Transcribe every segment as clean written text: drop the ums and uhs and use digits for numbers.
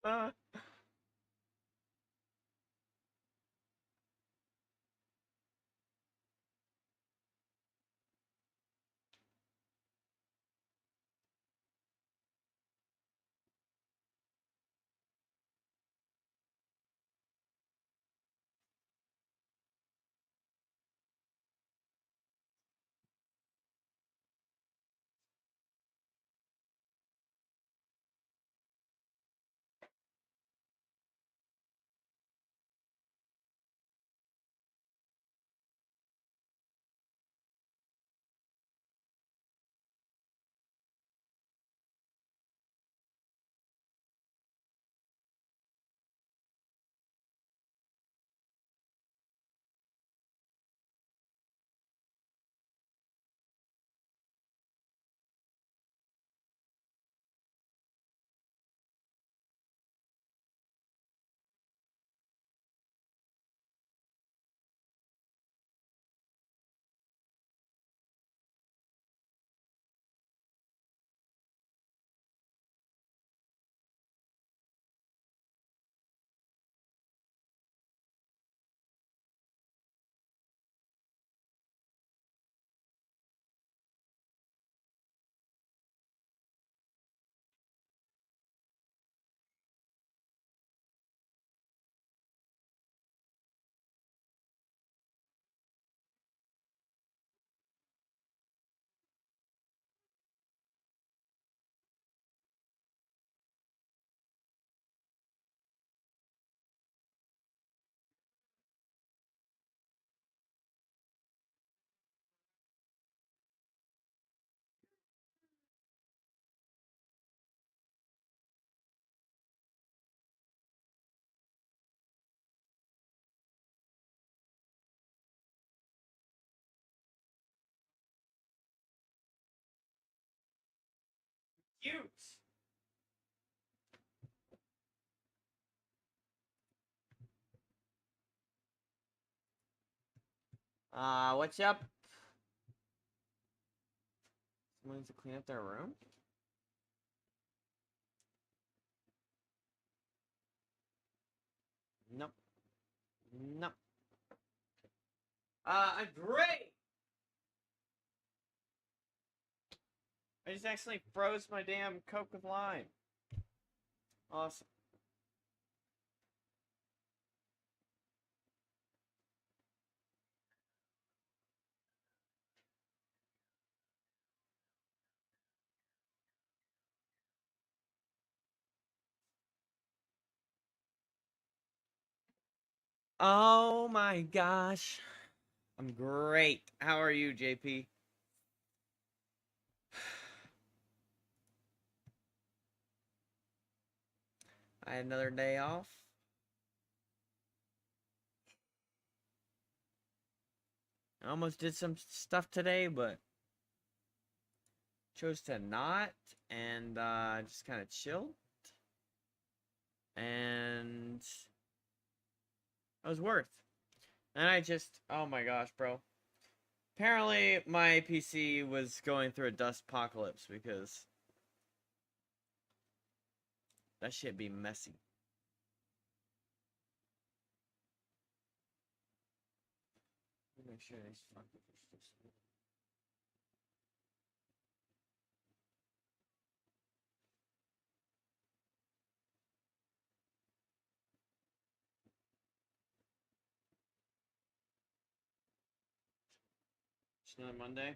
Uh, cute. What's up? Someone needs to clean up their room? Nope. Nope. Great! I just accidentally froze my damn Coke with lime. Awesome. Oh my gosh. I'm great. How are you, JP? I had another day off. I almost did some stuff today, but chose to not, and just kind of chilled. And it was worth. And I just, oh my gosh, bro. Apparently, my PC was going through a dust apocalypse because that shit be messy. Make sure these fuckers are still. It's another Monday.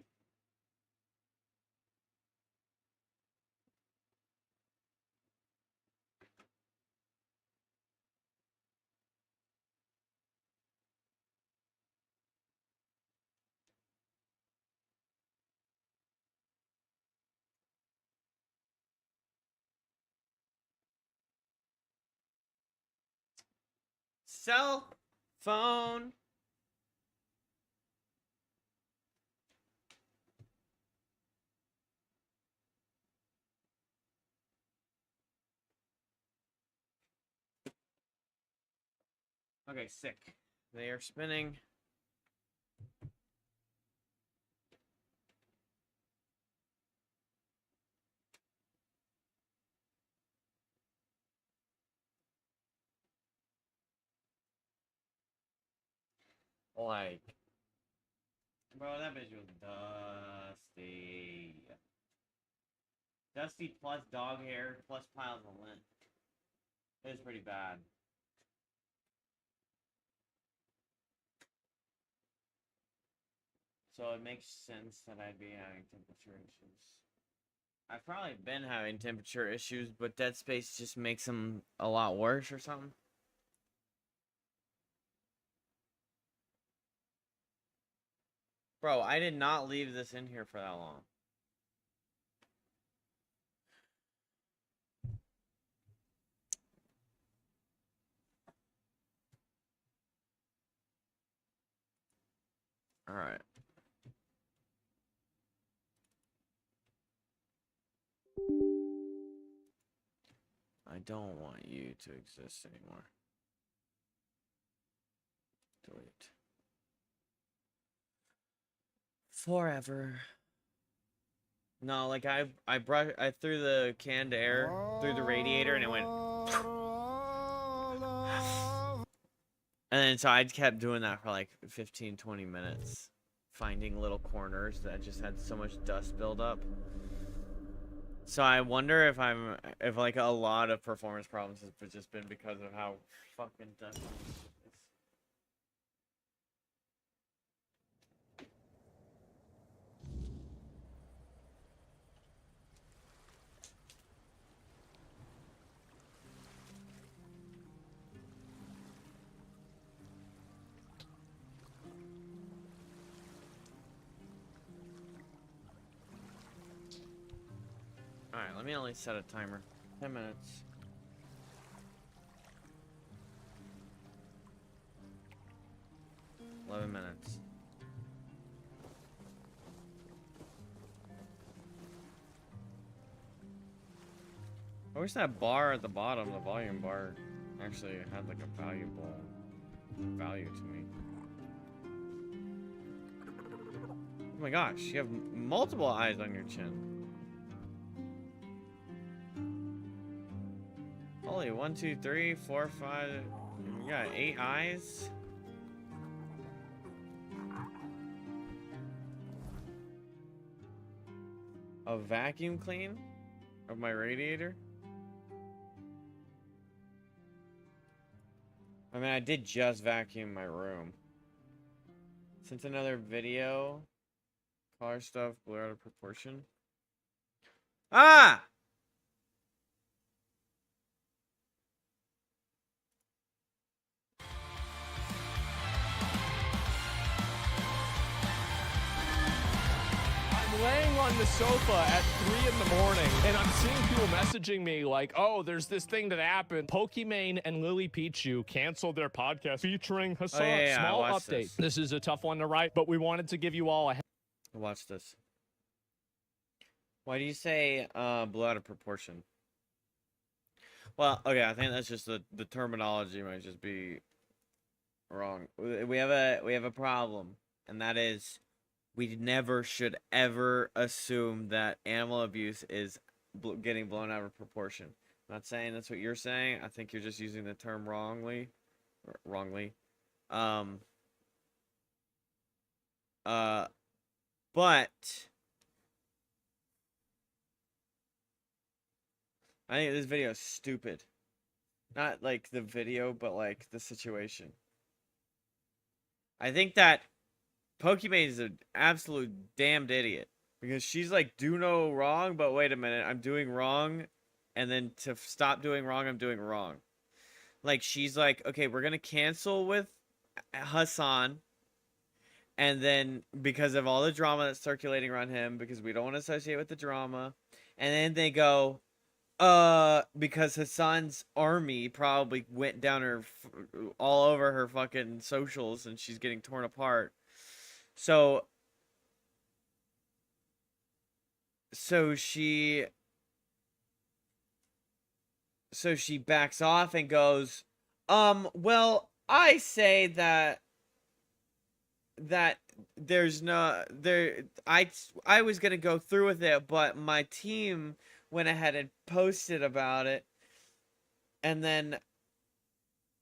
Cell phone. Okay, sick. They are spinning. Like, bro, that bitch was dusty. Dusty plus dog hair plus piles of lint. It was pretty bad. So it makes sense that I'd be having temperature issues. I've probably been having temperature issues, but Dead Space just makes them a lot worse or something. Bro, I did not leave this in here for that long. Alright. I don't want you to exist anymore. Delete. Forever. No, like I threw the canned air through the radiator and it went. And then so I kept doing that for like 15, 20 minutes. Finding little corners that just had so much dust buildup. So I wonder if like a lot of performance problems has just been because of how fucking dusty it is. Alright, let me only set a timer. 10 minutes. $11 minutes. I wish that bar at the bottom, the volume bar, actually had like a valuable value to me. Oh my gosh, you have multiple eyes on your chin. Holy, 1, 2, 3, 4, 5. You got 8 eyes. A vacuum clean of my radiator. I mean, I did just vacuum my room. Since another video, color stuff blew out of proportion. Ah! Laying on the sofa at 3 in the morning, and I'm seeing people messaging me like, oh, there's this thing that happened. Pokimane and Lily Pichu canceled their podcast featuring Hassan. Oh, yeah, Small this. update. This is a tough one to write, but we wanted to give you all a... Watch this. Why do you say blew out of proportion? Well, okay, I think that's just the terminology might just be wrong. We have a problem, and that is we never should ever assume that animal abuse is getting blown out of proportion. I'm not saying that's what you're saying. I think you're just using the term wrongly. But I think this video is stupid. Not like the video, but like the situation. I think that Pokimane is an absolute damned idiot. Because she's like, do no wrong, but wait a minute, I'm doing wrong. And then to stop doing wrong, I'm doing wrong. Like, she's like, okay, we're going to cancel with Hassan. And then, because of all the drama that's circulating around him, because we don't want to associate with the drama. And then they go, because Hassan's army probably went down her, all over her fucking socials, and she's getting torn apart. So she backs off and goes, well, I say that there's no, I was gonna go through with it, but my team went ahead and posted about it, and then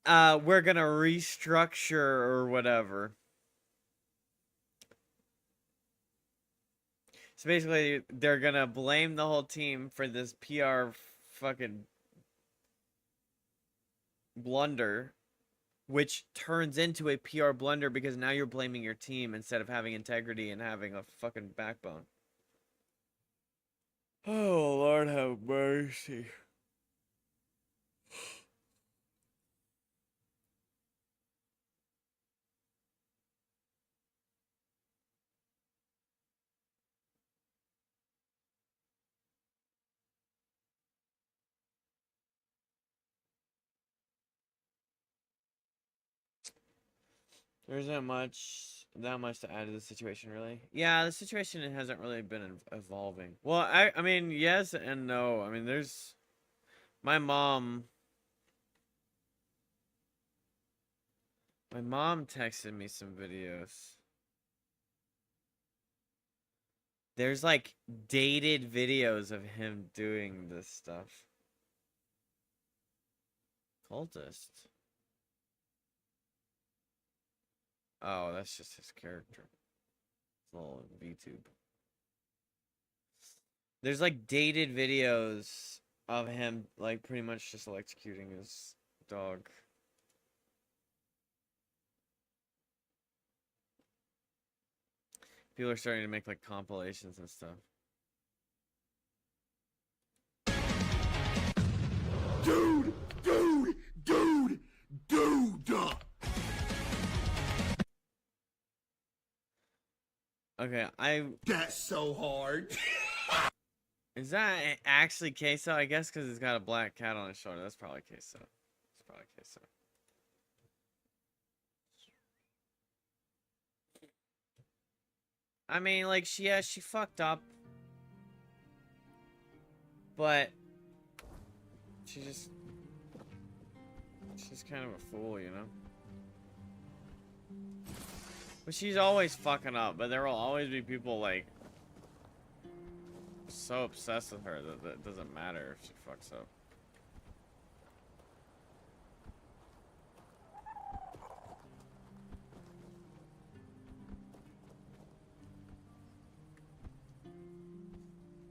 we're gonna restructure or whatever. So basically, they're gonna blame the whole team for this PR fucking blunder, which turns into a PR blunder because now you're blaming your team instead of having integrity and having a fucking backbone. Oh, Lord have mercy. There isn't that much to add to the situation, really. Yeah, the situation hasn't really been evolving. Well, I mean, yes and no. I mean, there's my mom. My mom texted me some videos. There's like dated videos of him doing this stuff. Cultist. Oh, that's just his character. It's a little VTube. There's like dated videos of him like pretty much just electrocuting his dog. People are starting to make like compilations and stuff. Dude! Okay, That's so hard. is that actually queso? I guess because it's got a black cat on his shoulder. That's probably queso. It's probably queso. I mean, like, she fucked up. But she's kind of a fool, you know? But she's always fucking up, but there will always be people, like, so obsessed with her that it doesn't matter if she fucks up.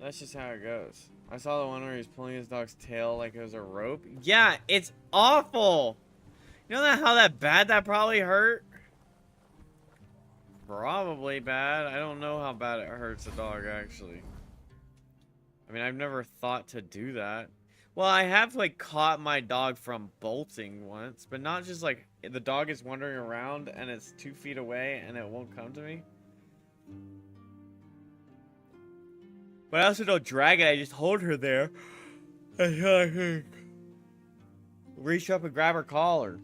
That's just how it goes. I saw the one where he's pulling his dog's tail like it was a rope. Yeah, it's awful! You know how bad that probably hurt? Probably bad. I don't know how bad it hurts a dog, actually. I mean, I've never thought to do that. Well, I have, like, caught my dog from bolting once, but not just, like, the dog is wandering around and it's 2 feet away and it won't come to me. But I also don't drag it, I just hold her there until I can reach up and grab her collar.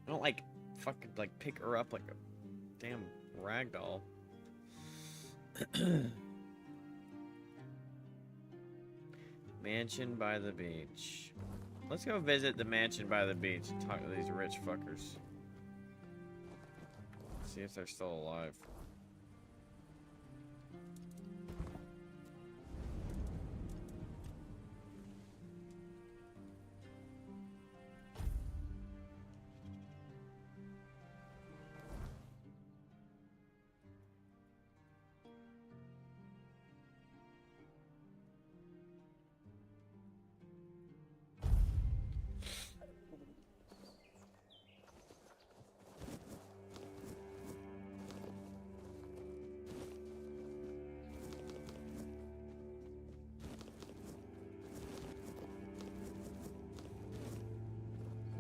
I don't, like, fucking, like, pick her up like a damn ragdoll. Mansion by the beach. Let's go visit the mansion by the beach and talk to these rich fuckers. See if they're still alive.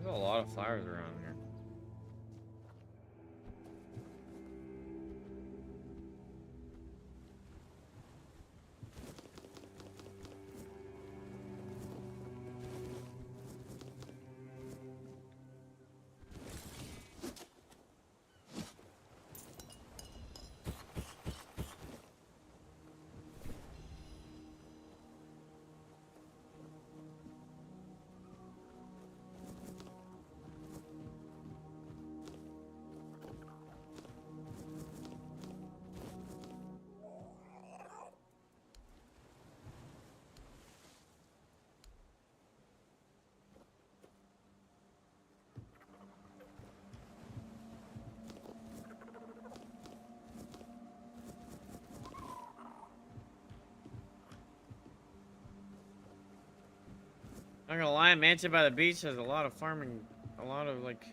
There's a lot of flowers around here. Not gonna lie, Mansion by the Beach has a lot of farming, a lot of like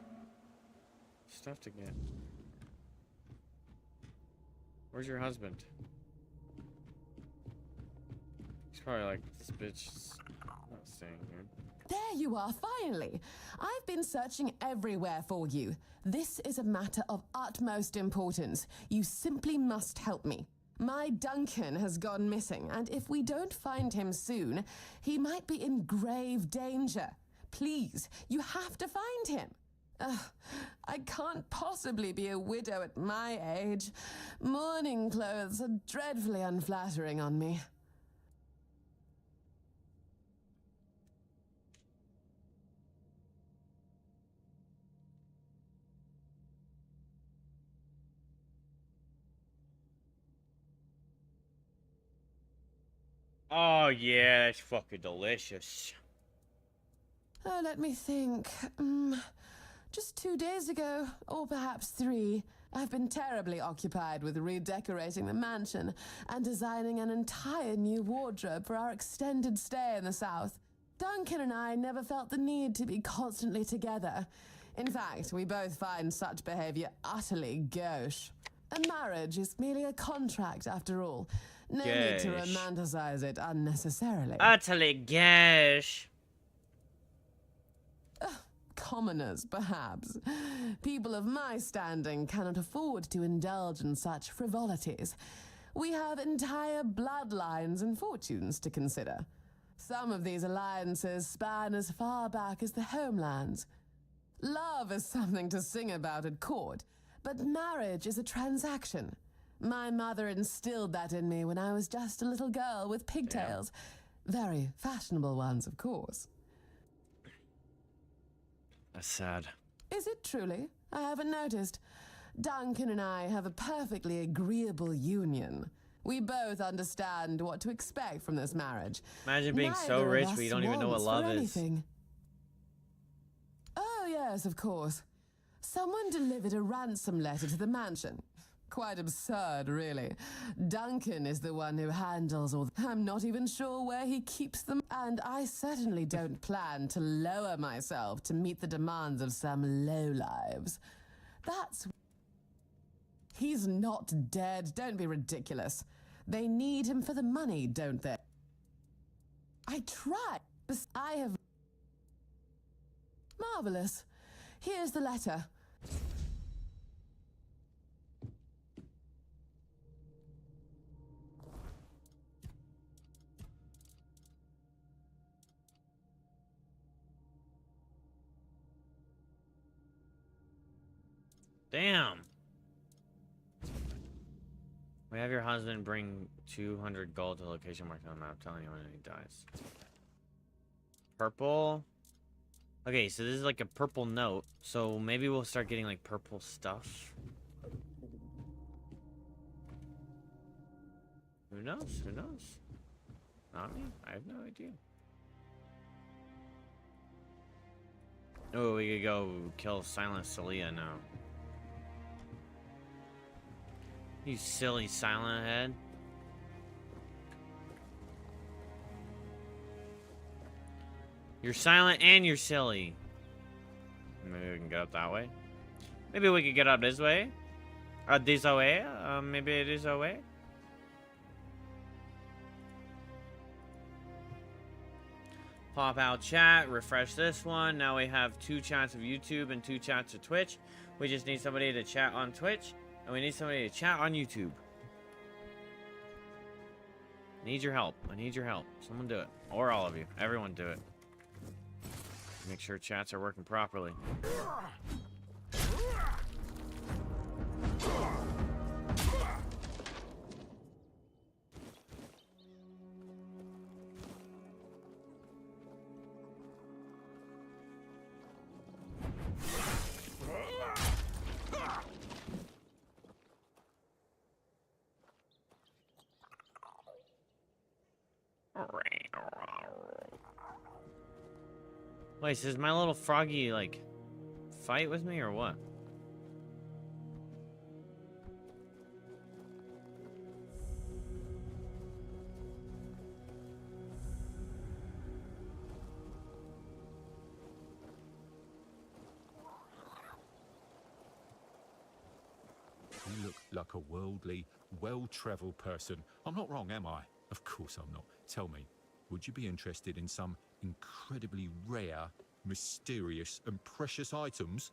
stuff to get. Where's your husband? He's probably like, this bitch is not staying here. There you are, finally. I've been searching everywhere for you. This is a matter of utmost importance. You simply must help me. My Duncan has gone missing, and if we don't find him soon, he might be in grave danger. Please, you have to find him. I can't possibly be a widow at my age. Mourning clothes are dreadfully unflattering on me. Oh yeah, that's fucking delicious. Oh, let me think. Just 2 days ago, or perhaps 3, I've been terribly occupied with redecorating the mansion and designing an entire new wardrobe for our extended stay in the South. Duncan and I never felt the need to be constantly together. In fact, we both find such behavior utterly gauche. A marriage is merely a contract, after all. No need to Gauche. romanticize it unnecessarily. Utterly gauche. Commoners, perhaps. People of my standing cannot afford to indulge in such frivolities. We have entire bloodlines and fortunes to consider. Some of these alliances span as far back as the homelands. Love is something to sing about at court, but marriage is a transaction. My mother instilled that in me when I was just a little girl with pigtails. Very fashionable ones, of course. That's sad. Is it truly? I haven't noticed. Duncan and I have a perfectly agreeable union. We both understand what to expect from this marriage. Imagine being so Neither of rich us we don't even know what wants love for is. anything. Oh, yes, of course. Someone delivered a ransom letter to the mansion. Quite absurd, really. Duncan is the one who handles all. I'm not even sure where he keeps them, and I certainly don't plan to lower myself to meet the demands of some lowlives. That's. He's not dead. Don't be ridiculous. They need him for the money, don't they? I tried. I have. Marvelous. Here's the letter. Damn. We have your husband bring 200 gold to the location marked on the map, telling you when he dies. Purple. Okay, so this is like a purple note. So maybe we'll start getting like purple stuff. Who knows? Who knows? Not me. I have no idea. Oh, we could go kill Silent Celia now. You silly silent head. You're silent and you're silly. Maybe we can get up that way. Maybe we could get up this way. This way. Maybe it is a way. Pop out chat. Refresh this one. Now we have 2 chats of YouTube and 2 chats of Twitch. We just need somebody to chat on Twitch. And we need somebody to chat on YouTube. Need your help. I need your help. Someone do it. Or all of you. Everyone do it. Make sure chats are working properly. Wait, so does my little froggy, like, fight with me or what? like a worldly, well-travelled person. I'm not wrong, am I? Of course I'm not. Tell me, would you be interested in some incredibly rare, mysterious and precious items?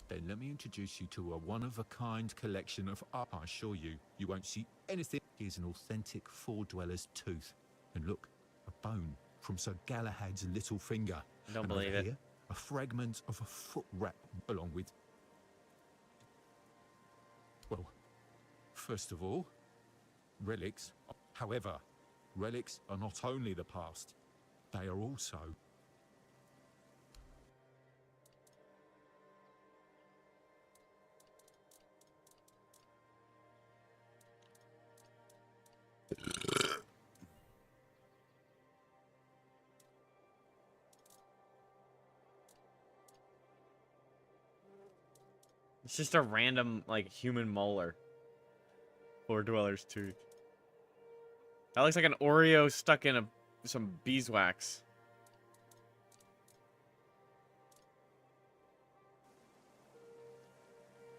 Then let me introduce you to a one-of-a-kind collection of art. I assure you, you won't see anything. Here's an authentic Four-Dweller's tooth. And look, a bone from Sir Galahad's little finger. Don't And believe over it. here, a fragment of a foot wrap along with... Well, first of all, relics. However, relics are not only the past, they are also... It's just a random, like, human molar. Floor dweller's tooth. That looks like an Oreo stuck in some beeswax.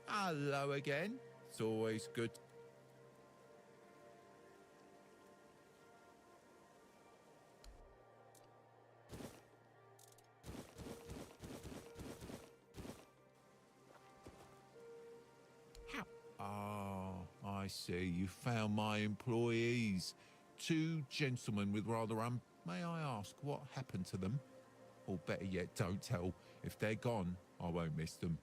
Hello again. It's always good. Ah, I see. You found my employees. Two gentlemen with rather May I ask what happened to them? Or better yet, don't tell. If they're gone, I won't miss them.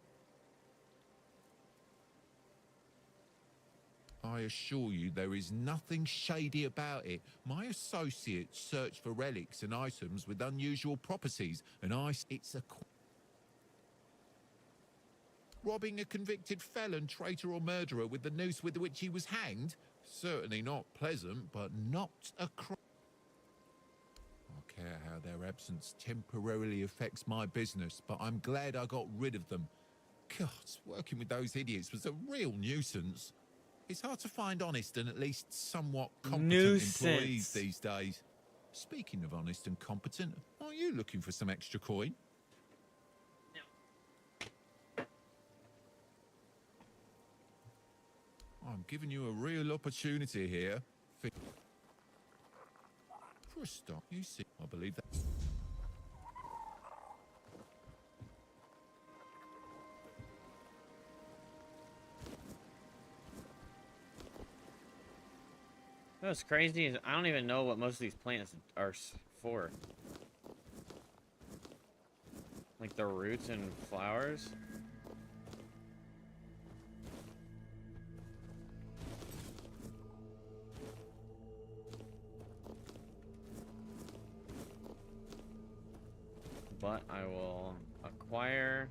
I assure you there is nothing shady about it. My associates search for relics and items with unusual properties, and it's a... Robbing a convicted felon, traitor or murderer with the noose with which he was hanged? Certainly not pleasant, but not a crime. I care how their absence temporarily affects my business, but I'm glad I got rid of them. God, working with those idiots was a real nuisance. It's hard to find honest and at least somewhat competent employees these days. Speaking of honest and competent, are you looking for some extra coin? I'm giving you a real opportunity here. For a start, you see, I believe that. What's crazy is I don't even know what most of these plants are for. Like the roots and flowers. But I will acquire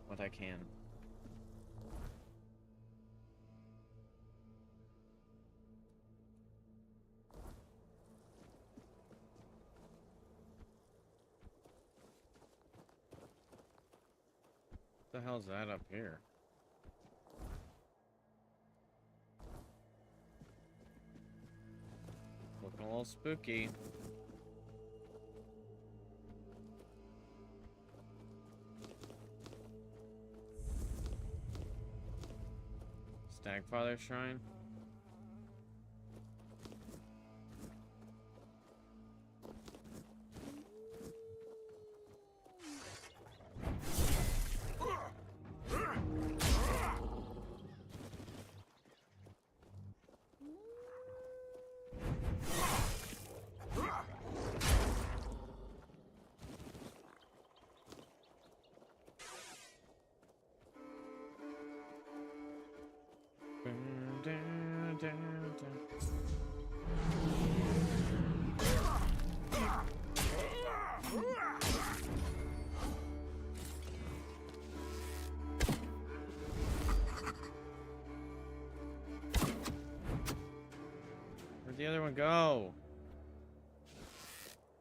what I can. What the hell's that up here? Looking a little spooky. Stagfather Shrine. Where'd the other one go?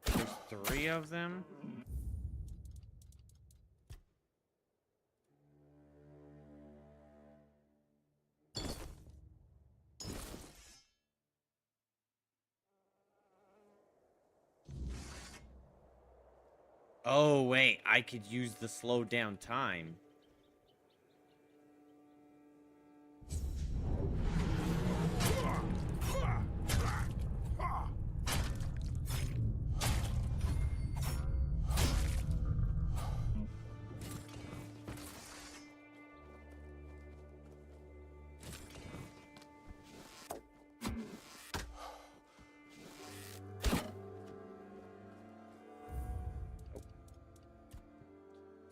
There's 3 of them. Oh, wait. I could use the slow down time.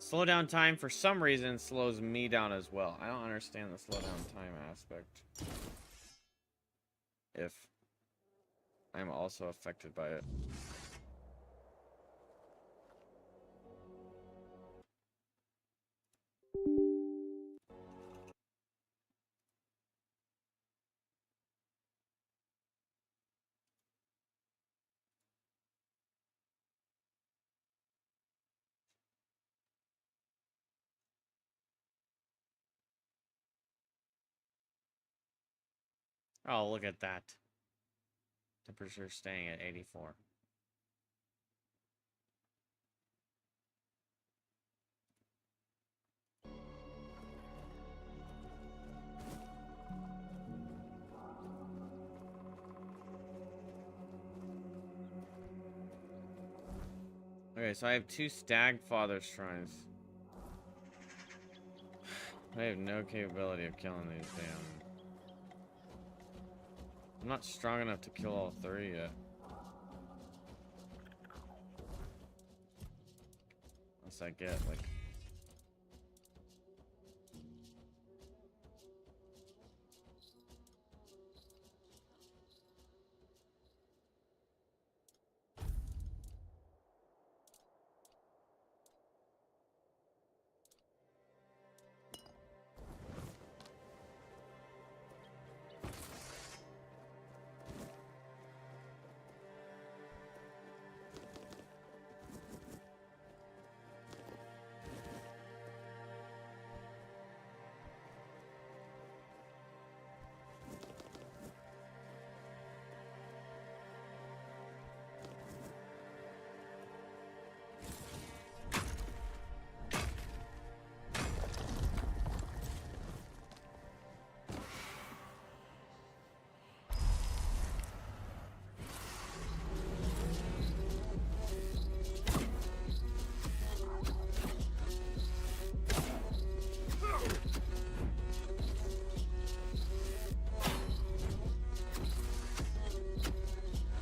Slow down time, for some reason, slows me down as well. I don't understand the slow down time aspect. If I'm also affected by it. Oh, look at that. Temperature staying at 84. Okay, so I have 2 Stag Father Shrines. I have no capability of killing these damn... I'm not strong enough to kill all 3 yet. Unless I get, like...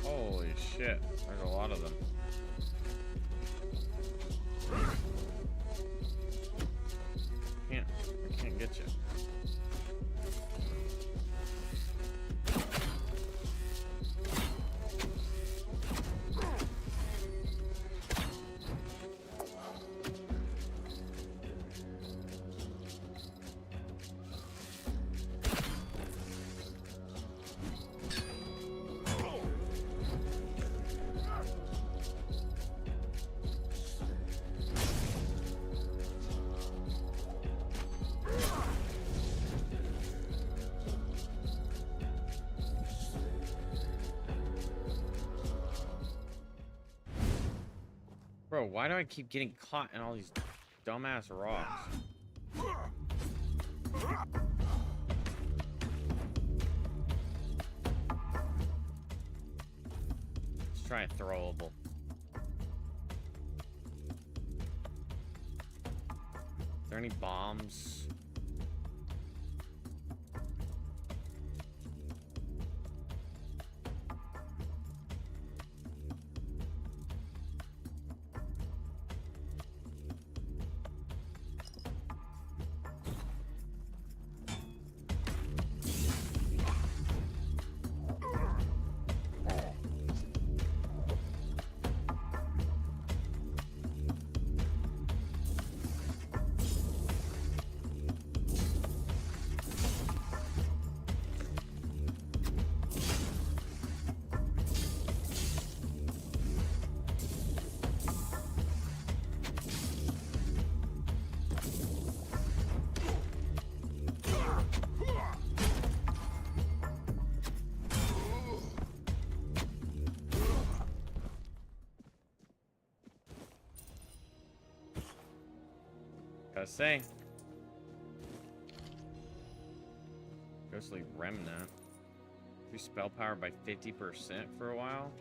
Holy shit, there's a lot of them. I can't get you. Bro, why do I keep getting caught in all these dumbass rocks? Let's try a throwable. Is there any bombs? Gotta say. Ghostly Remnant. Increase spell power by 50% for a while.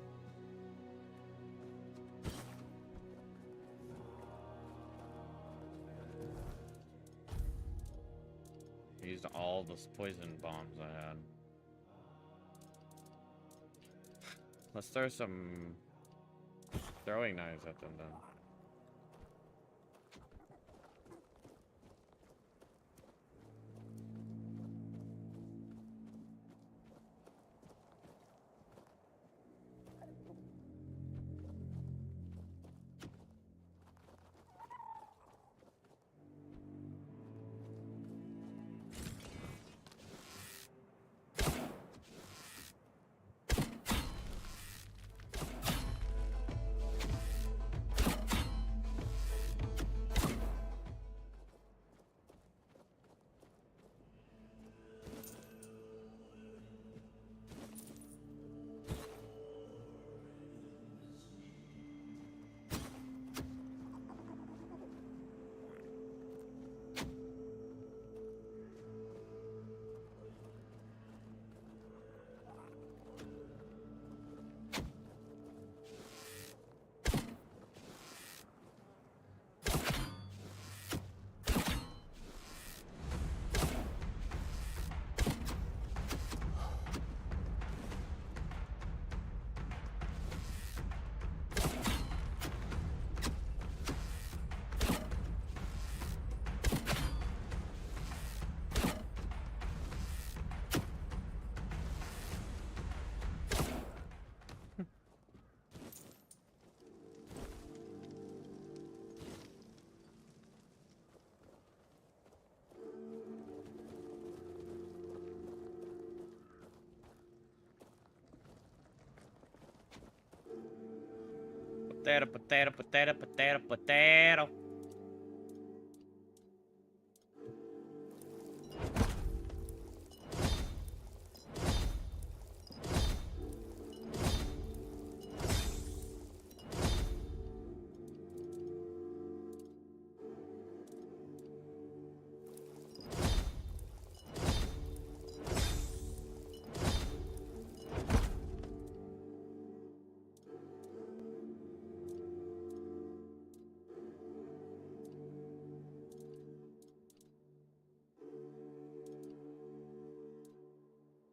Used all those poison bombs I had. Let's throw some throwing knives at them then. Potato, potato, potato, potato, potato.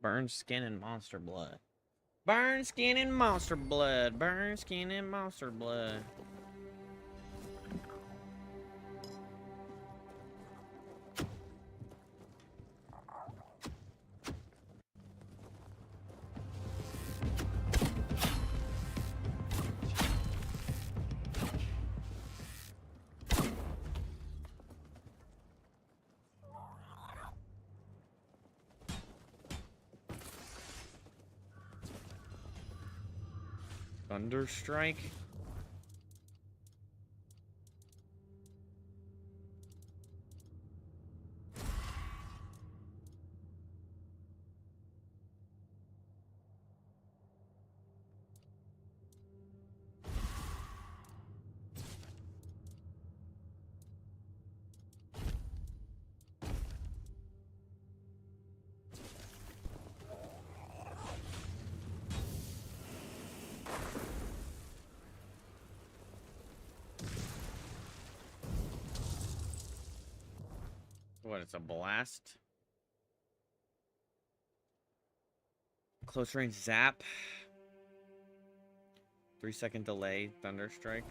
Burn skin and monster blood. Burn skin and monster blood. Burn skin and monster blood. Thunderstrike. What, it's a blast? Close range zap. 3-second delay, Thunderstrike.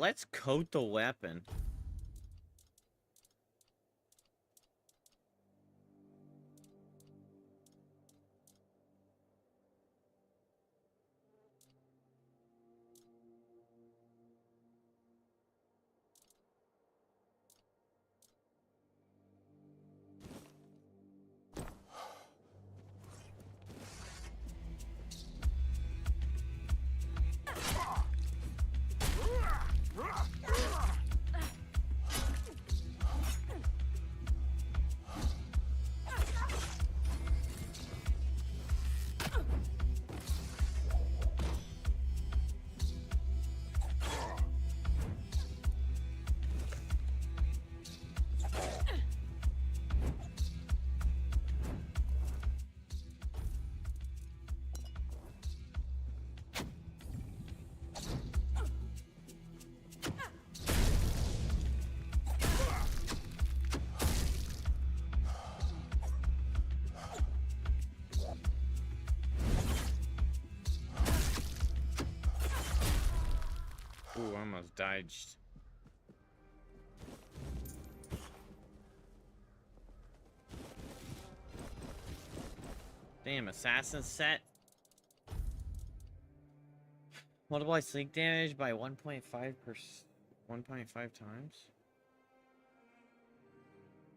let's coat the weapon. Ooh, I almost dodged. Damn, assassin set. Multiply sneak damage by 1.5 times.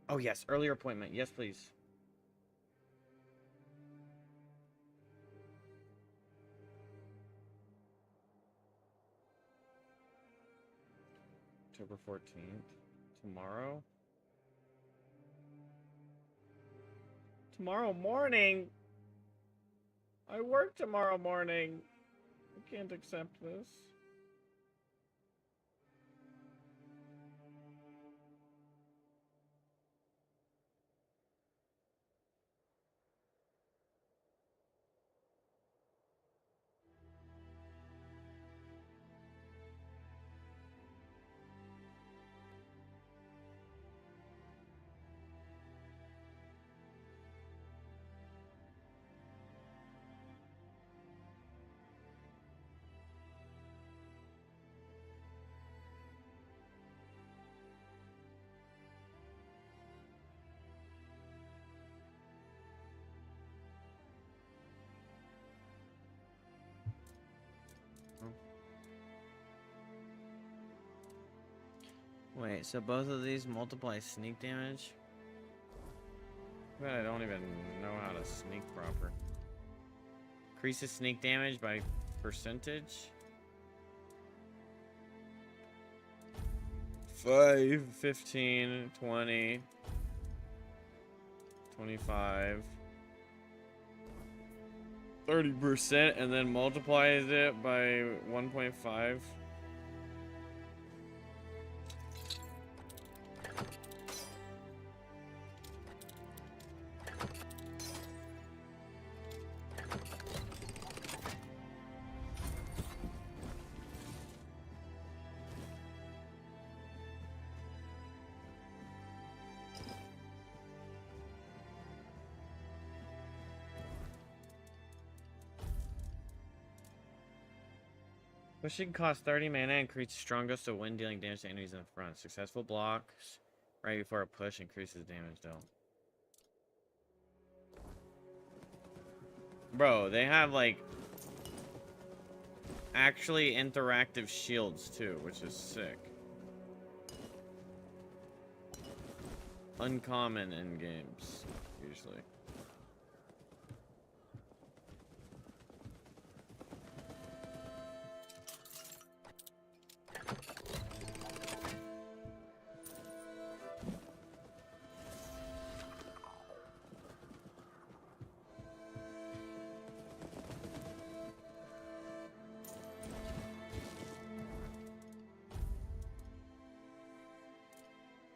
Oh yes, earlier appointment. Yes, please. October 14th. Tomorrow? Tomorrow morning? I work tomorrow morning. I can't accept this. Wait, so both of these multiply sneak damage? But I don't even know how to sneak proper. Increases sneak damage by percentage. 5, 15, 20, 25, 30%, and then multiplies it by 1.5. Pushing costs 30 mana and creates strong gust of wind, dealing damage to enemies in the front. Successful blocks right before a push increases damage dealt. Bro, they have like actually interactive shields too, which is sick. Uncommon in games, usually.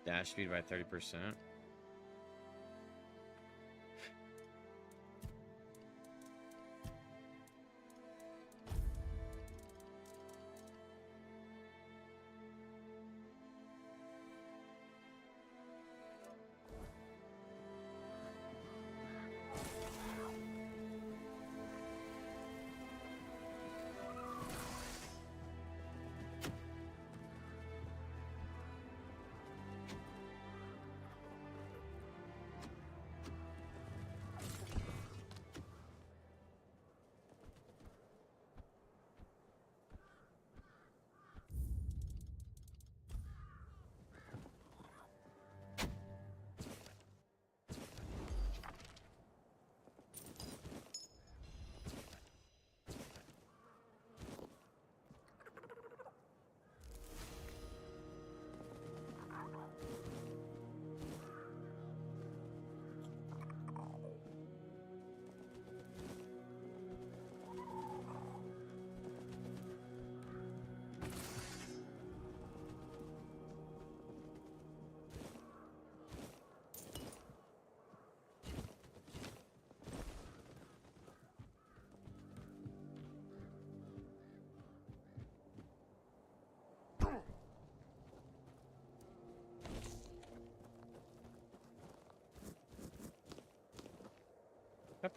Dash speed by 30%.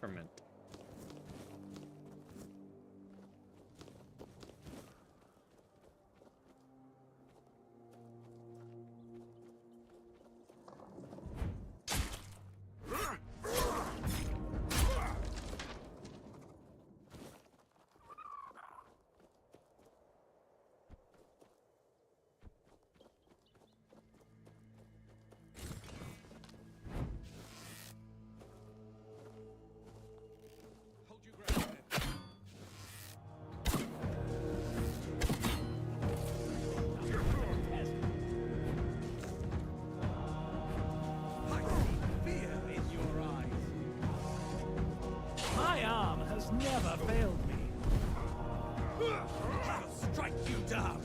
peppermint. My arm has never failed me. I'll strike you down.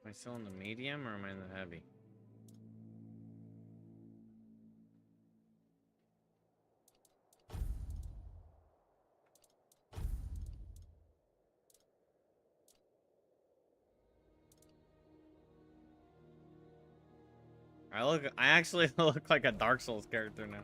Am I still in the medium or am I in the heavy? I actually look like a Dark Souls character now.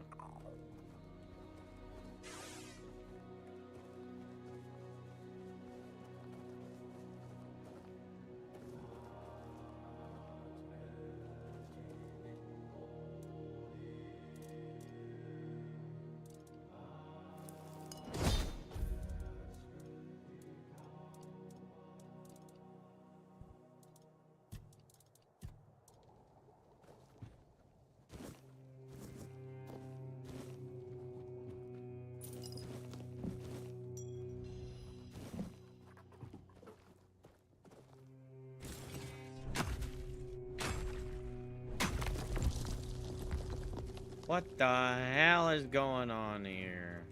What the hell is going on here?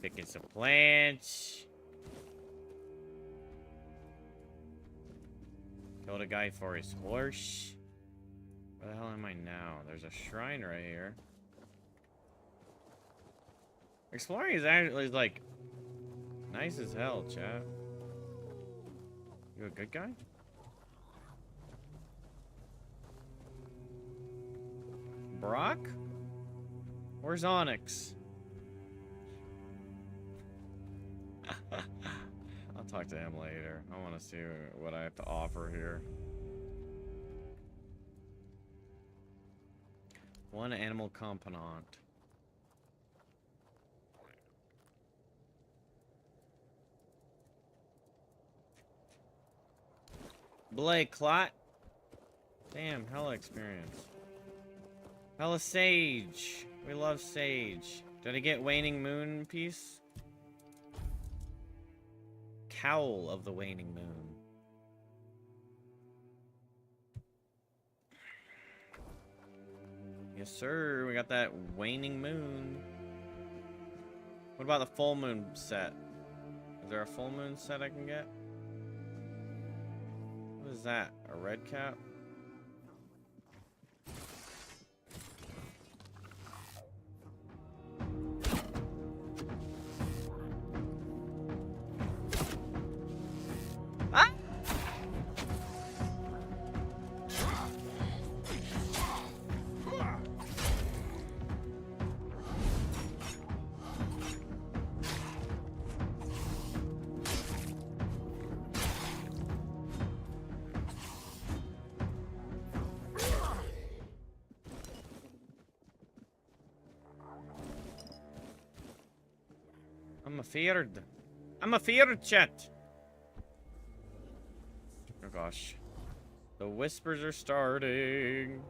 Picking some plants. Killed a guy for his horse. Where the hell am I now? There's a shrine right here. Exploring is actually like nice as hell, chat. You a good guy? Brock? Where's Onyx? I'll talk to him later. I want to see what I have to offer here. One animal component. Blake Clot. Damn, hella experience. Hella sage. We love sage. Did I get Waning Moon piece? Cowl of the Waning Moon. Yes, sir. We got that Waning Moon. What about the full moon set? Is there a full moon set I can get? What is that? A red cap? I'm afeared. I'm a fear chat. Oh gosh. The whispers are starting.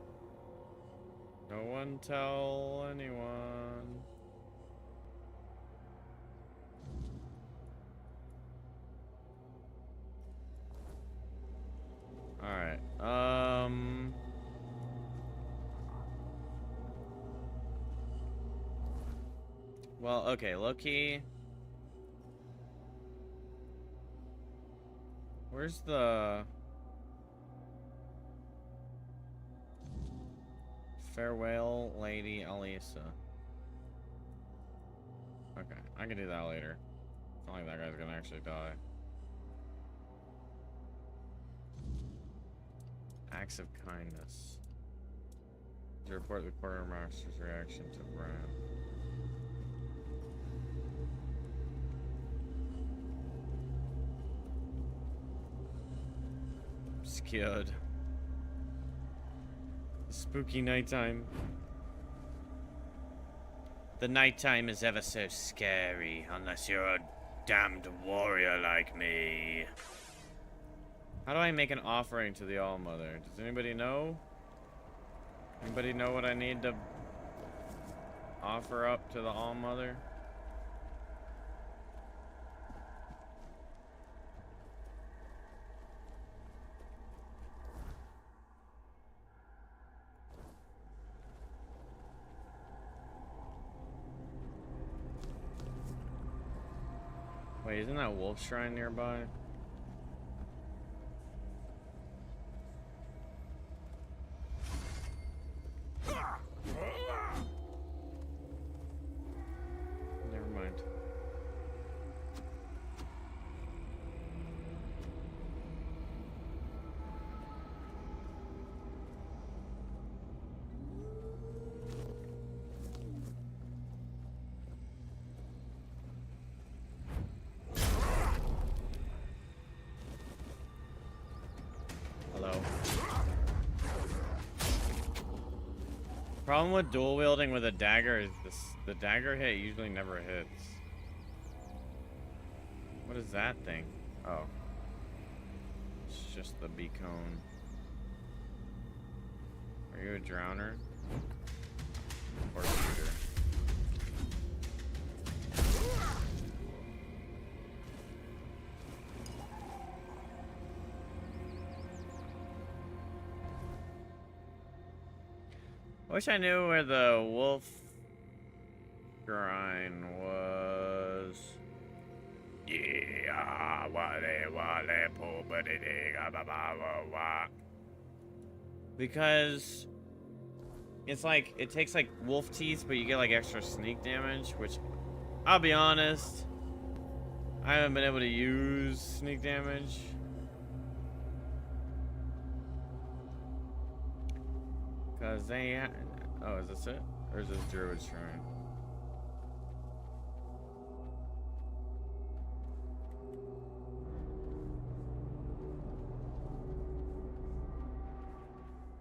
No one tell anyone. Alright. Well, okay, low-key. Where's the... Farewell, Lady Alisa. Okay, I can do that later. It's not like that guy's gonna actually die. Acts of kindness. To report the quartermaster's reaction to Bran. I'm scared. Spooky nighttime. The nighttime is ever so scary, unless you're a damned warrior like me. How do I make an offering to the All-Mother? Does anybody know? Anybody know what I need to offer up to the All-Mother? Wait, isn't that wolf shrine nearby? Never mind. Hello. Problem with dual wielding with a dagger is the dagger hit usually never hits. What is that thing? Oh. It's just the beacon. Are you a drowner? Or a shooter? I wish I knew where the wolf shrine was. Yeah, because it's like it takes like wolf teeth, but you get like extra sneak damage, which I'll be honest, I haven't been able to use sneak damage. Cause they, oh, is this it? Or is this Druid Shrine?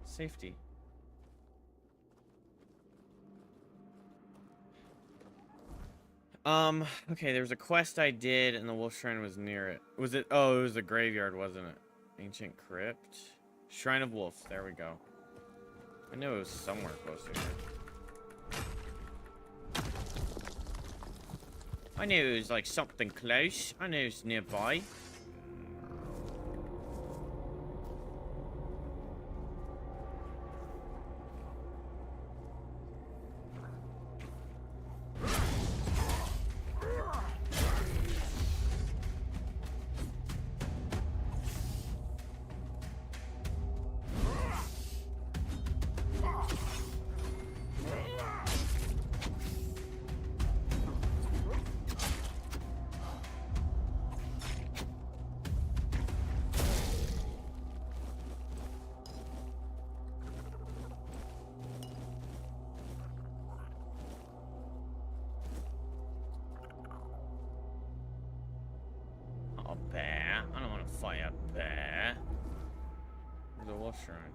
Safety. Okay, there was a quest I did and the Wolf Shrine was near it. Was it? Oh, it was a graveyard, wasn't it? Ancient Crypt? Shrine of Wolf, there we go. I knew it was somewhere close to here. I knew it was like something close. I knew it was nearby. Bear. I don't want to fight a bear. There's a wolf shrine.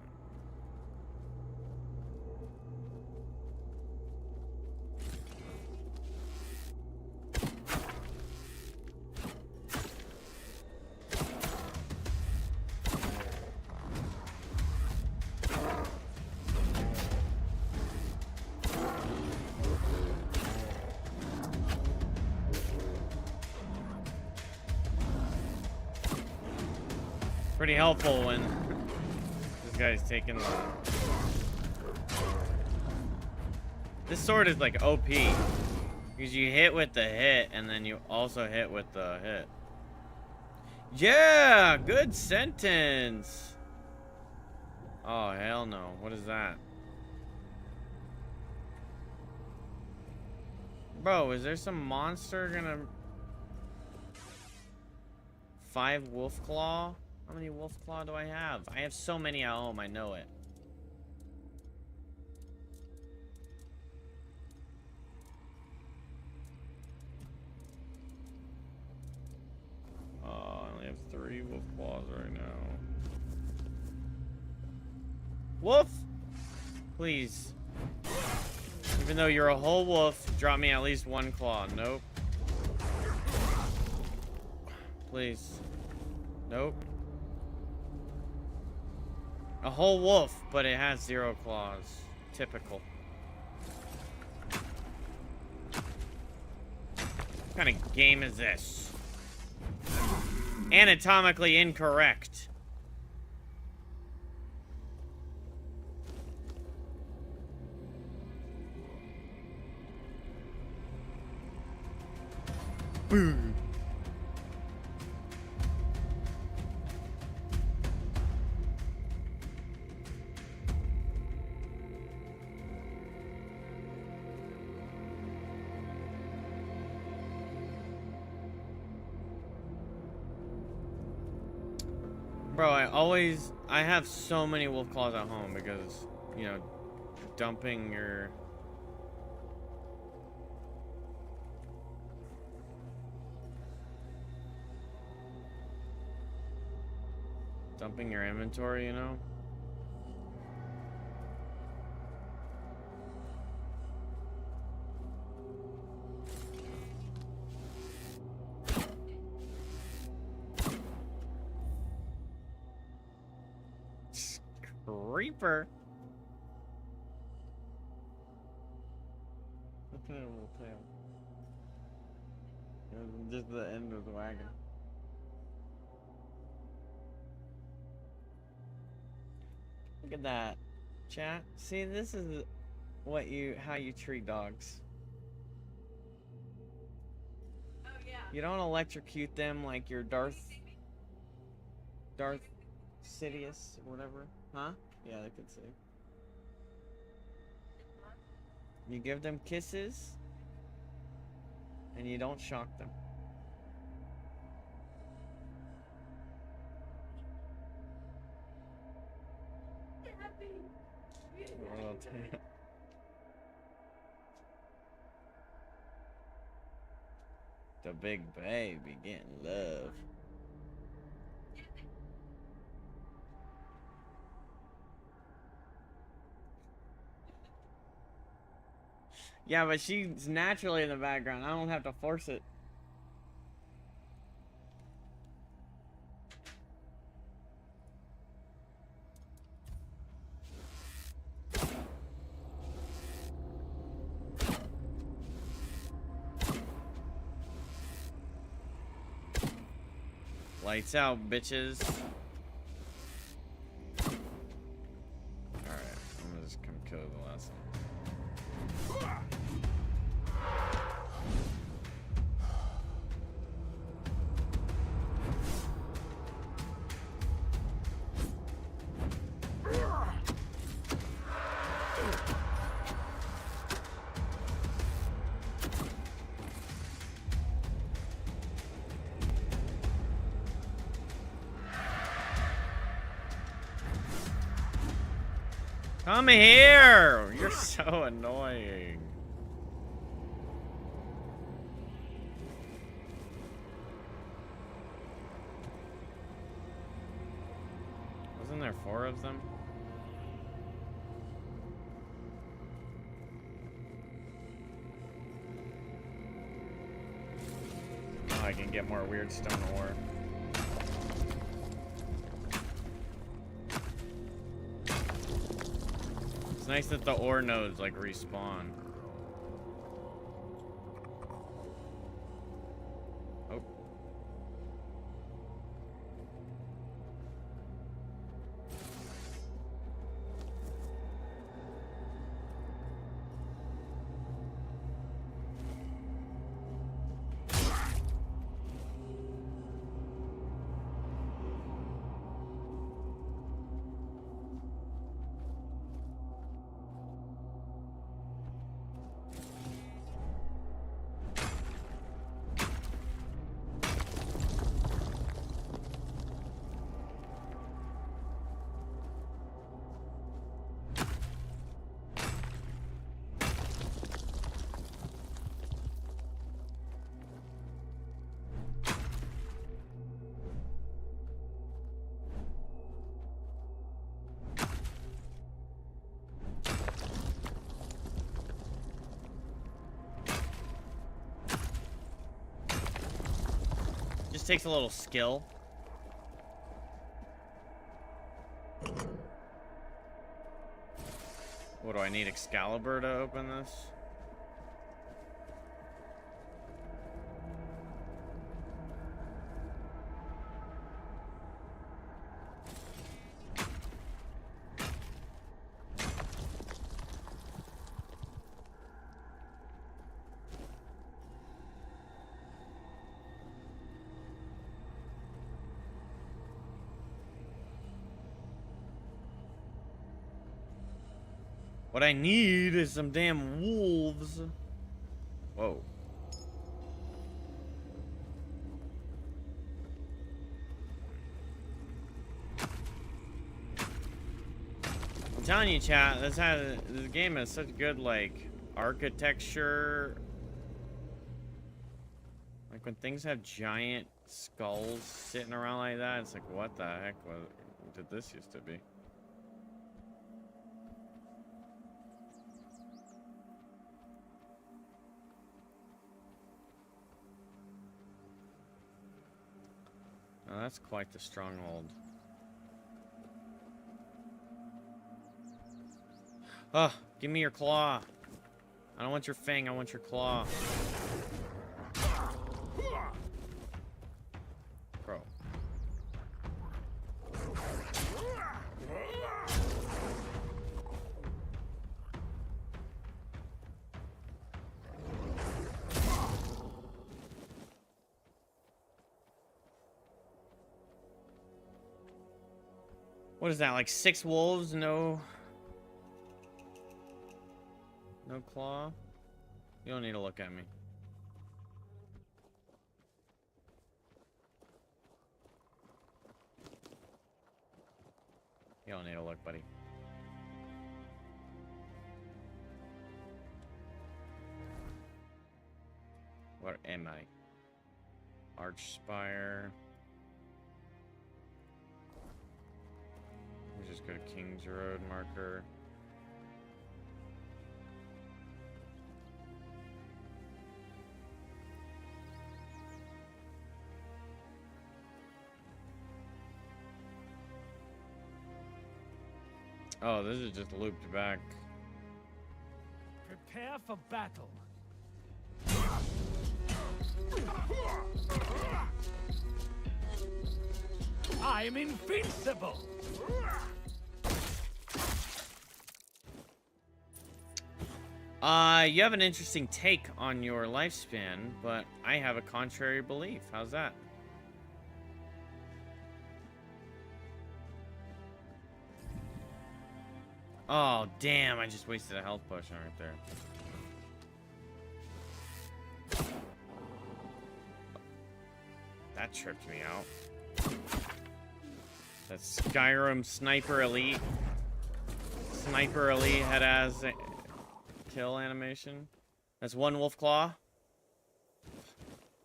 pretty helpful when this guy's taking the... This sword is like OP. Because you hit with the hit, and then you also hit with the hit. Yeah! Good sentence! Oh, hell no. What is that? Bro, is there some monster gonna... 5 wolf claw? How many wolf claw do I have? I have so many at home, I know it. Oh, I only have 3 wolf claws right now. Wolf! Please. Even though you're a whole wolf, drop me at least 1 claw. Nope. Please. Nope. A whole wolf, but it has 0 claws. Typical. What kind of game is this? Anatomically incorrect. Boom. Bro, I have so many wolf claws at home because, you know, dumping your... Dumping your inventory, you know? Creeper. Just the end of the wagon. Look at that, chat. See, this is how you treat dogs. Oh, yeah. You don't electrocute them like your Darth Sidious or whatever. Huh? Yeah, they could see. You give them kisses, and you don't shock them. The big baby getting love. Yeah, but she's naturally in the background. I don't have to force it. Lights out, bitches. Alright, I'm gonna just come kill the last one. Come here! You're so annoying. Wasn't there 4 of them? Oh, I can get more weird stone ore. It's nice that the ore nodes like respawn. Oh. Just takes a little skill. What do I need, Excalibur to open this? What I need is some damn wolves. Whoa. I'm telling you, chat, this game has such good, like, architecture. Like, when things have giant skulls sitting around like that, it's like, what the heck did this used to be? Oh, that's quite the stronghold. Oh, give me your claw. I don't want your fang, I want your claw. Bro. What is that, like 6 wolves, no claw? You don't need to look at me. You don't need to look, buddy. Where am I? Archspire. We just go to King's Road marker. Oh, this is just looped back. Prepare for battle. I'm invincible. You have an interesting take on your lifespan, but I have a contrary belief. How's that? Oh, damn, I just wasted a health potion right there. That tripped me out. That Skyrim Sniper Elite. Sniper Elite head as kill animation. That's 1 wolf claw.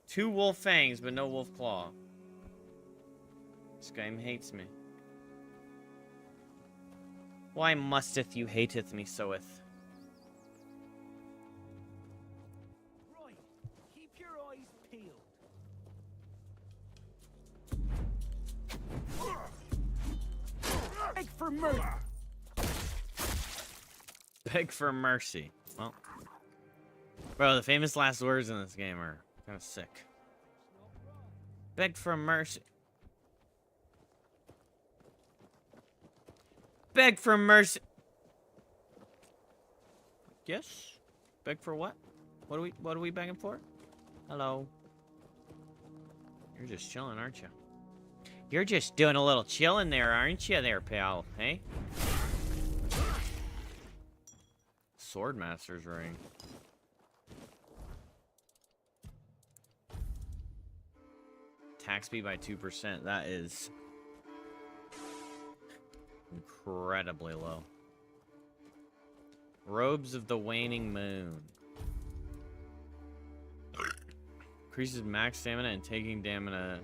2 wolf fangs, but no wolf claw. This game hates me. Why musteth you hateth me soeth? Right. Keep your eyes peeled. Beg for mercy. Beg for mercy. Well, bro, the famous last words in this game are kind of sick. Beg for mercy. Beg for mercy. Yes? Beg for what? What are we begging for? Hello. You're just chilling, aren't you? You're just doing a little chilling there, aren't you there, pal? Hey? Swordmaster's ring. Attack speed by 2%. That is incredibly low. Robes of the Waning Moon. Increases max stamina and taking damina.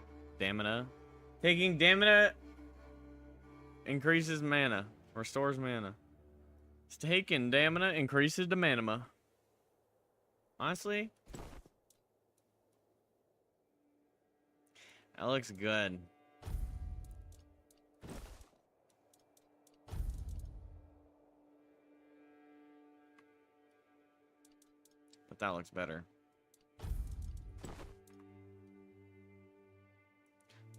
Taking damina increases mana. Restores mana. Taking damina increases the mana. Honestly, That looks good. But that looks better.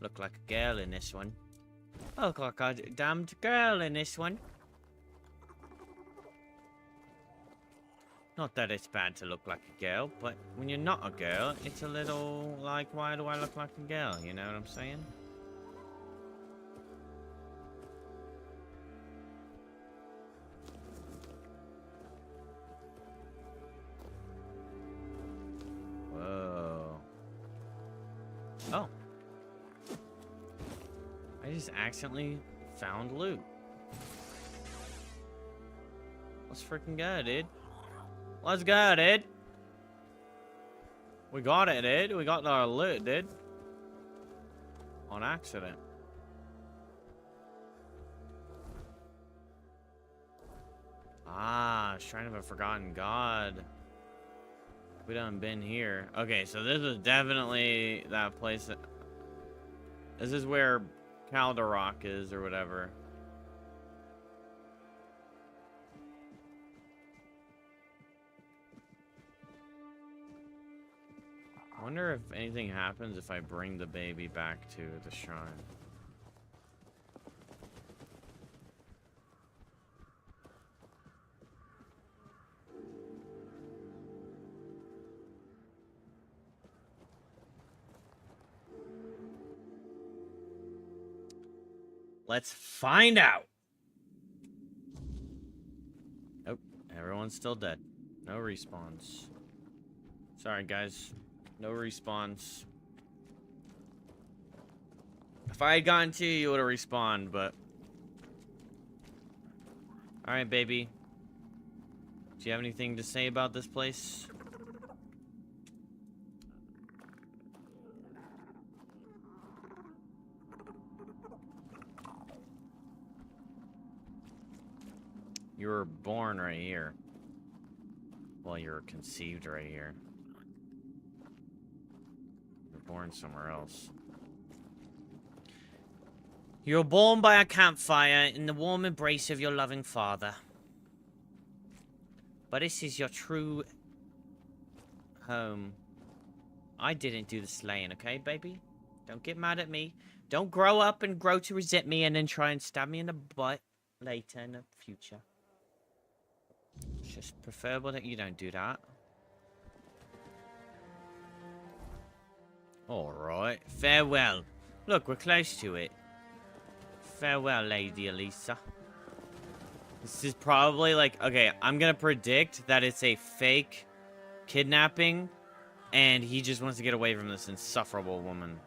Look like a girl in this one. I look like a damned girl in this one. Not that it's bad to look like a girl, but when you're not a girl, it's a little like, why do I look like a girl? You know what I'm saying? Whoa. Oh. I just accidentally found loot. Let's freaking go, dude. Let's go, dude. We got it, dude. We got our loot, dude. On accident. Ah, Shrine of a Forgotten God. We done been here. Okay, so this is definitely that place that... This is where Calderock is, or whatever. I wonder if anything happens if I bring the baby back to the shrine. Let's find out. Oh, everyone's still dead. No respawns. Sorry, guys. No respawns. If I had gotten to you, you would have respawned, but... Alright, baby. Do you have anything to say about this place? You were born right here. Well, you were conceived right here. You're born somewhere else. You were born by a campfire in the warm embrace of your loving father. But this is your true home. I didn't do the slaying, okay, baby? Don't get mad at me. Don't grow up and grow to resent me and then try and stab me in the butt later in the future. It's just preferable that you don't do that. Alright, farewell. Look, we're close to it. Farewell, Lady Elisa. This is probably like... Okay, I'm gonna predict that it's a fake kidnapping, and he just wants to get away from this insufferable woman.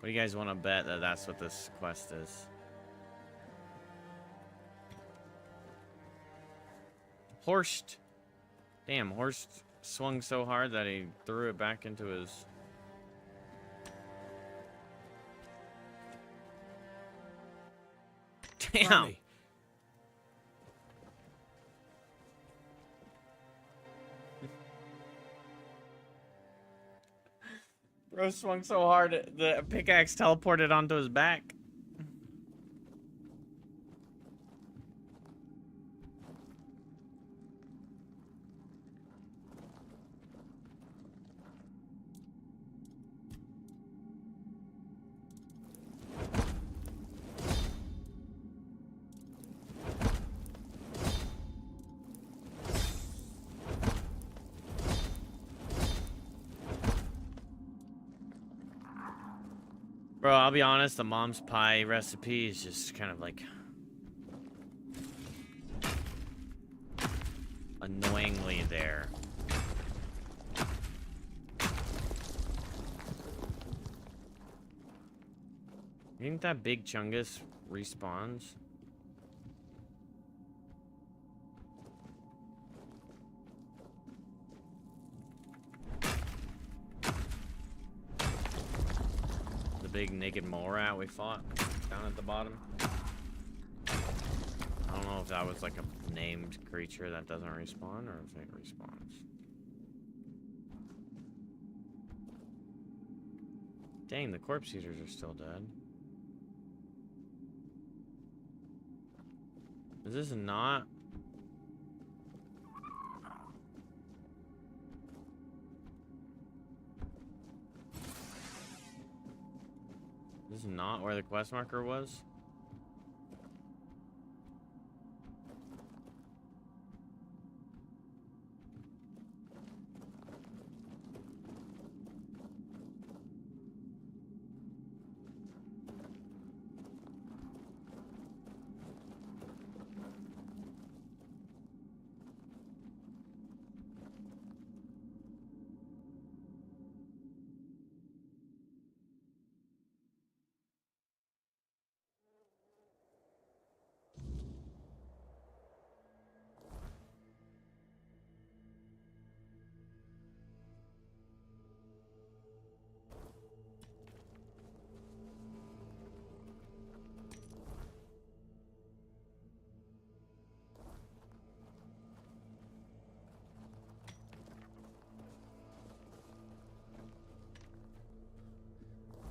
What do you guys want to bet that that's what this quest is? Horst. Damn, Horst swung so hard that he threw it back into his... Damn. Funny. Bro swung so hard, the pickaxe teleported onto his back. Bro, I'll be honest, the mom's pie recipe is just kind of like annoyingly there. You think that big chungus respawns? Big naked mole rat we fought down at the bottom. I don't know if that was like a named creature that doesn't respawn or if it respawns. Dang, the corpse eaters are still dead. Is this not? This is not where the quest marker was?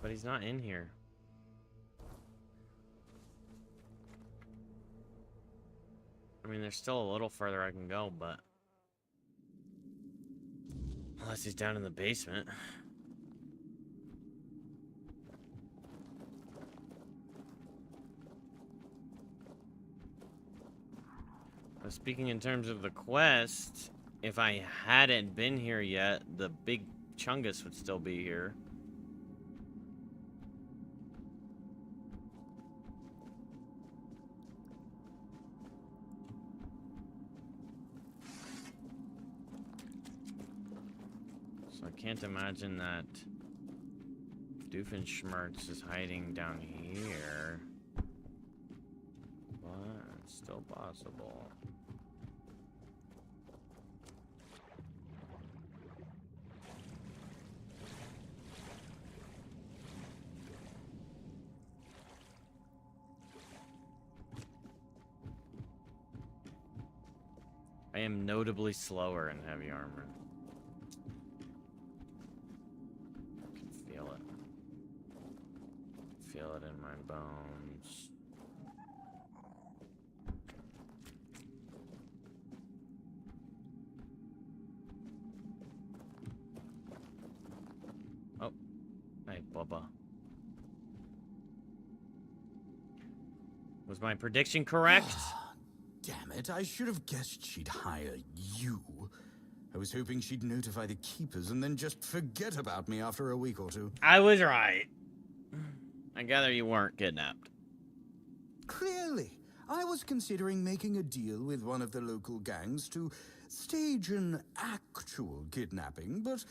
But he's not in here. I mean, there's still a little further I can go, but... Unless he's down in the basement. But speaking in terms of the quest, if I hadn't been here yet, the big Chungus would still be here. So I can't imagine that Doofenshmirtz is hiding down here. But it's still possible. I am notably slower in heavy armor. I can feel it. Feel it in my bones. Oh, hey, Bubba. Was my prediction correct? Damn it, I should have guessed she'd hire you. I was hoping she'd notify the keepers and then just forget about me after a week or two. I was right. I gather you weren't kidnapped. Clearly, I was considering making a deal with one of the local gangs to stage an actual kidnapping, but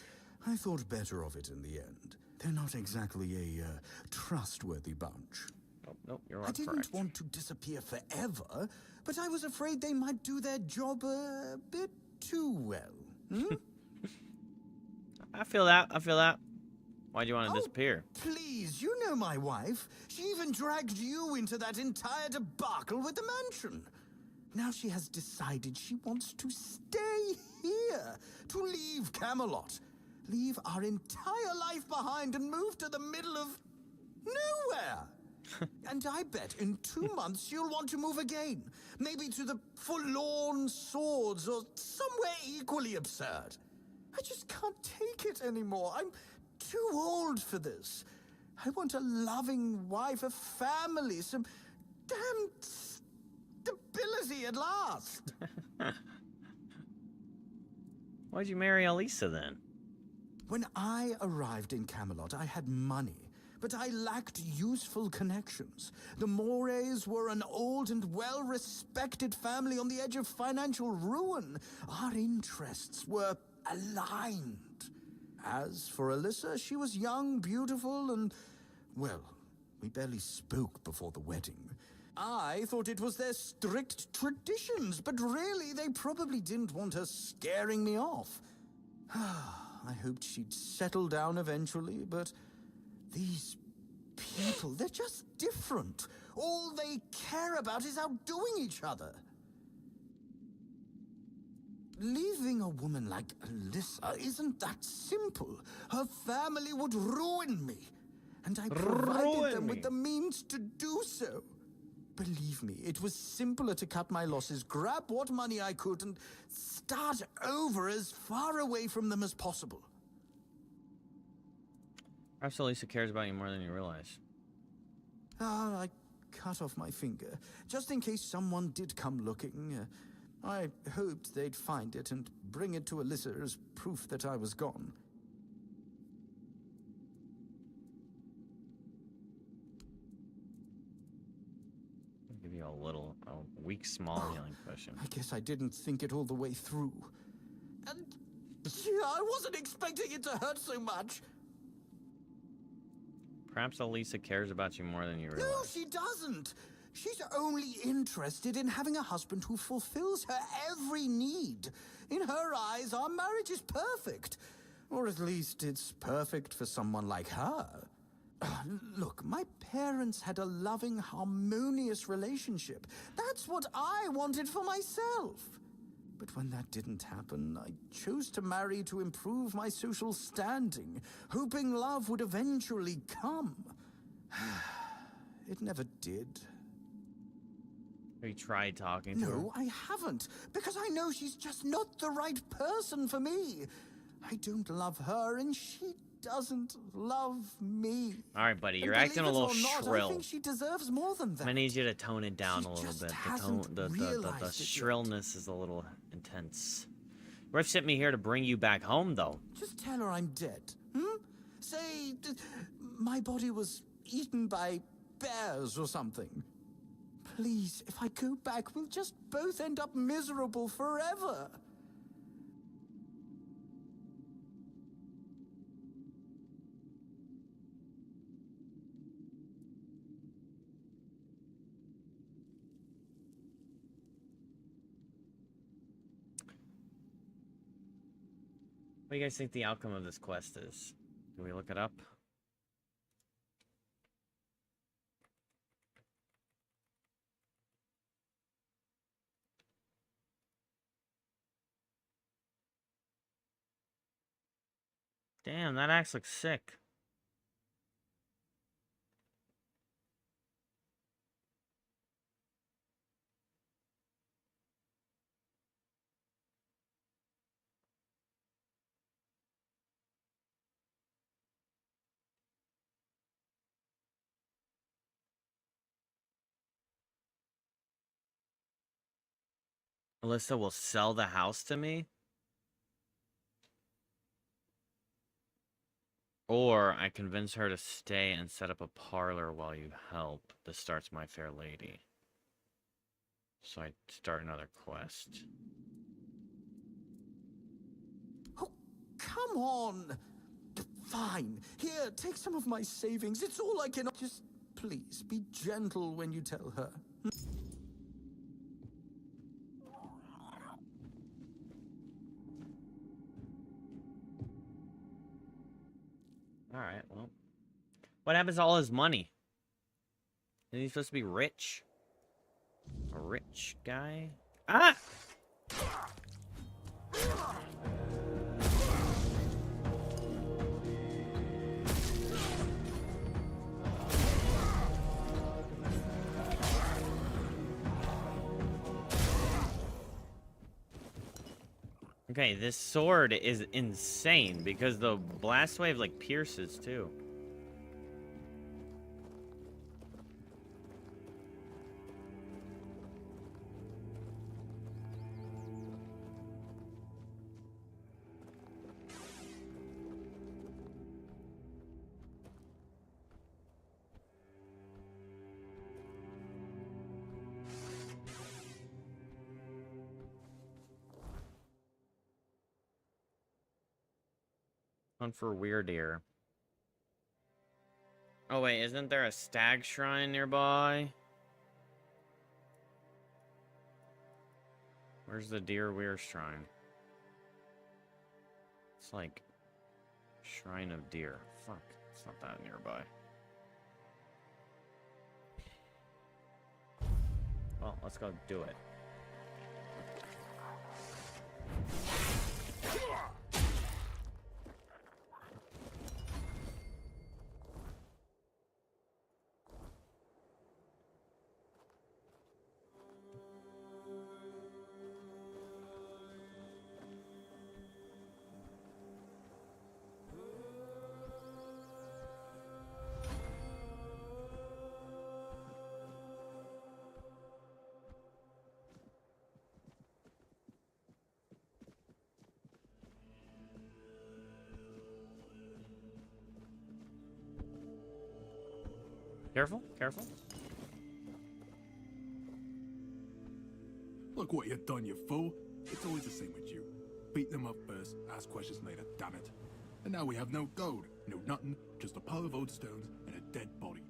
I thought better of it in the end. They're not exactly a trustworthy bunch. Nope, you're I didn't correct. want to disappear forever, but I was afraid they might do their job a bit too well. Hmm? I feel that. Why'd you want to Oh, disappear? Please, you know my wife. She even dragged you into that entire debacle with the mansion. Now she has decided she wants to stay here, to leave Camelot, leave our entire life behind and move to the middle of nowhere. And I bet in 2 months you'll want to move again. Maybe to the Forlorn Swords or somewhere equally absurd. I just can't take it anymore. I'm too old for this. I want a loving wife, a family, some damn stability at last. Why'd you marry Elisa then? When I arrived in Camelot, I had money. But I lacked useful connections. The Morays were an old and well-respected family on the edge of financial ruin. Our interests were aligned. As for Alyssa, she was young, beautiful, and, well, we barely spoke before the wedding. I thought it was their strict traditions, but really they probably didn't want her scaring me off. I hoped she'd settle down eventually, but... these people, they're just different. All they care about is outdoing each other. Leaving a woman like Alyssa isn't that simple. Her family would ruin me. and I provided Ruin them me. with the means to do so. Believe me, it was simpler to cut my losses, grab what money I could, and start over as far away from them as possible. Perhaps Elisa cares about you more than you realize. I cut off my finger, just in case someone did come looking. I hoped they'd find it and bring it to Alyssa as proof that I was gone. I'll give you a weak, small healing potion. I guess I didn't think it all the way through. And yeah, I wasn't expecting it to hurt so much. Perhaps Elisa cares about you more than you realize. No, she doesn't. She's only interested in having a husband who fulfills her every need. In her eyes, our marriage is perfect. Or at least it's perfect for someone like her. Look, my parents had a loving, harmonious relationship. That's what I wanted for myself. But when that didn't happen, I chose to marry to improve my social standing, hoping love would eventually come. It never did. Have you tried talking to her? No, I haven't, because I know she's just not the right person for me. I don't love her, and she doesn't love me. All right, buddy, And you're acting a believe it little or not, shrill. I think she deserves more than that. I need you to tone it down She a little just bit. hasn't The realized it yet. shrillness is a little intense. Riff sent me here to bring you back home, though. Just tell her I'm dead. Say, my body was eaten by bears or something. Please, if I go back, we'll just both end up miserable forever. What do you guys think the outcome of this quest is? Do we look it up? Damn, that axe looks sick. Alyssa will sell the house to me? Or I convince her to stay and set up a parlor while you help. This starts My Fair Lady. So I start another quest. Oh, come on. Fine. Here, take some of my savings. It's all I can... Just, please, be gentle when you tell her. Alright, well. What happens to all his money? Isn't he supposed to be rich? A rich guy? Ah! Okay, this sword is insane because the blast wave like pierces too. Hunt for weird deer. Oh wait, isn't there a stag shrine nearby? Where's the deer weir shrine? It's like shrine of deer. Fuck, it's not that nearby. Well, let's go do it. Careful, careful. Look what you've done, you fool. It's always the same with you. Beat them up first, ask questions later, damn it. And now we have no gold, no nothing, just a pile of old stones and a dead body.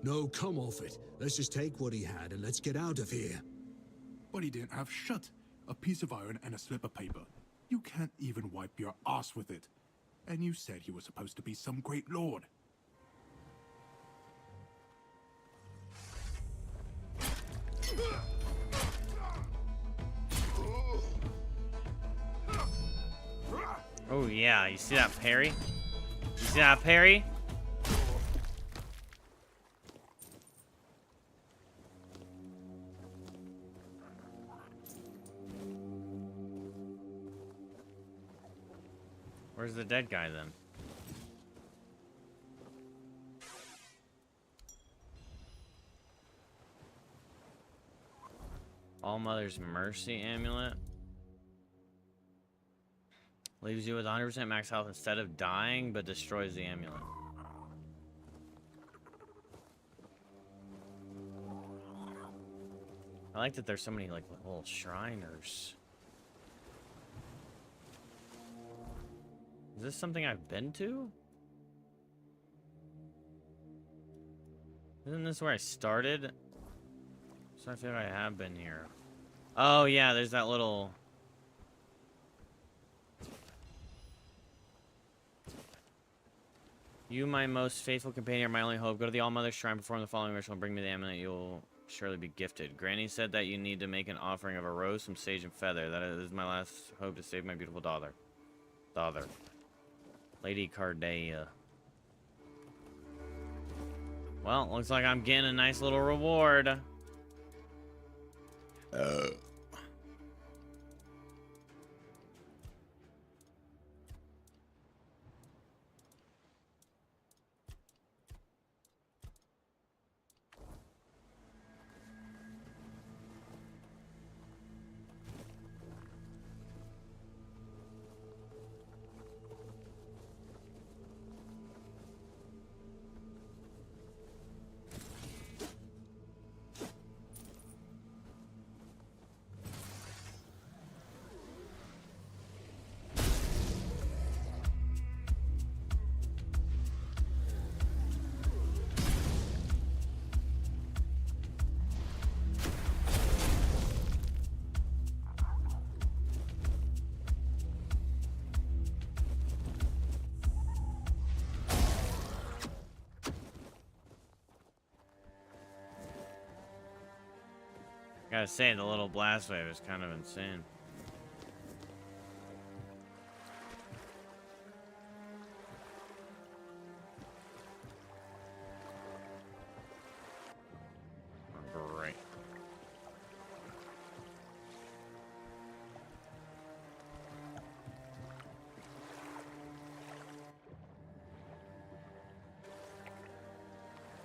No, come off it. Let's just take what he had and let's get out of here. But he didn't have shut. A piece of iron and a slip of paper. You can't even wipe your ass with it. And you said he was supposed to be some great lord. Oh yeah, you see that parry? You see that parry? Where's the dead guy then? All Mother's Mercy amulet. Leaves you with 100% max health instead of dying, but destroys the amulet. I like that there's so many like little Shriners. Is this something I've been to? Isn't this where I started? So I feel like I have been here. Oh yeah, there's that little... You, my most faithful companion, are my only hope. Go to the All-Mother Shrine, perform the following ritual, and bring me the amulet. You'll surely be gifted. Granny said that you need to make an offering of a rose, some sage, and feather. That is my last hope to save my beautiful daughter. Lady Cardea. Well, looks like I'm getting a nice little reward. Gotta say, the little blast wave is kind of insane. Great.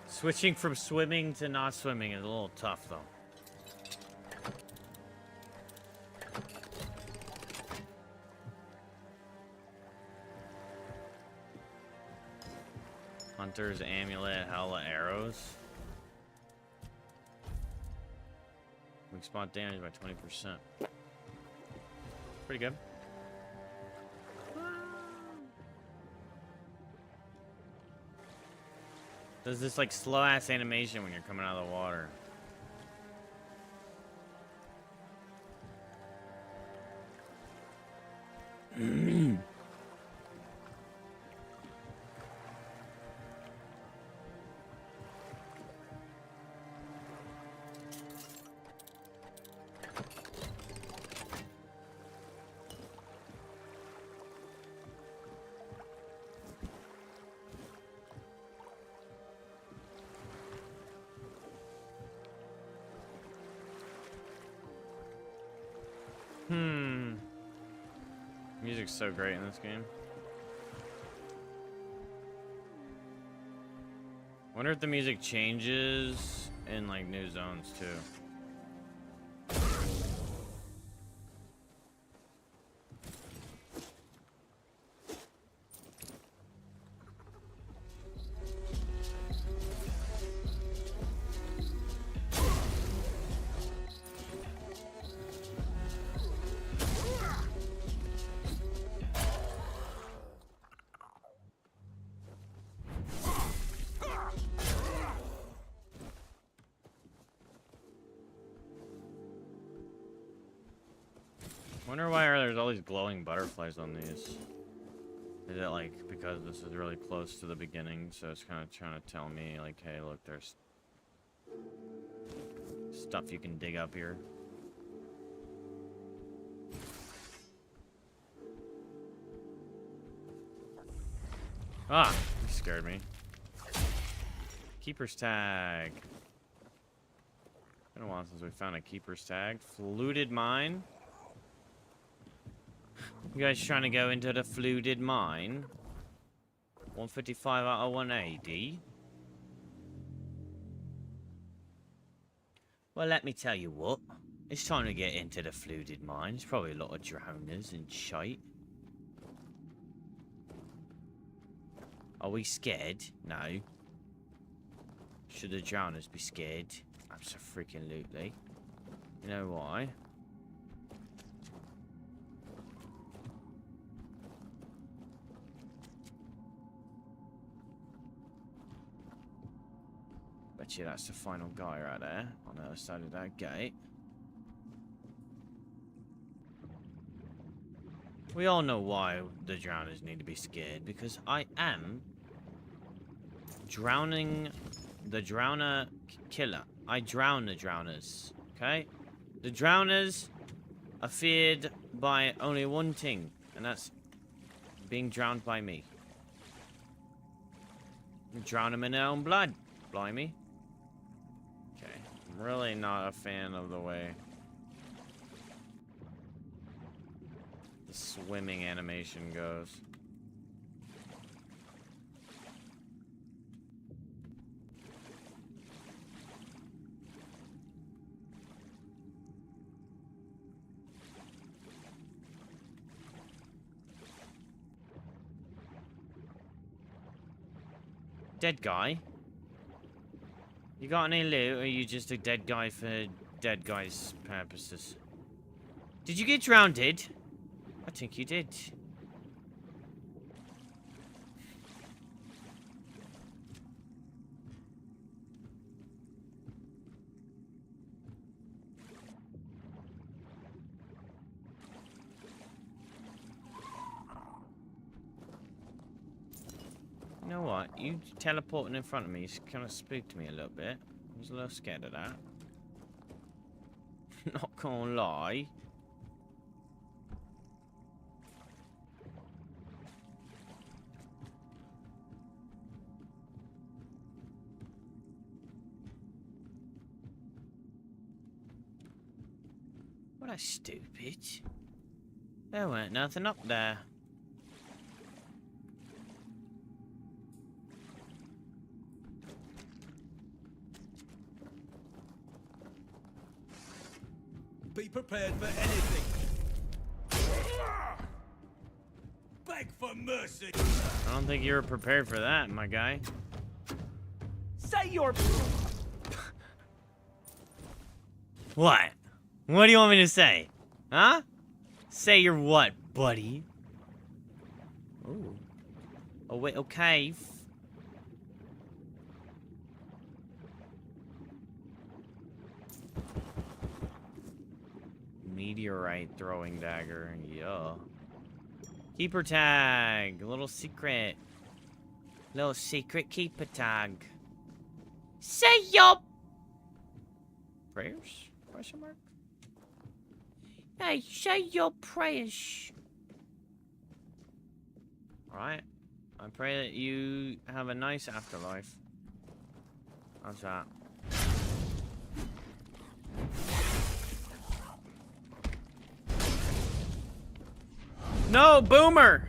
Switching from swimming to not swimming is a little tough, though. Hunter's amulet, hella arrows. Weak spot damage by 20%. Pretty good. Does this like slow ass animation when you're coming out of the water? Music's so great in this game. Wonder if the music changes in like new zones too. Wonder why there's all these glowing butterflies on these. Is it like because this is really close to the beginning, so it's kind of trying to tell me like, hey, look, there's stuff you can dig up here. Ah, you scared me. Keeper's tag. Been a while since we found a keeper's tag. Fluted mine. You guys trying to go into the fluted mine? 155 out of 180. Well, let me tell you what. It's time to get into the fluted mine. There's probably a lot of drowners and shite. Are we scared? No. Should the drowners be scared? Abso-freaking-lutely. You know why? Bet you that's the final guy right there on the other side of that gate. We all know why the drowners need to be scared, because I am drowning the drowner killer. I drown the drowners, okay? The drowners are feared by only one thing, and that's being drowned by me. Drown them in their own blood, blimey. Okay, I'm really not a fan of the way the swimming animation goes. Dead guy? You got any loot, or are you just a dead guy for dead guy's purposes? Did you get drowned? I think you did. You know what? You teleporting in front of me kind of spooked me a little bit. I was a little scared of that. Not gonna lie. What a stupid. There weren't nothing up there. Be prepared for anything. Beg for mercy. I don't think you were prepared for that, my guy. Say your... What? What do you want me to say? Huh? Say your what, buddy? Ooh. Oh, wait, okay. Meteorite throwing dagger, yeah. Keeper tag, a little secret. Little secret keeper tag. Say your prayers? Question mark? Hey, say your prayers. Alright. I pray that you have a nice afterlife. How's that? No, Boomer!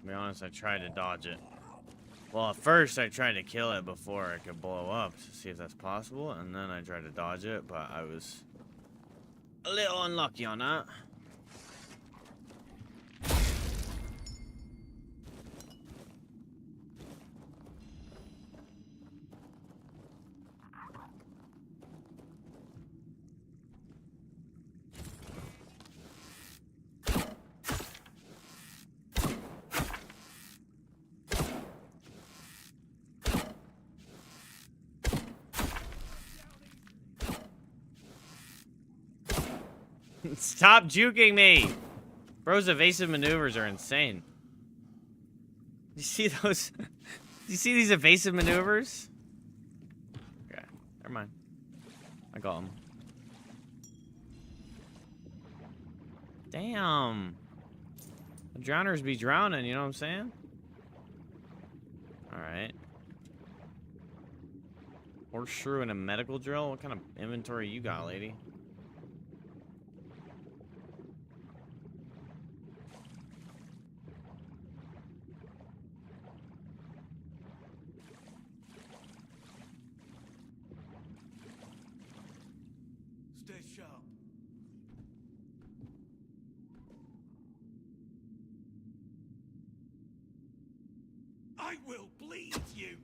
To be honest, I tried to dodge it. Well, at first I tried to kill it before it could blow up to see if that's possible, and then I tried to dodge it, but I was a little unlucky on that. Stop juking me! Bro's evasive maneuvers are insane. You see those? You see these evasive maneuvers? Okay, never mind. I got him. Damn. The drowners be drowning, you know what I'm saying? Alright. Horseshoe and a medical drill? What kind of inventory you got, lady? Stay sharp. I will bleed you.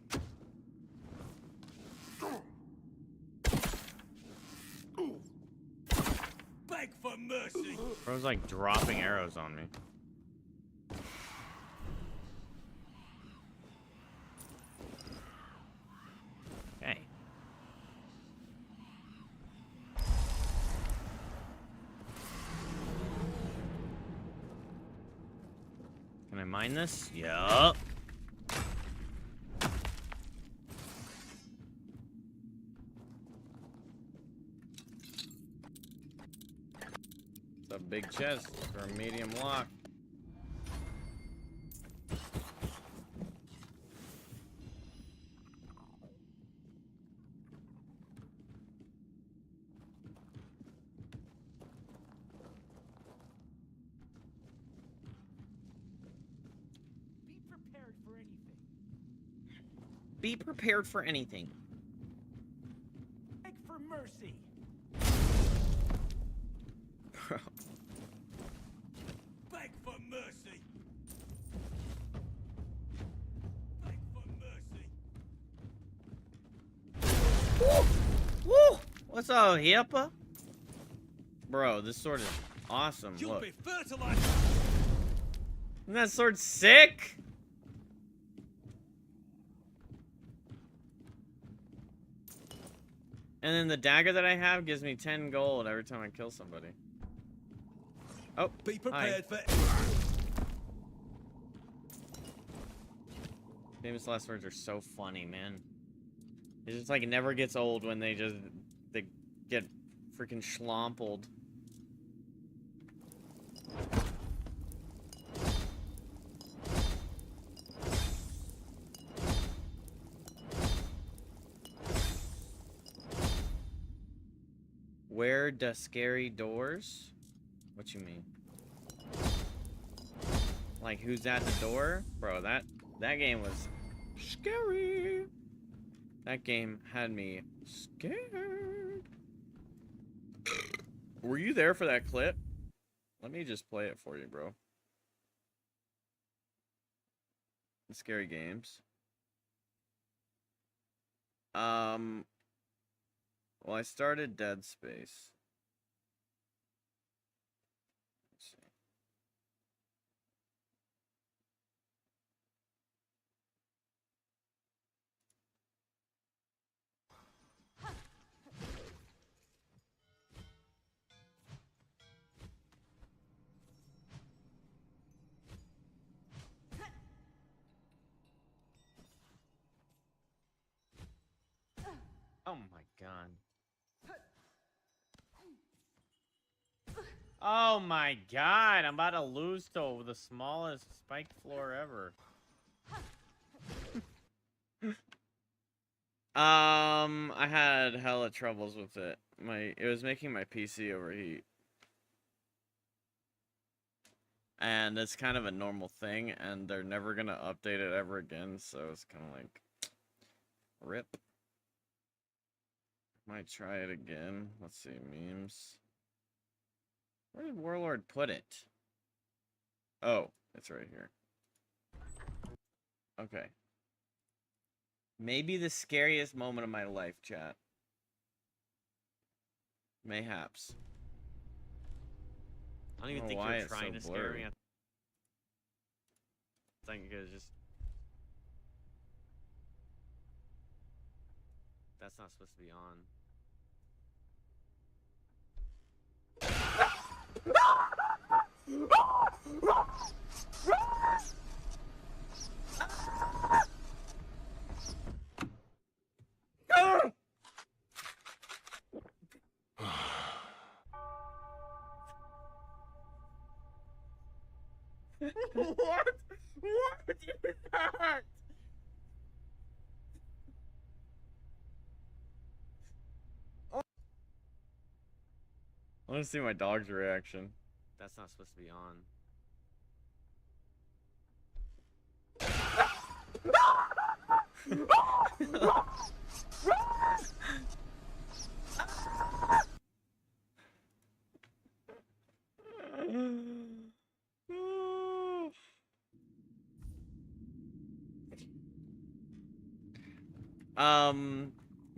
Beg for mercy. Bro's like dropping arrows on me. Okay. Can I mine this? Yup. It's a big chest for a medium lock. Be prepared for anything. Be prepared for anything. Beg for mercy. Bro. Beg for mercy. Beg for mercy. Woo! What's up, Hippa? Bro, this sword is awesome. You'll Look. be fertilized. Isn't that sword sick? And then the dagger that I have gives me 10 gold every time I kill somebody. Oh, Be prepared for. Famous last words are so funny, man. It just like never gets old when they get freaking schlompled. Where the scary doors? What you mean? Like who's at the door? Bro, that game was scary. That game had me scared. Were you there for that clip? Let me just play it for you, bro. The scary games. Well, I started Dead Space. Let's see. Oh my god. Oh my god, I'm about to lose to the smallest spiked floor ever. I had hella troubles with it. It was making my PC overheat. And it's kind of a normal thing, and they're never gonna update it ever again, so it's kind of like, rip. Might try it again. Let's see, memes. Where did Warlord put it? Oh, it's right here. Okay. Maybe the scariest moment of my life, chat. Mayhaps. I don't even know think why you're it's trying so to scare me. blurry. I think you guys just. That's not supposed to be on. What? What is that? I want to see my dog's reaction. That's not supposed to be on.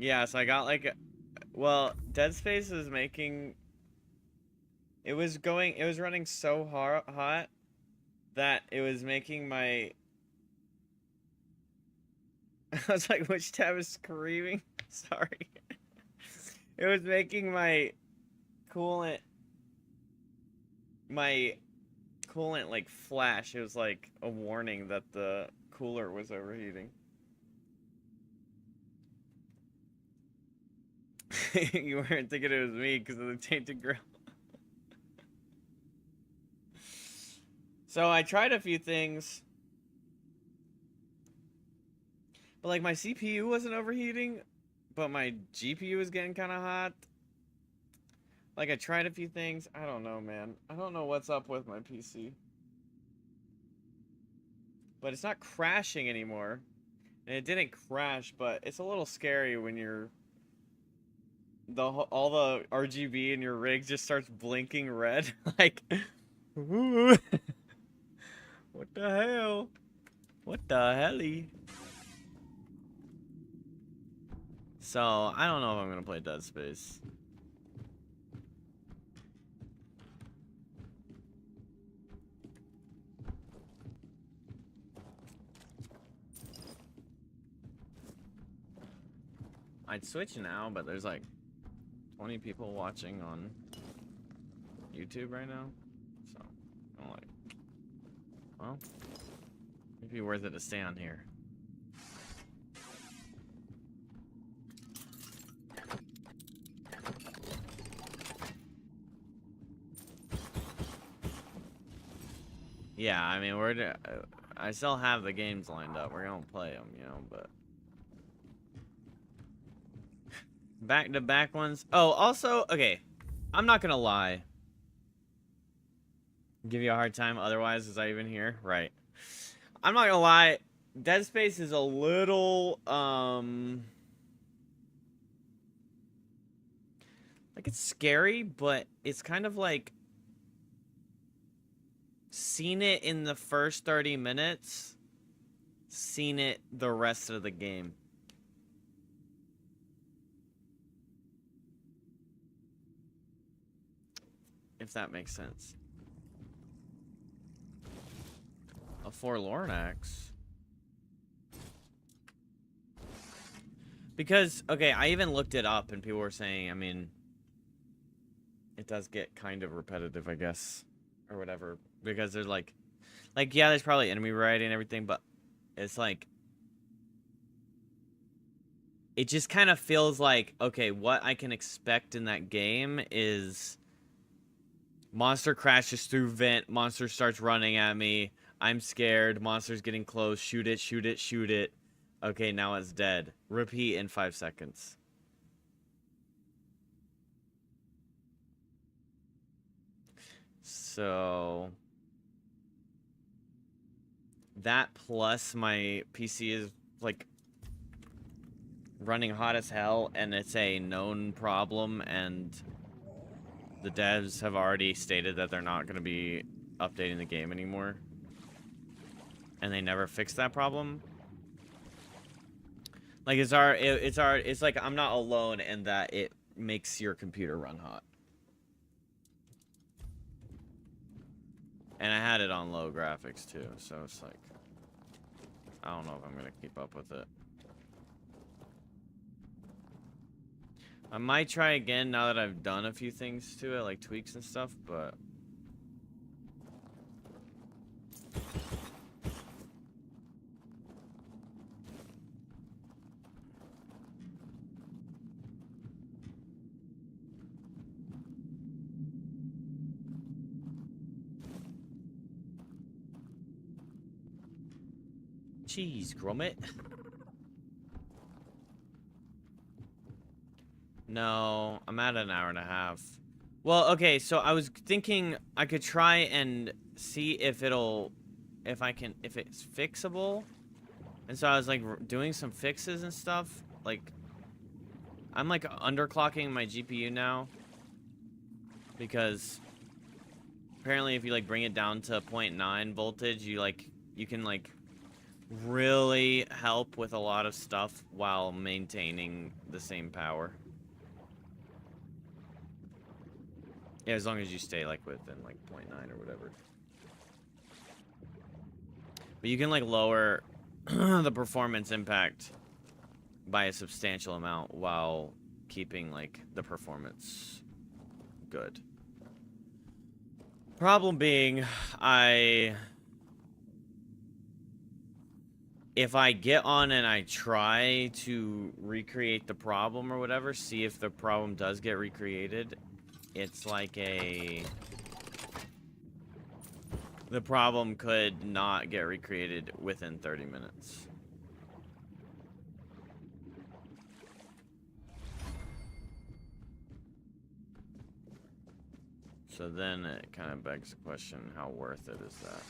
Yeah, so I got like, well, Dead Space is making, it was running so hot that it was making my, I was like, which tab is screaming? Sorry. It was making my coolant like flash. It was like a warning that the cooler was overheating. You weren't thinking it was me because of the Tainted Grail. So I tried a few things. But like my CPU wasn't overheating, but my GPU was getting kind of hot. Like I tried a few things. I don't know, man. I don't know what's up with my PC. But it's not crashing anymore. And it didn't crash, but it's a little scary when you're all the RGB in your rig just starts blinking red. Like, ooh. What the hell? What the helly? So, I don't know if I'm gonna play Dead Space. I'd switch now, but there's like 20 people watching on YouTube right now. So, I'm like, well, it'd be worth it to stay on here. Yeah, I mean, I still have the games lined up. We're gonna play them, you know, but back-to-back ones. Oh, also, okay, I'm not gonna lie. Give you a hard time, otherwise, is I even here? Right. I'm not gonna lie, Dead Space is a little, like, it's scary, but it's kind of like, seen it in the first 30 minutes, seen it the rest of the game. If that makes sense. A forlorn axe. Because, okay, I even looked it up and people were saying, I mean, it does get kind of repetitive, I guess, or whatever. Because there's like, yeah, there's probably enemy variety and everything, but it's like, it just kind of feels like, okay, what I can expect in that game is monster crashes through vent, monster starts running at me, I'm scared, monster's getting close, shoot it, shoot it, shoot it. Okay, now it's dead. Repeat in 5 seconds. So that plus my PC is like running hot as hell and it's a known problem, and the devs have already stated that they're not going to be updating the game anymore, and they never fixed that problem. Like it's like I'm not alone in that it makes your computer run hot. And I had it on low graphics too, so it's like, I don't know if I'm gonna keep up with it. I might try again now that I've done a few things to it, like tweaks and stuff, but Cheese, grommet. No, I'm at an hour and a half. Well, okay, so I was thinking I could try and see if if it's fixable. And so I was like doing some fixes and stuff. Like, I'm like underclocking my GPU now. Because apparently if you like bring it down to 0.9 voltage, you can like really help with a lot of stuff while maintaining the same power. Yeah, as long as you stay like within like 0.9 or whatever. But you can like lower the performance impact by a substantial amount while keeping like the performance good. Problem being, if I get on and I try to recreate the problem or whatever, see if the problem does get recreated, it's like the problem could not get recreated within 30 minutes. So then it kind of begs the question, how worth it is that?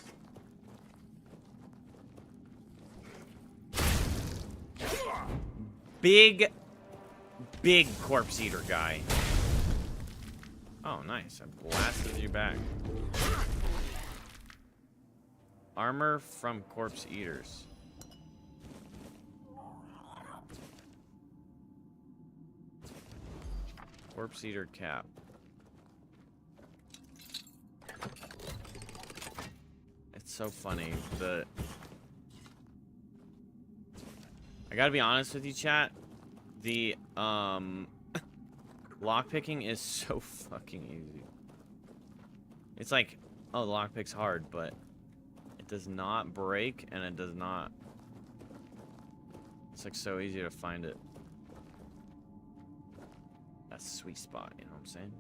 Big corpse eater guy. Oh, nice. I blasted you back. Armor from corpse eaters. Corpse eater cap. It's so funny. I gotta be honest with you, chat. The lockpicking is so fucking easy. It's like, oh, the lockpick's hard, but it does not break and it does not. It's like so easy to find it. That's a sweet spot, you know what I'm saying?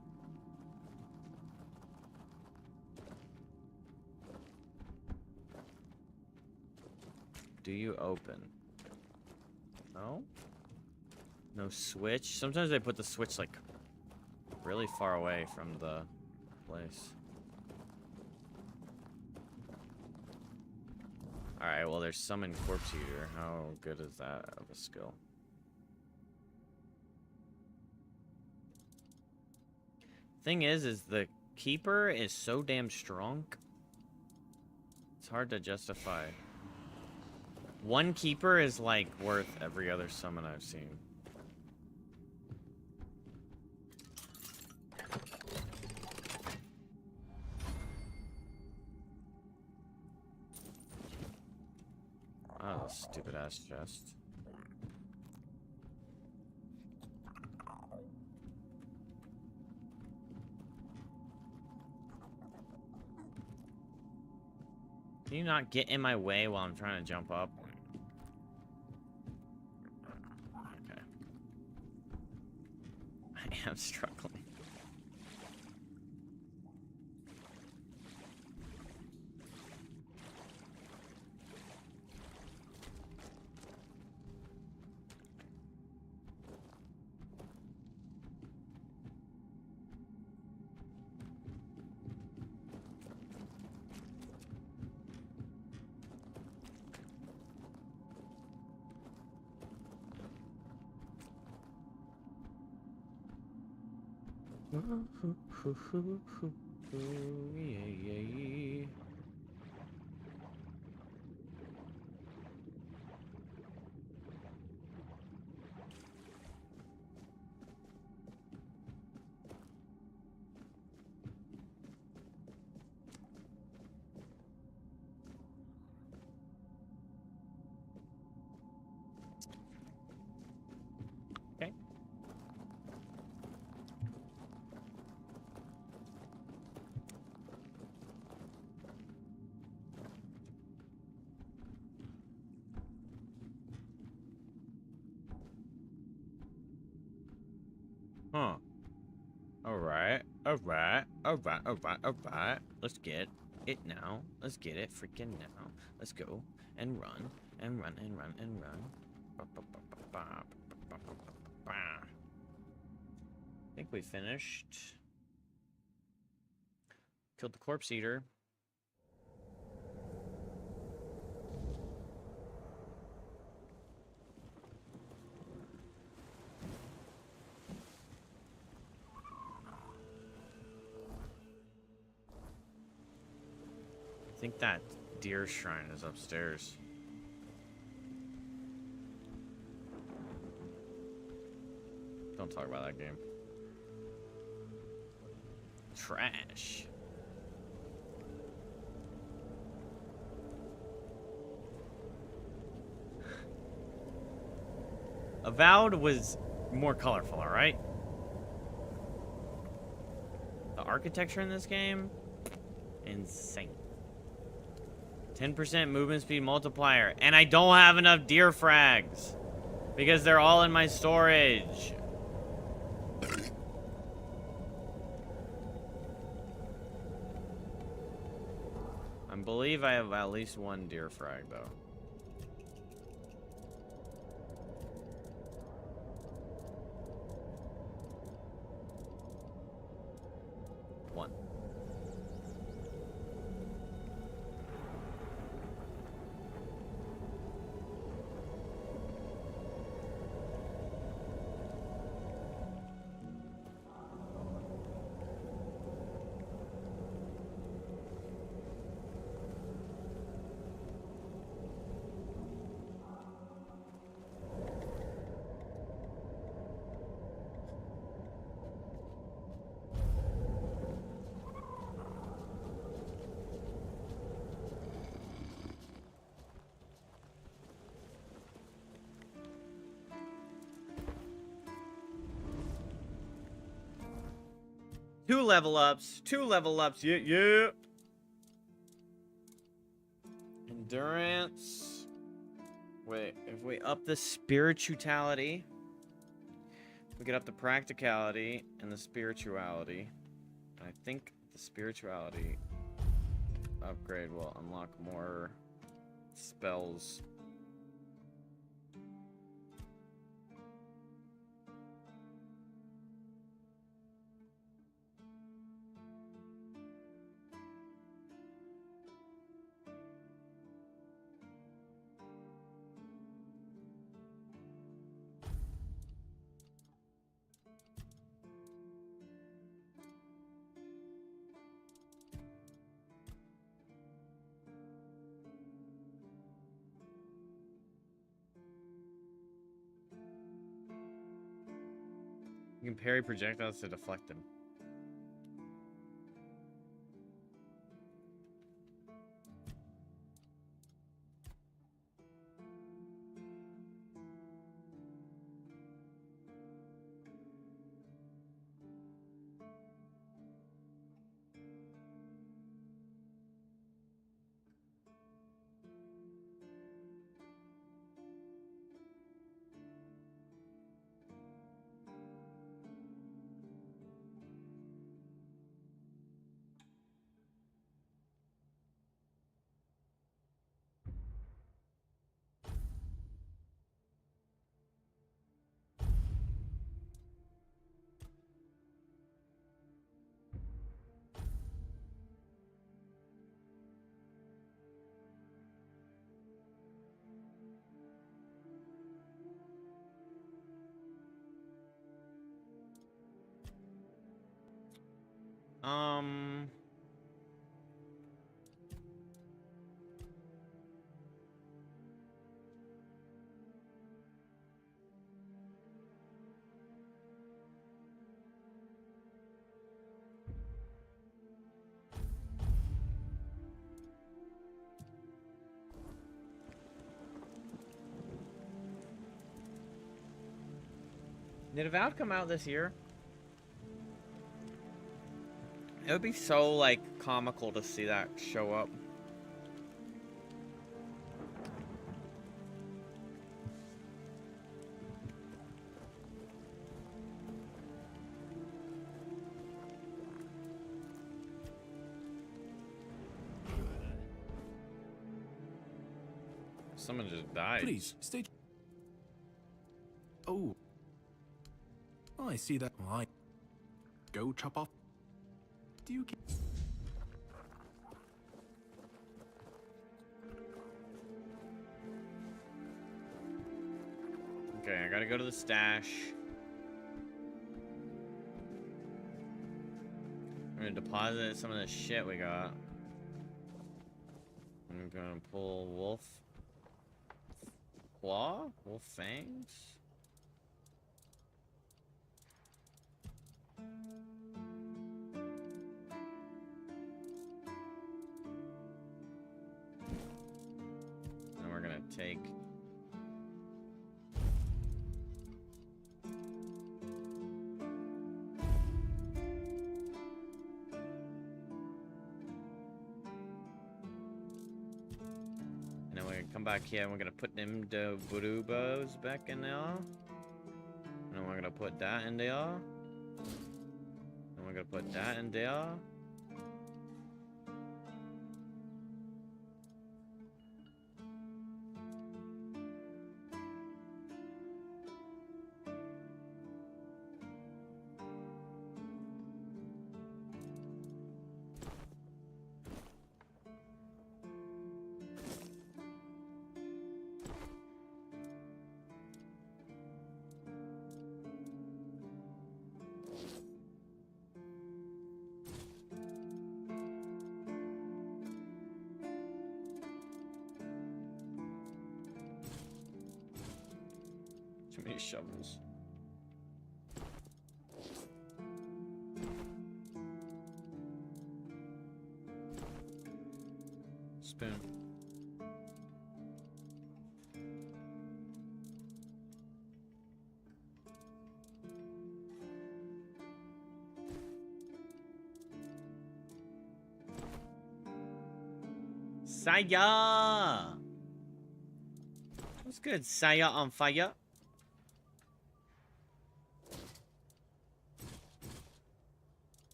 Do you open? No? No switch? Sometimes they put the switch like really far away from the place. Alright, well there's summon corpse eater. How good is that of a skill? Thing is the keeper is so damn strong. It's hard to justify. One keeper is like worth every other summon I've seen. Oh, stupid ass chest. Can you not get in my way while I'm trying to jump up? Okay. I am struggling. Yeah. Okay. Huh. Alright. Let's get it now. Let's get it freaking now. Let's go and run And run, and run, and run. I think we finished. Killed the corpse eater. I think that deer shrine is upstairs. Don't talk about that game. Trash. Avowed was more colorful, alright? The architecture in this game, insane. 10% movement speed multiplier. And I don't have enough deer frags. Because they're all in my storage. I believe I have at least one deer frag, though. One. Two level ups, yeah, yeah. Endurance. Wait, if we up the spirituality, we get up the practicality and the spirituality. I think the spirituality upgrade will unlock more spells. You can parry projectiles to deflect them. Did Avowed come out this year? It would be so, like, comical to see that show up. someone just died. Please, stay. Oh. I see that. Why? Go chop off. Do you keep... Okay, I gotta go to the stash. I'm gonna deposit some of the shit we got. I'm gonna pull wolf claw? Wolf fangs? And we're gonna take come back here and we're gonna put them the burubos back in there. And we're gonna put that in there. And we're gonna put that in there. Too many shovels. Spoon. Saya! What's good, Saya on fire?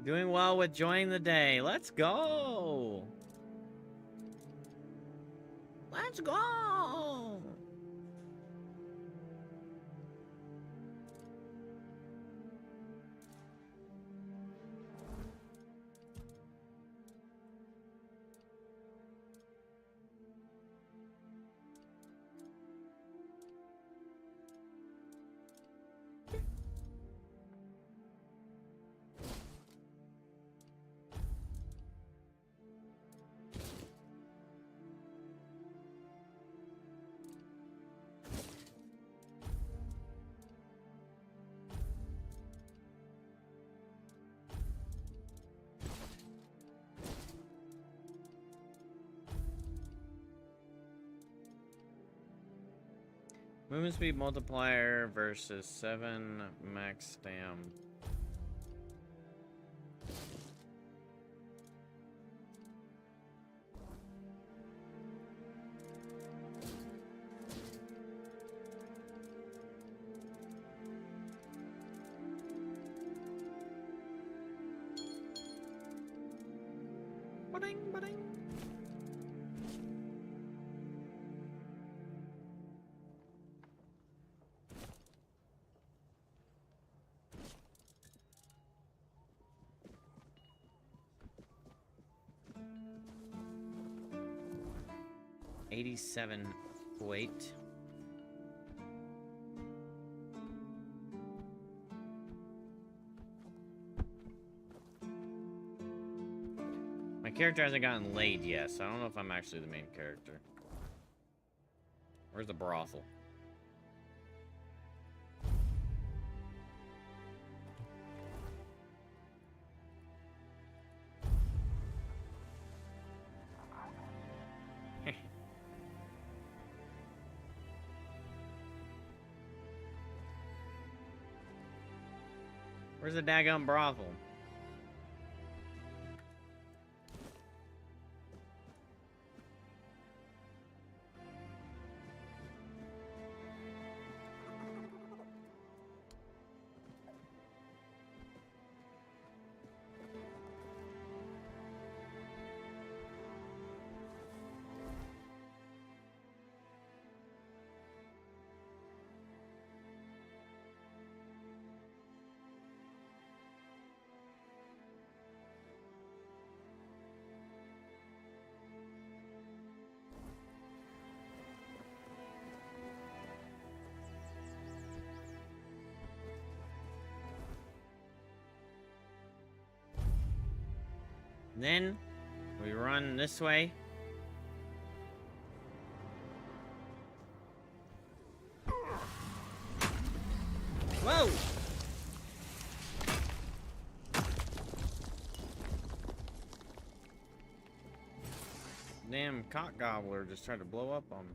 Doing well with joining the day. Let's go. Let's go. Movement speed multiplier versus 7 max stam. Ba-ding, ba-ding. $87 weight. My character hasn't gotten laid yet, so I don't know if I'm actually the main character. Where's the brothel? Where's the daggum brothel? Then we run this way. Whoa! Damn cock gobbler just tried to blow up on me.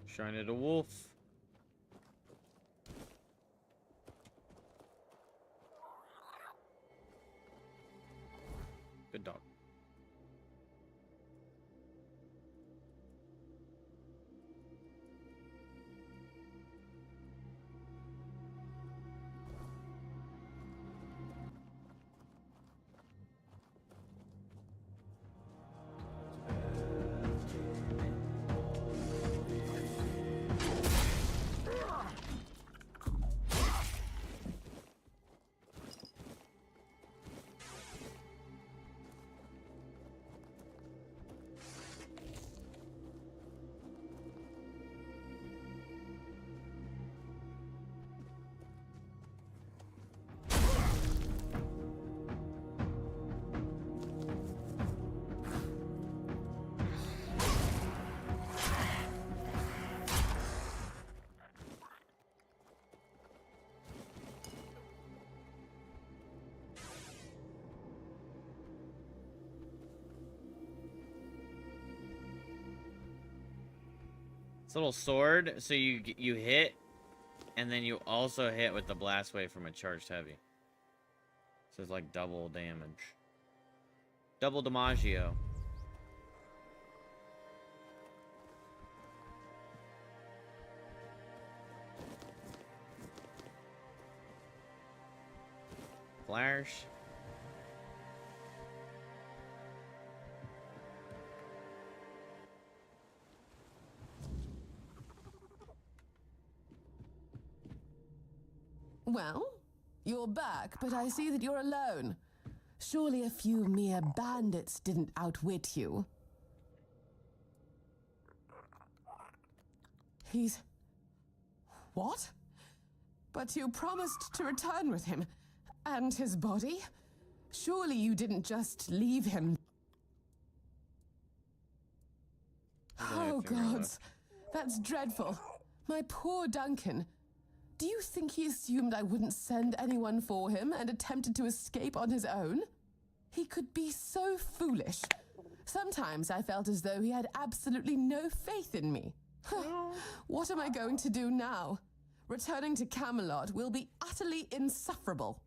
Shrine of the wolf. Good dog. Little sword, so you hit, and then you also hit with the blast wave from a charged heavy. So it's like double damage. Double Damaggio. Flash. Well, you're back, but I see that you're alone. Surely a few mere bandits didn't outwit you. He's... What? But you promised to return with him. And his body? Surely you didn't just leave him. Oh, gods. That's dreadful. My poor Duncan. Do you think he assumed I wouldn't send anyone for him and attempted to escape on his own? He could be so foolish. Sometimes I felt as though he had absolutely no faith in me. What am I going to do now? Returning to Camelot will be utterly insufferable.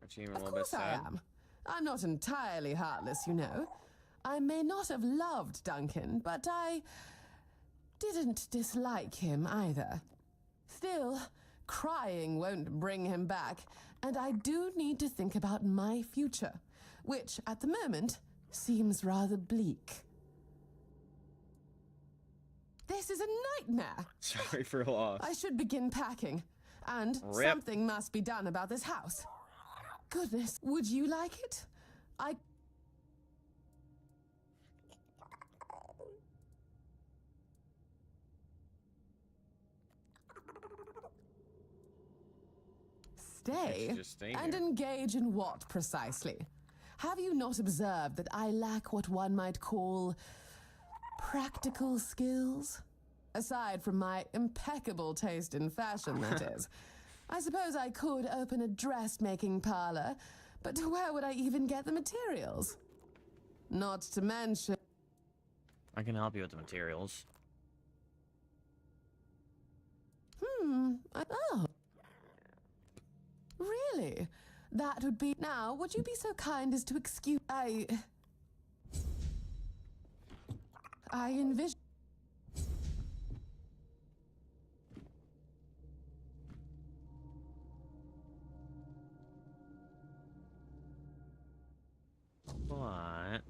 Of course I am. I'm not entirely heartless, you know. I may not have loved Duncan, but I didn't dislike him either. Still, crying won't bring him back, and I do need to think about my future, which, at the moment, seems rather bleak. This is a nightmare! Sorry for loss. I should begin packing, and Rip. something must be done about this house. Goodness, would you like it? Stay? Just stay And here. engage in what, precisely? Have you not observed that I lack what one might call practical skills? Aside from my impeccable taste in fashion, that is. I suppose I could open a dressmaking parlor, but where would I even get the materials? Not to mention... I can help you with the materials. Oh. Really? That would be... Now, would you be so kind as to excuse... I envision... What?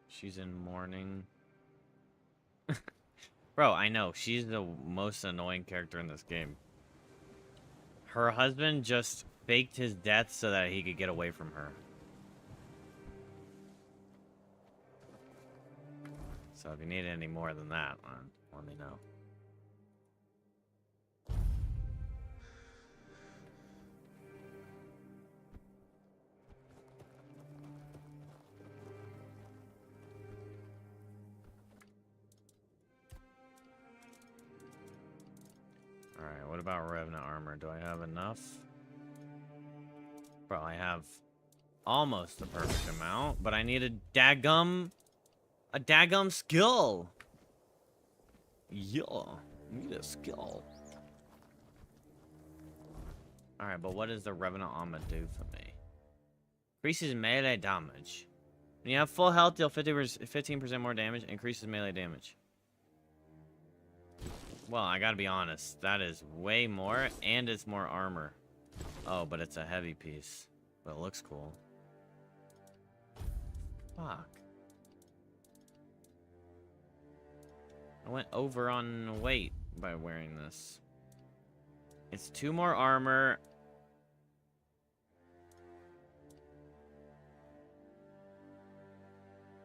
She's in mourning. Bro, I know. She's the most annoying character in this game. Her husband just faked his death so that he could get away from her. So if you need any more than that, let me know. Alright, what about Revenant armor? Do I have enough? Bro, I have almost the perfect amount, but I need a daggum skill. Yeah, need a skill. Alright, but what does the Revenant armor do for me? Increases melee damage. When you have full health, deal 15% more damage, increases melee damage. Well, I gotta be honest, that is way more, and it's more armor. Oh, but it's a heavy piece. But it looks cool. Fuck. I went over on weight by wearing this. It's 2 more armor.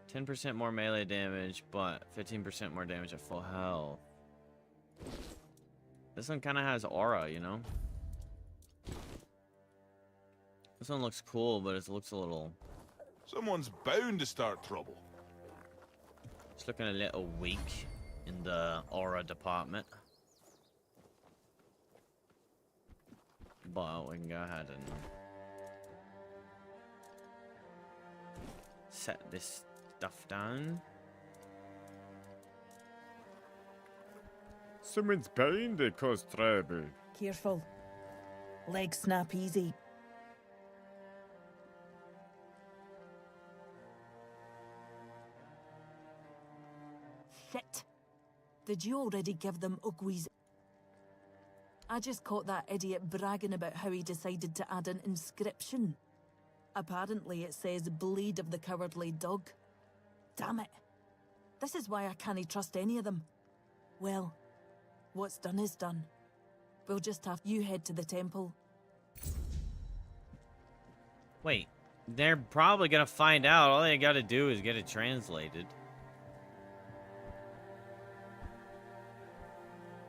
%10 more melee damage, but 15% more damage at full health. This one kind of has aura, you know? This one looks cool, but it looks a little... Someone's bound to start trouble. It's looking a little weak in the aura department. But we can go ahead and set this stuff down. Someone's pain, they cause trouble. Careful. Legs snap easy. Shit. Did you already give them Ugwies? I just caught that idiot bragging about how he decided to add an inscription. Apparently it says Bleed of the Cowardly Dog. Damn it. This is why I can't trust any of them. Well, what's done is done. We'll just have you head to the temple. Wait, they're probably gonna find out. All they gotta do is get it translated.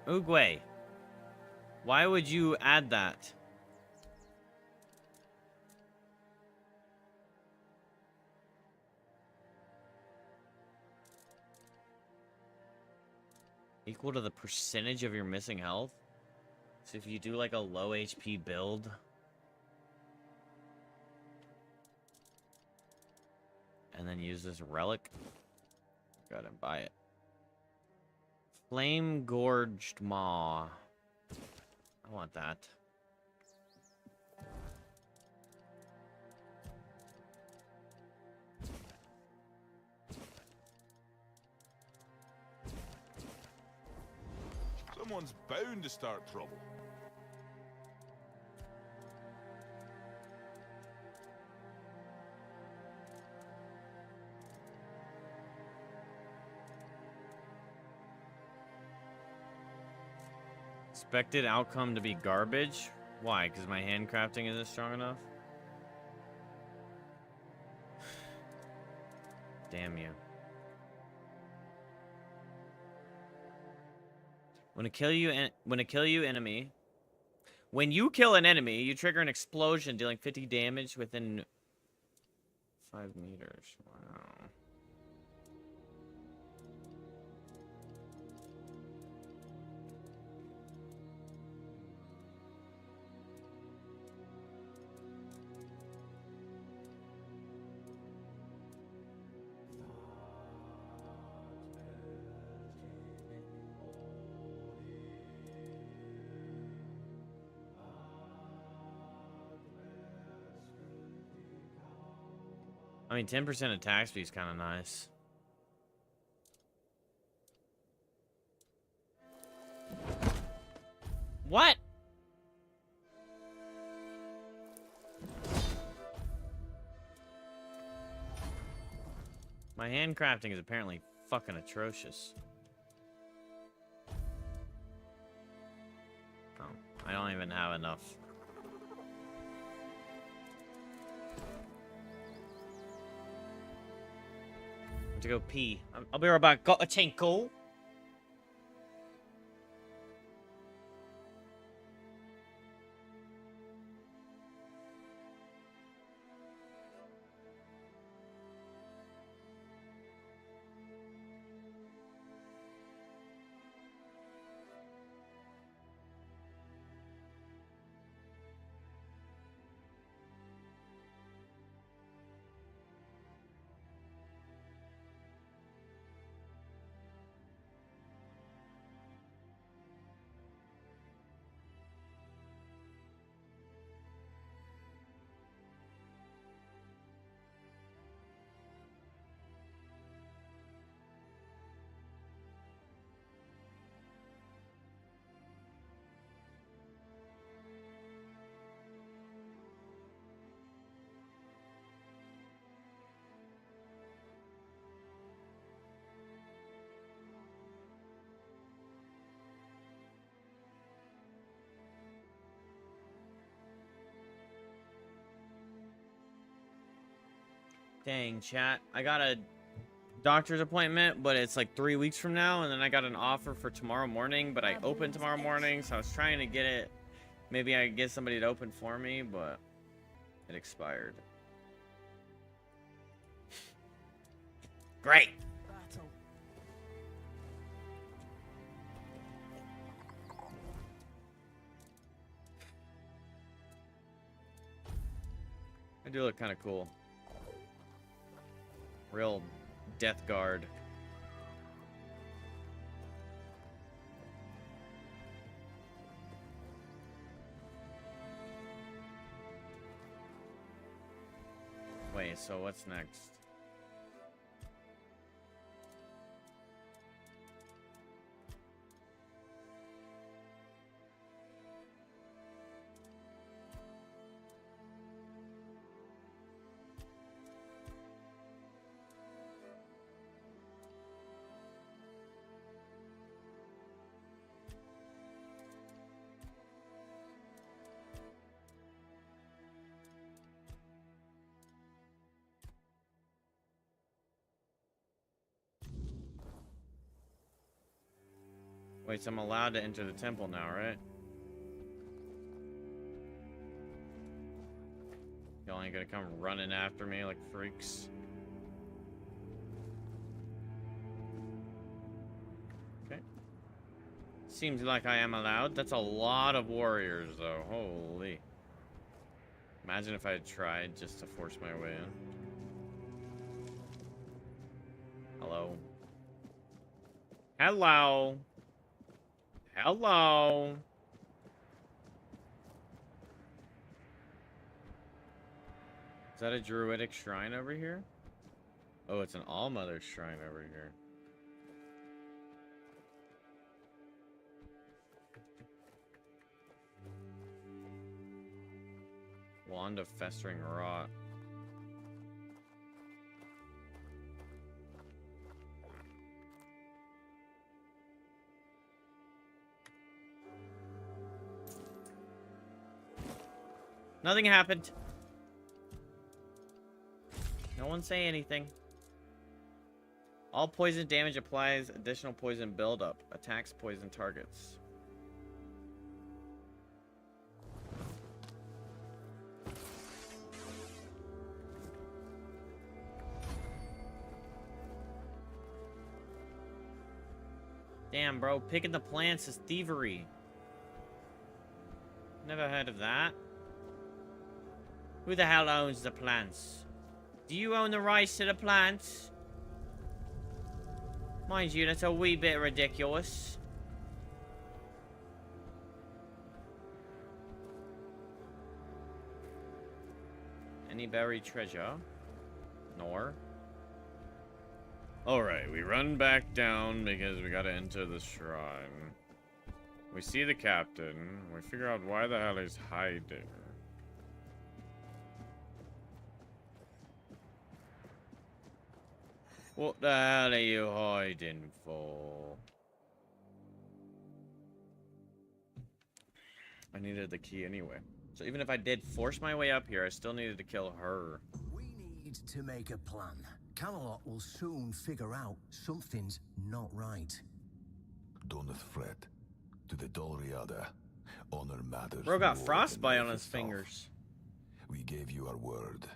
Oogway, why would you add that? Equal to the percentage of your missing health? So if you do like a low HP build... and then use this relic, go ahead and buy it. Flame Gorged Maw. I want that. Someone's bound to start trouble. Expected outcome to be garbage? Why? Because my handcrafting isn't strong enough? Damn you. When you kill an enemy, you trigger an explosion dealing 50 damage within 5 meters. Wow. I mean, 10% attack speed is kind of nice. What? My handcrafting is apparently fucking atrocious. don't even have enough. I have to go pee. I'll be right back. Got a tinkle. Dang, chat. I got a doctor's appointment, but it's like 3 weeks from now, and then I got an offer for tomorrow morning, but I open tomorrow morning, so I was trying to get it. Maybe I could get somebody to open for me, but it expired. Great. Battle. I do look kind of cool. Real death guard. Wait, so what's next? Wait, so I'm allowed to enter the temple now, right? Y'all ain't gonna come running after me like freaks. Okay. Seems like I am allowed. That's a lot of warriors, though. Holy. Imagine if I had tried just to force my way in. Hello. Hello. Hello. Is that a druidic shrine over here? Oh, it's an All-Mother shrine over here. Wand of Festering Rot. Nothing happened. No one say anything. All poison damage applies additional poison buildup. Attacks poison targets. Damn, bro. Picking the plants is thievery. Never heard of that. Who the hell owns the plants? Do you own the rights to the plants? Mind you, that's a wee bit ridiculous. Any buried treasure? Nor. Alright, we run back down because we gotta enter the shrine. We see the captain. We figure out why the hell he's hiding. What the hell are you hiding for? I needed the key anyway. So even if I did force my way up here, I still needed to kill her. We need to make a plan. Camelot will soon figure out something's not right. Don't fret. To the Dolriada, honor matters. Bro got more frostbite than on his itself. fingers. We gave you our word.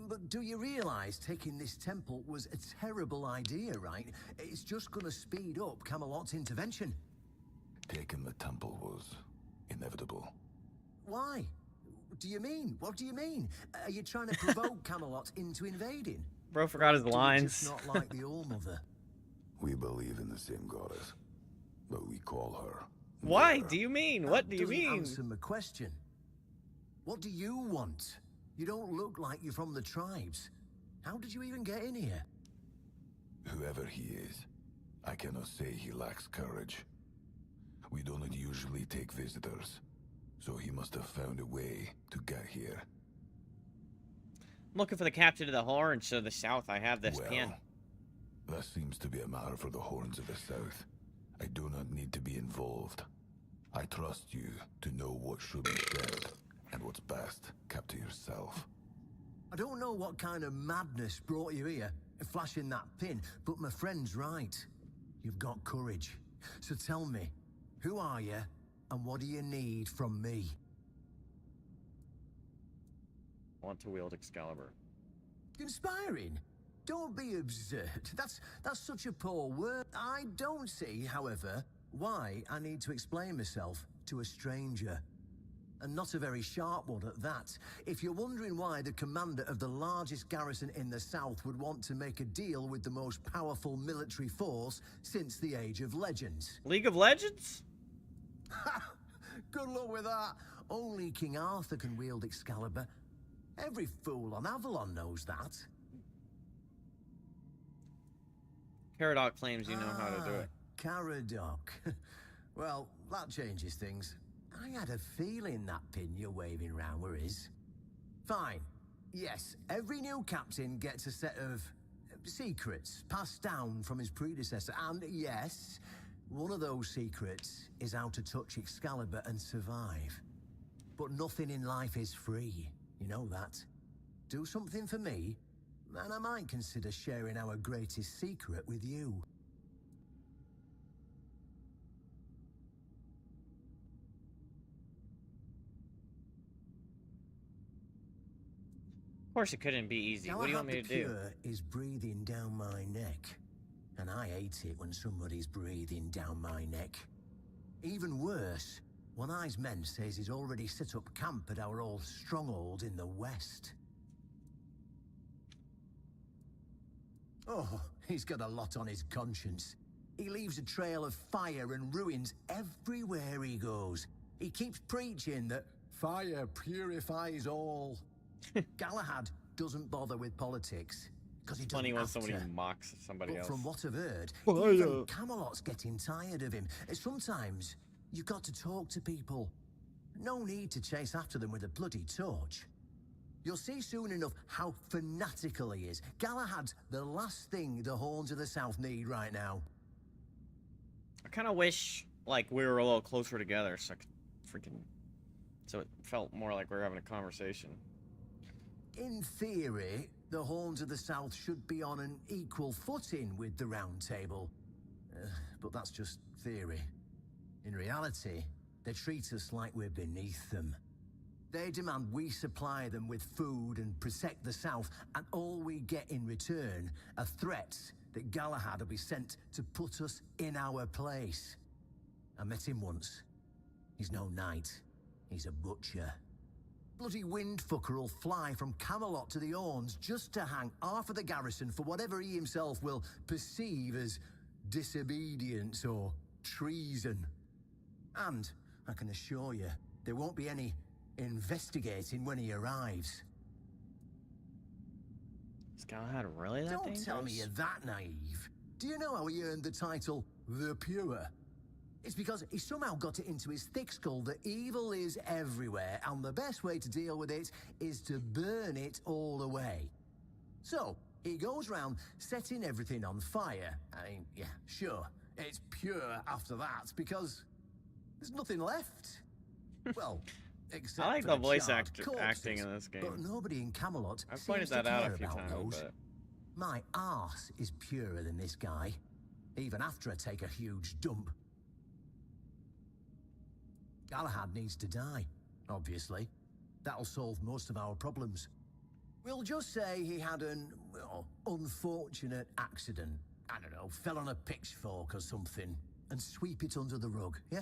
But do you realize taking this temple was a terrible idea, right? It's just gonna speed up Camelot's intervention. Taking the temple was inevitable. Why? Do you mean? What do you mean? Are you trying to provoke Camelot into invading? Bro forgot his Do you lines. just not like the All-Mother? We believe in the same goddess, but we call her. Why Mother. do you mean? What do you Doesn't mean? Answer my question. What do you want? You don't look like you're from the tribes. How did you even get in here? Whoever he is, I cannot say he lacks courage. We don't usually take visitors, so he must have found a way to get here. I'm looking for the captain of the horns to the south. I have this pin. That seems to be a matter for the horns of the south. I do not need to be involved. I trust you to know what should be shared, and what's best kept to yourself. I don't know what kind of madness brought you here, flashing that pin, but my friend's right. You've got courage. So tell me, who are you, and what do you need from me? Want to wield Excalibur. Inspiring? Don't be absurd. That's such a poor word. I don't see, however, why I need to explain myself to a stranger. And not a very sharp one at that. If you're wondering why the commander of the largest garrison in the south would want to make a deal with the most powerful military force since the Age of Legends. League of Legends? Good luck with that. Only King Arthur can wield Excalibur. Every fool on Avalon knows that. Caradoc claims you know how to do it. Caradoc. Well, that changes things. I had a feeling that pin you're waving around were his. Fine. Yes, every new captain gets a set of secrets passed down from his predecessor. And yes, one of those secrets is how to touch Excalibur and survive. But nothing in life is free. You know that. Do something for me, and I might consider sharing our greatest secret with you. Of course it couldn't be easy. What do you want me to do? Galahad the Pure is breathing down my neck. And I hate it when somebody's breathing down my neck. Even worse, One Eye's men says he's already set up camp at our old stronghold in the west. Oh, he's got a lot on his conscience. He leaves a trail of fire and ruins everywhere he goes. He keeps preaching that fire purifies all. Galahad doesn't bother with politics, because he doesn't Funny when have somebody to. mocks somebody But else. from what I've heard, Fire. even Camelot's getting tired of him. Sometimes you've got to talk to people. No need to chase after them with a bloody torch. You'll see soon enough how fanatical he is. Galahad's the last thing the Horns of the South need right now. I kind of wish, like, we were a little closer together, so I could freaking... So it felt more like we were having a conversation. In theory, the Horns of the South should be on an equal footing with the Round Table. But that's just theory. In reality, they treat us like we're beneath them. They demand we supply them with food and protect the South, and all we get in return are threats that Galahad will be sent to put us in our place. I met him once. He's no knight. He's a butcher. Bloody windfucker will fly from Camelot to the Horns just to hang half of the garrison for whatever he himself will perceive as disobedience or treason. And I can assure you, there won't be any investigating when he arrives. Is Galahad really that Don't dangerous? tell me you're that naive. Do you know how he earned the title The Pure? It's because he somehow got it into his thick skull that evil is everywhere, and the best way to deal with it is to burn it all away. So, he goes round setting everything on fire. I mean, yeah, sure, it's pure after that, because there's nothing left. Well, except I like for the voice charred acting in corpses, this But game. nobody in Camelot I've pointed seems to that out a care few about times, those. but My arse is purer than this guy, even after I take a huge dump. Galahad needs to die, obviously. That'll solve most of our problems. We'll just say he had an, well, unfortunate accident. I don't know, fell on a pitchfork or something, and sweep it under the rug, yeah?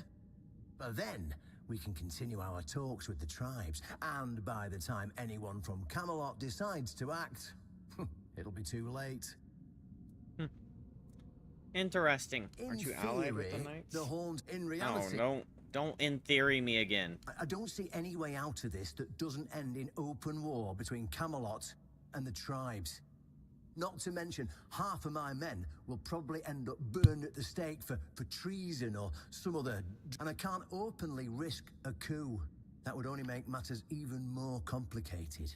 But then, we can continue our talks with the tribes, and by the time anyone from Camelot decides to act, it'll be too late. interesting. Aren't In you allied with the theory, knights? the horns in No, reality... don't in theory me again. I don't see any way out of this that doesn't end in open war between Camelot and the tribes. Not to mention, half of my men will probably end up burned at the stake for treason or some other... And I can't openly risk a coup. That would only make matters even more complicated.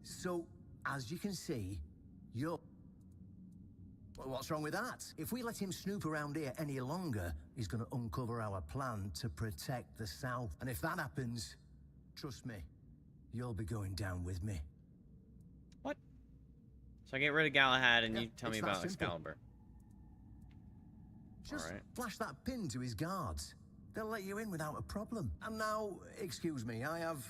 So, as you can see, you're... Well, what's wrong with that? If we let him snoop around here any longer, he's going to uncover our plan to protect the South. And if that happens, trust me, you'll be going down with me. What? So I get rid of Galahad and Yeah, you tell me it's that about simple. Excalibur. Just Alright. flash that pin to his guards. They'll let you in without a problem. And now, excuse me, I have...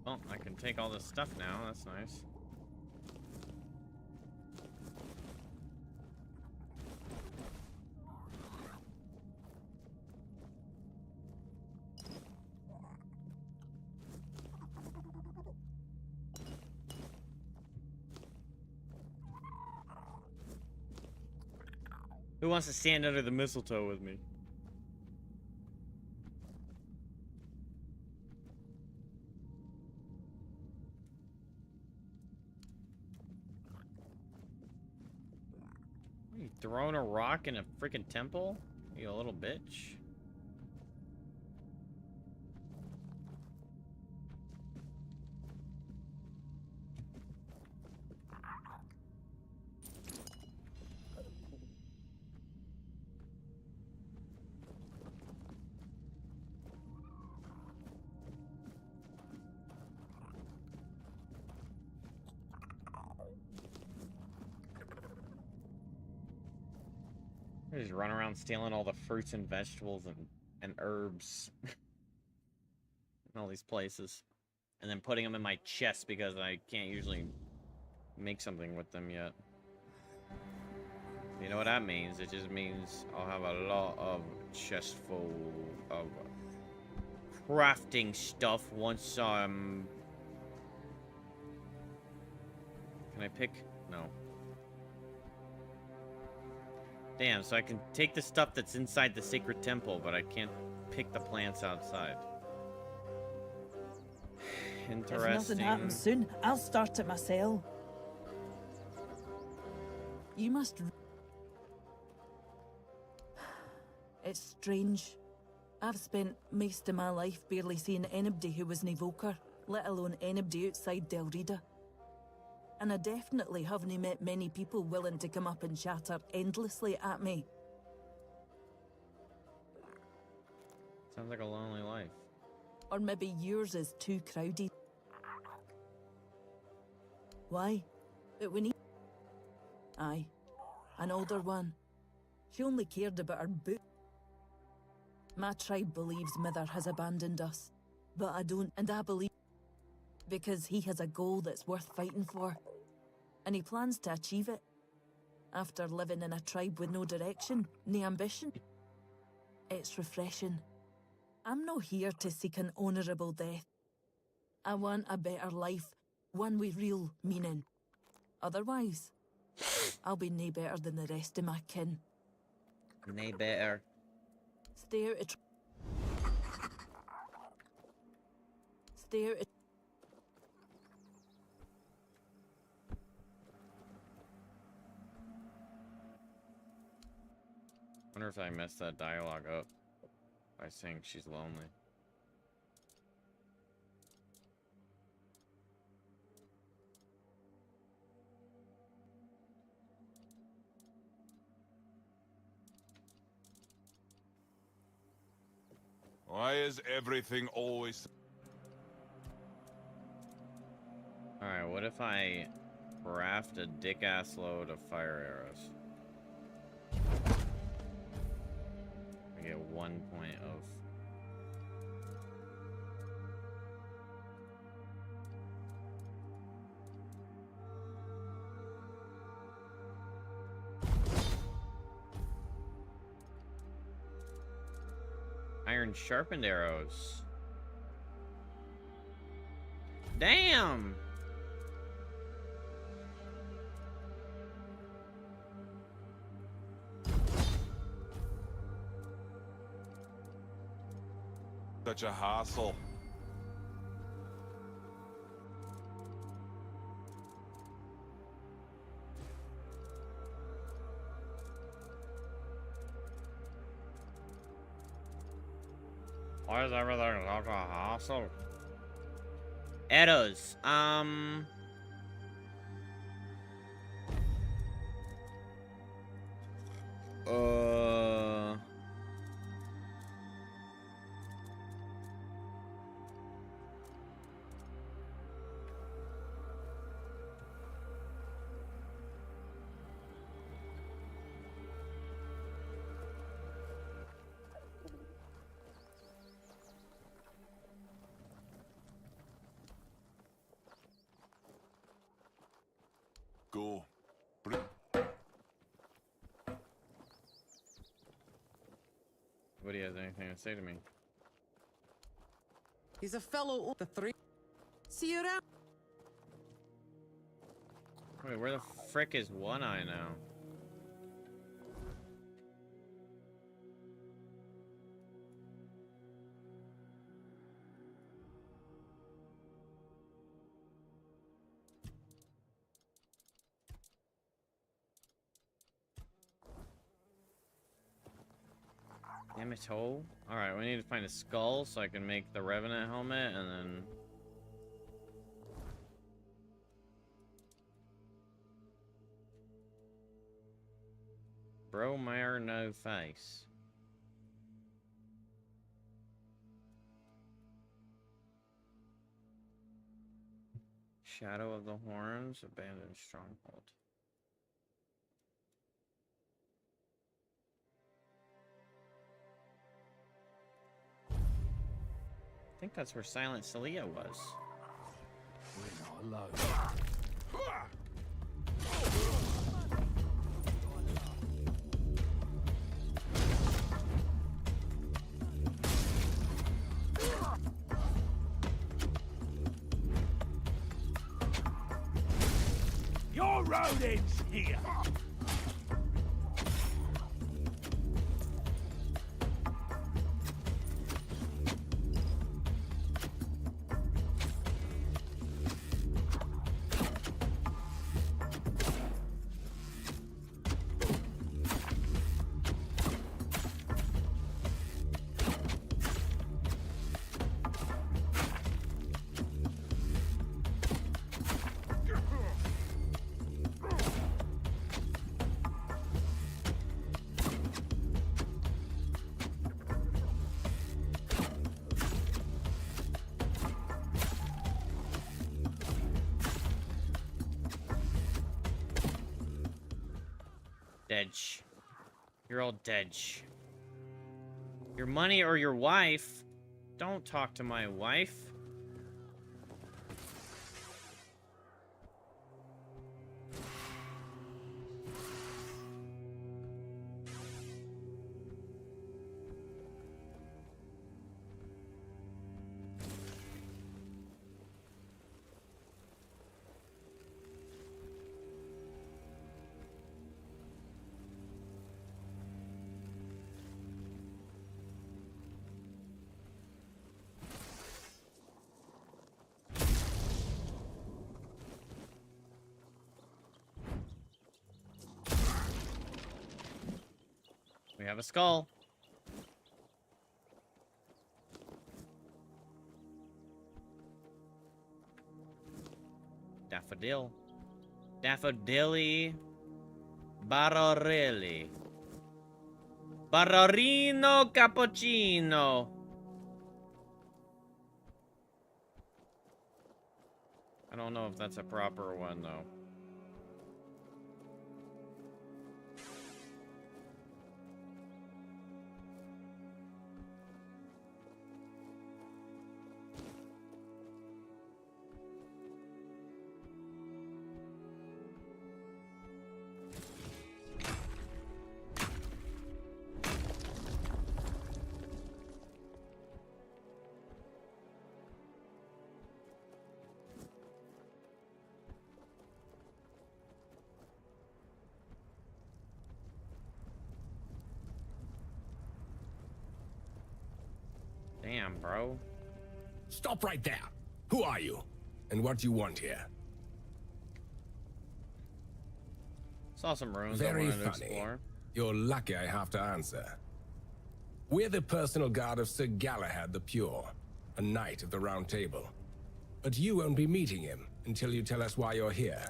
Well, I can take all this stuff now. That's nice. Who wants to stand under the mistletoe with me? You throwing a rock in a freaking temple? You little bitch. They just run around stealing all the fruits and vegetables and herbs in all these places. and then putting them in my chest because I can't usually make something with them yet. You know what that means? It just means I'll have a lot of chest full of crafting stuff once I'm... Can I pick? No. Damn, so I can take the stuff that's inside the sacred temple, but I can't pick the plants outside. Interesting. If nothing happens soon, I'll start it myself. You must... It's strange. I've spent most of my life barely seeing anybody who was an evoker, let alone anybody outside Del Rida. And I definitely haven't met many people willing to come up and chatter endlessly at me. Sounds like a lonely life. Or maybe yours is too crowded. Why? But we need... Aye, an older one. She only cared about her boot. My tribe believes Mither has abandoned us, but I don't, and I believe because he has a goal that's worth fighting for, and he plans to achieve it. After living in a tribe with no direction, no ambition, it's refreshing. I'm not here to seek an honourable death. I want a better life, one with real meaning. Otherwise, I'll be nae better than the rest of my kin. Nae better. Stay out of... Stay out of... Wonder if I messed that dialogue up by saying she's lonely. Why is everything always... Alright, what if I craft a dick-ass load of fire arrows? I get 1 point of... Iron sharpened arrows. Damn! Such a hassle. Why is everything like a hassle? Arrows. Go. Nobody has anything to say to me. He's a fellow the three. See you around. Wait, where the frick is One Eye now? Damn it, hole. Alright, we need to find a skull so I can make the Revenant helmet and then... Bromire no face. Shadow of the Horns, abandoned stronghold. I think that's where Silent Celia was. alone. Your road ends here. Dead. You're all dead. Your money or your wife? Don't talk to my wife. We have a skull. Daffodil. Daffodilly. Barorelli. Barorino cappuccino. I don't know if that's a proper one, though. Damn, bro. Stop right there. Who are you? And what do you want here? Saw some ruins Very I wanted to funny. explore. You're lucky I have to answer. We're the personal guard of Sir Galahad the Pure, a knight of the Round Table. But you won't be meeting him until you tell us why you're here.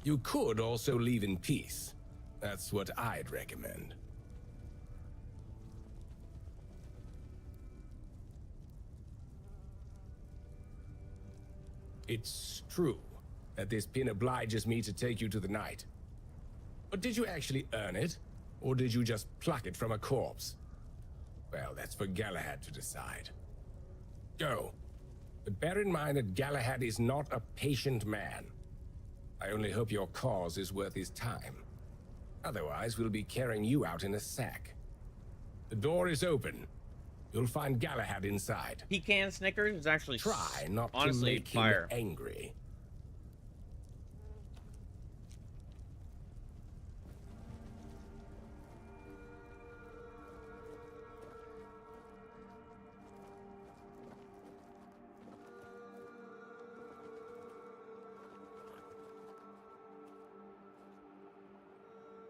You could also leave in peace. That's what I'd recommend. It's true that this pin obliges me to take you to the knight. But did you actually earn it? Or did you just pluck it from a corpse? Well, that's for Galahad to decide. Go. But bear in mind that Galahad is not a patient man. I only hope your cause is worth his time. Otherwise, we'll be carrying you out in a sack. The door is open. You'll find Galahad inside. Pecan Snickers is actually Try not honestly to make fire. him angry.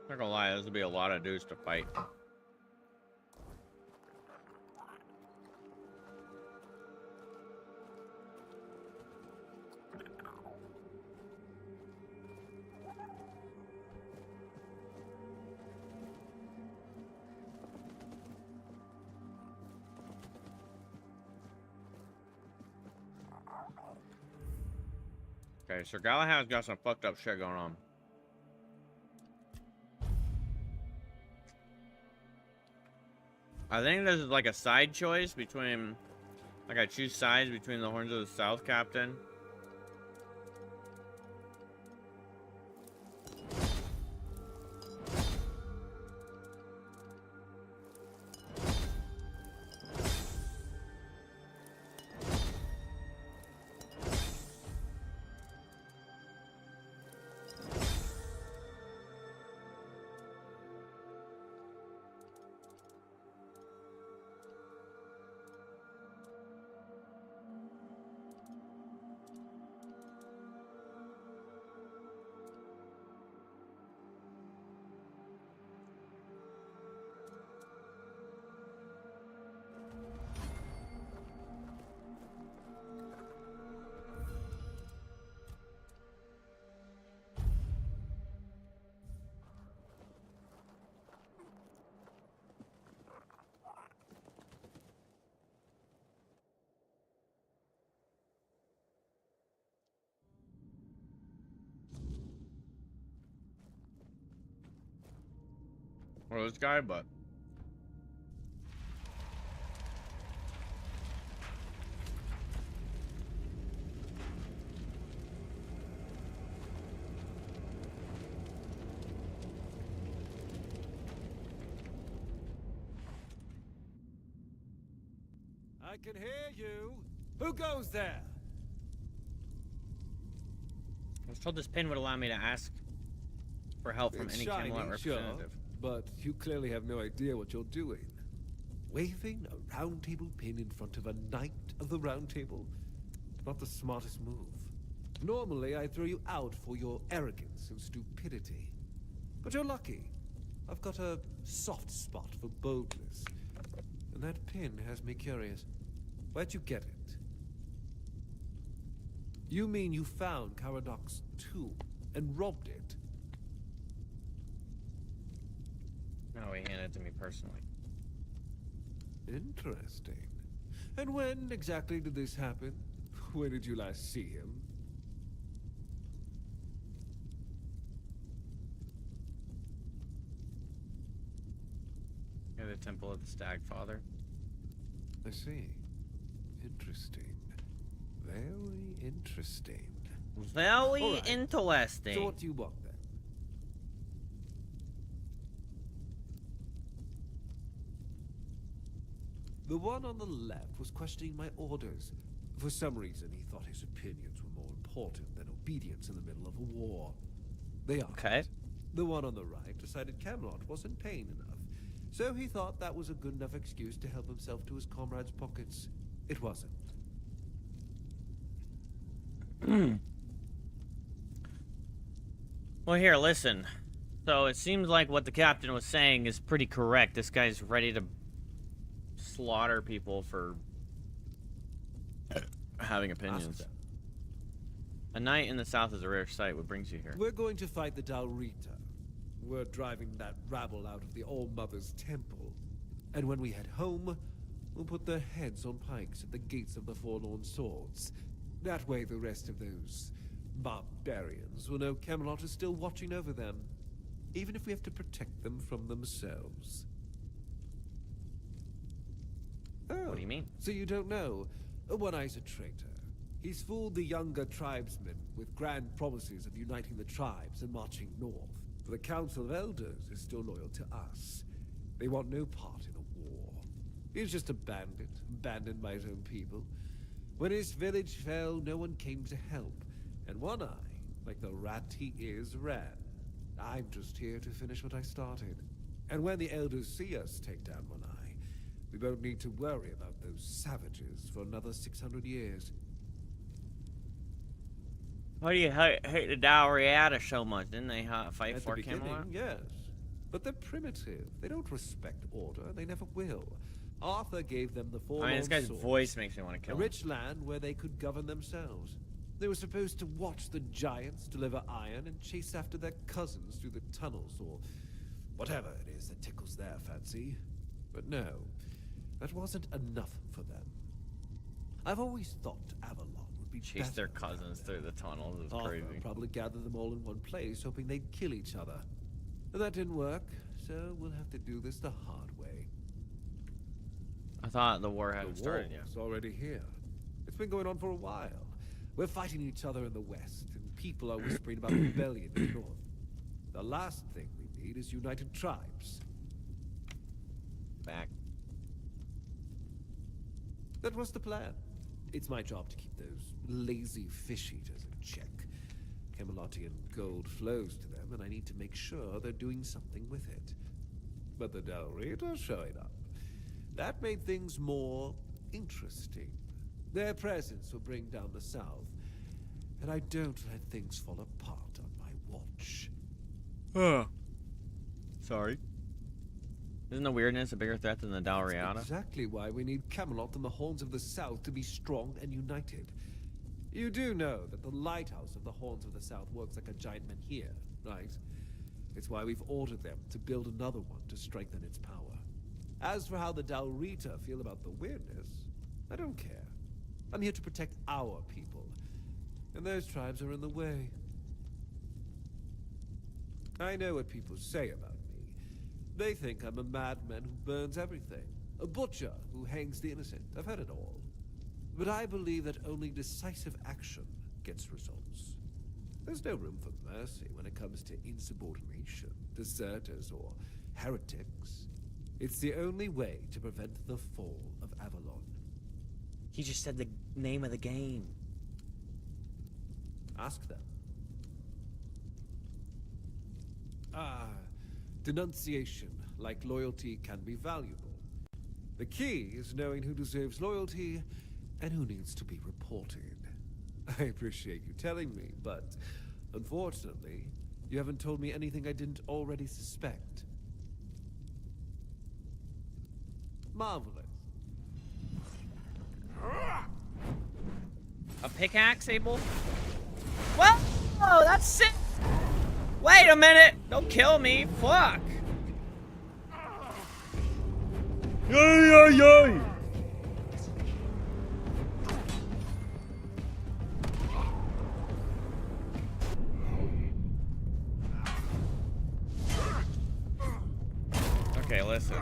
Not gonna lie, this would be a lot of dudes to fight. Okay, so Galahad's got some fucked up shit going on. I think this is like a side choice between, like I choose sides between the Horns of the South captain Or this guy, but I can hear you. Who goes there? I was told this pin would allow me to ask for help from It's any shiny, Camelot sure, representative. but you clearly have no idea what you're doing. Waving a round table pin in front of a knight of the round table? Not the smartest move. Normally, I throw you out for your arrogance and stupidity. But you're lucky. I've got a soft spot for boldness. And that pin has me curious. Where'd you get it? You mean you found Caradoc's tomb and robbed it? No, he handed it to me personally. Interesting. And when exactly did this happen? Where did you last see him? Near the Temple of the Stag Father. I see. Interesting. Very interesting. Very All right. interesting. So what do you want then? The one on the left was questioning my orders. For some reason, he thought his opinions were more important than obedience in the middle of a war. They are. Okay. The one on the right decided Camelot wasn't paying enough, so he thought that was a good enough excuse to help himself to his comrades' pockets. It wasn't. Well, here, listen. So it seems like what the captain was saying is pretty correct. This guy's ready to slaughter people for having opinions. A night in the south is a rare sight. What brings you here? We're going to fight the Dalrita. We're driving that rabble out of the All-Mother's temple. And when we head home, we'll put their heads on pikes at the gates of the Forlorn Swords. That way the rest of those barbarians will know Camelot is still watching over them, even if we have to protect them from themselves. Oh, What do you mean? So you don't know? One Eye's a traitor. He's fooled the younger tribesmen with grand promises of uniting the tribes and marching north. The Council of Elders is still loyal to us. They want no part in a war. He's just a bandit, abandoned by his own people. When his village fell, no one came to help. And One Eye, like the rat he is, ran. I'm just here to finish what I started. And when the Elders see us take down One Eye, we won't need to worry about those savages for another 600 years. Why do you hate the Dalriata so much? Didn't they fight At for the beginning, Camelot? yes. But they're primitive. They don't respect order. They never will. Arthur gave them the Forlorn I mean, this guy's Swords, voice makes me want to kill a him. rich land where they could govern themselves. They were supposed to watch the giants deliver iron and chase after their cousins through the tunnels, or whatever it is that tickles their fancy. But no, that wasn't enough for them. I've always thought Avalon would be Chase their better cousins through the tunnels. It's Arthur crazy. probably gathered them all in one place, hoping they'd kill each other. But that didn't work, so we'll have to do this the hard way. I thought the war hadn't started yet. It's already here. It's been going on for a while. We're fighting each other in the west, and people are whispering about rebellion in the north. The last thing we need is united tribes. Back. That was the plan. It's my job to keep those lazy fish eaters in check. Camelotian gold flows to them, and I need to make sure they're doing something with it. But the Dalrita are showing up. That made things more interesting. Their presence will bring down the south, and I don't let things fall apart on my watch. Sorry. Isn't the weirdness a bigger threat than the Dalriata? That's exactly why we need Camelot and the Horns of the South to be strong and united. You do know that the lighthouse of the Horns of the South works like a giant menhir, right? It's why we've ordered them to build another one to strengthen its power. As for how the Dalrita feel about the weirdness, I don't care. I'm here to protect our people, and those tribes are in the way. I know what people say about me. They think I'm a madman who burns everything, a butcher who hangs the innocent. I've heard it all. But I believe that only decisive action gets results. There's no room for mercy when it comes to insubordination, deserters, or heretics. It's the only way to prevent the fall of Avalon. He just said the name of the game. Ask them. Denunciation, like loyalty, can be valuable. The key is knowing who deserves loyalty and who needs to be reported. I appreciate you telling me, but unfortunately, you haven't told me anything I didn't already suspect. Marvelous. A pickaxe, Abel? Well, oh, that's sick. Wait a minute! Don't kill me! Fuck! Yay, yay, yay! Okay, listen.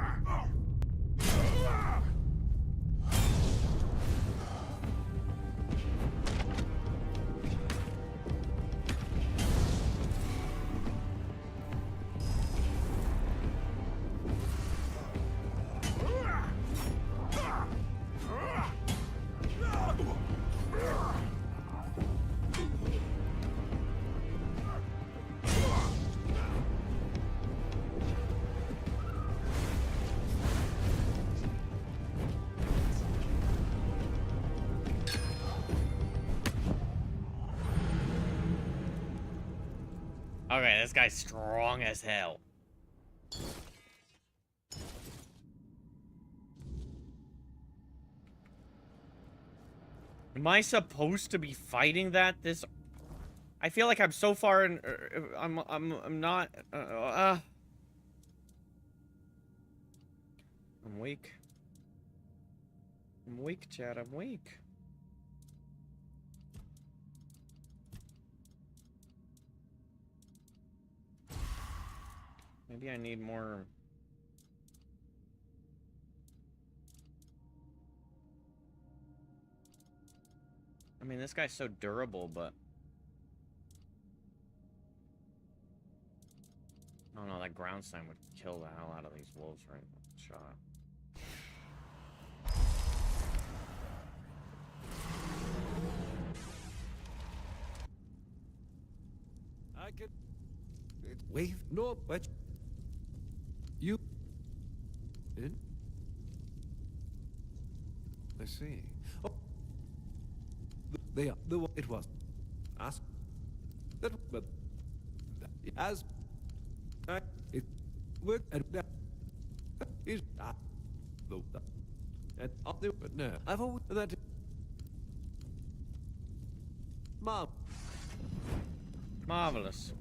Okay, this guy's strong as hell. Am I supposed to be fighting that? I feel like I'm so far in. I'm not. I'm weak. I'm weak, Chad. I'm weak. Maybe I need more. I mean, this guy's so durable, but I don't know. That ground sign would kill the hell out of these wolves right in shot. I could wave no, but you in. I see. Oh, they are the it was. Ask that, but as I it worked and that is the and up there, but no, I've always that. Marvelous.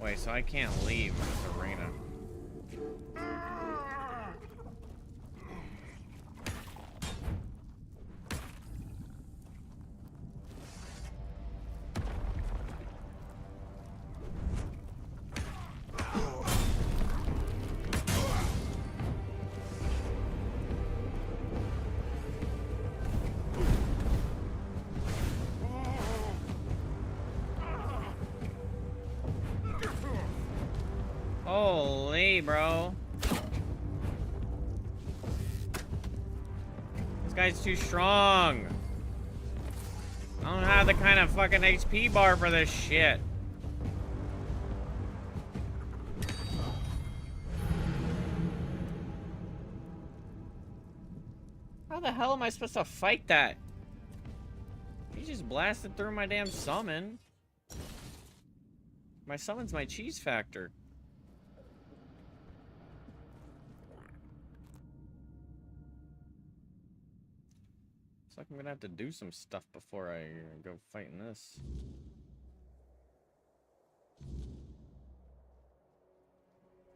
Wait, so I can't leave this arena. Holy, bro. This guy's too strong. I don't have the kind of fucking HP bar for this shit. How the hell am I supposed to fight that? He just blasted through my damn summon. My summon's my cheese factor. Looks like I'm gonna have to do some stuff before I go fighting this.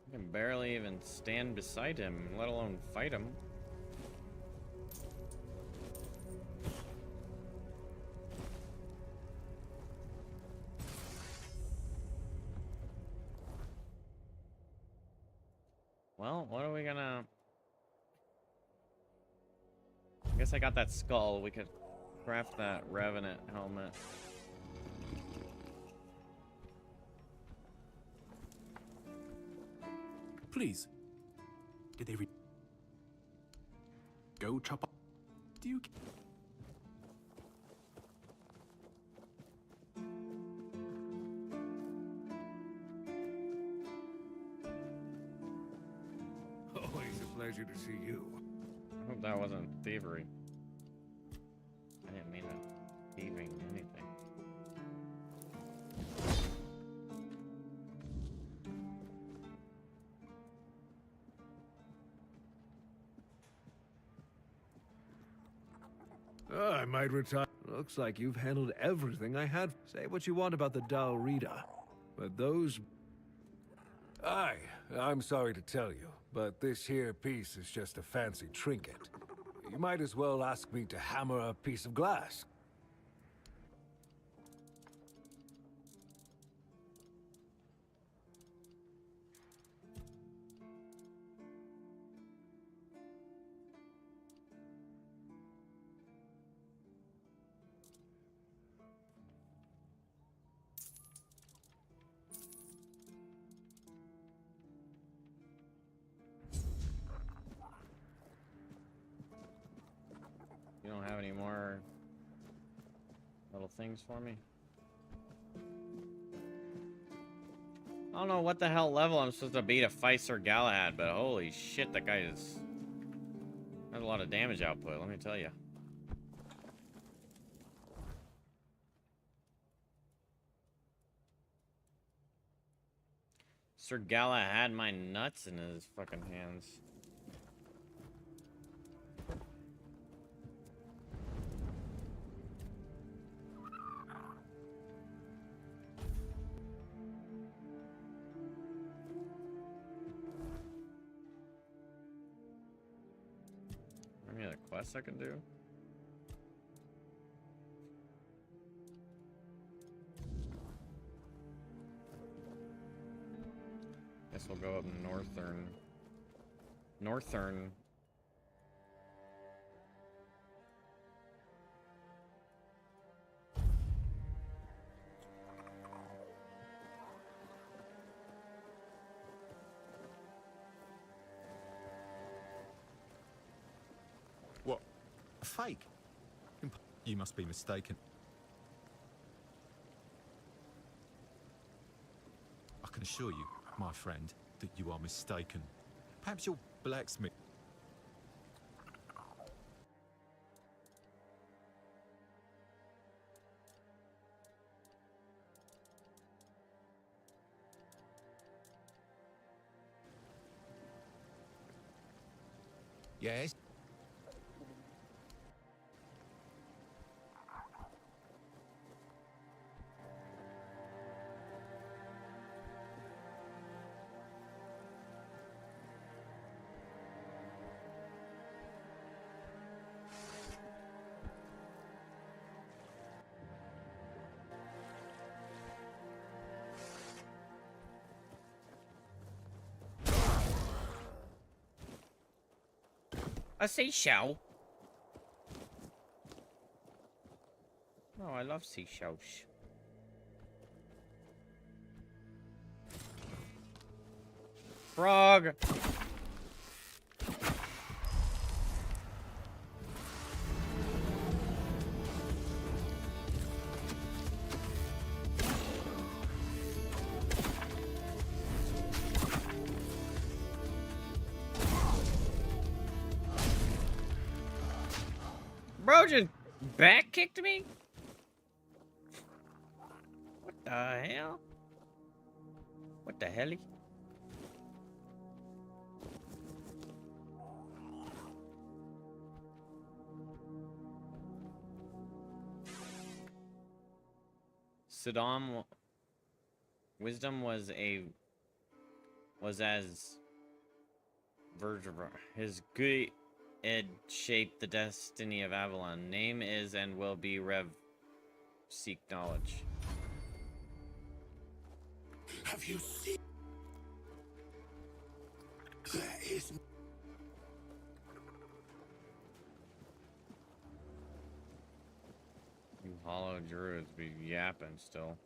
I can barely even stand beside him, let alone fight him. Well, what are we gonna... I guess I got that skull. We could craft that Revenant helmet. Please. Did they go chop up? Do you... Always a pleasure to see you. I hope that wasn't thievery. I didn't mean to thieving anything. I might retire. Looks like you've handled everything I had. Say what you want about the Dal Rita, but those... Aye, I'm sorry to tell you, but this here piece is just a fancy trinket. You might as well ask me to hammer a piece of glass. You don't have any more little things for me? I don't know what the hell level I'm supposed to be to fight Sir Galahad, but holy shit, that guy has a lot of damage output, let me tell you. Sir Galahad had my nuts in his fucking hands. Any other quests I can do? Guess we'll go up Northern. What? A fake? You must be mistaken. I can assure you, my friend, that you are mistaken. Perhaps your blacksmith... Yes? A seashell? Oh, I love seashells. Frog! Bro just back kicked me? What the hell? What the helly? Saddam wisdom was as vertebra. His good ed shaped the destiny of Avalon. Name is and will be Rev. Seek knowledge. Have you seen? There druids be yapping still.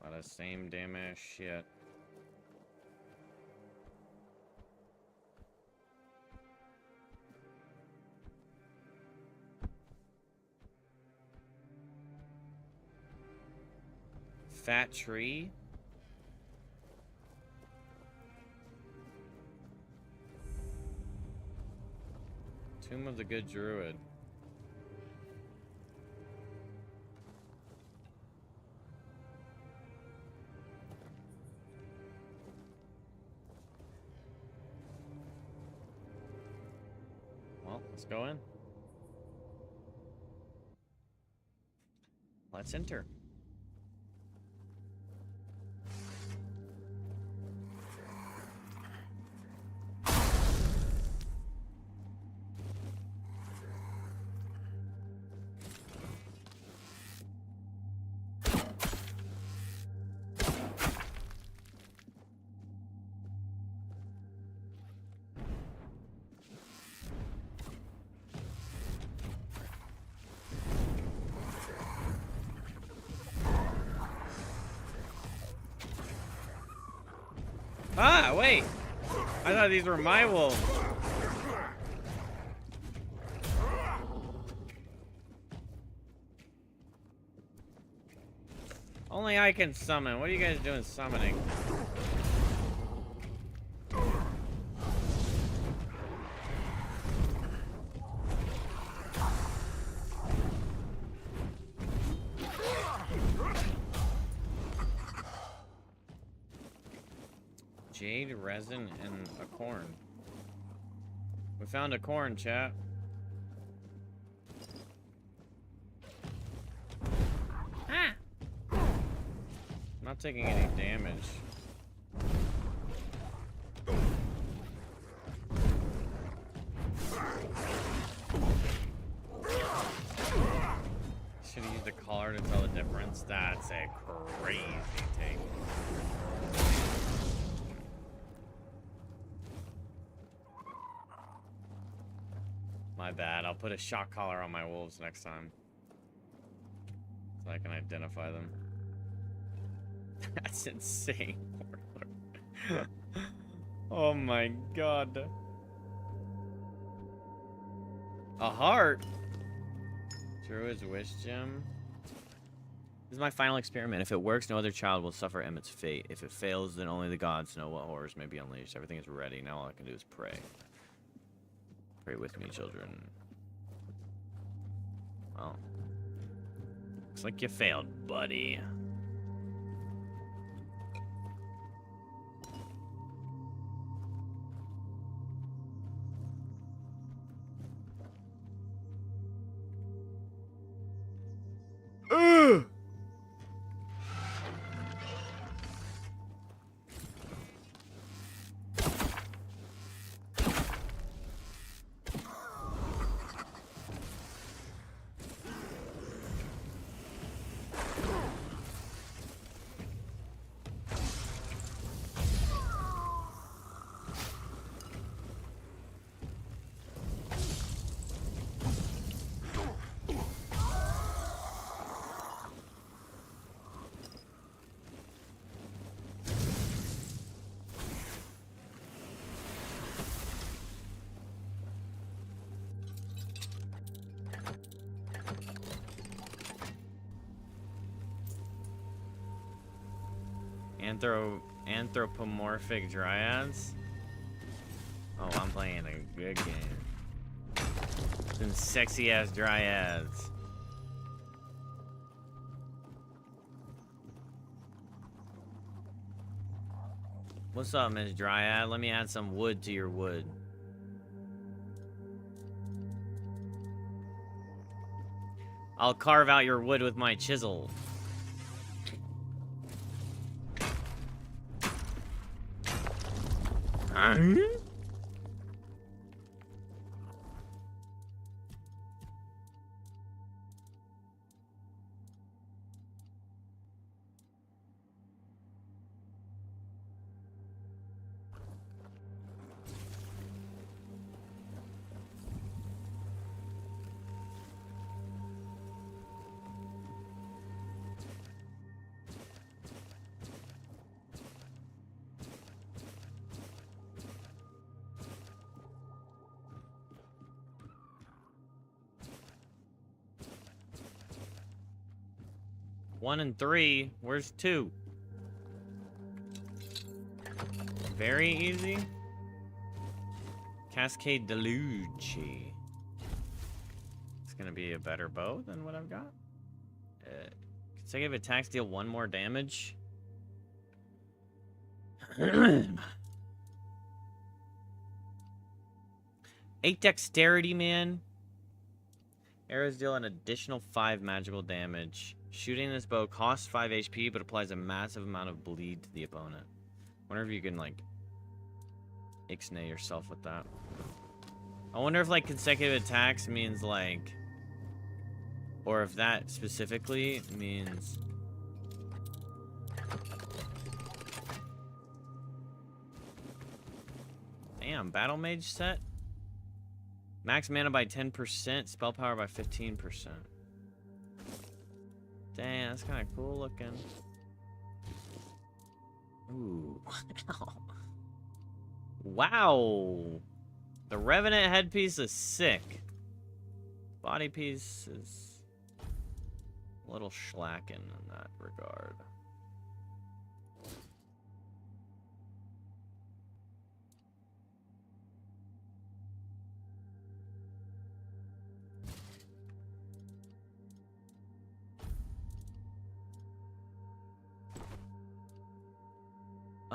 A lot of same damn ass shit. Fat tree? Tomb of the Good Druid. Well, let's go in. Let's enter. Ah, wait! I thought these were my wolves. Only I can summon. What are you guys doing summoning? Jade, resin, and a corn. We found a corn, chat. Ah! I'm not taking any damage. Should have used a collar to tell the difference. That's a crazy take. My bad. I'll put a shock collar on my wolves next time, so I can identify them. That's insane. Oh my god. A heart? Druid's Wish Gem. This is my final experiment. If it works, no other child will suffer Emmett's fate. If it fails, then only the gods know what horrors may be unleashed. Everything is ready. Now all I can do is pray. Pray with me, children. Well, looks like you failed, buddy. Ugh! Anthropomorphic dryads? Oh, I'm playing a good game. Some sexy ass dryads. What's up, Miss Dryad? Let me add some wood to your wood. I'll carve out your wood with my chisel. 1 and 3. Where's 2? Very easy. Cascade Deluge. It's gonna be a better bow than what I've got. Consecutive attacks deal 1 more damage. 8 dexterity, man. Arrows deal an additional 5 magical damage. Shooting this bow costs 5 HP, but applies a massive amount of bleed to the opponent. Wonder if you can, like, ixnay yourself with that. I wonder if, like, consecutive attacks means, like... Or if that specifically means... Damn, Battle Mage set? Max mana by 10%, spell power by 15%. Damn, that's kind of cool looking. Ooh. Wow. The Revenant headpiece is sick. Body piece is a little schlacking in that regard.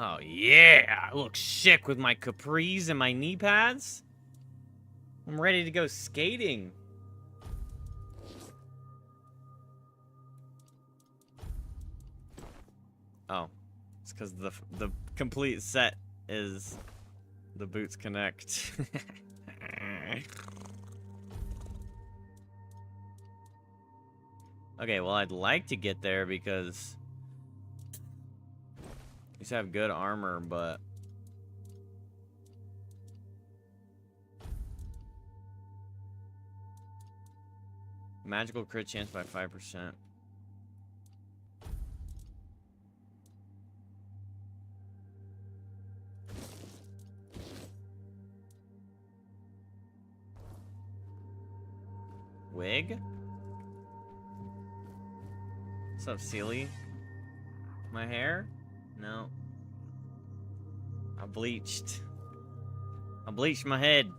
Oh, yeah! I look sick with my capris and my knee pads. I'm ready to go skating. Oh. It's because the complete set is the boots connect. Okay, well, I'd like to get there because... These have good armor, but... Magical crit chance by 5%. Wig? What's up, Sealy? My hair? No. I bleached my head.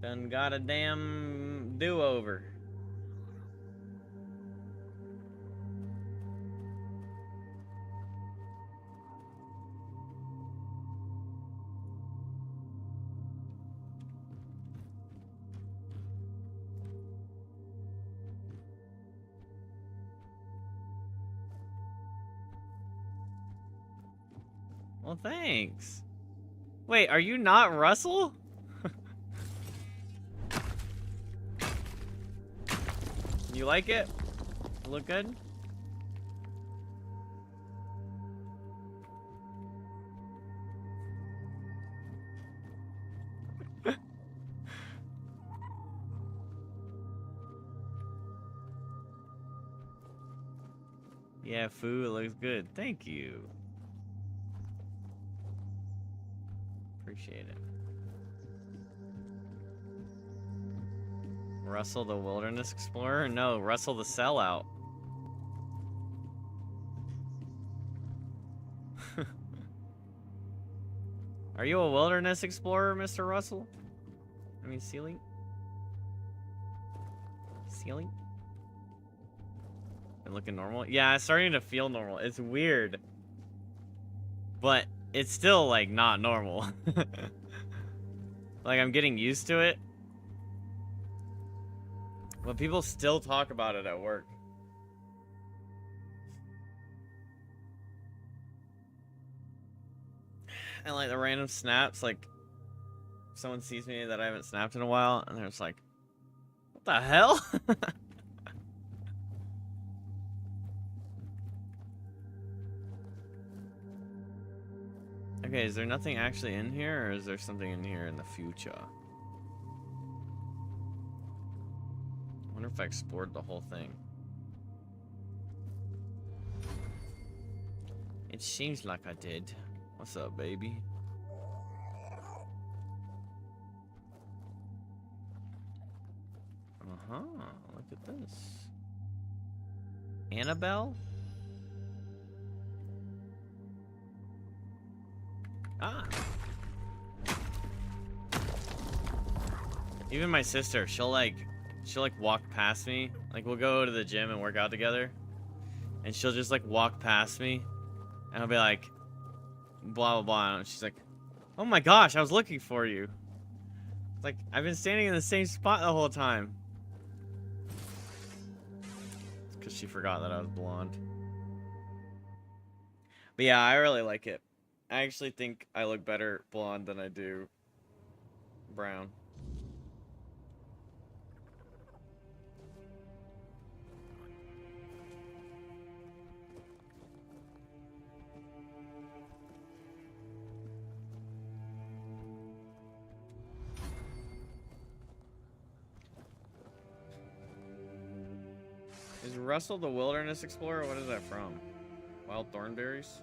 Done got a damn do-over. Well, thanks. Wait, are you not Russell? You like it? Look good? Yeah, food looks good. Thank you. Appreciate it. Russell the Wilderness Explorer? No, Russell the Sellout. Are you a Wilderness Explorer, Mr. Russell? I mean, Sealy? Sealy? Been looking normal? Yeah, it's starting to feel normal. It's weird. But it's still, like, not normal. Like, I'm getting used to it. But people still talk about it at work. And, like, the random snaps, like, someone sees me that I haven't snapped in a while, and they're just like, what the hell? Okay, is there nothing actually in here, or is there something in here in the future? I wonder if I explored the whole thing. It seems like I did. What's up, baby? this? Annabelle? Ah. Even my sister, she'll like walk past me. Like we'll go to the gym and work out together. And she'll just like walk past me. And I'll be like, blah, blah, blah. And she's like, oh my gosh, I was looking for you. It's like, I've been standing in the same spot the whole time. It's because she forgot that I was blonde. But yeah, I really like it. I actually think I look better blonde than I do brown. Is Russell the Wilderness Explorer? What is that from? Wild Thornberries?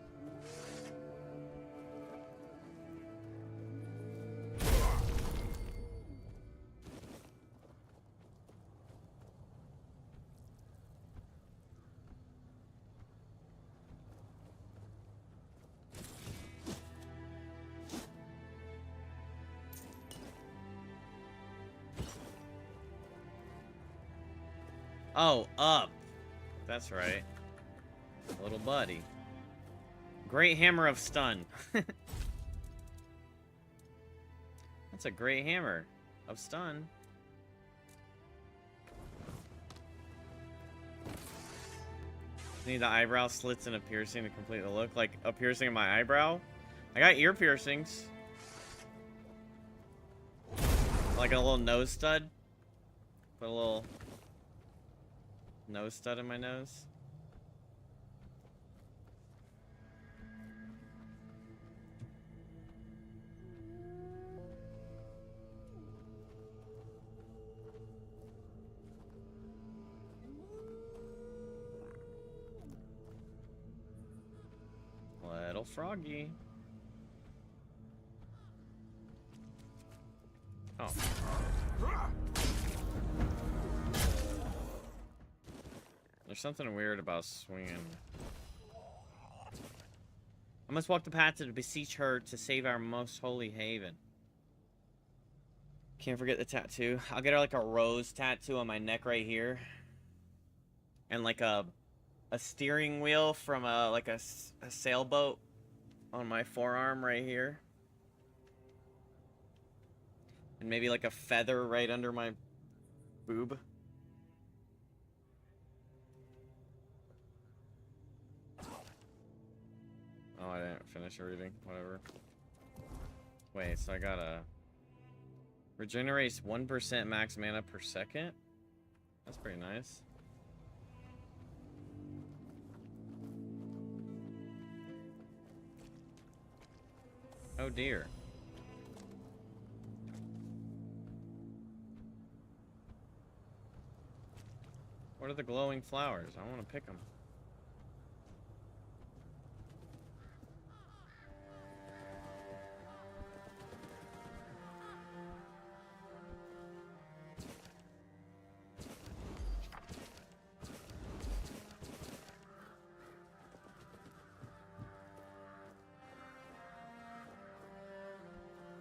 Oh, up. That's right. Little buddy. Great hammer of stun. That's a great hammer of stun. Need the eyebrow slits and a piercing to complete the look. Like a piercing in my eyebrow. I got ear piercings. Like a little nose stud. Put a little nose stud in my nose. Little froggy. Oh. There's something weird about swinging. I must walk the path to beseech her to save our most holy haven. Can't forget the tattoo. I'll get her like a rose tattoo on my neck right here. And like a steering wheel from a sailboat on my forearm right here. And maybe like a feather right under my boob. Oh, I didn't finish reading. Whatever. Wait, so I gotta... Regenerates 1% max mana per second? That's pretty nice. Oh dear. What are the glowing flowers? I want to pick them.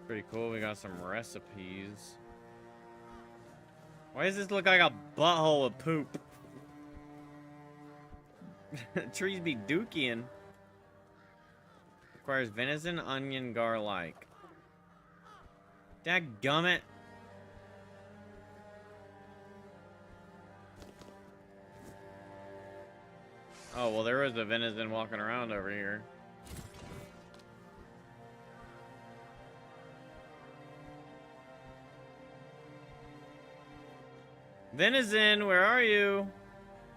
Pretty cool. We got some recipes. Why does this look like a butthole of poop? Trees be dookie-ing. Requires venison, onion, garlic. Dadgummit. Oh, well, there was a venison walking around over here. Venison, where are you?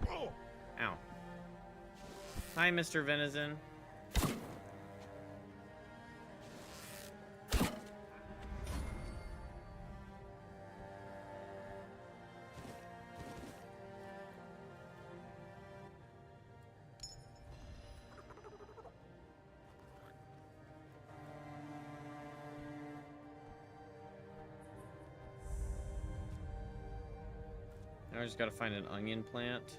Ow. Hi, Mr. Venison. I just gotta find an onion plant.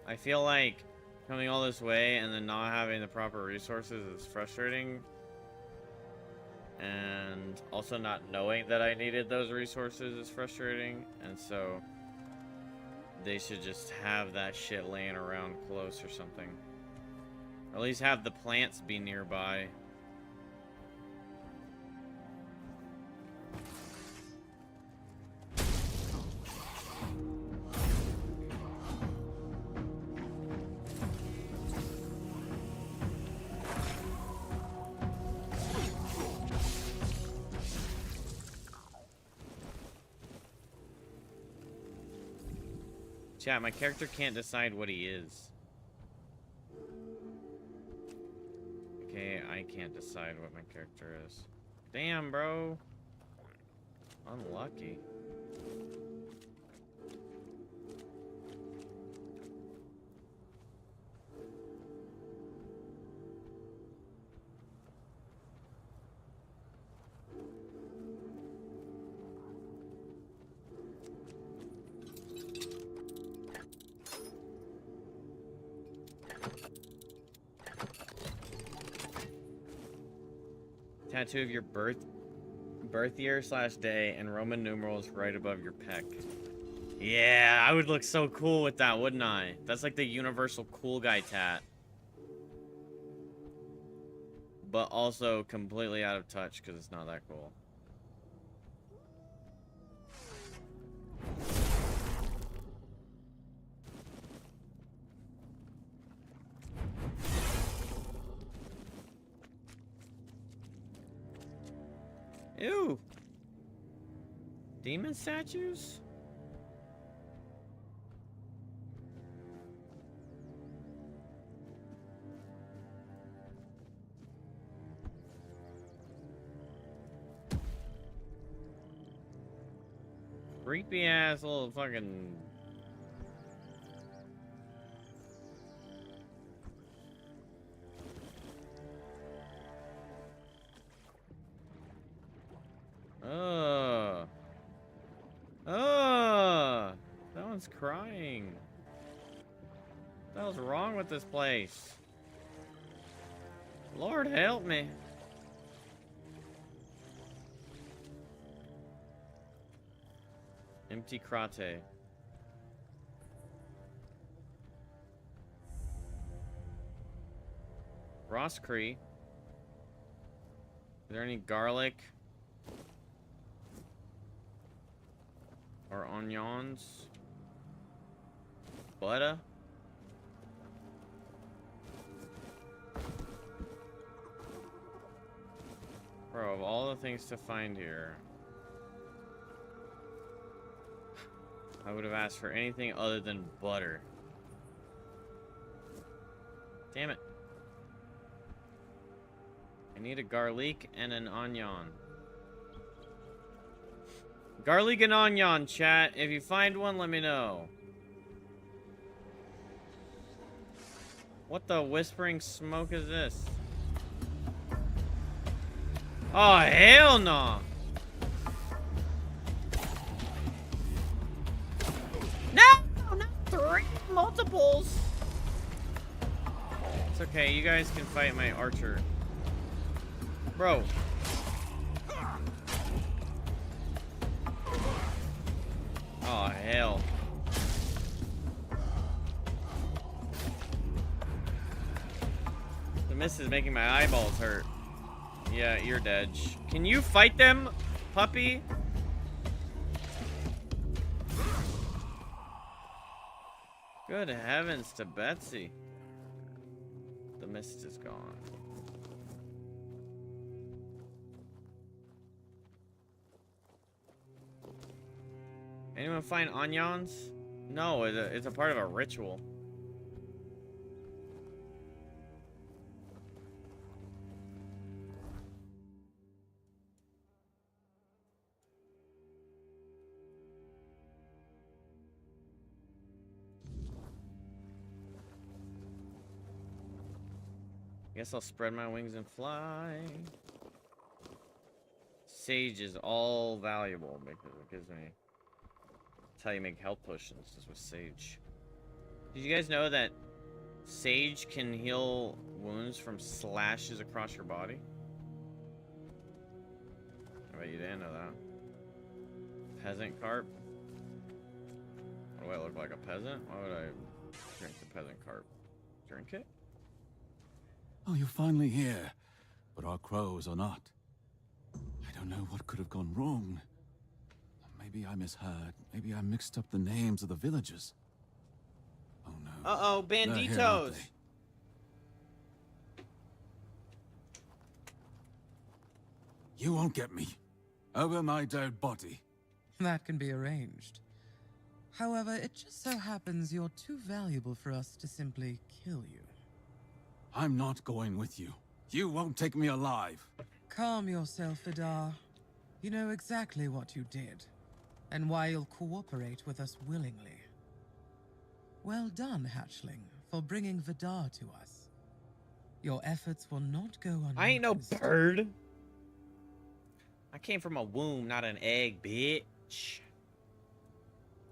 I feel like coming all this way and then not having the proper resources is frustrating. And also not knowing that I needed those resources is frustrating. And so they should just have that shit laying around close or something. Or at least have the plants be nearby. Chat, my character can't decide what he is. Okay, I can't decide what my character is. Damn, bro. Unlucky. Tattoo of your birth year / day and Roman numerals right above your pec. Yeah, I would look so cool with that, wouldn't I? That's like the universal cool guy tat. But also completely out of touch because it's not that cool. Ew. Demon statues? Creepy ass little fucking... That one's crying. What the hell's wrong with this place? Lord help me. Empty crate. Roscree. Is there any garlic? Or onions? Butter? Bro, of all the things to find here, I would have asked for anything other than butter. Damn it. I need a garlic and an onion. Garlic and onion, chat. If you find one, let me know. What the whispering smoke is this? Oh, hell no! No! Not 3 multiples! It's okay, you guys can fight my archer. Bro. Oh, hell. The mist is making my eyeballs hurt. Yeah, you're dead. Can you fight them, puppy? Good heavens to Betsy. The mist is gone. Anyone find onions? No, it's a part of a ritual. Guess I'll spread my wings and fly. Sage is all valuable because it gives me how you make health potions, is with sage. Did you guys know that sage can heal wounds from slashes across your body? I bet you didn't know that. Peasant carp. What do I look like, a peasant? Why would I drink the peasant carp? Drink it? Oh, you're finally here. But our crows are not. I don't know what could have gone wrong. Maybe I misheard. Maybe I mixed up the names of the villagers. Oh no. Uh-oh, They're here, aren't banditos! they? You won't get me. Over my dead body. That can be arranged. However, it just so happens you're too valuable for us to simply kill you. I'm not going with you. You won't take me alive. Calm yourself, Vidar. You know exactly what you did, and why you'll cooperate with us willingly. Well done, Hatchling, for bringing Vidar to us. Your efforts will not go unnoticed. I ain't no bird. I came from a womb, not an egg, bitch.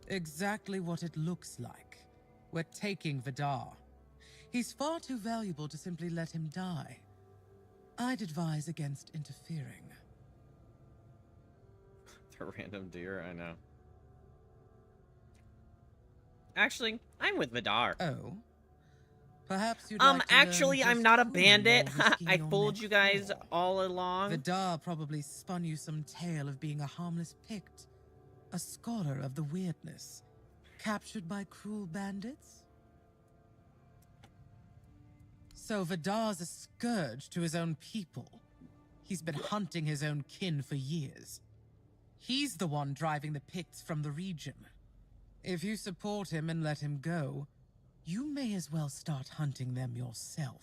Exactly what it looks like. We're taking Vidar. He's far too valuable to simply let him die. I'd advise against interfering. The random deer, I know. Actually, I'm with Vidar. Oh? Perhaps you'd like to actually, learn I'm just not a who bandit. you're risking I your fooled neck you guys for. all along. Vidar probably spun you some tale of being a harmless Pict, a scholar of the weirdness, captured by cruel bandits? So Vidar's a scourge to his own people. He's been hunting his own kin for years. He's the one driving the Picts from the region. If you support him and let him go, you may as well start hunting them yourself.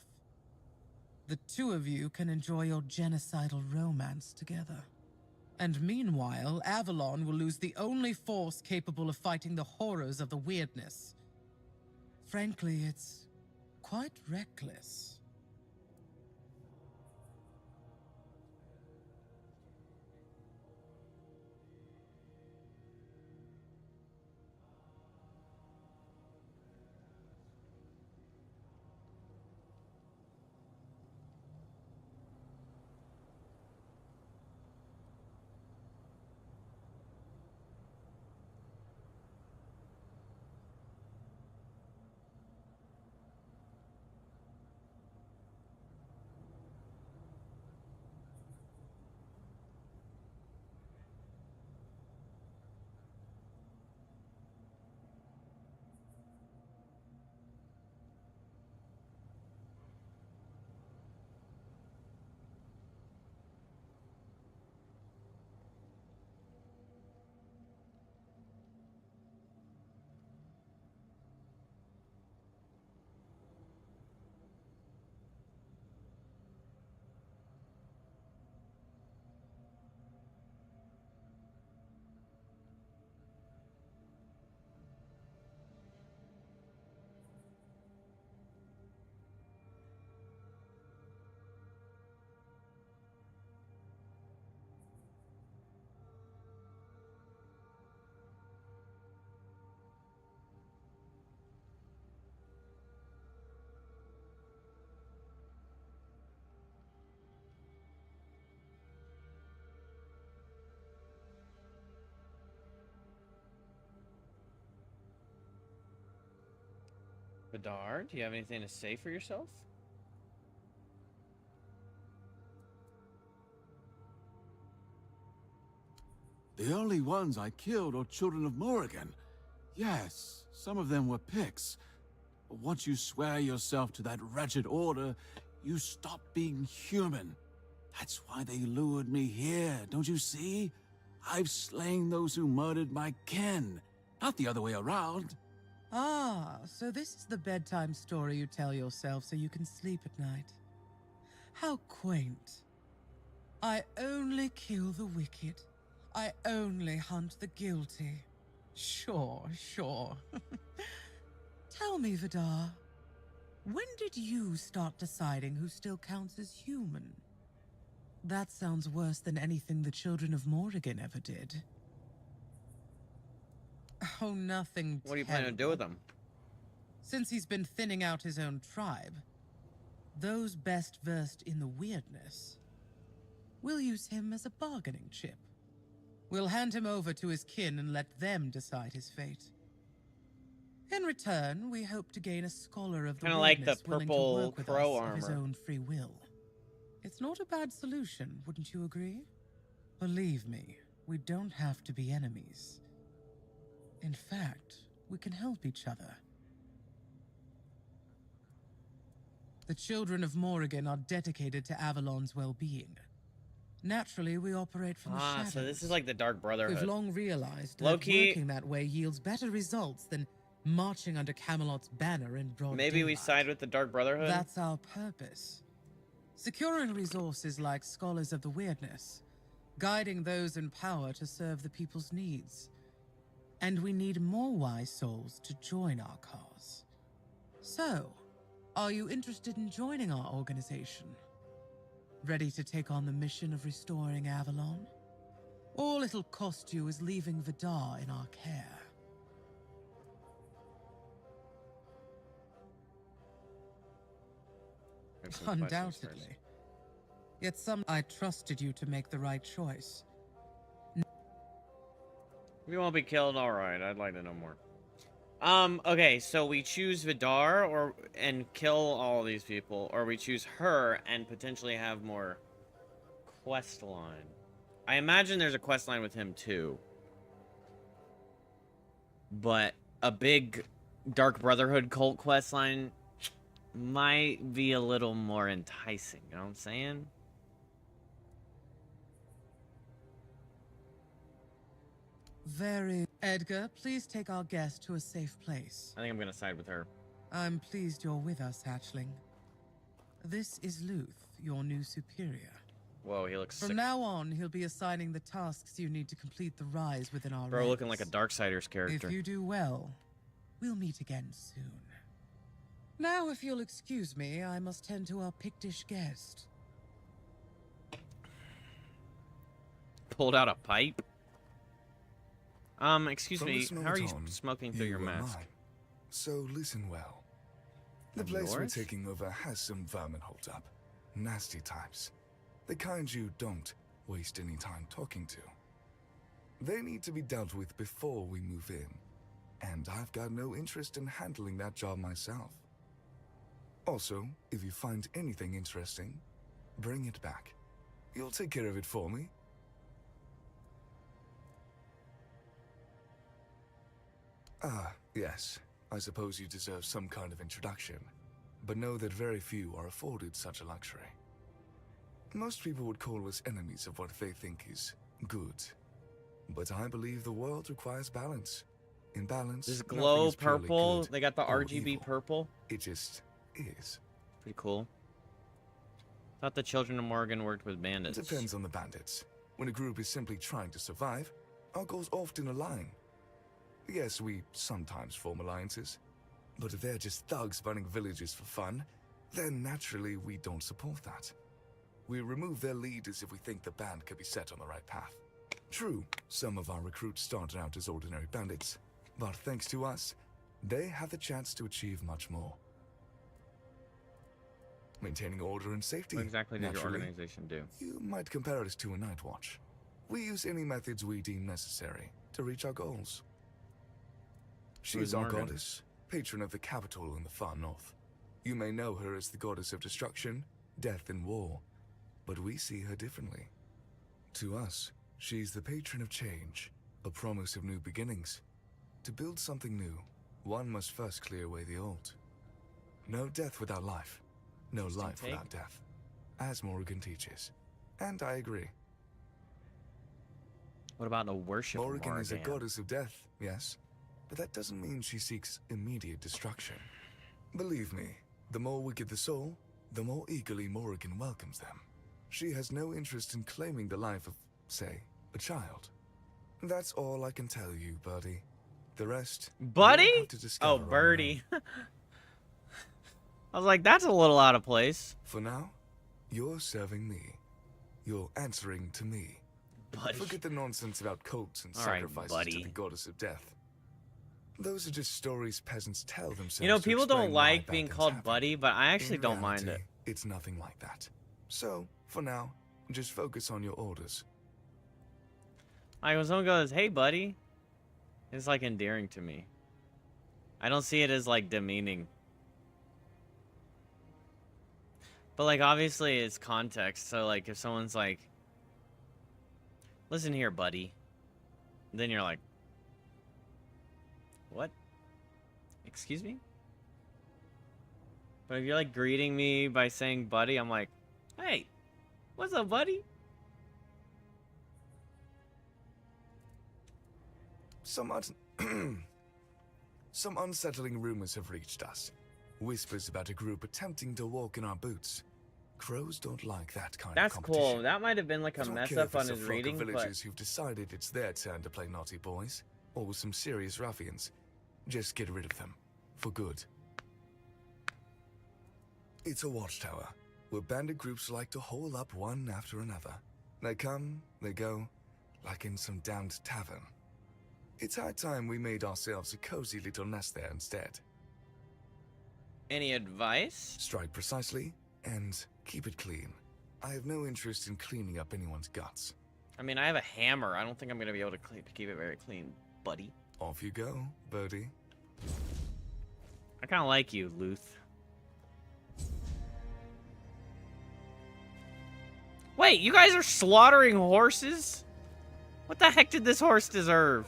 The two of you can enjoy your genocidal romance together. And meanwhile, Avalon will lose the only force capable of fighting the horrors of the weirdness. Frankly, it's quite reckless. Vidar, do you have anything to say for yourself? The only ones I killed are children of Morrigan. Yes, some of them were Picts. But once you swear yourself to that wretched order, you stop being human. That's why they lured me here, don't you see? I've slain those who murdered my kin, not the other way around. Ah, so this is the bedtime story you tell yourself so you can sleep at night. How quaint. I only kill the wicked. I only hunt the guilty. Sure, sure. Tell me, Vidar, when did you start deciding who still counts as human? That sounds worse than anything the children of Morrigan ever did. Oh, nothing. What are you planning to do with him? Since he's been thinning out his own tribe, those best versed in the weirdness will use him as a bargaining chip. We'll hand him over to his kin and let them decide his fate. In return, we hope to gain a scholar of the Kind of like the weirdness willing to purple work with crow us of his armor. own free will. It's not a bad solution, wouldn't you agree? Believe me, we don't have to be enemies. In fact, we can help each other. The children of Morrigan are dedicated to Avalon's well-being. Naturally, we operate from the shadows. So this is like the Dark Brotherhood. We've long realized that Low-key, working that way yields better results than marching under Camelot's banner in broad maybe we daylight. side with the Dark Brotherhood? That's our purpose. Securing resources like Scholars of the Weirdness, guiding those in power to serve the people's needs. And we need more wise souls to join our cause. So, are you interested in joining our organization? Ready to take on the mission of restoring Avalon? All it'll cost you is leaving Vidar in our care. Undoubtedly. Yet I trusted you to make the right choice. We won't be killed. All right, I'd like to know more. Okay, so we choose Vidar and kill all these people, or we choose her and potentially have more quest line. I imagine there's a quest line with him too. But a big Dark Brotherhood cult quest line might be a little more enticing, you know what I'm saying? Very. Edgar, please take our guest to a safe place. I think I'm gonna side with her. I'm pleased you're with us, hatchling. This is Luth, your new superior. Whoa, he looks From sick. now on, he'll be assigning the tasks you need to complete the rise within our Bro, looking like a ranks. Darksiders character. If you do well, we'll meet again soon. Now, if you'll excuse me, I must tend to our Pictish guest. Pulled out a pipe? Excuse From me, this how are moment you on, smoking through your you are mask? mine. So listen well. The I'm place we're yours? taking over has some vermin holed up. Nasty types. The kind you don't waste any time talking to. They need to be dealt with before we move in. And I've got no interest in handling that job myself. Also, if you find anything interesting, bring it back. You'll take care of it for me. Ah, yes. I suppose you deserve some kind of introduction. But know that very few are afforded such a luxury. Most people would call us enemies of what they think is good. But I believe the world requires balance. In balance, This nothing glow is purely purple, good they got the or RGB evil. purple. It just is. Pretty cool. Thought the Children of Morgan worked with bandits. It depends on the bandits. When a group is simply trying to survive, our goals often align. Yes, we sometimes form alliances. But if they're just thugs burning villages for fun, then naturally we don't support that. We remove their leaders if we think the band could be set on the right path. True, some of our recruits started out as ordinary bandits, but thanks to us, they have the chance to achieve much more. Maintaining order and safety. What exactly did your naturally. organization do? You might compare us to a night watch. We use any methods we deem necessary to reach our goals. She Who's is our Morgan? goddess, patron of the capital in the far north. You may know her as the goddess of destruction, death, and war, but we see her differently. To us, she's the patron of change, a promise of new beginnings. To build something new, one must first clear away the old. No death without life, no life take. without death, as Morrigan teaches. And I agree. What about the worship of Morrigan is a Morgan? goddess of death, yes, but that doesn't mean she seeks immediate destruction. Believe me, the more wicked the soul, the more eagerly Morrigan welcomes them. She has no interest in claiming the life of, say, a child. That's all I can tell you, Birdie. The rest, Buddy? you'll have to discover Oh, on your Birdie. I was like, that's a little out of place. For now, you're serving me. You're answering to me. Buddy. Forget the nonsense about cults and All right, sacrifices buddy. to the goddess of death. Those are just stories peasants tell themselves. You know, to people don't explain why like bad being things called happen. buddy, but I actually In don't mind it. reality, it's nothing like that. So, for now, just focus on your orders. Like when someone goes, "Hey, buddy," it's like endearing to me. I don't see it as like demeaning. But like obviously it's context. So like if someone's like, "Listen here, buddy," then you're like, "What? Excuse me?" But if you're like greeting me by saying buddy, I'm like, "Hey, what's up, buddy?" Some unsettling rumors have reached us. Whispers about a group attempting to walk in our boots. Crows don't like that kind That's of competition. cool. That might have been like a I don't mess care up if on it's a his flock reading, of but villagers who've decided it's their turn to play naughty boys, or with some serious ruffians. Just get rid of them. For good. It's a watchtower, where bandit groups like to hole up one after another. They come, they go, like in some damned tavern. It's high time we made ourselves a cozy little nest there instead. any advice? Strike precisely, and keep it clean. I have no interest in cleaning up anyone's guts. I mean, I have a hammer. I don't think I'm going to be able to keep it very clean, buddy. Off you go, birdie. I kind of like you, Luth. Wait, you guys are slaughtering horses? What the heck did this horse deserve?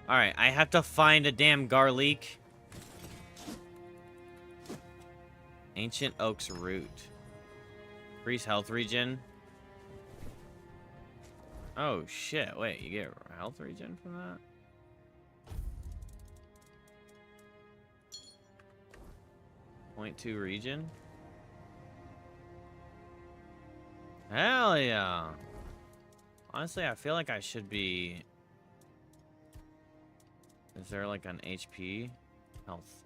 Alright, I have to find a damn garlic. Ancient Oak's Root. Increase health regen. Oh shit, wait, you get health regen from that? .2 regen? Hell yeah! Honestly, I feel like I should be... Is there like an HP? Health.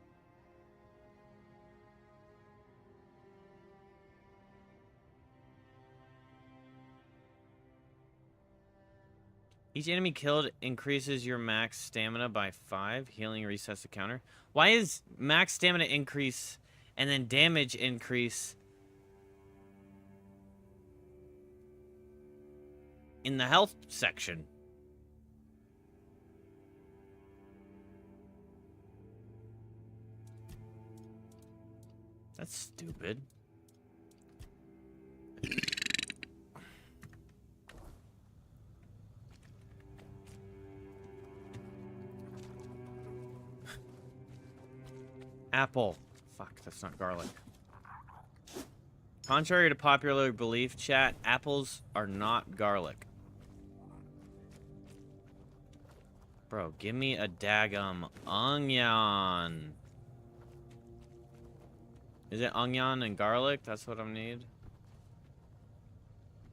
Each enemy killed increases your max stamina by 5. Healing resets the counter. Why is max stamina increase and then damage increase in the health section? That's stupid. Apple. Fuck, that's not garlic. Contrary to popular belief, chat, apples are not garlic. Bro, give me a daggum onion. Is it onion and garlic? That's what I need.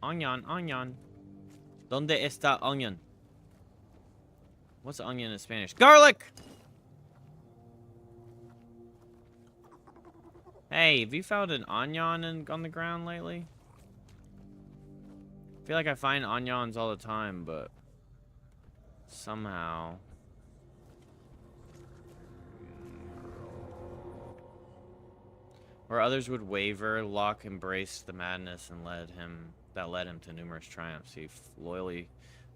Onion, onion. ¿Dónde está onion? What's onion in Spanish? Garlic! Hey, have you found an onion on the ground lately? I feel like I find onions all the time, but somehow... Where others would waver, Locke embraced the madness and led him to numerous triumphs. He loyally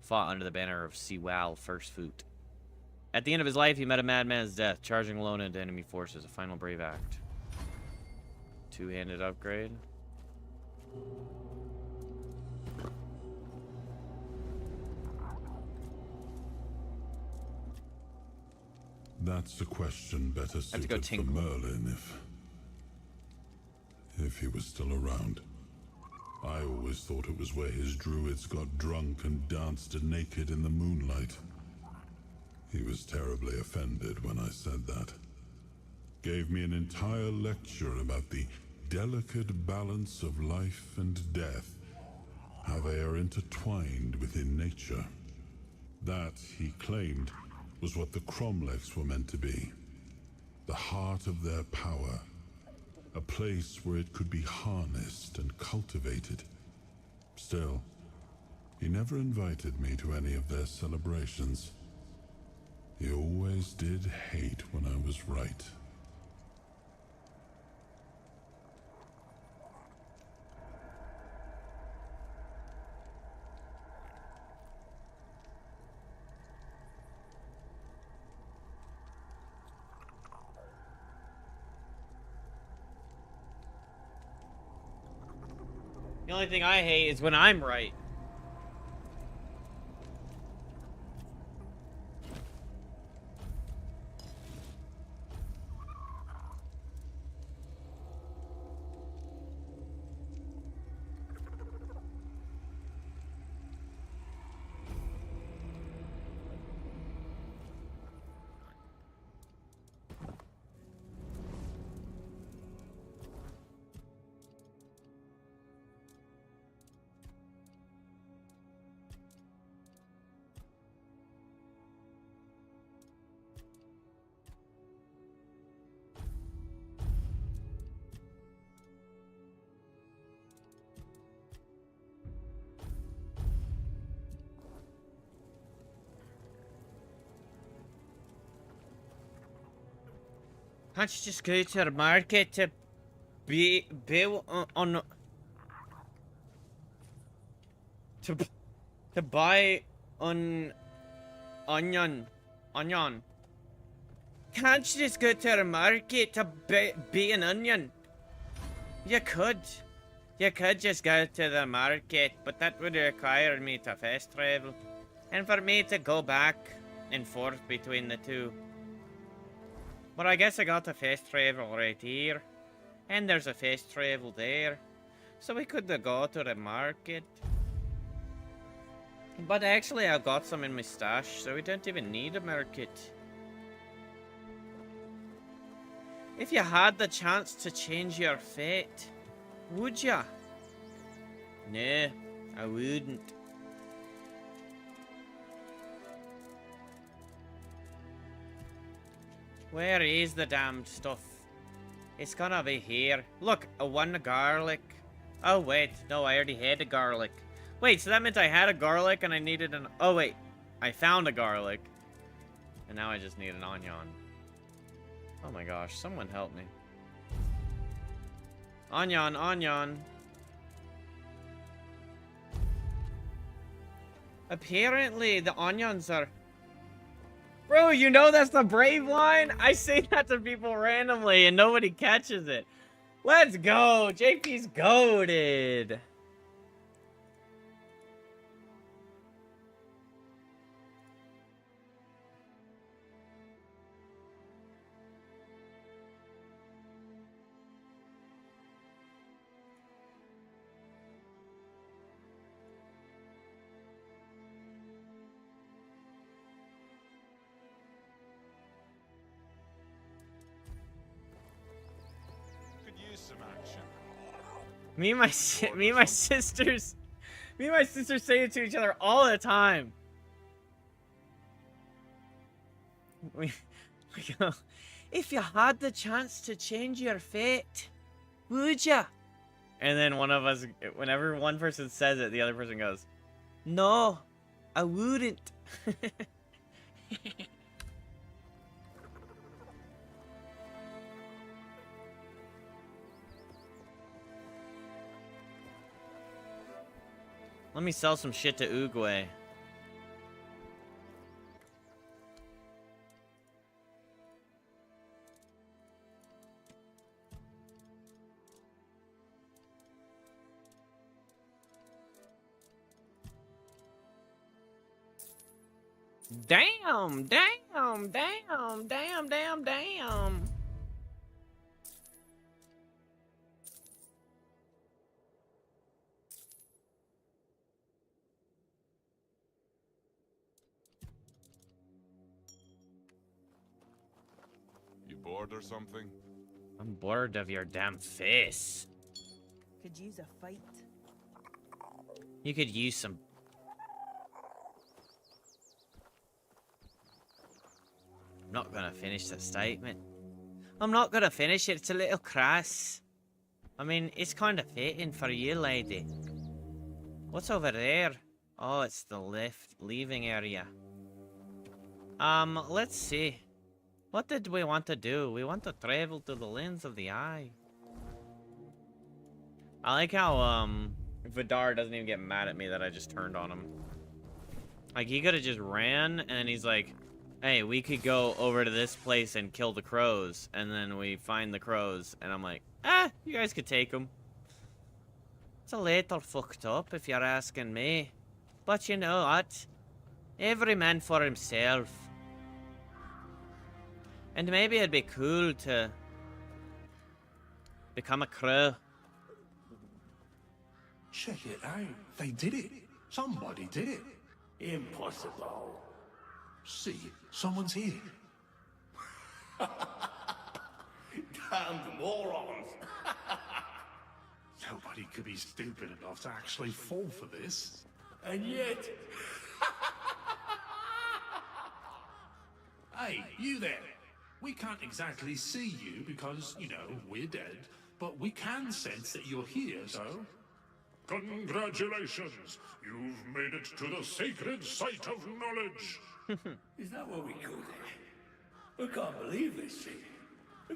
fought under the banner of Siwal First Foot. At the end of his life, he met a madman's death, charging alone into enemy forces. A final brave act. Two-handed upgrade. That's a question better suited for tinkle. Merlin if he was still around. I always thought it was where his druids got drunk and danced naked in the moonlight. He was terribly offended when I said that. Gave me an entire lecture about the delicate balance of life and death, how they are intertwined within nature. That, he claimed, was what the Cromlechs were meant to be. The heart of their power. A place where it could be harnessed and cultivated. Still, he never invited me to any of their celebrations. He always did hate when I was right. The only thing I hate is when I'm right. Can't you just go to the market to bill on to buy an onion? Can't you just go to the market to buy an onion? You could just go to the market, but that would require me to fast travel, and for me to go back and forth between the two. But I guess I got a fast travel right here. And there's a fast travel there. So we could go to the market. But actually I got some in my stash, so we don't even need a market. If you had the chance to change your fate, would ya? No, I wouldn't. Where is the damned stuff? It's gonna be here. Look, one garlic. Oh wait, no, I already had a garlic. Wait, so that meant I had a garlic and I needed an... Oh wait, I found a garlic. And now I just need an onion. Oh my gosh, someone help me. Onion. Apparently the onions are... Bro, you know that's the Brave line? I say that to people randomly and nobody catches it. Let's go. JP's goated. Me and my sisters say it to each other all the time. We go, if you had the chance to change your fate, would ya? And then one of us, whenever one person says it, the other person goes, no, I wouldn't. Let me sell some shit to Uguay. Damn. Bored or something? I'm bored of your damn face. Could use a fight. You could use some... I'm not gonna finish the statement. I'm not gonna finish it, it's a little crass. I mean, it's kind of fitting for you, lady. What's over there? Oh, it's the leaving area. Let's see. What did we want to do? We want to travel to the lens of the eye. I like how, Vidar doesn't even get mad at me that I just turned on him. Like, he could have just ran, and he's like, hey, we could go over to this place and kill the crows, and then we find the crows, and I'm like, you guys could take them. It's a little fucked up, if you're asking me. But you know what? Every man for himself. And maybe it'd be cool to become a crow. Check it out. They did it. Somebody did it. Impossible. See, someone's here. Damned morons. Nobody could be stupid enough to actually fall for this. And yet... Hey, you there. We can't exactly see you because, you know, we're dead, but we can sense that you're here, so... Congratulations! You've made it to the sacred site of knowledge! Is that what we go there? I can't believe this thing.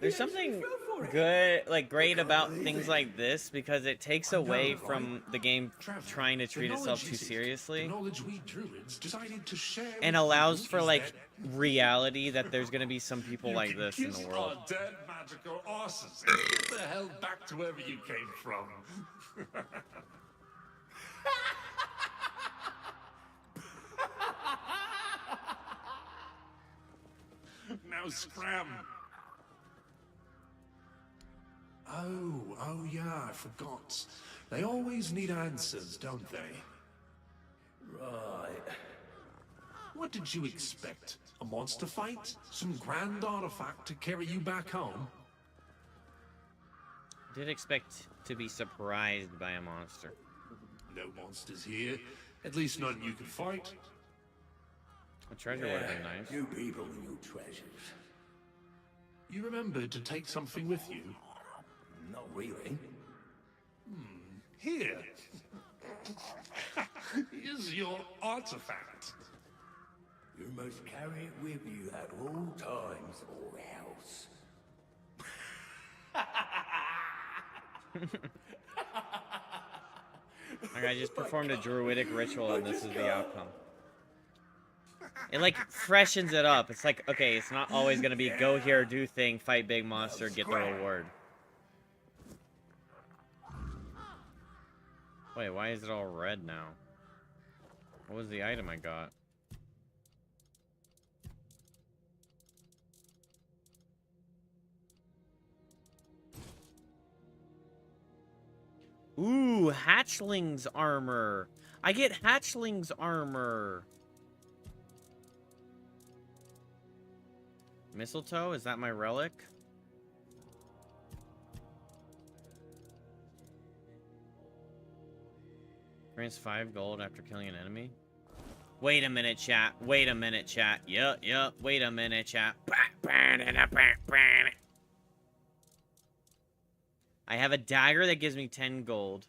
There's something good, like, great about things like this because it takes away from the game trying to treat itself too seriously and allows for, like, reality that there's gonna be some people like this in the world. Our dead magical asses. Get the hell back to wherever you came from. Now scram. Oh yeah, I forgot. They always need answers, don't they? Right. What did you expect? A monster fight? Some grand artifact to carry you back home? Did expect to be surprised by a monster. No monsters here. At least none you can fight. A treasure would have been nice. You people and your treasures. You remembered to take something with you? Not really. Here. Here's your artifact. You must carry it with you at all times or else. Like, I just performed a druidic ritual and this is the outcome. It, like, freshens it up. It's like, okay, it's not always gonna be go here, do thing, fight big monster, get the reward. Wait, why is it all red now? What was the item I got? Ooh, hatchling's armor. I get hatchling's armor. Mistletoe, is that my relic? Grants 5 gold after killing an enemy. Wait a minute, chat. Wait a minute, chat. Yup. Wait a minute, chat. I have a dagger that gives me 10 gold.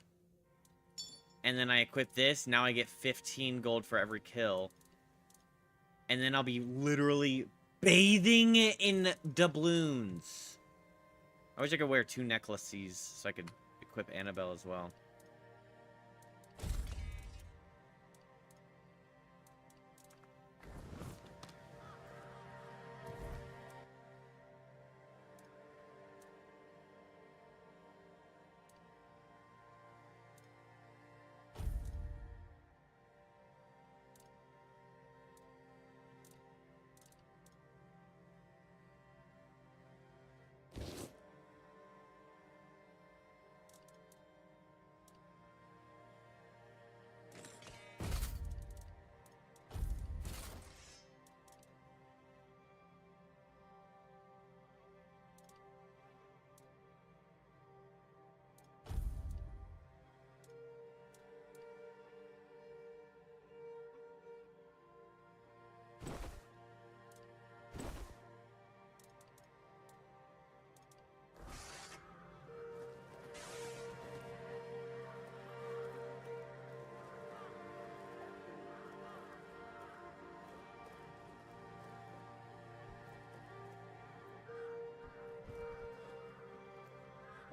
And then I equip this. Now I get 15 gold for every kill. And then I'll be literally bathing in doubloons. I wish I could wear 2 necklaces so I could equip Annabelle as well.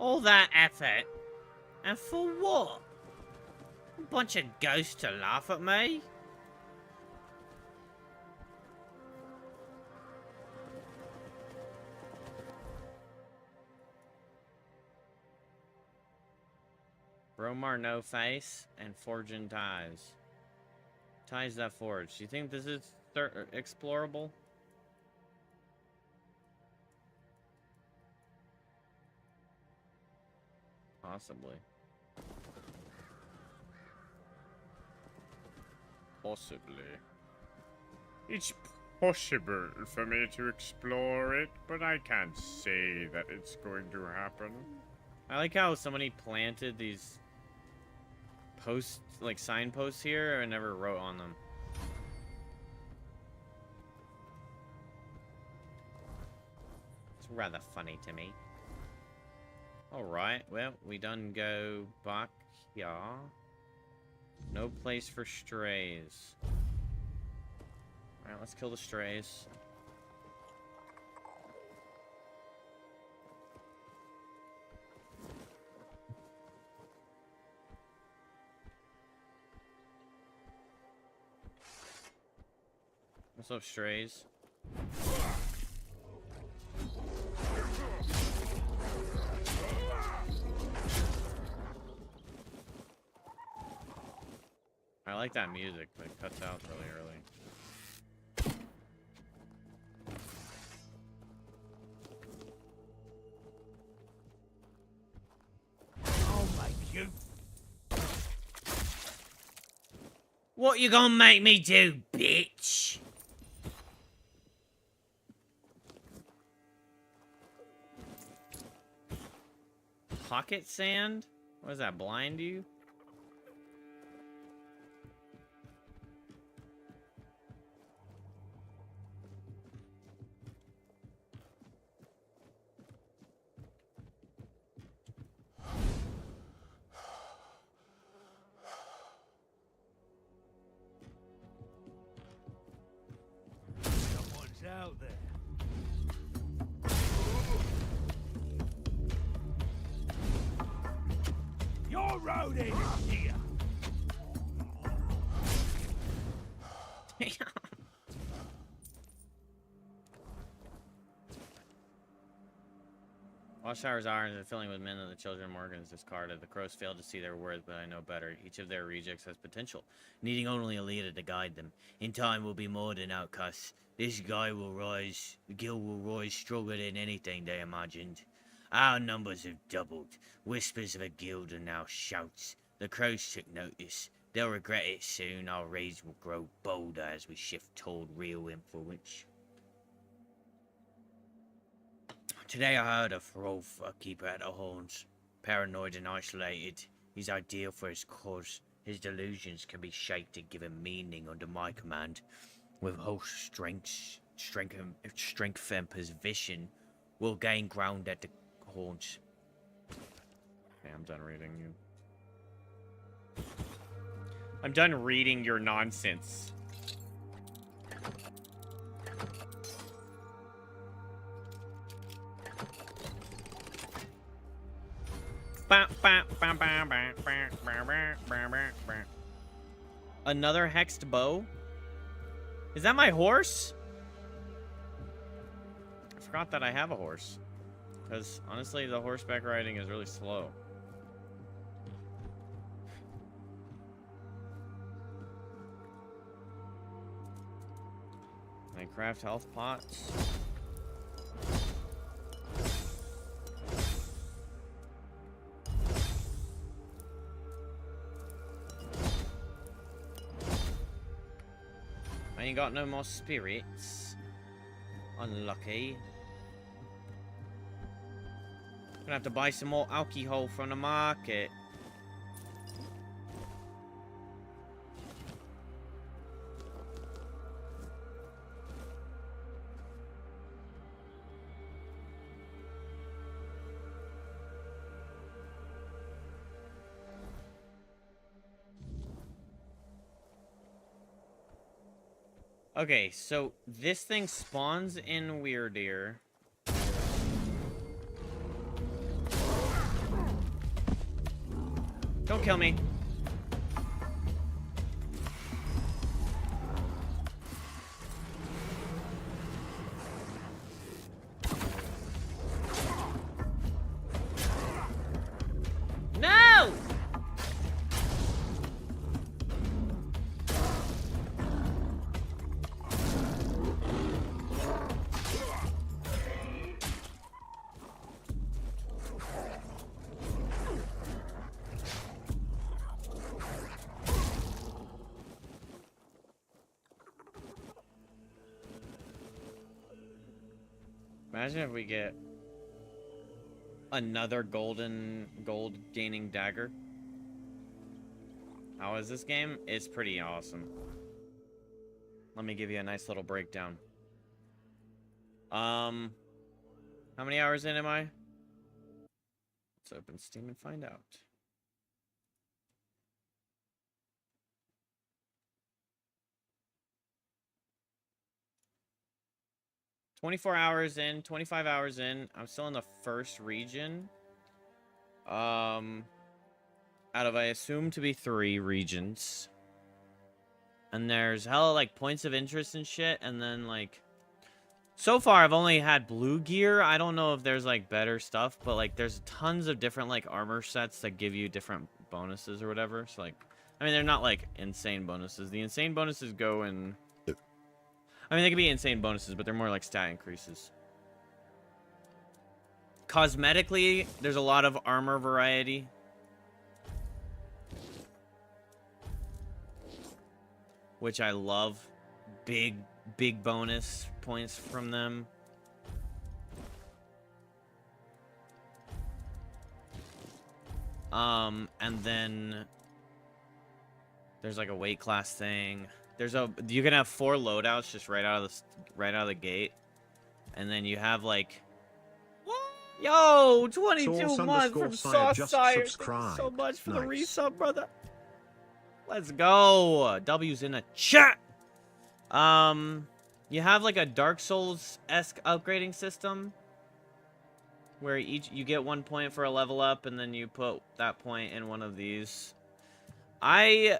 All that effort. And for what? A bunch of ghosts to laugh at me? Bromar no face and forging ties. Ties that forge. Do you think this is explorable? Possibly. Possibly. It's possible for me to explore it, but I can't say that it's going to happen. I like how somebody planted these posts, like signposts here, and never wrote on them. It's rather funny to me. Alright, well, we done go back here. No place for strays. Alright, let's kill the strays. What's up, strays? I like that music, but it cuts out really early. I'll make you. What you gonna make me do, bitch? Pocket sand? What does that, blind you? Someone's out there. Your road is here. Watchtower's irons are filling with men and the children Morgan's discarded. The crows failed to see their worth, but I know better. Each of their rejects has potential, needing only a leader to guide them. In time will be more than outcasts. This guy will rise, the guild will rise stronger than anything they imagined. Our numbers have doubled. Whispers of a guild are now shouts. The crows took notice. They'll regret it soon. Our raids will grow bolder as we shift toward real influence. Today I heard of Rolf, a keeper at the horns. Paranoid and isolated. He's ideal for his cause. His delusions can be shaped and given meaning under my command. With host strength and position, we'll gain ground at the horns. Okay, I'm done reading you. I'm done reading your nonsense. Another hexed bow? Is that my horse? I forgot that I have a horse. Because, honestly, the horseback riding is really slow. Can I craft health pots? I ain't got no more spirits. Unlucky. Gonna have to buy some more alcohol from the market. Okay, so this thing spawns in Weirdeer. Don't kill me. No! Imagine if we get another gold gaining dagger. How is this game? It's pretty awesome. Let me give you a nice little breakdown. How many hours in am I? Let's open Steam and find out. $24 hours in, 25 hours in. I'm still in the first region. Out of, I assume to be 3 regions. And there's hella, like, points of interest and shit. And then, like, so far I've only had blue gear. I don't know if there's, like, better stuff. But, like, there's tons of different, like, armor sets that give you different bonuses or whatever. So, like, I mean, they're not, like, insane bonuses. The insane bonuses go in... I mean, they can be insane bonuses, but they're more like stat increases. Cosmetically, there's a lot of armor variety. Which I love. Big bonus points from them. And then there's like a weight class thing. You can have 4 loadouts just right out of the gate, and then you have like, yo, 22 months from Saucesire. Thank you so much for the resub, brother. Let's go. W's in the chat. You have like a Dark Souls-esque upgrading system where you get 1 point for a level up, and then you put that point in one of these. I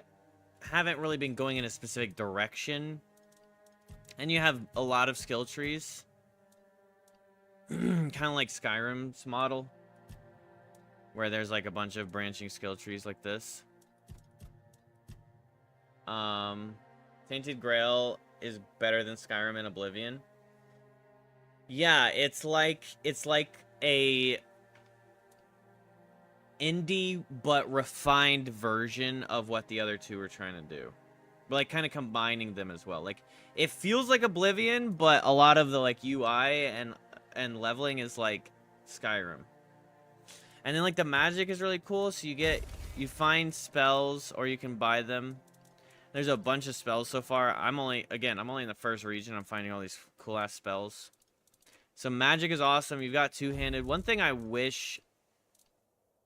haven't really been going in a specific direction, and you have a lot of skill trees, kind of like Skyrim's model, where there's like a bunch of branching skill trees like this. Tainted Grail is better than Skyrim and Oblivion. Yeah, it's like a indie but refined version of what the other two are trying to do, but like kind of combining them as well. Like it feels like Oblivion, but a lot of the like UI and leveling is like Skyrim. And then like the magic is really cool, so you find spells or you can buy them. There's a bunch of spells so far. I'm only in the first region. I'm finding all these cool ass spells. So magic is awesome. You've got two-handed. One thing I wish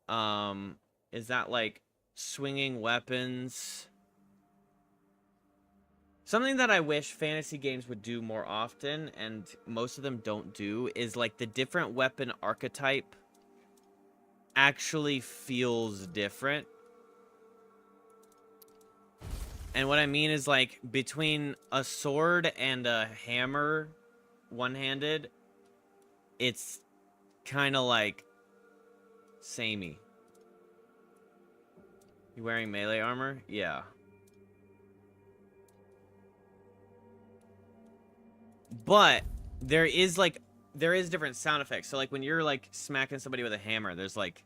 is that like swinging weapons. Something that I wish fantasy games would do more often, and most of them don't do, is like the different weapon archetype actually feels different. And what I mean is like between a sword and a hammer one-handed, it's kind of like samey. You wearing melee armor? Yeah. But there is different sound effects. So like when you're like smacking somebody with a hammer, there's like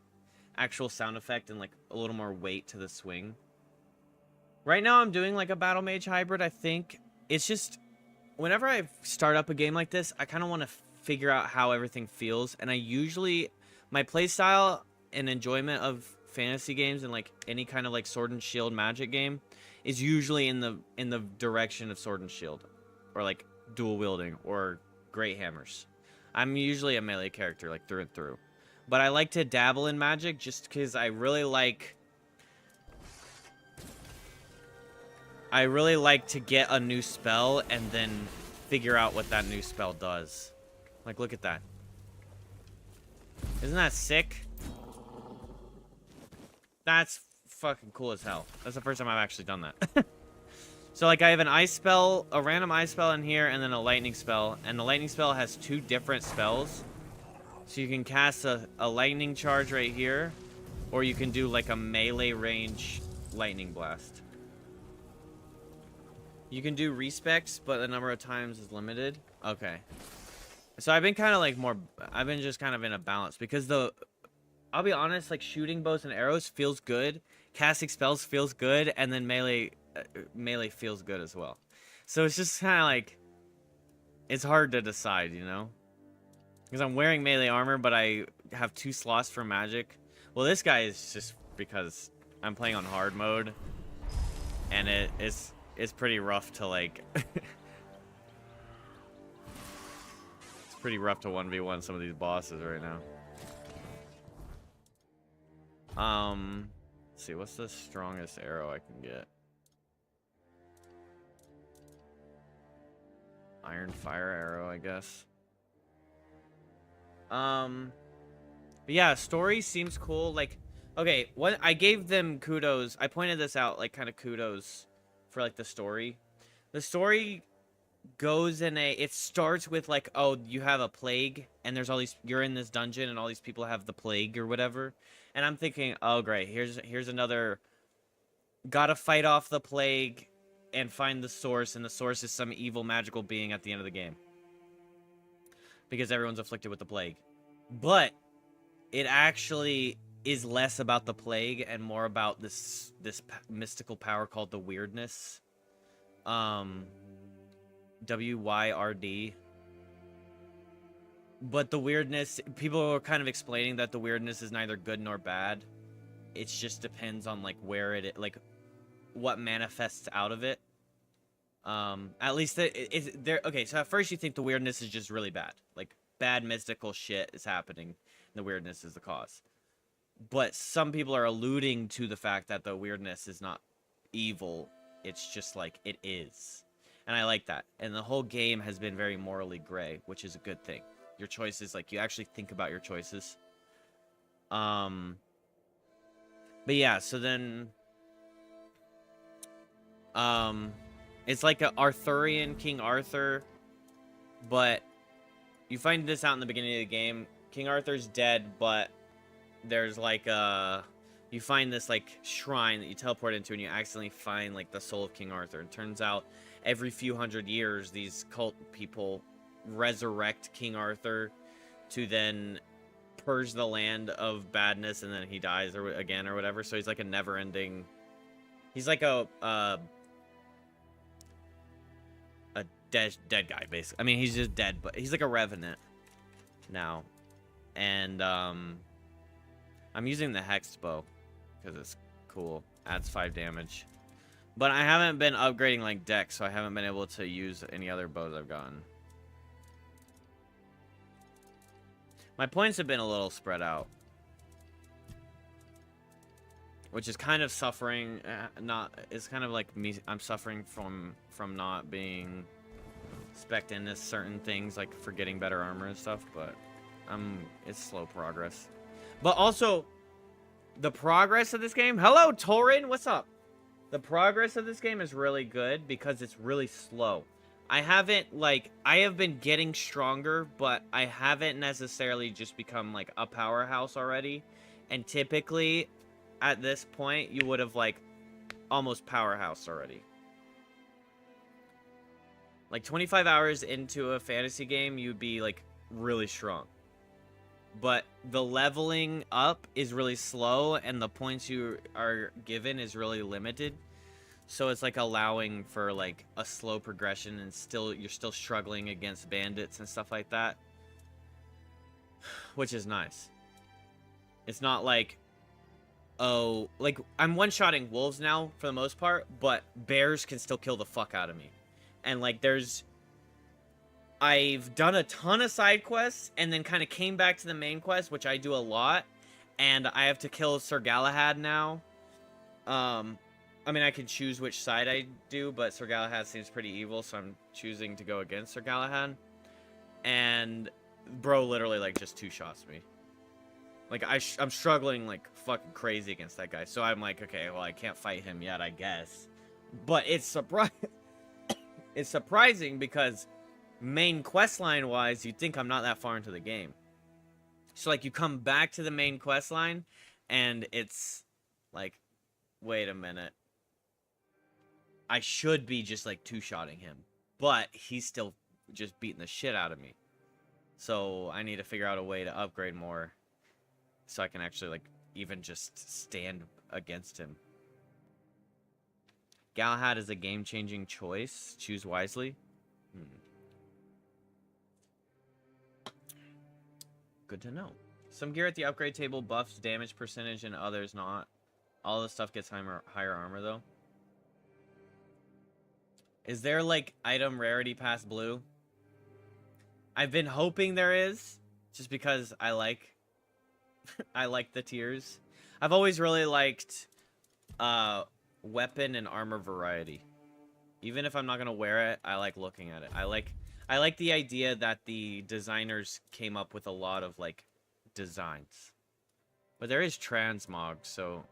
actual sound effect and like a little more weight to the swing. Right now I'm doing like a battle mage hybrid, I think. It's just whenever I start up a game like this, I kind of want to figure out how everything feels, and my playstyle and enjoyment of fantasy games and like any kind of like sword and shield magic game is usually in the direction of sword and shield, or like dual wielding or great hammers. I'm usually a melee character like through and through, but I like to dabble in magic just because I really like to get a new spell and then figure out what that new spell does. Like, look at that. Isn't that sick? That's fucking cool as hell. That's the first time I've actually done that. So, like, I have an ice spell, a random ice spell in here, and then a lightning spell. And the lightning spell has 2 different spells. So you can cast a lightning charge right here, or you can do, like, a melee range lightning blast. You can do respects, but the number of times is limited. Okay. So I've been kind of, like, I've been just kind of in a balance, because I'll be honest, like, shooting bows and arrows feels good, casting spells feels good, and then melee feels good as well. So it's just kind of like, it's hard to decide, you know? Because I'm wearing melee armor, but I have 2 slots for magic. Well, this guy is just because I'm playing on hard mode, and it's pretty rough to, like... It's pretty rough to 1v1 some of these bosses right now. Let's see, what's the strongest arrow I can get? Iron fire arrow, I guess. But yeah, story seems cool. Like, okay, I gave them kudos. I pointed this out, like, kind of kudos for, like, the story. The story goes in it starts with, like, oh, you have a plague, and there's all these, you're in this dungeon, and all these people have the plague or whatever. And I'm thinking, oh, great, here's another, gotta fight off the plague and find the source, and the source is some evil magical being at the end of the game. Because everyone's afflicted with the plague. But it actually is less about the plague and more about this mystical power called the weirdness. WYRD. But the weirdness, people are kind of explaining that the weirdness is neither good nor bad. It just depends on, like, where like, what manifests out of it. At least okay, so at first you think the weirdness is just really bad. Like, bad mystical shit is happening, and the weirdness is the cause. But some people are alluding to the fact that the weirdness is not evil. It's just, like, it is. And I like that. And the whole game has been very morally gray, which is a good thing. Your choices, like, you actually think about your choices. But yeah, so then... it's like a Arthurian King Arthur, but you find this out in the beginning of the game. King Arthur's dead, but there's like you find this, like, shrine that you teleport into, and you accidentally find, like, the soul of King Arthur. It turns out every few hundred years, these cult people resurrect King Arthur to then purge the land of badness, and then he dies again or whatever. So he's like a never-ending. He's like a dead guy, basically. I mean, he's just dead, but he's like a revenant now. And I'm using the hexed bow because it's cool. Adds 5 damage. But I haven't been upgrading, like, dex, so I haven't been able to use any other bows I've gotten. My points have been a little spread out, which is kind of suffering. It's kind of like me. I'm suffering from not being spec'd into certain things, like for getting better armor and stuff. But it's slow progress. But also, the progress of this game. Hello, Torin. What's up? The progress of this game is really good because it's really slow. I have been getting stronger, but I haven't necessarily just become, like, a powerhouse already. And typically, at this point, you would have, like, almost powerhouse already. Like, 25 hours into a fantasy game, you'd be, like, really strong. But the leveling up is really slow, and the points you are given is really limited. So it's, like, allowing for, like, a slow progression, and you're still struggling against bandits and stuff like that. Which is nice. It's not like, oh, like, I'm one-shotting wolves now, for the most part, but bears can still kill the fuck out of me. And, like, I've done a ton of side quests, and then kind of came back to the main quest, which I do a lot, and I have to kill Sir Galahad now. I mean, I can choose which side I do, but Sir Galahad seems pretty evil, so I'm choosing to go against Sir Galahad. And bro literally, like, just 2-shots me. Like, I'm struggling like fucking crazy against that guy. So I'm like, okay, well, I can't fight him yet, I guess. But it's it's surprising because main questline wise, you'd think I'm not that far into the game. So like you come back to the main questline and it's like, wait a minute. I should be just like two-shotting him, but he's still just beating the shit out of me. So I need to figure out a way to upgrade more so I can actually like even just stand against him. Galahad is a game-changing choice. Choose wisely. Good to know. Some gear at the upgrade table buffs damage percentage and others not. All the stuff gets higher armor though. Is there like item rarity past blue? I've been hoping there is, just because I like I like the tiers. I've always really liked weapon and armor variety. Even if I'm not gonna wear it, I like looking at it. I like the idea that the designers came up with a lot of like designs. But there is transmog, so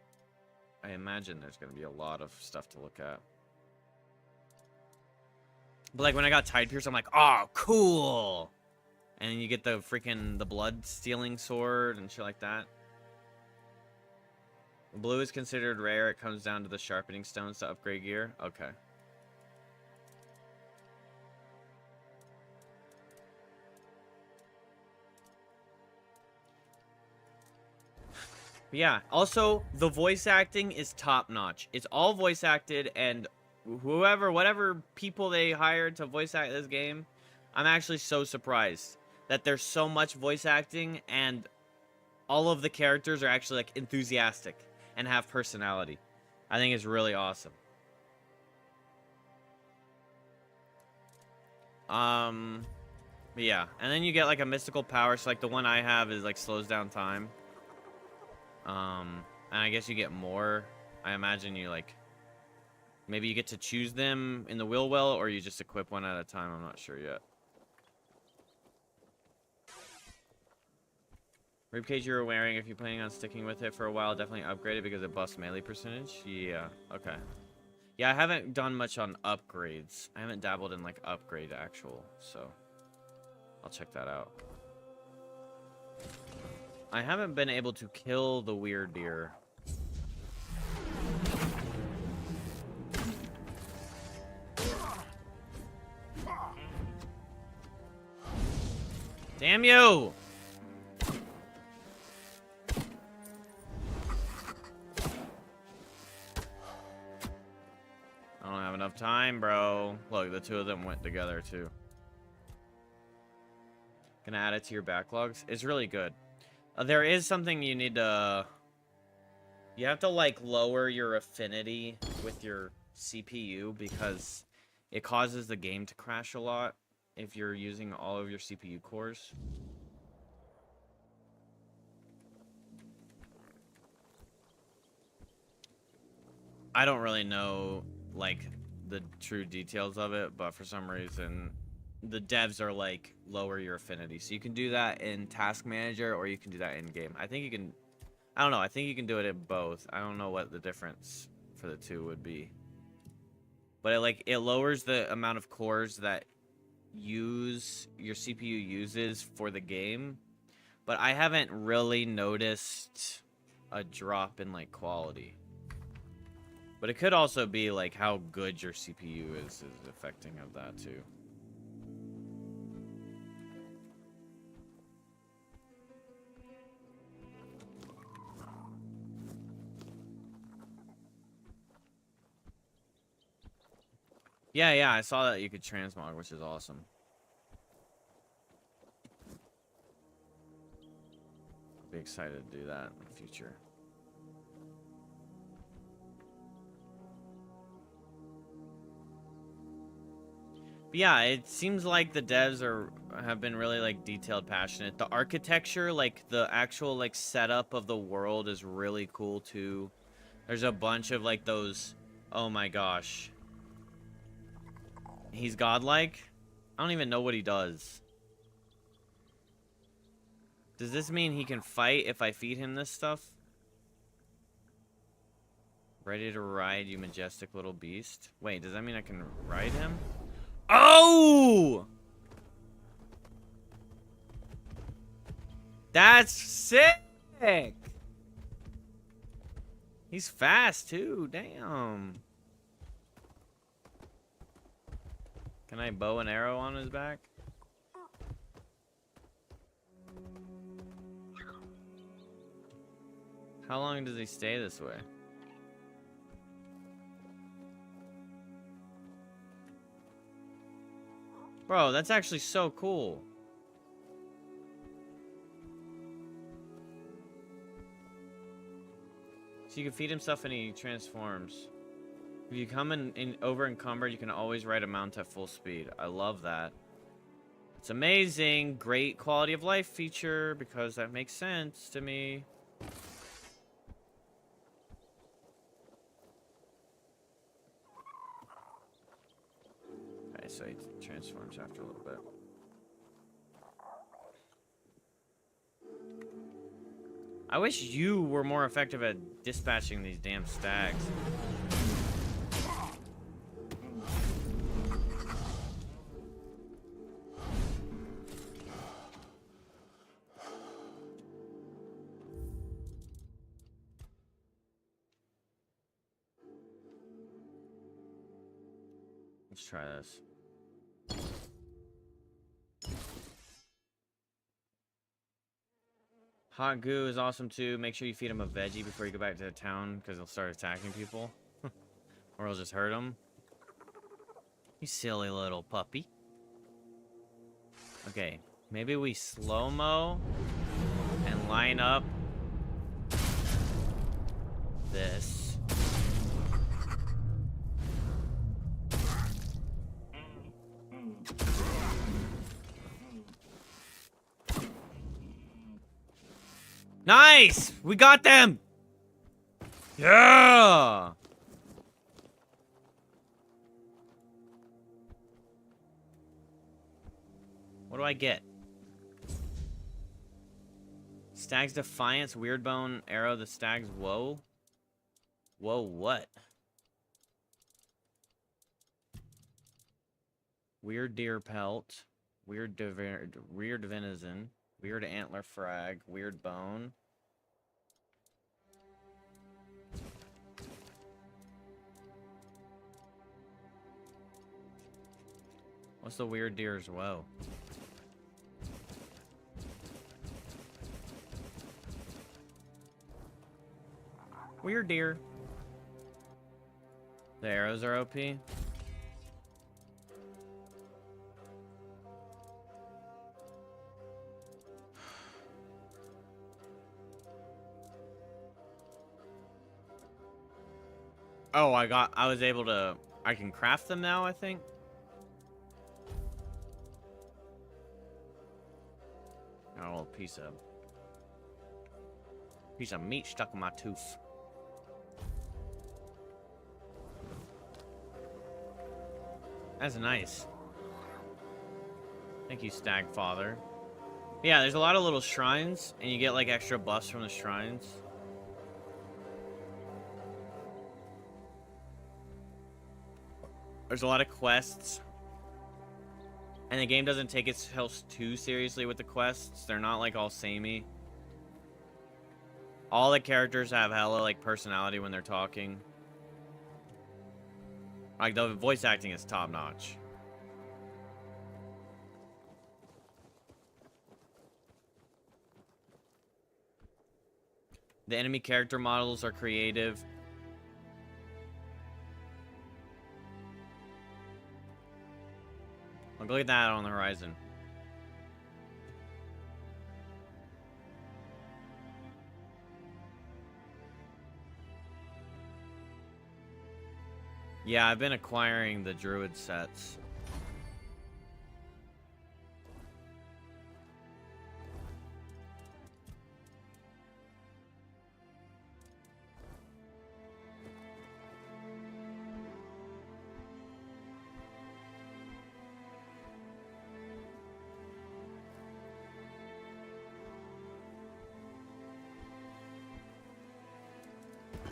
I imagine there's gonna be a lot of stuff to look at. But like when I got Tide Pierce, I'm like, oh, cool. And then you get the freaking blood stealing sword and shit like that. Blue is considered rare. It comes down to the sharpening stones to upgrade gear. Okay. Yeah, also the voice acting is top notch. It's all voice acted, and whatever people they hired to voice act this game, I'm actually so surprised that there's so much voice acting and all of the characters are actually like enthusiastic and have personality. I think it's really awesome. But yeah, and then you get like a mystical power. So like the one I have is like slows down time. And I guess you get more. I imagine you like maybe you get to choose them in the wheel well, or you just equip one at a time. I'm not sure yet. Ribcage you're wearing, if you're planning on sticking with it for a while, definitely upgrade it because it buffs melee percentage. Yeah, okay. Yeah, I haven't done much on upgrades. I haven't dabbled in like upgrade actual, so I'll check that out. I haven't been able to kill the weird deer. Damn you! I don't have enough time, bro. Look, the two of them went together, too. Gonna add it to your backlogs. It's really good. There is something you need to... You have to, like, lower your affinity with your CPU because it causes the game to crash a lot if you're using all of your CPU cores. I don't really know, like, the true details of it, but for some reason, the devs are like, lower your affinity. So you can do that in Task Manager, or you can do that in game. I think you can, I don't know, I think you can do it in both. I don't know what the difference for the two would be. But it lowers the amount of cores that your CPU uses for the game. But I haven't really noticed a drop in, like, quality. But it could also be, like, how good your CPU is affecting of that, too. Yeah, I saw that you could transmog, which is awesome. I'll be excited to do that in the future. But yeah, it seems like the devs have been really like detailed, passionate. The architecture, like the actual like setup of the world is really cool too. There's a bunch of like those, oh my gosh. He's godlike? I don't even know what he does. Does this mean he can fight if I feed him this stuff? Ready to ride, you majestic little beast. Wait, does that mean I can ride him? Oh! That's sick! He's fast too, damn. Can I bow and arrow on his back? How long does he stay this way? Bro, that's actually so cool. So you can feed him stuff and he transforms. If you come in over encumbered, you can always ride a mount at full speed. I love that. It's amazing. Great quality of life feature because that makes sense to me. Okay, so he transforms after a little bit. I wish you were more effective at dispatching these damn stags. Let's try this. Hot goo is awesome too. Make sure you feed him a veggie before you go back to the town because he'll start attacking people. Or he'll just hurt him. You silly little puppy. Okay, maybe we slow-mo and line up this. Nice! We got them! Yeah! What do I get? Stag's Defiance, Weird Bone, Arrow, the Stag's Woe? Whoa, what? Weird Deer Pelt, Weird Venison, Weird Antler Frag, Weird Bone. What's the Weird Deer's Woe? Weird Deer. The arrows are OP. Oh, I was able to, I can craft them now, I think. Got a little piece of meat stuck in my tooth. That's nice. Thank you, Stag Father. Yeah, there's a lot of little shrines, and you get like extra buffs from the shrines. There's a lot of quests. And the game doesn't take itself too seriously with the quests. They're not like all samey. All the characters have hella like personality when they're talking. Like the voice acting is top notch. The enemy character models are creative. Look at that on the horizon. Yeah, I've been acquiring the druid sets.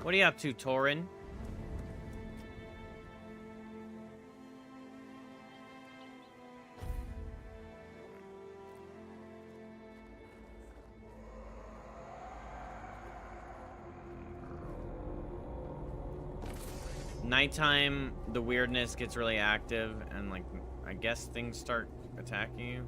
What are you up to, Torin? Nighttime, the weirdness gets really active, and like, I guess things start attacking you.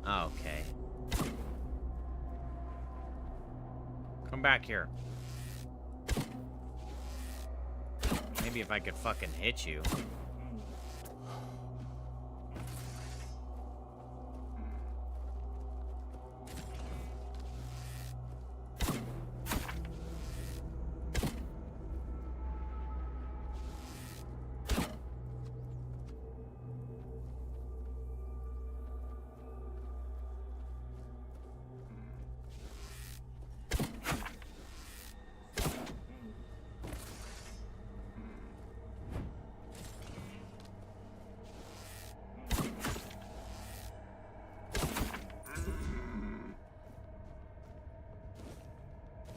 Okay. Come back here. Maybe if I could fucking hit you.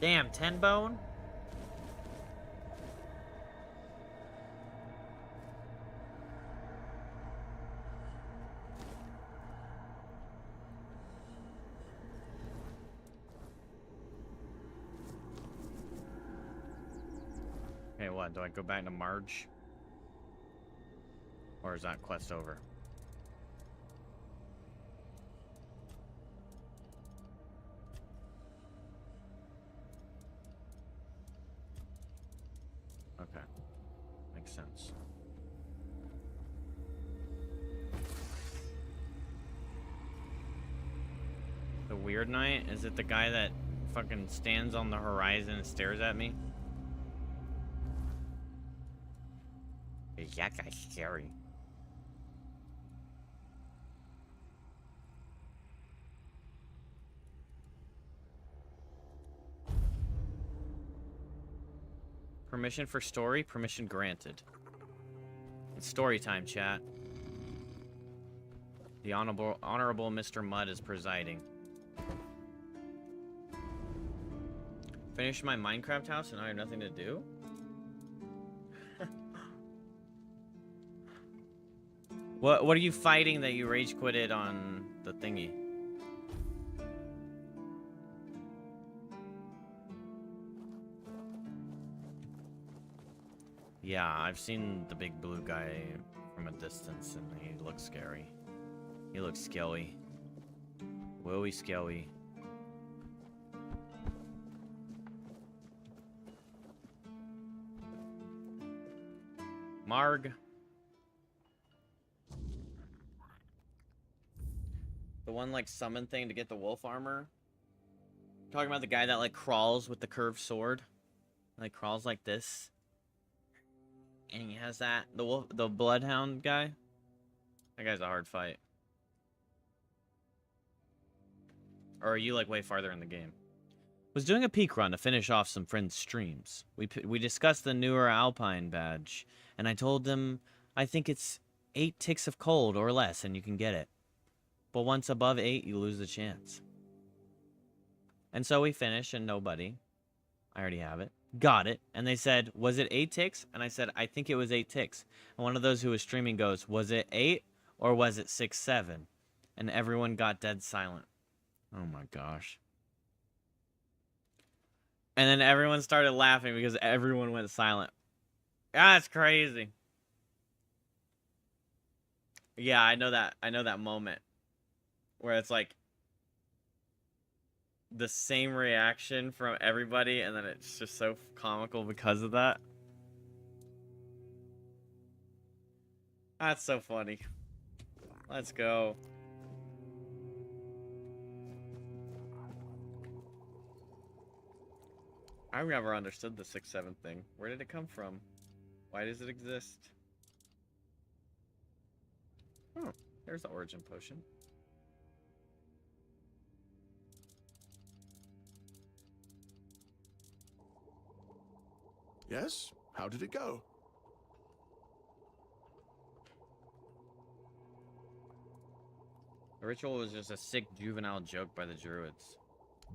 Damn, 10 bone? Okay, what? Do I go back to Marge? Or is that quest over? Okay. Makes sense. The Weird Knight? Is it the guy that fucking stands on the horizon and stares at me? That guy's scary. Permission for story? Permission granted. It's story time, chat. The Honorable Mr. Mudd is presiding. Finished my Minecraft house and I have nothing to do? What are you fighting that you rage quitted on the thingy? Yeah, I've seen the big blue guy from a distance and he looks scary. He looks skelly. Willy skelly. Marg. The one like summon thing to get the wolf armor. Talking about the guy that like crawls with the curved sword. Like crawls like this. And he has that the bloodhound guy. That guy's a hard fight. Or are you like way farther in the game? Was doing a peek run to finish off some friends' streams. We discussed the newer Alpine badge, and I told them I think it's 8 ticks of cold or less, and you can get it. But once above 8, you lose the chance. And so we finished, and nobody, I already have it, got it. And they said, was it 8 ticks? And I said, I think it was 8 ticks. And one of those who was streaming goes, was it 8 or was it 6, 7? And everyone got dead silent. Oh my gosh. And then everyone started laughing because everyone went silent. That's crazy. Yeah, I know that moment where it's like the same reaction from everybody and then it's just so comical because of that. That's so funny. Let's go. I've never understood the 6-7 thing. Where did it come from? Why does it exist? Oh, there's the origin potion. Yes? How did it go? The ritual was just a sick juvenile joke by the druids.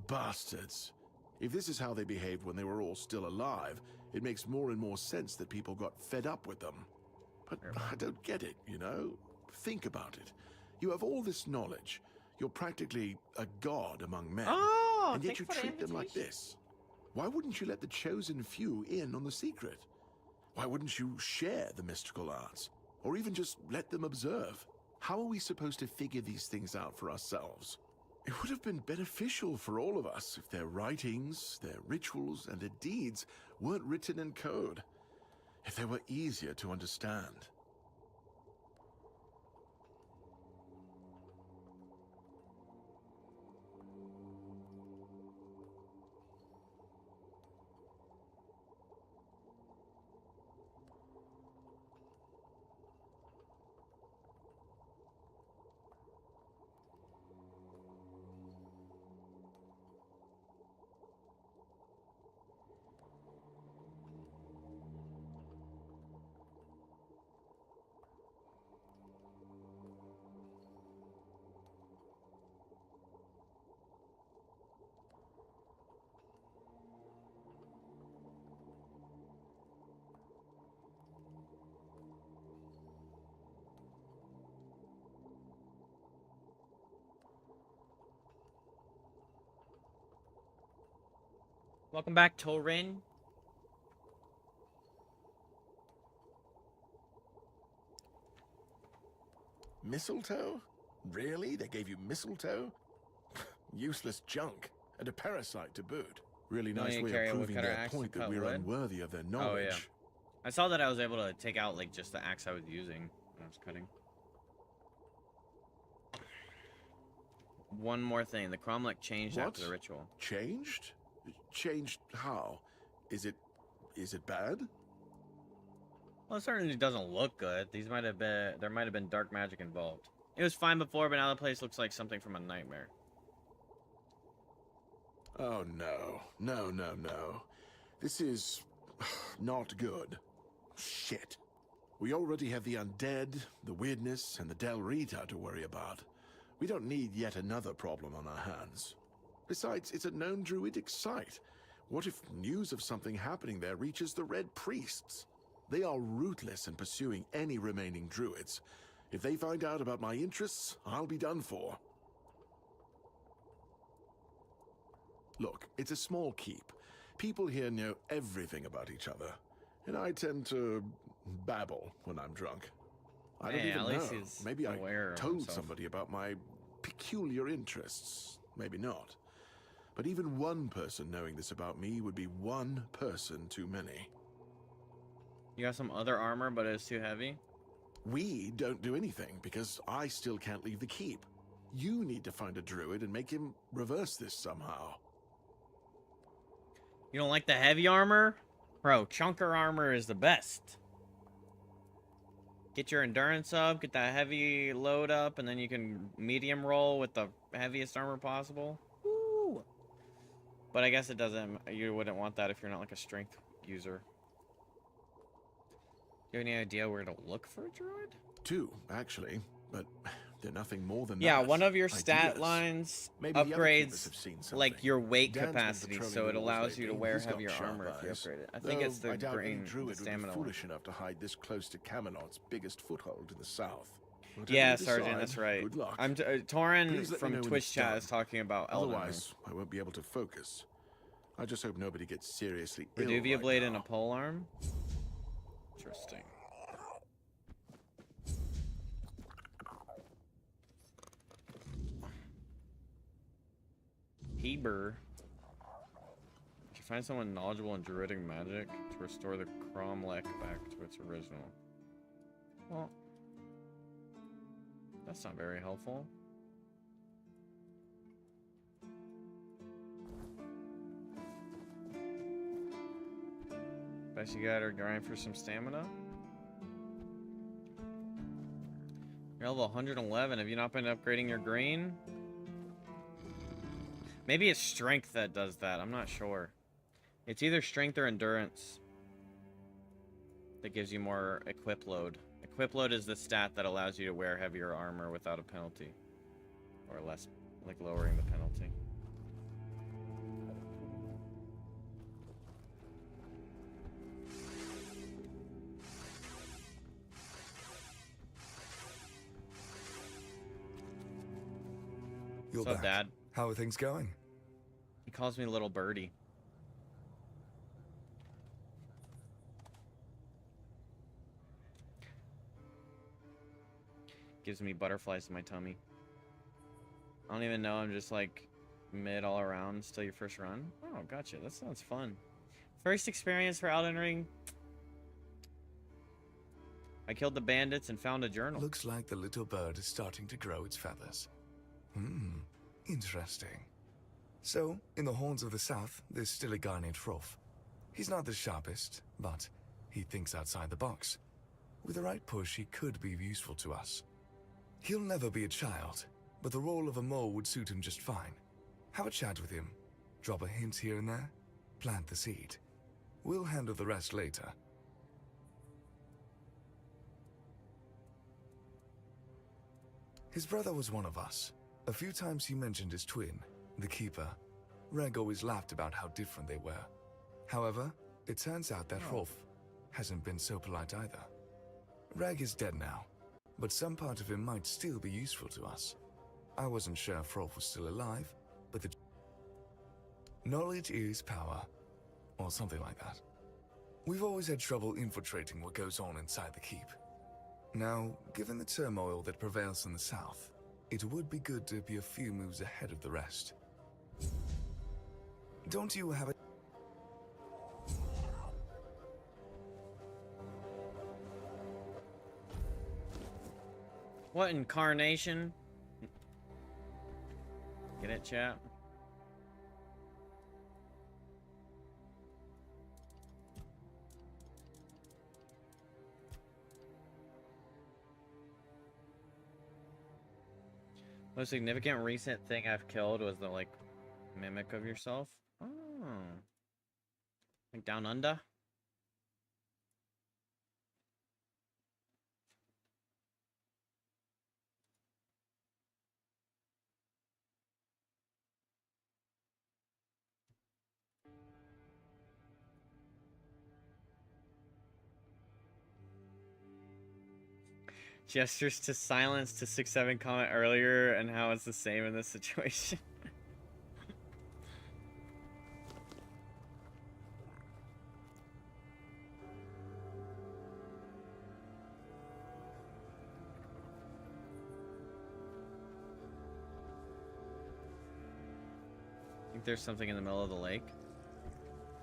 Bastards. If this is how they behaved when they were all still alive, it makes more and more sense that people got fed up with them. But I don't get it, you know? Think about it. You have all this knowledge. You're practically a god among men. Oh, and yet you treat them like this. Why wouldn't you let the chosen few in on the secret? Why wouldn't you share the mystical arts? Or even just let them observe? How are we supposed to figure these things out for ourselves? It would have been beneficial for all of us if their writings, their rituals, and their deeds weren't written in code. If they were easier to understand. Welcome back, Torin. Mistletoe? Really? They gave you mistletoe? Useless junk. And a parasite to boot. Really No, nice you way carry of a proving woodcutter their axe to point that cut we're wood? unworthy of their Oh, knowledge. yeah. I saw that I was able to take out, like, just the axe I was using when I was cutting. One more thing. The Cromlech changed What? after the ritual. Changed? Changed how? Is it bad? Well, it certainly doesn't look good. There might have been dark magic involved. It was fine before, but now the place looks like something from a nightmare. Oh no. No. This is not good. Shit. We already have the undead, the weirdness, and the Del Rita to worry about. We don't need yet another problem on our hands. Besides, it's a known druidic site. What if news of something happening there reaches the Red Priests? They are ruthless in pursuing any remaining druids. If they find out about my interests, I'll be done for. Look, it's a small keep. People here know everything about each other. And I tend to babble when I'm drunk. I don't Hey, even at least know. he's Maybe I aware of told himself. somebody about my peculiar interests. Maybe not. But even one person knowing this about me would be one person too many. You got some other armor, but it's too heavy? We don't do anything because I still can't leave the keep. You need to find a druid and make him reverse this somehow. You don't like the heavy armor? Bro, chunker armor is the best. Get your endurance up, get that heavy load up, and then you can medium roll with the heaviest armor possible. Woo! But I guess it doesn't, you wouldn't want that if you're not like a strength user. Do you have any idea where to look for a druid? Two, actually, but they're nothing more than Yeah, that. one of your stat Ideas. lines Maybe the other keepers have upgrades seen something. like your weight Dan's been capacity, patrolling so the it walls allows you to lately. wear He's got heavier sharp armor if you eyes. upgrade it. I think Though it's the I doubt any brain druid would be stamina one. foolish enough to hide this close to Camelot's biggest foothold in the south. Whatever Yeah, you Sergeant, decide, that's right. Good luck. Torin Please let me from know when Twitch it's chat done. is talking about Elden Ring. Otherwise, I won't be able to focus. I just hope nobody gets seriously ill Reduvia right blade now. and a pole arm? Interesting. Heber. Did you find someone knowledgeable in druidic magic to restore the Cromlech back to its original? Well, that's not very helpful. Bet you got her grind for some stamina. You're level 111. Have you not been upgrading your green? Maybe it's strength that does that. I'm not sure. It's either strength or endurance. that gives you more equip load. Equip load is the stat that allows you to wear heavier armor without a penalty. Or less, like lowering the penalty. You're What's up, back. Dad? How are things going? He calls me little birdie. Gives me butterflies in my tummy. I don't even know, I'm just like mid all around. Still your first run? Oh, gotcha. That sounds fun. First experience for Elden Ring. I killed the bandits and found a journal. Looks like the little bird is starting to grow its feathers. Interesting. So, in the Horns of the South, there's still a guy named Rolf. He's not the sharpest, but he thinks outside the box. With the right push, he could be useful to us. He'll never be a child, but the role of a mole would suit him just fine. Have a chat with him. Drop a hint here and there. Plant the seed. We'll handle the rest later. His brother was one of us. A few times he mentioned his twin, the Keeper. Reg always laughed about how different they were. However, it turns out that Rolf hasn't been so polite either. Reg is dead now, but some part of him might still be useful to us. I wasn't sure if Rolf was still alive, but the knowledge is power, or something like that. We've always had trouble infiltrating what goes on inside the keep. Now, given the turmoil that prevails in the south, it would be good to be a few moves ahead of the rest. Don't you have a... What incarnation? Get it, chat? Most significant recent thing I've killed was the, like, mimic of yourself. Oh. Like down under? Gestures to silence to 6-7 comment earlier and how it's the same in this situation. Think there's something in the middle of the lake?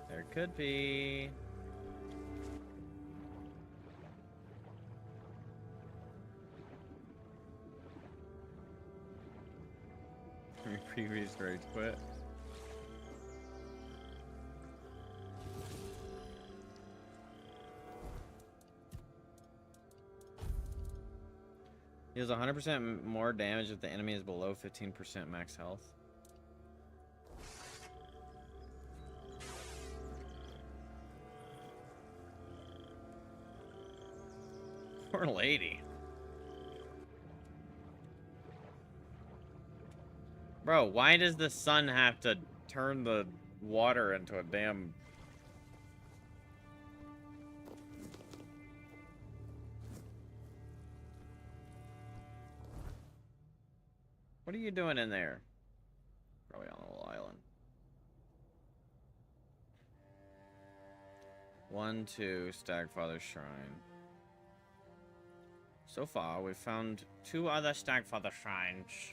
There could be. Previous rage quit. He does 100% more damage if the enemy is below 15% max health. Poor lady. Bro, why does the sun have to turn the water into a damn... What are you doing in there? Probably on a little island. 1, 2, Stagfather's Shrine. So far, we've found 2 other Stagfather Shrines.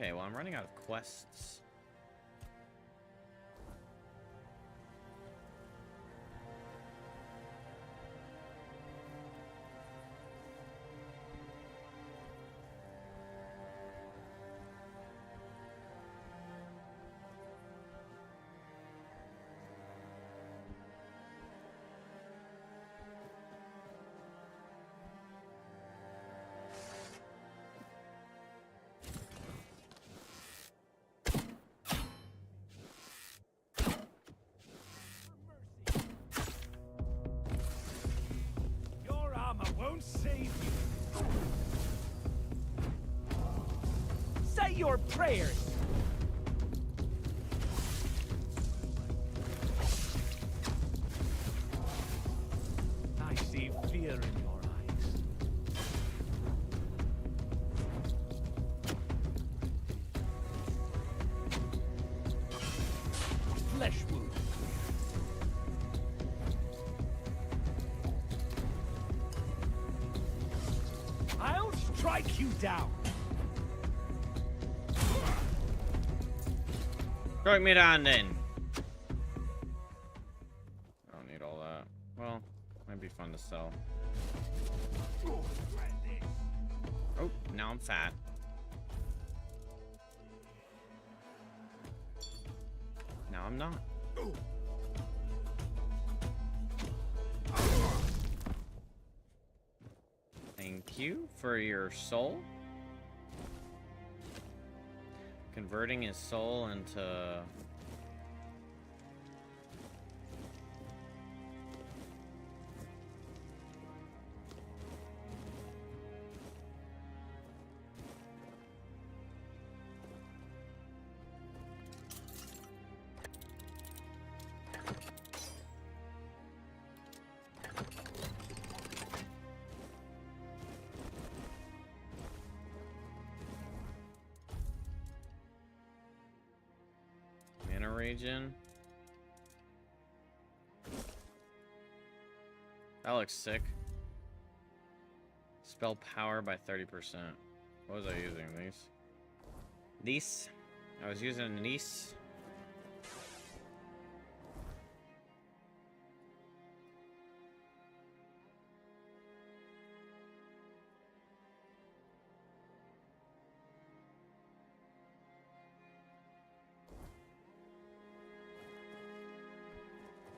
Okay, well, I'm running out of quests. your prayers. I see fear in your eyes. Flesh wound. I'll strike you down. Strike me down then. I don't need all that. Well, might be fun to sell. Oh, now I'm fat. Now I'm not. Thank you for your soul. Converting his soul into... Mana regen. That looks sick. Spell power by 30%. What was I using? These? I was using these.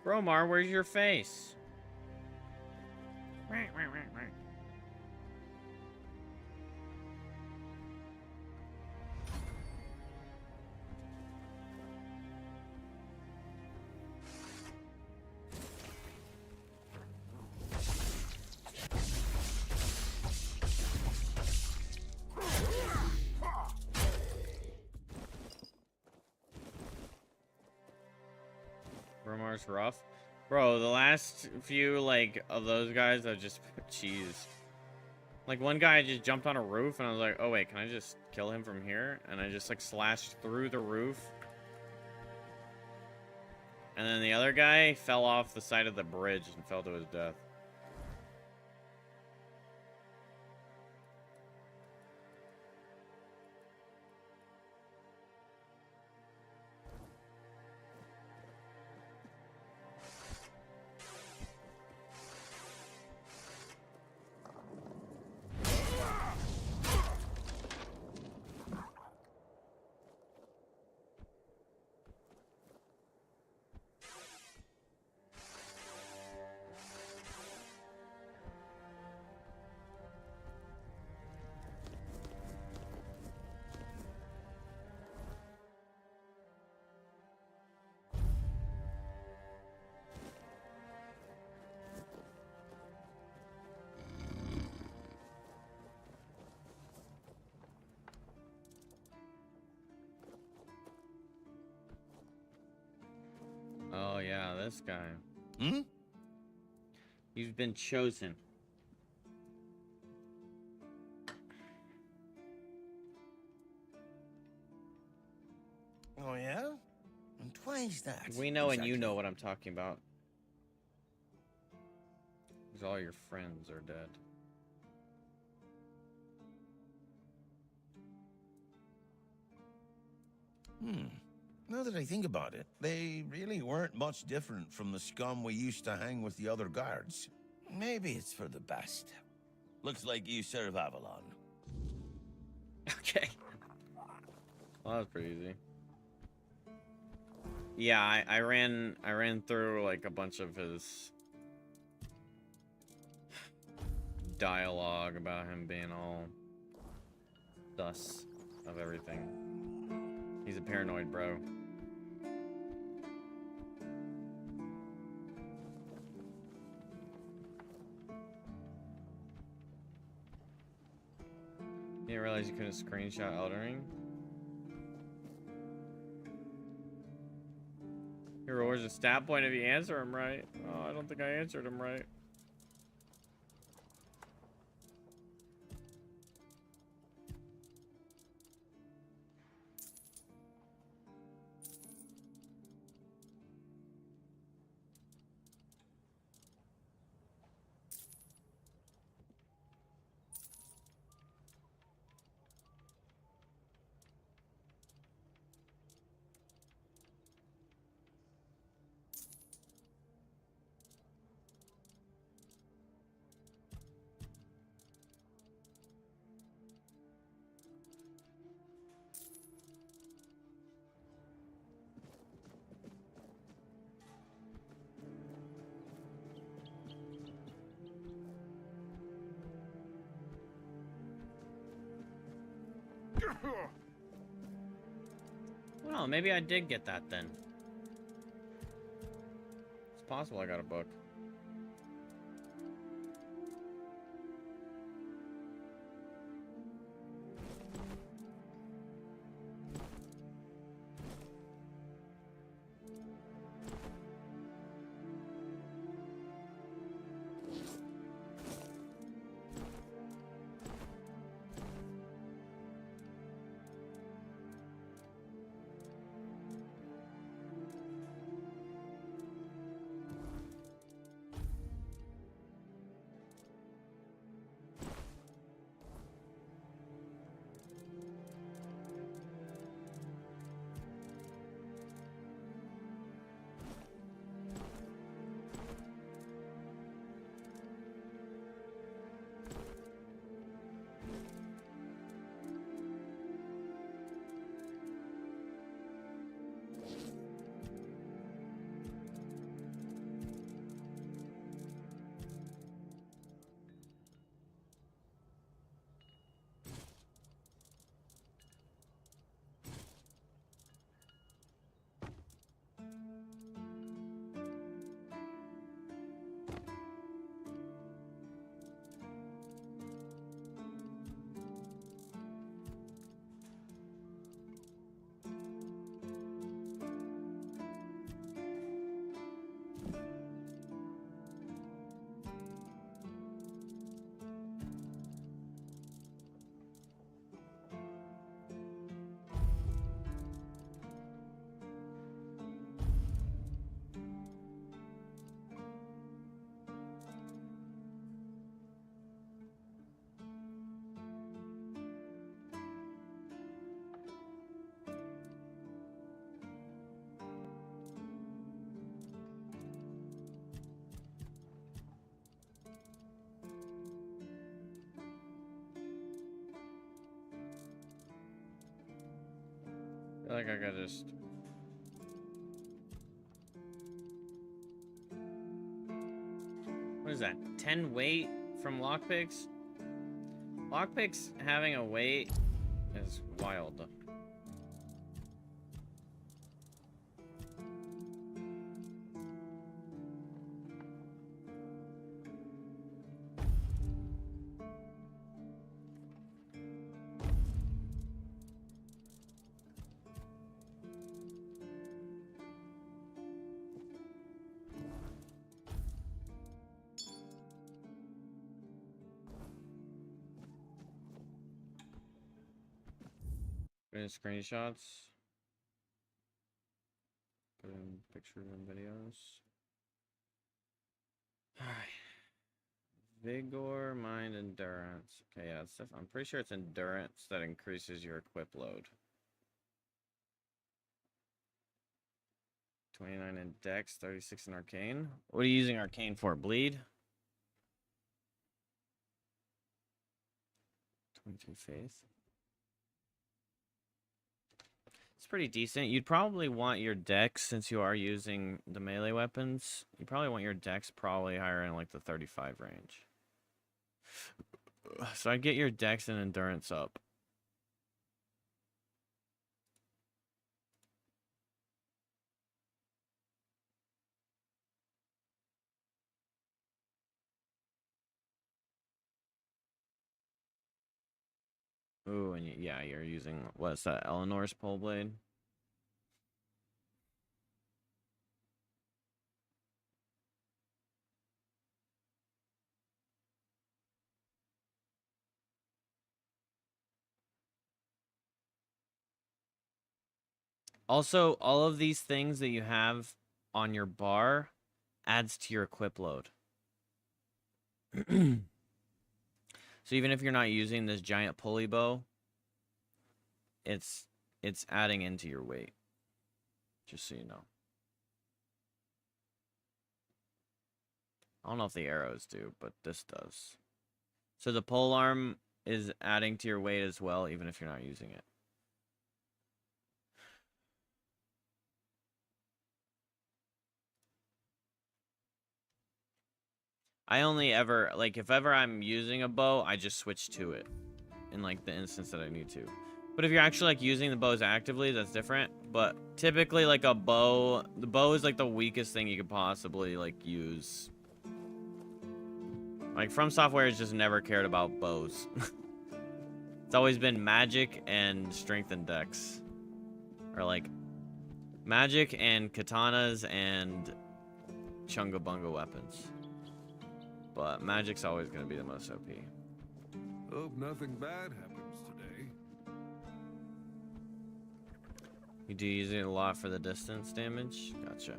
Bromar, where's your face? Bromar's rough. Bro, the last few, like, of those guys are just cheese. Like, one guy just jumped on a roof, and I was like, oh, wait, can I just kill him from here? And I just, like, slashed through the roof. And then the other guy fell off the side of the bridge and fell to his death. Oh, yeah, this guy. Hmm? You've been chosen. Oh, yeah? And why's that? We know and you exactly? know what I'm talking about. Because all your friends are dead. Now that I think about it, they really weren't much different from the scum we used to hang with the other guards. Maybe it's for the best. Looks like you serve Avalon. Okay. Well, that was pretty easy. Yeah, I ran through like a bunch of his dialogue about him being all sus of everything. He's a paranoid bro. You didn't realize you couldn't screenshot Elden Ring? He lowers a stat point if you answer him right. Oh, I don't think I answered him right. Well, maybe I did get that then. It's possible I got a book. I feel like I gotta just... What is that? 10 weight from lockpicks? Lockpicks having a weight is wild. Put in screenshots. Put in pictures and videos. Alright. Vigor, mind, endurance. Okay, yeah, it's I'm pretty sure it's endurance that increases your equip load. 29 in dex, 36 in arcane. What are you using arcane for? Bleed? 22 faith. It's pretty decent. You'd probably want your dex, since you are using the melee weapons, you probably want your dex probably higher in like the 35 range. So I'd get your dex and endurance up. Ooh, and yeah, you're using, what's that, Eleanor's pole blade? Also, all of these things that you have on your bar adds to your equip load. So even if you're not using this giant pulley bow, it's adding into your weight. Just so you know. I don't know if the arrows do, but this does. So the pole arm is adding to your weight as well, even if you're not using it. I only ever, like, if ever I'm using a bow, I just switch to it in, like, the instance that I need to. But if you're actually, like, using the bows actively, that's different. But typically, like, a bow, the bow is, like, the weakest thing you could possibly, like, use. Like, From Software has just never cared about bows. It's always been magic and strength and dex. Or, like, magic and katanas and chunga-bunga weapons. But magic's always going to be the most OP. Hope nothing bad happens today. You do use it a lot for the distance damage? Gotcha.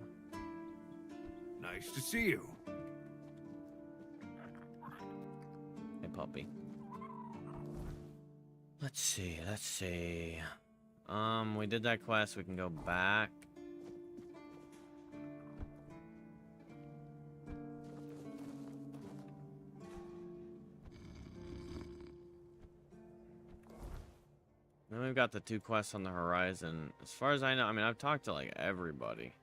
Nice to see you. Hey, puppy. Let's see. We did that quest. We can go back. Then we've got the 2 quests on the horizon. As far as I know, I mean, I've talked to, like, everybody.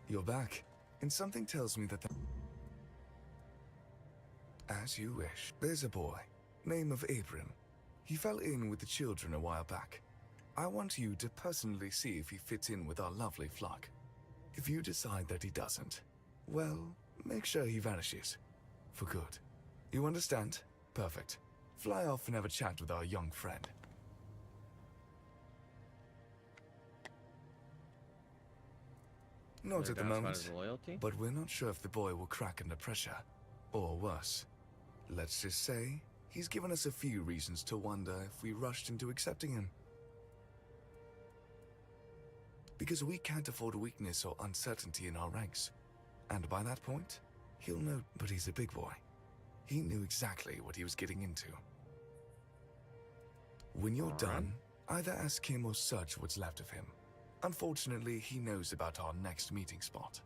You're back, and something tells me that As you wish. There's a boy, name of Abram. He fell in with the children a while back. I want you to personally see if he fits in with our lovely flock. If you decide that he doesn't, well, make sure he vanishes. For good. You understand? Perfect. Fly off and have a chat with our young friend. Not at the moment, but we're not sure if the boy will crack under pressure. Or worse. Let's just say, he's given us a few reasons to wonder if we rushed into accepting him. Because we can't afford weakness or uncertainty in our ranks. And by that point, he'll know, but he's a big boy. He knew exactly what he was getting into. When you're done, either ask him or search what's left of him. Unfortunately, he knows about our next meeting spot.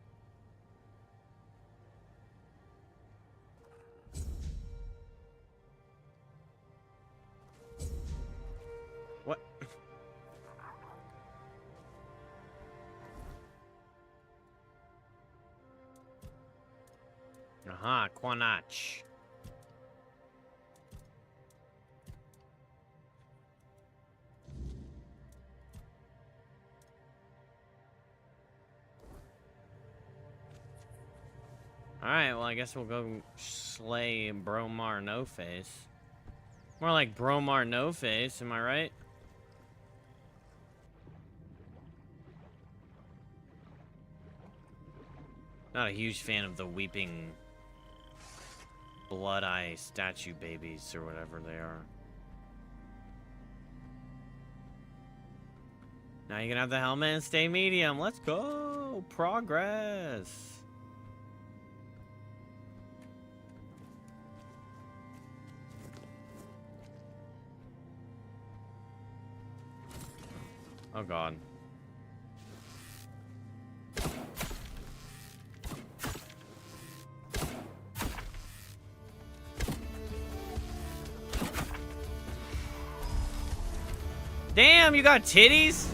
What? Aha, Quanach. Alright, well, I guess we'll go slay Bromar No Face. More like Bromar No Face, am I right? Not a huge fan of the weeping blood eye statue babies or whatever they are. Now you can have the helmet and stay medium. Let's go! Progress! Oh god. Damn, you got titties?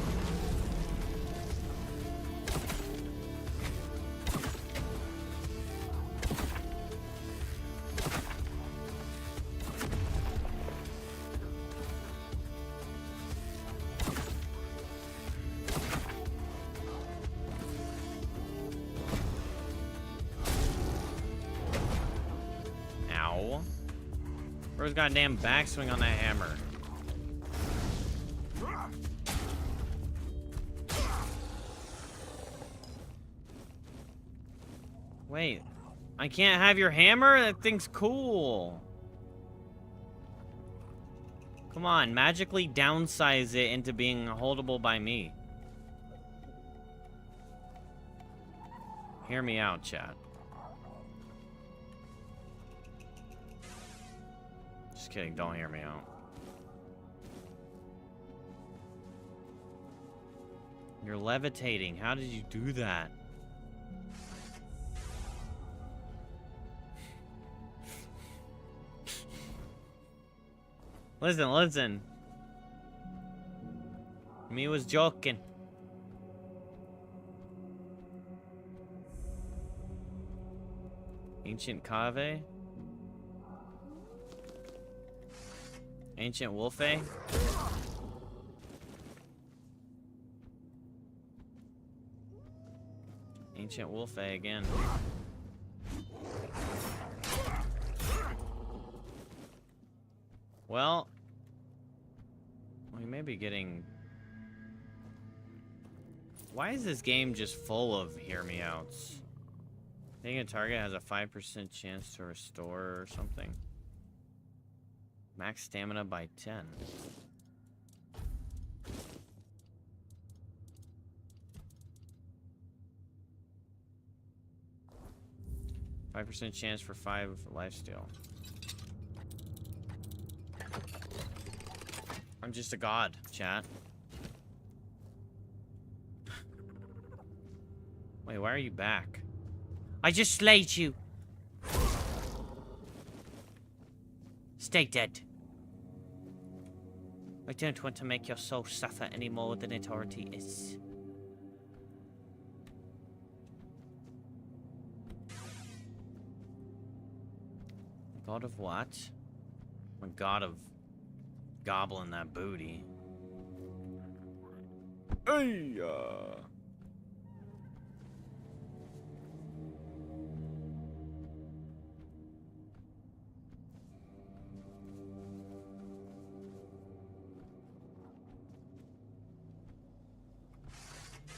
Ow. Where's goddamn backswing on that hammer? Wait, I can't have your hammer? That thing's cool. Come on, magically downsize it into being holdable by me. Hear me out, chat. Just kidding, don't hear me out. You're levitating. How did you do that? Listen. Me was joking. Ancient Cave? Ancient Wolfe? Ancient Wolfe again. Well, we may be getting... Why is this game just full of hear me outs? Hitting a target has a 5% chance to restore or something. Max stamina by 10. %5 chance for 5 lifesteal. I'm just a god, chat. Wait, why are you back? I just slayed you. Stay dead. I don't want to make your soul suffer any more than it already is. God of what? I'm a god of gobbling that booty. Hey,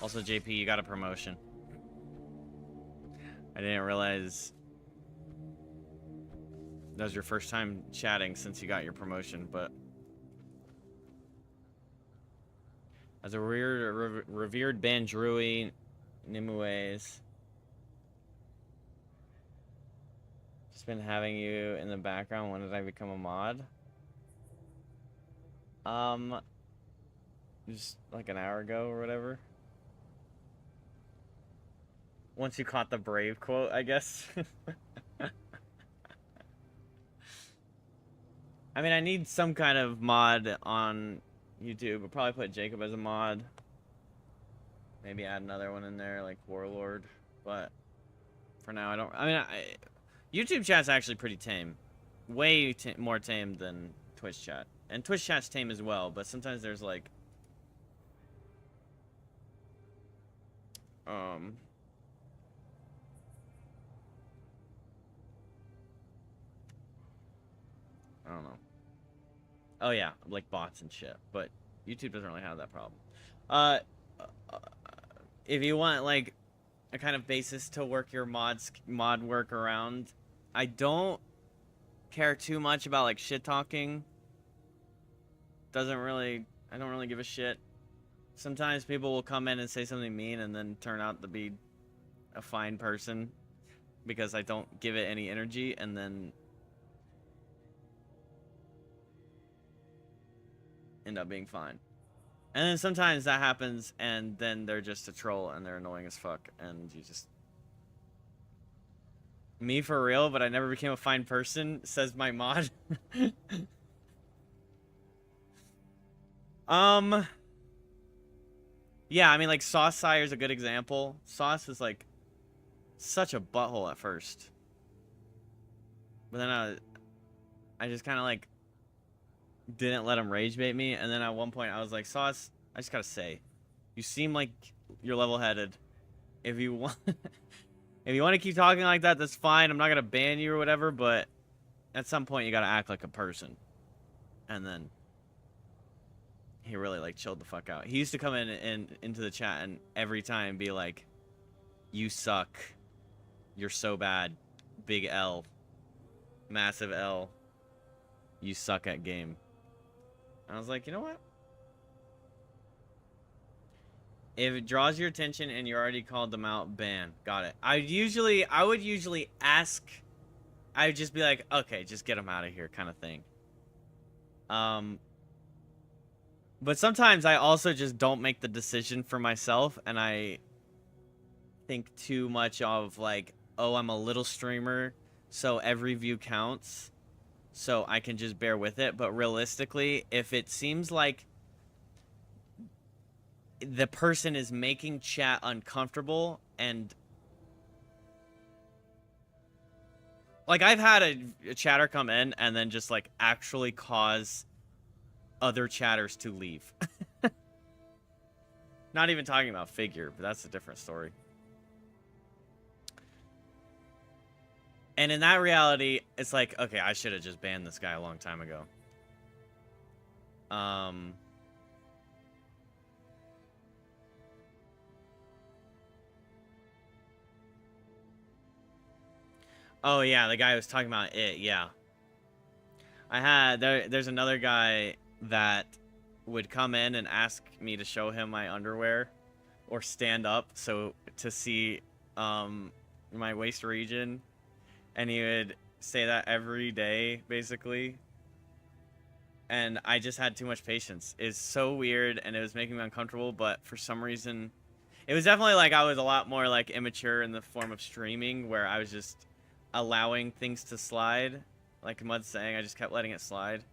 Also, JP, you got a promotion. I didn't realize that was your first time chatting since you got your promotion, but as a revered Bandrui Nimue's, just been having you in the background. When did I become a mod? Just like an hour ago or whatever. Once you caught the Brave quote, I guess. I mean, I need some kind of mod on YouTube. I'll probably put Jacob as a mod. Maybe add another one in there, like Warlord. But for now, I don't... I mean, YouTube chat's actually pretty tame. Way more tame than Twitch chat. And Twitch chat's tame as well, but sometimes there's like... I don't know. Oh yeah, like bots and shit. But YouTube doesn't really have that problem. If you want like a kind of basis to work your mod work around, I don't care too much about like shit talking. I don't really give a shit. Sometimes people will come in and say something mean and then turn out to be a fine person because I don't give it any energy, and then end up being fine. And then sometimes that happens and then they're just a troll and they're annoying as fuck and you just... Me for real, but I never became a fine person, says my mod. Yeah, I mean like Sauce Sire's a good example. Sauce is like such a butthole at first. But then I just kind of like didn't let him rage bait me, and then at one point I was like, Sauce, I just gotta say, you seem like you're level-headed. If you want if you want to keep talking like that, that's fine. I'm not gonna ban you or whatever, but at some point you gotta act like a person. And then he really like chilled the fuck out. He used to come in and into the chat and every time be like, you suck, You're so bad. Big L. Massive L. You suck at game. I was like, you know what? If it draws your attention and you already called them out, ban. Got it. I would usually ask. I would just be like, okay, just get them out of here, kind of thing. But sometimes I also just don't make the decision for myself, and I think too much of like, oh, I'm a little streamer, so every view counts, so I can just bear with it. But realistically, if it seems like the person is making chat uncomfortable, and like I've had a chatter come in and then just like actually cause other chatters to leave. Not even talking about figure, but that's a different story. And in that reality, it's like, okay, I should have just banned this guy a long time ago. Oh yeah, the guy who was talking about it, yeah. There's another guy that would come in and ask me to show him my underwear or stand up so to see my waist region, and he would say that every day basically, and I just had too much patience. It's so weird and it was making me uncomfortable, but for some reason it was definitely like I was a lot more like immature in the form of streaming, where I was just allowing things to slide, like Mud's saying. I just kept letting it slide.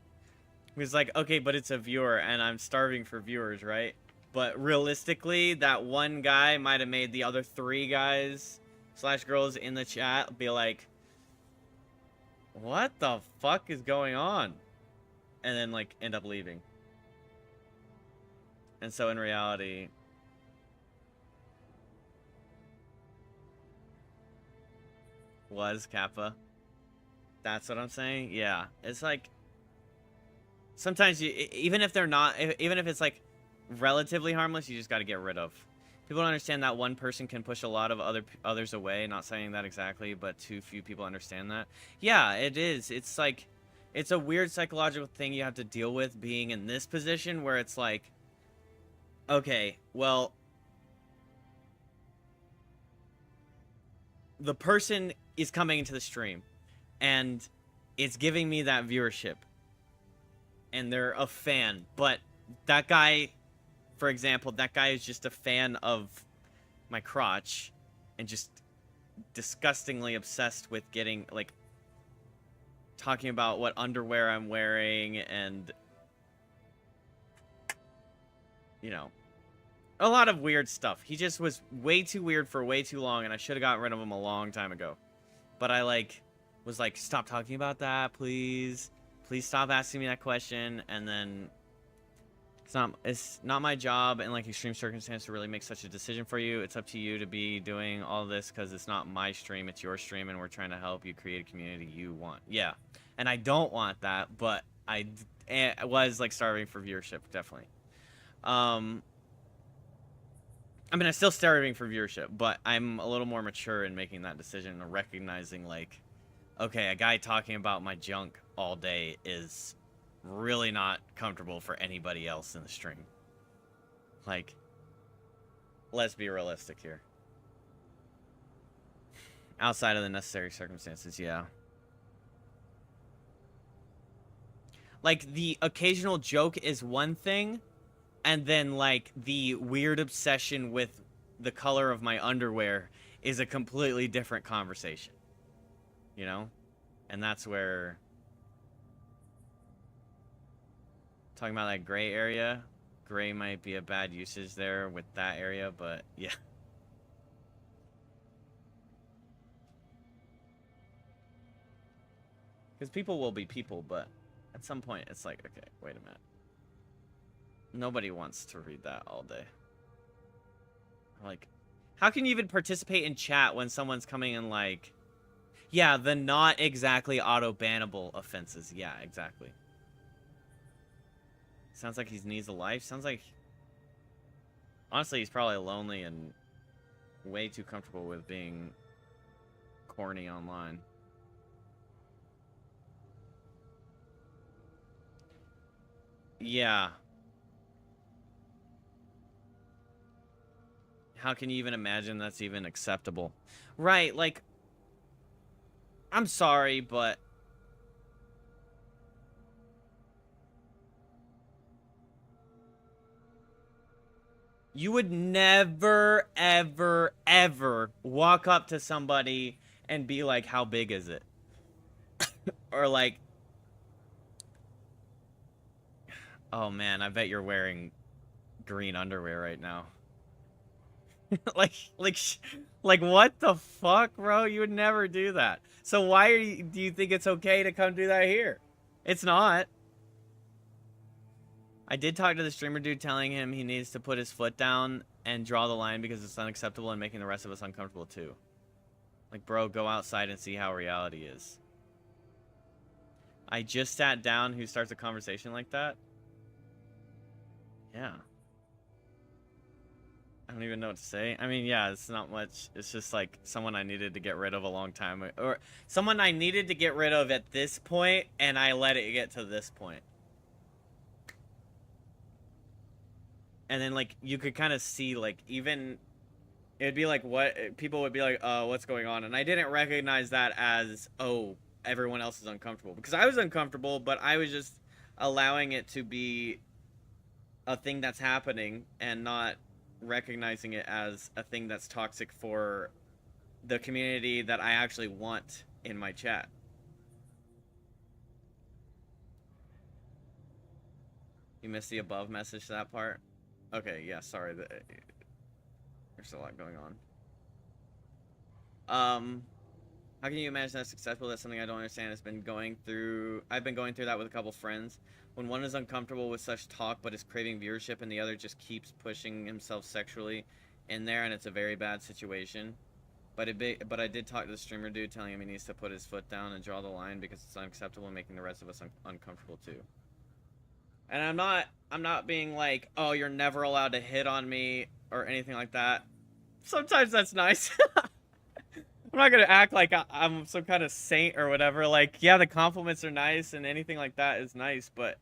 It was like, okay, but it's a viewer and I'm starving for viewers, right? But realistically, that one guy might have made the other 3 guys / girls in the chat be like, what the fuck is going on? And then like end up leaving. And so in reality, was Kappa. That's what I'm saying. Yeah, it's like sometimes you, even if they're not, even if it's like relatively harmless, you just got to get rid of. People don't understand that one person can push a lot of others away. Not saying that exactly, but too few people understand that. Yeah, it is. It's like, it's a weird psychological thing you have to deal with being in this position, where it's like, okay, well, the person is coming into the stream and it's giving me that viewership and they're a fan, but that guy, for example, that guy is just a fan of my crotch and just disgustingly obsessed with getting, like, talking about what underwear I'm wearing and, you know, a lot of weird stuff. He just was way too weird for way too long, and I should have gotten rid of him a long time ago. But I, like, was like, stop talking about that, please. Please stop asking me that question. And then it's not my job in, like, extreme circumstances to really make such a decision for you. It's up to you to be doing all this, because it's not my stream, it's your stream, and we're trying to help you create a community you want. Yeah. And I don't want that, but I was, like, starving for viewership, definitely. I mean, I'm still starving for viewership, but I'm a little more mature in making that decision and recognizing, like, okay, a guy talking about my junk all day is really not comfortable for anybody else in the stream. Like, let's be realistic here. Outside of the necessary circumstances, yeah. Like, the occasional joke is one thing, and then, like, the weird obsession with the color of my underwear is a completely different conversation. You know? And that's where... Talking about that gray area. Gray might be a bad usage there with that area, but yeah. Because people will be people, but at some point it's like, okay, wait a minute. Nobody wants to read that all day. Like, how can you even participate in chat when someone's coming in like, yeah, the not exactly auto-bannable offenses. Yeah, exactly. Sounds like he needs a life. Sounds like, honestly, he's probably lonely and way too comfortable with being horny online. Yeah. How can you even imagine that's even acceptable? Right, like, I'm sorry, but you would never, ever, ever walk up to somebody and be like, how big is it? Or like, oh man, I bet you're wearing green underwear right now. like what the fuck, bro? You would never do that. So why do you think it's okay to come do that here? It's not. I did talk to the streamer dude telling him he needs to put his foot down and draw the line because it's unacceptable and making the rest of us uncomfortable too. Like, bro, go outside and see how reality is. I just sat down. Who starts a conversation like that? Yeah. I don't even know what to say. I mean, yeah, it's not much. It's just like someone I needed to get rid of a long time ago. Or someone I needed to get rid of at this point, and I let it get to this point. And then, like, you could kind of see, like, even... It'd be like, what... People would be like, what's going on? And I didn't recognize that as, oh, everyone else is uncomfortable. Because I was uncomfortable, but I was just allowing it to be a thing that's happening and not recognizing it as a thing that's toxic for the community that I actually want in my chat. You missed the above message to that part? Okay, yeah, sorry. There's a lot going on. How can you imagine that's successful? That's something I don't understand. I've been going through that with a couple friends. When one is uncomfortable with such talk but is craving viewership and the other just keeps pushing himself sexually in there, and it's a very bad situation. But I did talk to the streamer dude telling him he needs to put his foot down and draw the line because it's unacceptable and making the rest of us uncomfortable too. And I'm not being like, oh, you're never allowed to hit on me or anything like that. Sometimes that's nice. I'm not gonna act like I'm some kind of saint or whatever. Like, yeah, the compliments are nice and anything like that is nice, but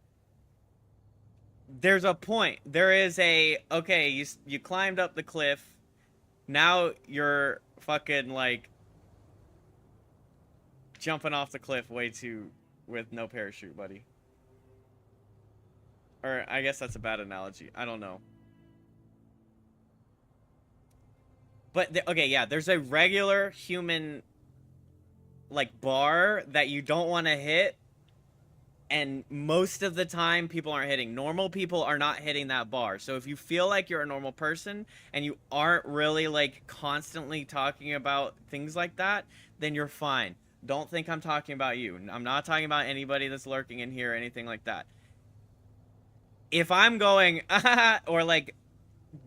there's a point. There is a, okay, you climbed up the cliff. Now you're fucking, like, jumping off the cliff with no parachute, buddy. Or I guess that's a bad analogy. I don't know. But, okay, yeah, there's a regular human, like, bar that you don't want to hit. And most of the time, people aren't hitting. Normal people are not hitting that bar. So if you feel like you're a normal person and you aren't really, like, constantly talking about things like that, then you're fine. Don't think I'm talking about you. I'm not talking about anybody that's lurking in here or anything like that. If I'm going, or, like,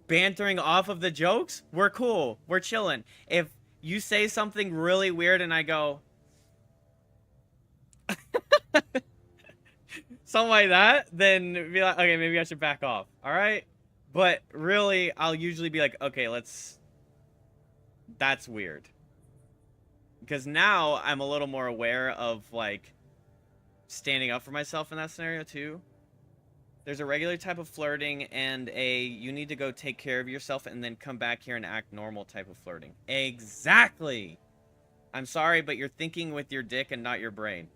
bantering off of the jokes, we're cool. We're chilling. If you say something really weird and I go... something like that, then be like, okay, maybe I should back off. All right? But really, I'll usually be like, okay, that's weird. Because now I'm a little more aware of, like, standing up for myself in that scenario, too. There's a regular type of flirting and a you need to go take care of yourself and then come back here and act normal type of flirting. Exactly! I'm sorry, but you're thinking with your dick and not your brain.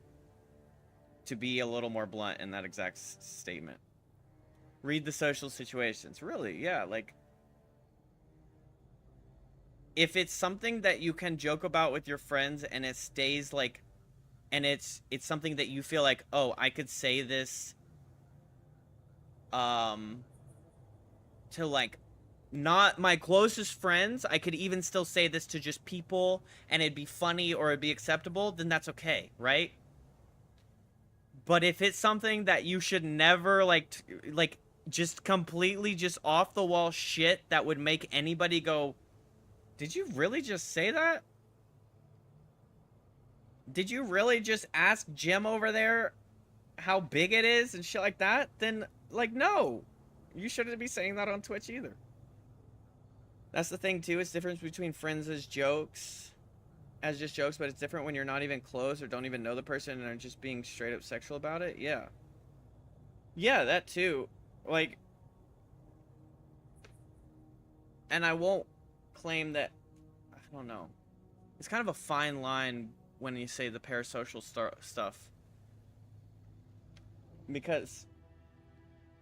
To be a little more blunt in that exact statement. Read the social situations. Really, yeah, like... If it's something that you can joke about with your friends and it stays, like... And it's something that you feel like, oh, I could say this... to, like, not my closest friends, I could even still say this to just people, and it'd be funny or it'd be acceptable, then that's okay, right? But if it's something that you should never, like, just completely just off-the-wall shit that would make anybody go, did you really just say that? Did you really just ask Jim over there how big it is and shit like that? Then, like, no. You shouldn't be saying that on Twitch either. That's the thing, too. It's the difference between friends as jokes. as just jokes, but it's different when you're not even close or don't even know the person and are just being straight up sexual about it. Yeah. Yeah, that too. Like, and I won't claim that, I don't know. It's kind of a fine line when you say the parasocial stuff. Because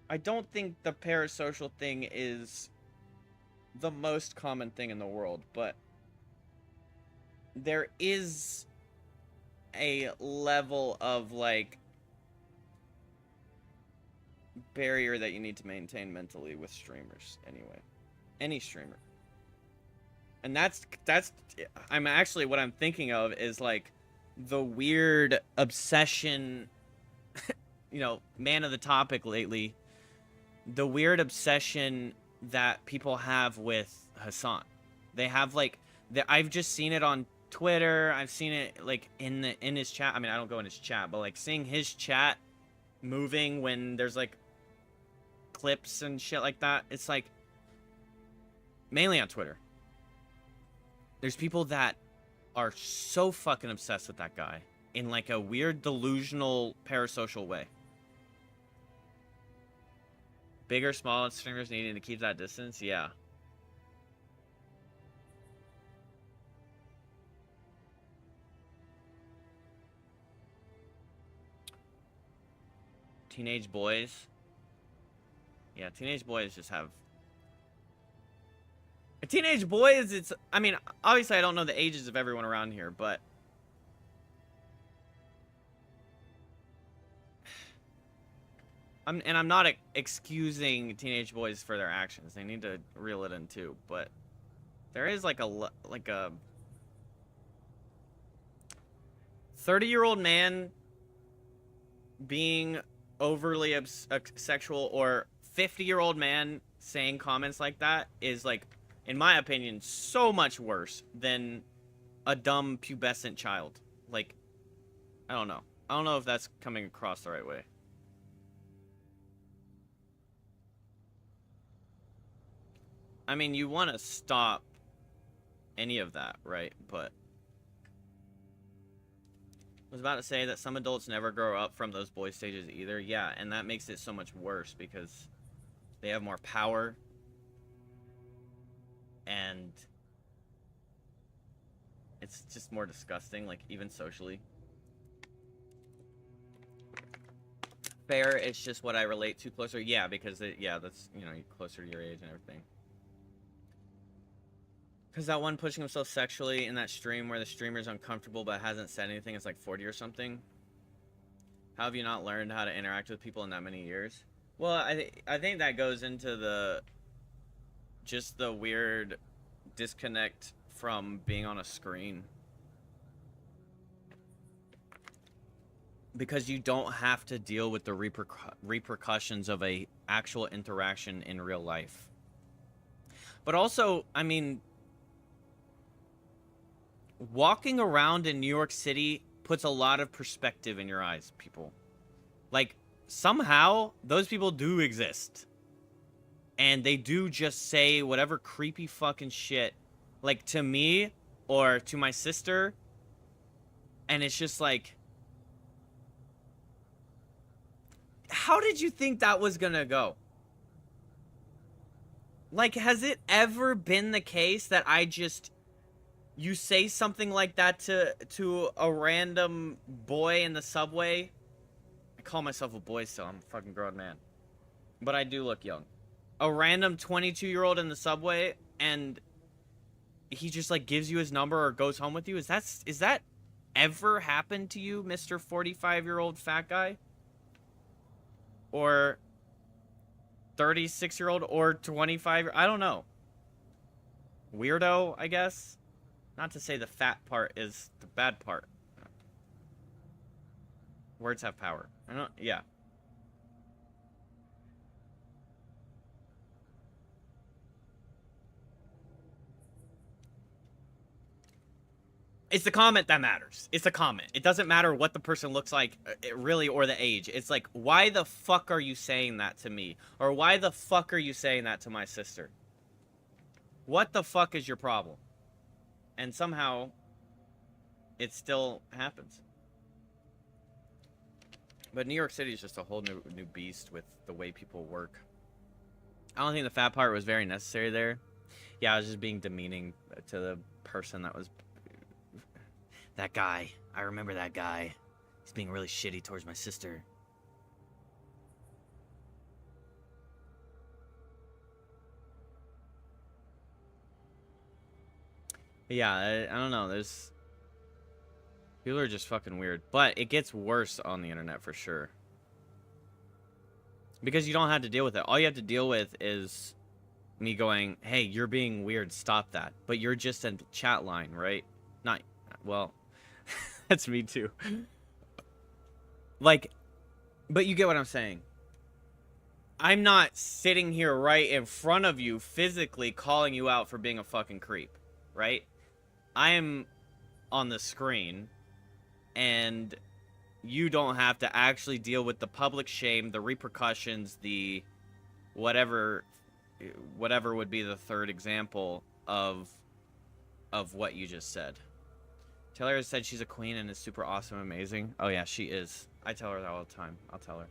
I don't think the parasocial thing is the most common thing in the world, but there is a level of, like, barrier that you need to maintain mentally with streamers anyway. Any streamer. And that's I'm actually, what I'm thinking of is, like, the weird obsession, you know, man of the topic lately, the weird obsession that people have with Hassan. They have, like, I've just seen it on Twitter. I've seen it, like, in his chat. I mean, I don't go in his chat, but, like, seeing his chat moving when there's, like, clips and shit like that. It's, like, mainly on Twitter. There's people that are so fucking obsessed with that guy in, like, a weird, delusional, parasocial way. Big or small streamers needing to keep that distance? Yeah. Teenage boys. Yeah, teenage boys just have... Teenage boys, it's... I mean, obviously I don't know the ages of everyone around here, but... I'm not excusing teenage boys for their actions. They need to reel it in too, but... There is, like a 30-year-old man being overly sexual, or 50-year-old man saying comments like that is, like, in my opinion, so much worse than a dumb pubescent child. Like, I don't know. I don't know if that's coming across the right way. I mean, you want to stop any of that, right? But I was about to say that some adults never grow up from those boy stages either. Yeah, and that makes it so much worse because they have more power. And it's just more disgusting, like, even socially. Fair, it's just what I relate to closer. Yeah, because, yeah, that's, you know, closer to your age and everything. Because that one pushing himself sexually in that stream where the streamer's uncomfortable but hasn't said anything is like 40 or something. How have you not learned how to interact with people in that many years? Well, I think that goes into the... just the weird disconnect from being on a screen. Because you don't have to deal with the repercussions of a actual interaction in real life. But also, I mean, walking around in New York City puts a lot of perspective in your eyes, people. Like, somehow, those people do exist. And they do just say whatever creepy fucking shit, like, to me or to my sister. And it's just like, how did you think that was gonna go? Like, has it ever been the case that you say something like that to a random boy in the subway? I call myself a boy still, I'm a fucking grown man. But I do look young. A random 22-year-old in the subway, and he just, like, gives you his number or goes home with you? Is that ever happened to you, Mr. 45-year-old fat guy? Or 36-year-old or 25? I don't know. Weirdo, I guess. Not to say the fat part is the bad part. Words have power. Yeah. It's the comment that matters. It's the comment. It doesn't matter what the person looks like, really, or the age. It's like, why the fuck are you saying that to me? Or why the fuck are you saying that to my sister? What the fuck is your problem? And somehow, it still happens. But New York City is just a whole new beast with the way people work. I don't think the fat part was very necessary there. Yeah, I was just being demeaning to the person that was... That guy. I remember that guy. He's being really shitty towards my sister. Yeah, I don't know. There's... People are just fucking weird. But it gets worse on the internet for sure. Because you don't have to deal with it. All you have to deal with is me going, hey, you're being weird, stop that. But you're just a chat line, right? Not, well, that's me too. Like, but you get what I'm saying. I'm not sitting here right in front of you physically calling you out for being a fucking creep, right? I am on the screen, and you don't have to actually deal with the public shame, the repercussions, the whatever would be the third example of what you just said. Taylor has said she's a queen and is super awesome, amazing. Oh yeah, she is. I tell her that all the time. I'll tell her.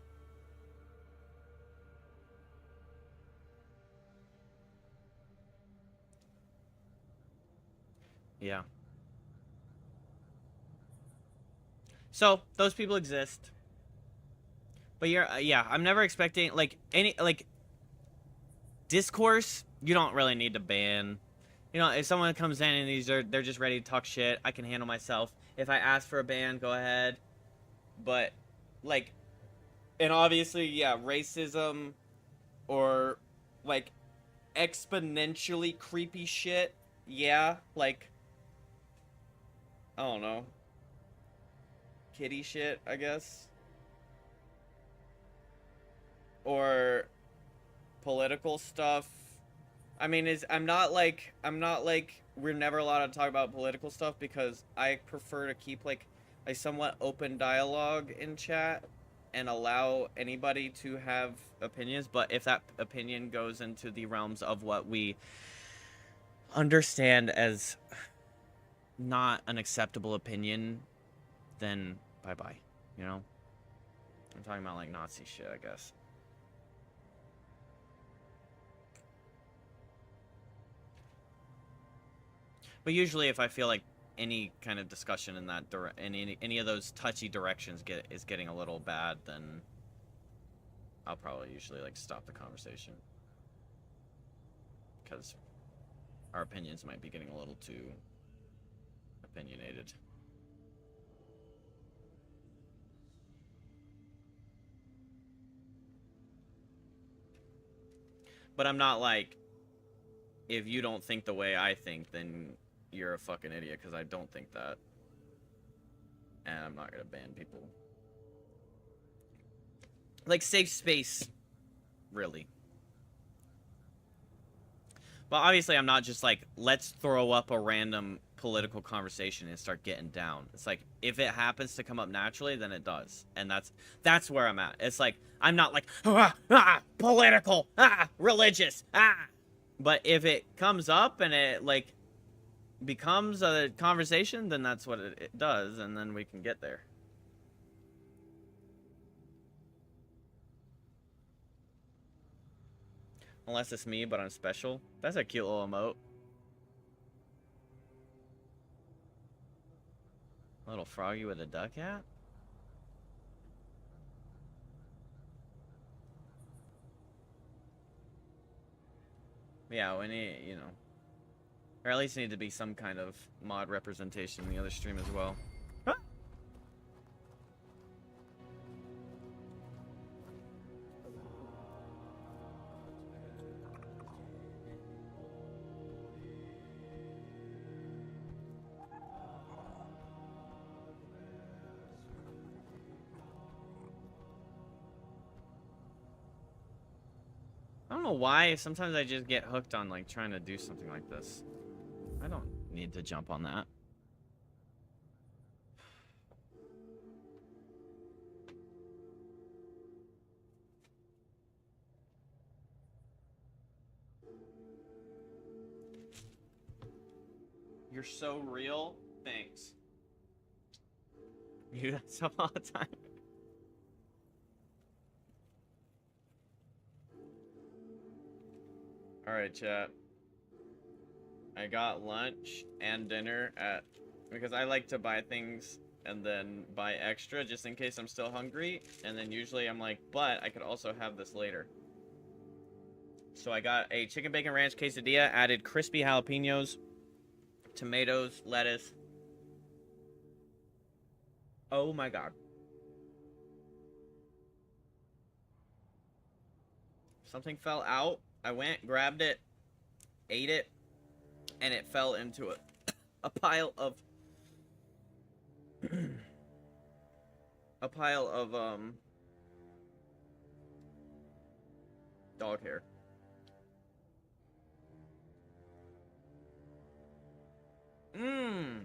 Yeah. So, those people exist. But you're, yeah, I'm never expecting, like, any, like, discourse, you don't really need to ban. You know, if someone comes in and they're just ready to talk shit, I can handle myself. If I ask for a ban, go ahead. But, like, and obviously, yeah, racism or, like, exponentially creepy shit, yeah, like, I don't know. Kitty shit, I guess. Or political stuff. I mean, I'm not like we're never allowed to talk about political stuff because I prefer to keep like a somewhat open dialogue in chat and allow anybody to have opinions. But if that opinion goes into the realms of what we understand as not an acceptable opinion, then bye-bye, you know? I'm talking about, like, Nazi shit, I guess. But usually if I feel like any kind of discussion in that any of those touchy directions is getting a little bad, then I'll probably usually, like, stop the conversation. Because our opinions might be getting a little too opinionated. But I'm not like, if you don't think the way I think, then you're a fucking idiot, because I don't think that. And I'm not gonna ban people. Like, safe space, really. But obviously I'm not just like, let's throw up a random political conversation and start getting down. It's like, if it happens to come up naturally, then it does. And that's where I'm at. It's like, I'm not like, political, religious, But if it comes up and it, like, becomes a conversation, then that's what it does, and then we can get there. Unless it's me, but I'm special. That's a cute little emote. A little froggy with a duck hat? Yeah, we need, you know. Or at least need to be some kind of mod representation in the other stream as well. I don't know why, sometimes I just get hooked on, like, trying to do something like this. I don't need to jump on that. You're so real. Thanks. You do that stuff all the time. Alright, chat. I got lunch and dinner at... Because I like to buy things and then buy extra just in case I'm still hungry. And then usually I'm like, but I could also have this later. So I got a chicken bacon ranch quesadilla, added crispy jalapenos, tomatoes, lettuce. Oh my god. Something fell out. I went, grabbed it, ate it, and it fell into a pile of dog hair. Mmm.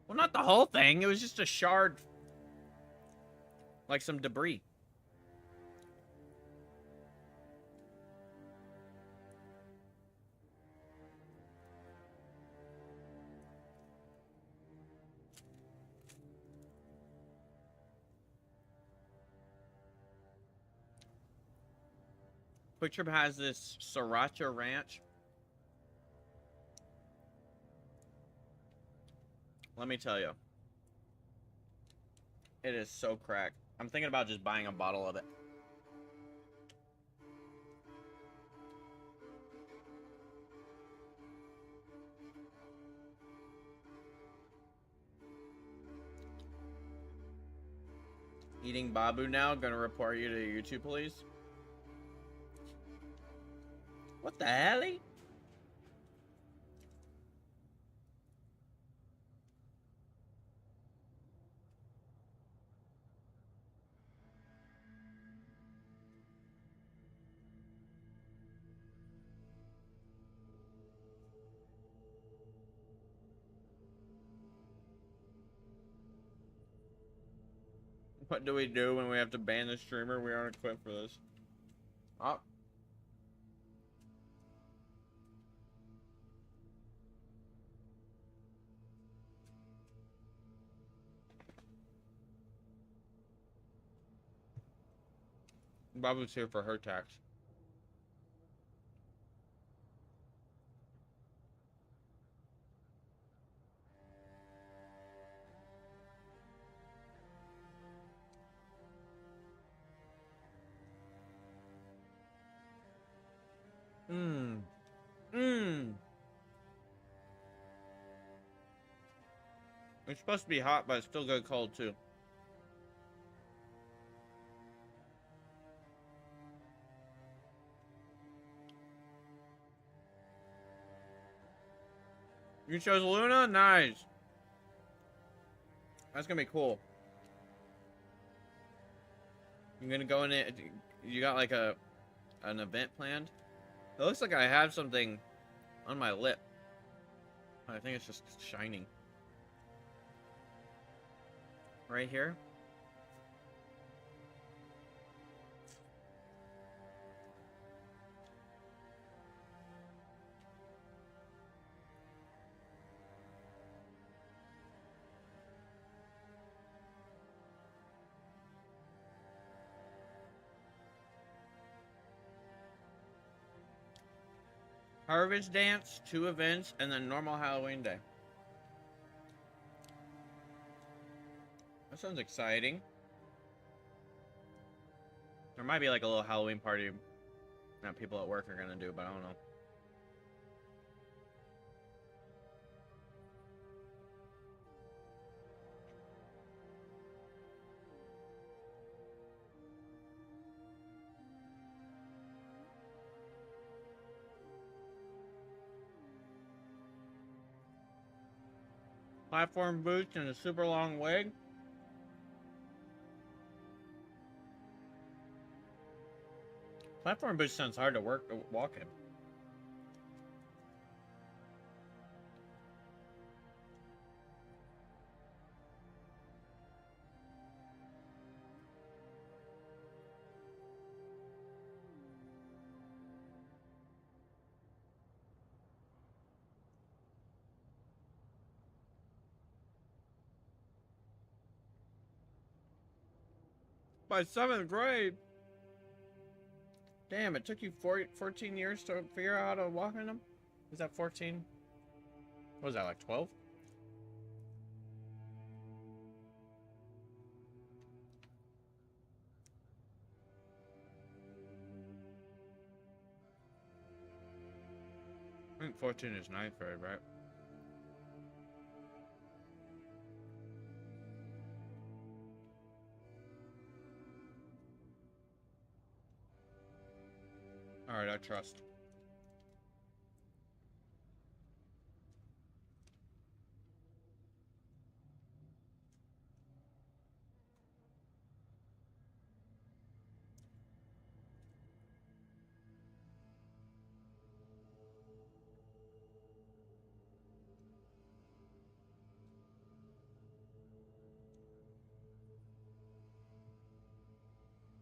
Well, not the whole thing. It was just a shard. Like some debris. QuickTrip has this sriracha ranch. Let me tell you. It is so cracked. I'm thinking about just buying a bottle of it. Eating Babu now. Gonna report you to YouTube police. What the hell? What do we do when we have to ban the streamer? We aren't equipped for this. Oh. Babu's here for her tax. Mmm. Mmm. It's supposed to be hot, but it's still good cold too. You chose Luna? Nice. That's gonna be cool. You're gonna go in it. You got like an event planned? It looks like I have something on my lip. I think it's just shining. Right here. Harvest Dance, 2 events, and then normal Halloween day. That sounds exciting. There might be like a little Halloween party that people at work are gonna do, but I don't know. Platform boots and a super long wig. Platform boots sounds hard to walk in. by 7th grade. Damn, it took you 14 years to figure out how to walk in them? Is that 14? What was that, like 12? I think 14 is 9th grade, right? Alright, I trust.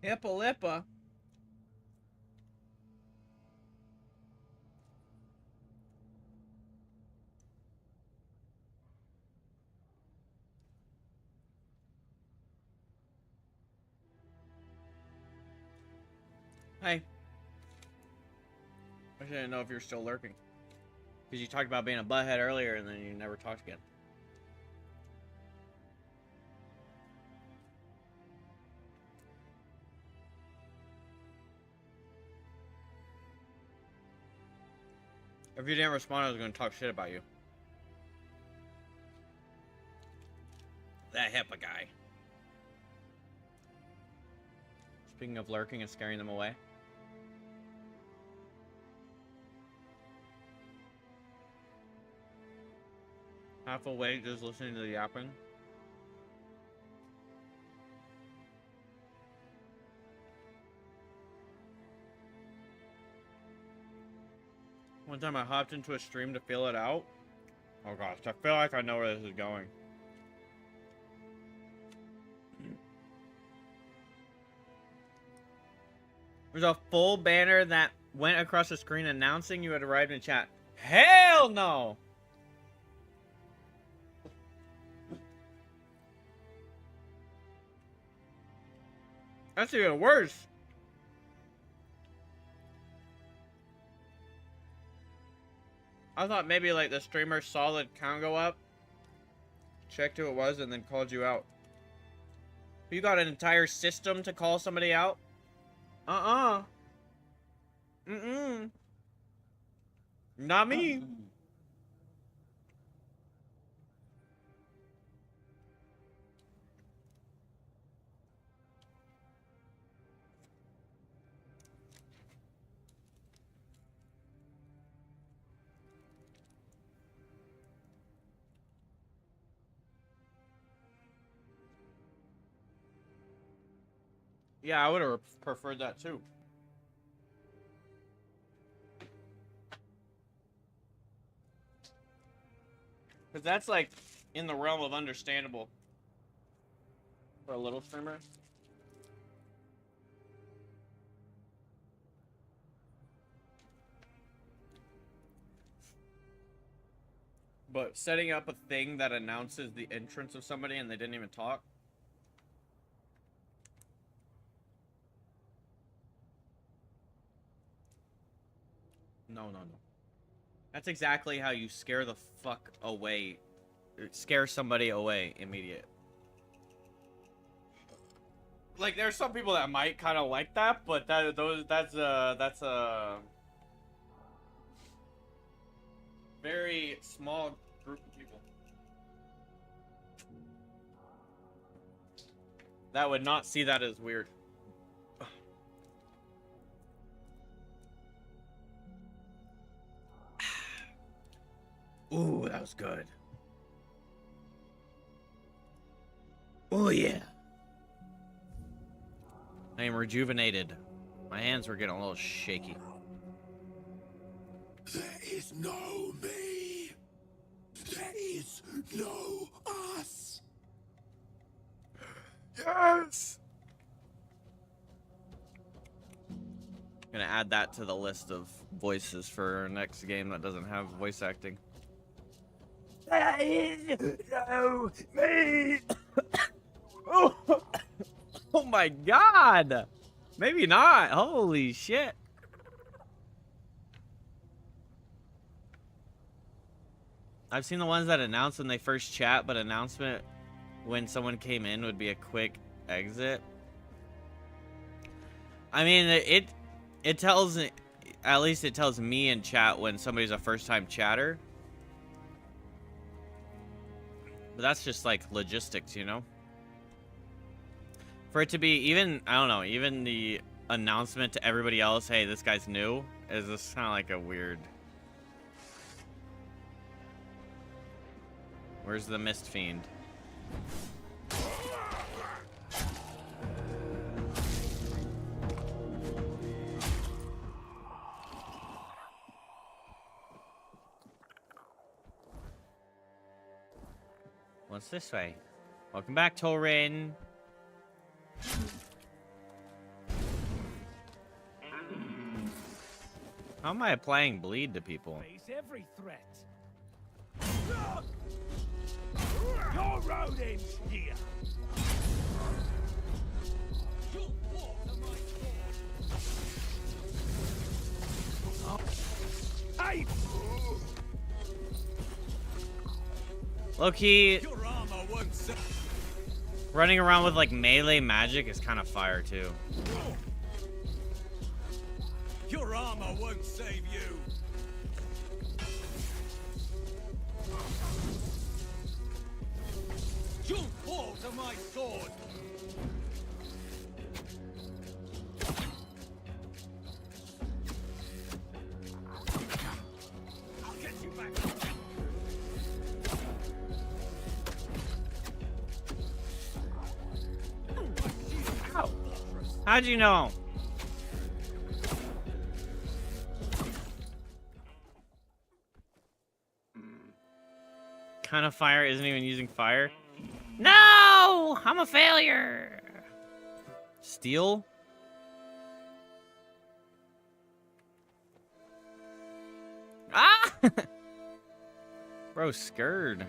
Hippa-lippa. Hey. I didn't know if you're still lurking. Because you talked about being a butthead earlier and then you never talked again. If you didn't respond, I was going to talk shit about you. That HIPAA guy. Speaking of lurking and scaring them away. Half awake just listening to the yapping. One time I hopped into a stream to feel it out. Oh gosh, I feel like I know where this is going. There's a full banner that went across the screen announcing you had arrived in chat. Hell no! That's even worse. I thought maybe like the streamer saw the count go up, checked who it was, and then called you out. You got an entire system to call somebody out? Mm-mm. Not me. Yeah, I would have preferred that too. Because that's like in the realm of understandable for a little streamer. But setting up a thing that announces the entrance of somebody and they didn't even talk. No. That's exactly how you scare the fuck away. Scare somebody away immediate. Like, there's some people that might kind of like that, but that's a very small group of people that would not see that as weird. Ooh, that was good. Oh yeah. I am rejuvenated. My hands were getting a little shaky. There is no me. There is no us. Yes! I'm gonna add that to the list of voices for our next game that doesn't have voice acting. There is no me. Oh my god! Maybe not. Holy shit. I've seen the ones that announce when they first chat, but announcement when someone came in would be a quick exit. I mean, it tells, at least it tells me in chat when somebody's a first-time chatter. But that's just like logistics, you know? For it to be even, I don't know, even the announcement to everybody else, hey, this guy's new, is this kind of like a weird... Where's the Mist Fiend? What's this way? Welcome back, Torin. How am I applying bleed to people? Face every threat. Your road ends here. Hey! Low-key, running around with like melee magic is kind of fire too. Your armor won't save you. You'll fall to my sword. I'll get you back. Ow. How'd you know? Kind of fire isn't even using fire. No! I'm a failure! Steel? Ah! Bro, scared.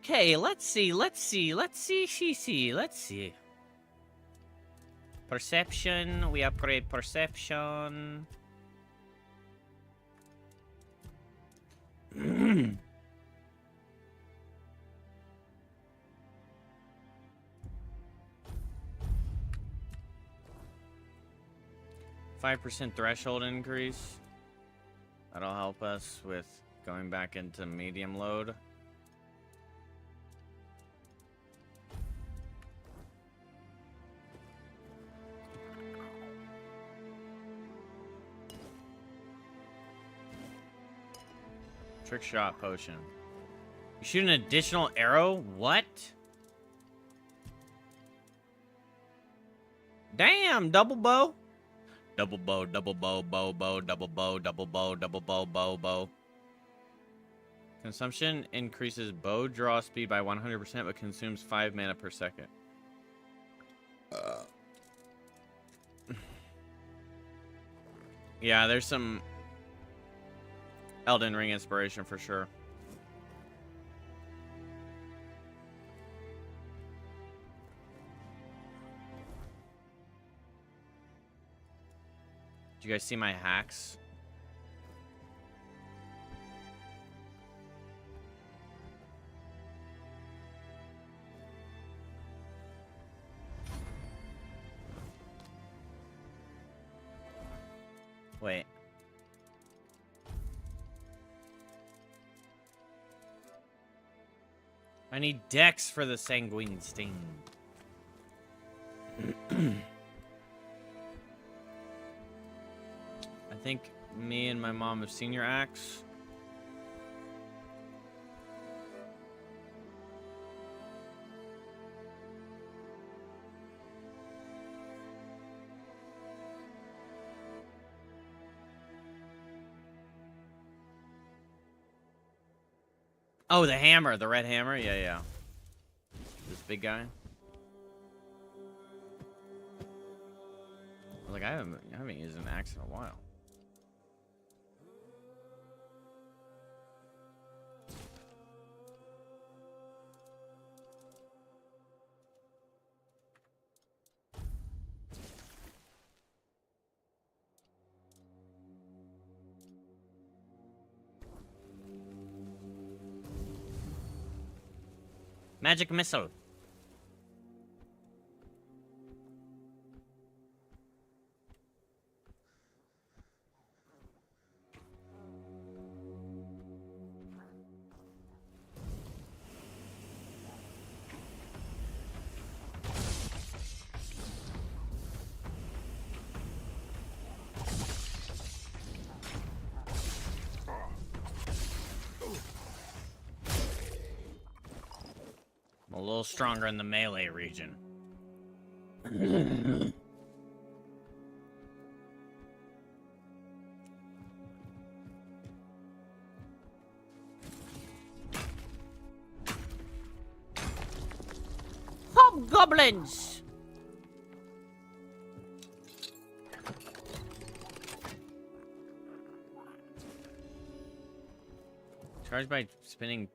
Okay, let's see. Perception, we upgrade perception. 5% threshold increase. That'll help us with going back into medium load. Trick shot potion. You shoot an additional arrow? What? Damn, double bow. Double bow, double bow, bow, bow, double bow, double bow, double bow, bow, bow. Consumption increases bow draw speed by 100%, but consumes 5 mana per second. Yeah, there's some Elden Ring inspiration for sure. Did you guys see my hacks? Wait. I need Dex for the Sanguine Sting. I think me and my mom have seen your axe. Oh, the hammer, the red hammer. Yeah, yeah. This big guy. I was like, I haven't used an axe in a while. Magic missile. I'm a little stronger in the melee region. Hobgoblins! Charged by spinning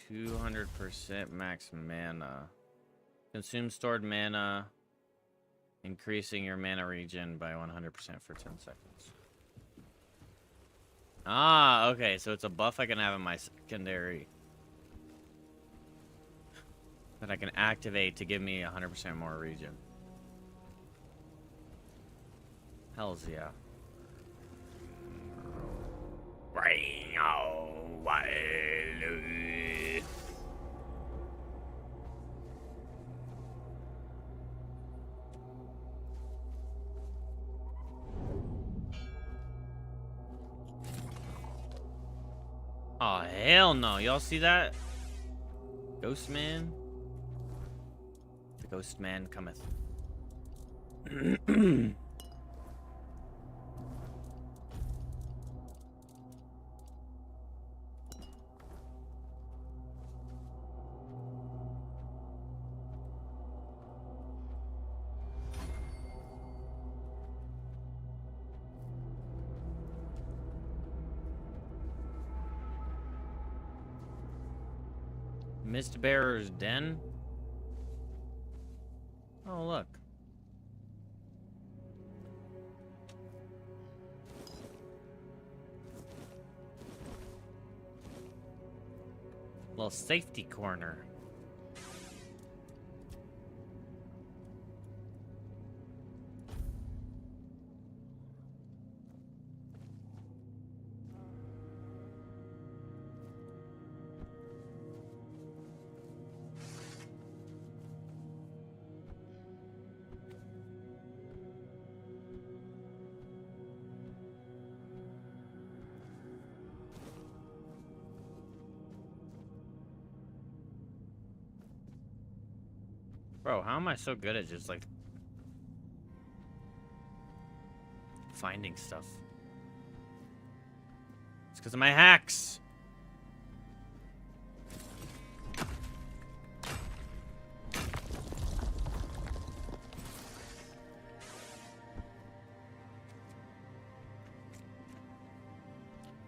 200% max mana. Consume stored mana, increasing your mana regen by 100% for 10 seconds. Ah, okay, so it's a buff I can have in my secondary that I can activate to give me 100% more regen. Hells yeah. Oh, hell no. Y'all see that? Ghost Man? The Ghost Man cometh. Mistbearer's Den? Oh, look. Little safety corner. Bro, how am I so good at just, like, finding stuff? It's because of my hacks.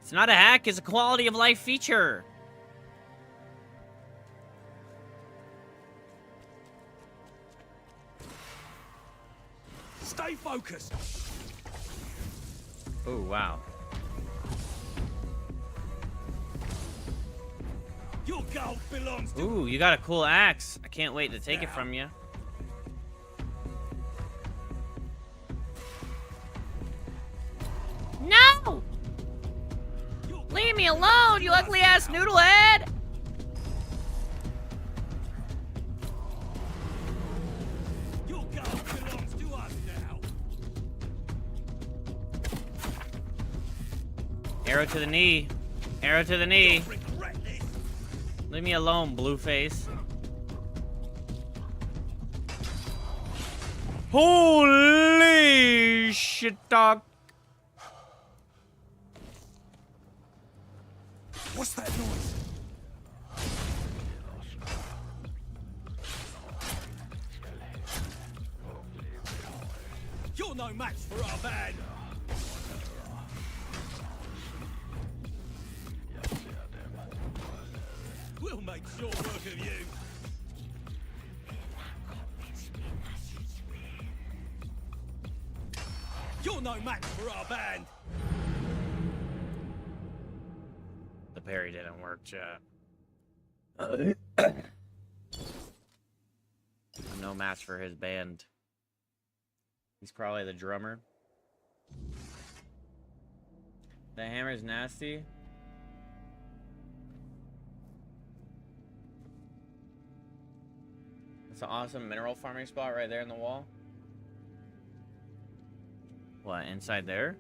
It's not a hack, it's a quality of life feature. Stay focused. Oh, wow. Your gold belongs to Ooh, you got a cool axe. I can't wait to take it from you. No! Leave me alone, you ugly ass noodlehead! Your gold belongs to us now. Arrow to the knee. Arrow to the knee. Leave me alone, Blueface. Holy shit, dog. What's that noise? You're no match for our band. We'll make short work of you. You're no match for our band. The parry didn't work, chat. I'm no match for his band. He's probably the drummer. The hammer's nasty. It's an awesome mineral farming spot right there in the wall. What, inside there?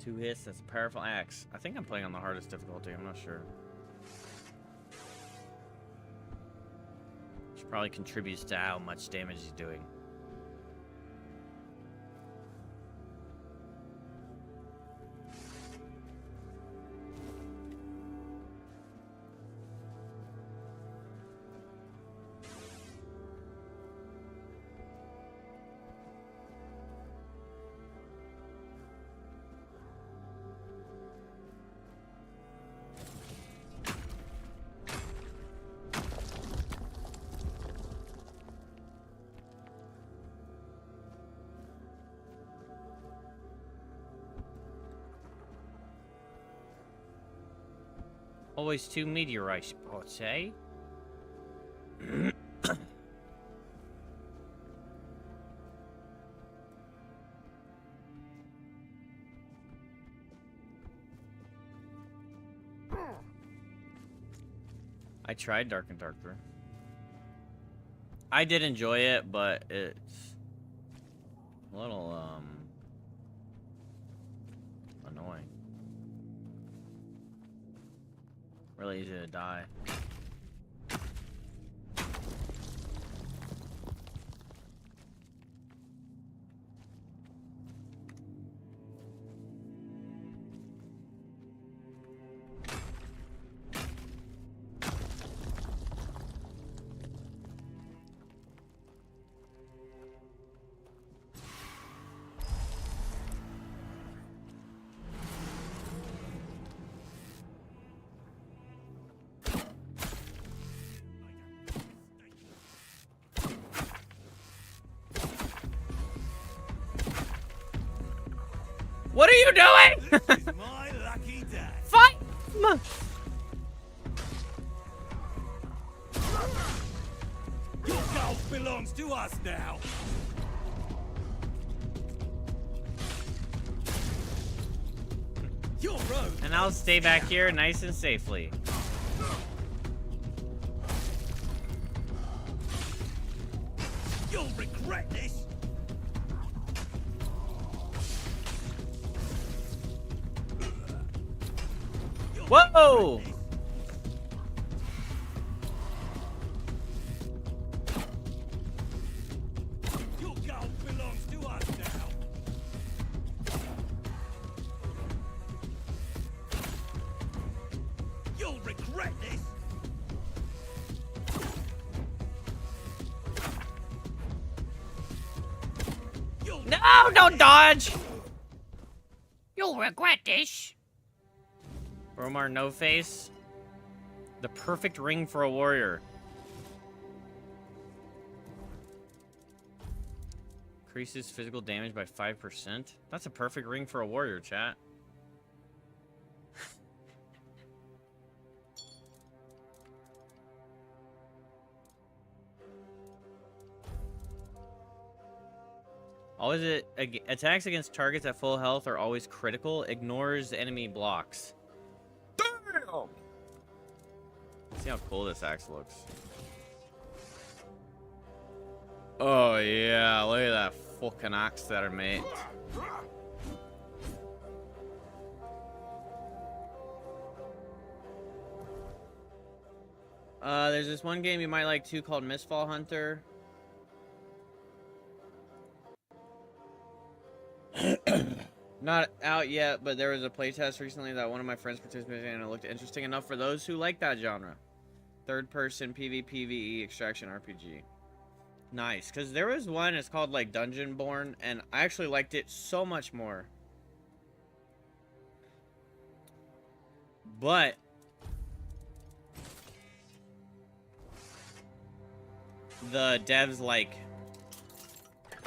Two hits, that's a powerful axe. I think I'm playing on the hardest difficulty, I'm not sure. Which probably contributes to how much damage he's doing. Always two meteorite spots, eh? I tried Dark and Darker. I did enjoy it, but it's a little, annoying. Really easy to die. What are you doing? This is my lucky day. Fight! Your gold belongs to us now. Your road. And I'll stay back here nice and safely. You'll regret this. Whoa! Your gold belongs to us now. You'll regret this. No, don't dodge! You'll regret this. Romar No Face. The perfect ring for a warrior. Increases physical damage by 5%. That's a perfect ring for a warrior, chat. Always attacks against targets at full health are always critical. Ignores enemy blocks. Damn! See how cool this axe looks. Oh yeah, look at that fucking axe there, mate. There's this one game you might like too called Mistfall Hunter. Not out yet, but there was a playtest recently that one of my friends participated in, and it looked interesting enough for those who like that genre. Third-person PvPvE extraction RPG. Nice, because there was one, it's called like Dungeonborn, and I actually liked it so much more. But the devs like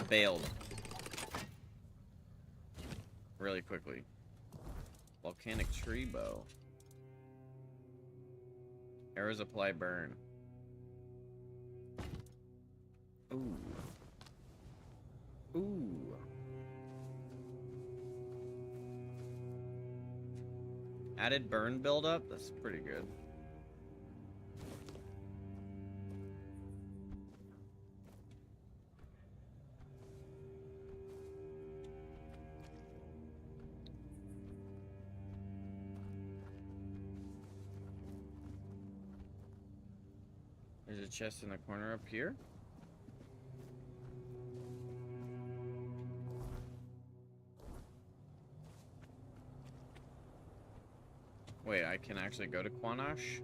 bailed really quickly. Volcanic tree bow. Arrows apply burn. Ooh. Ooh. Added burn buildup? That's pretty good. There's a chest in the corner up here. Wait, I can actually go to Quanash?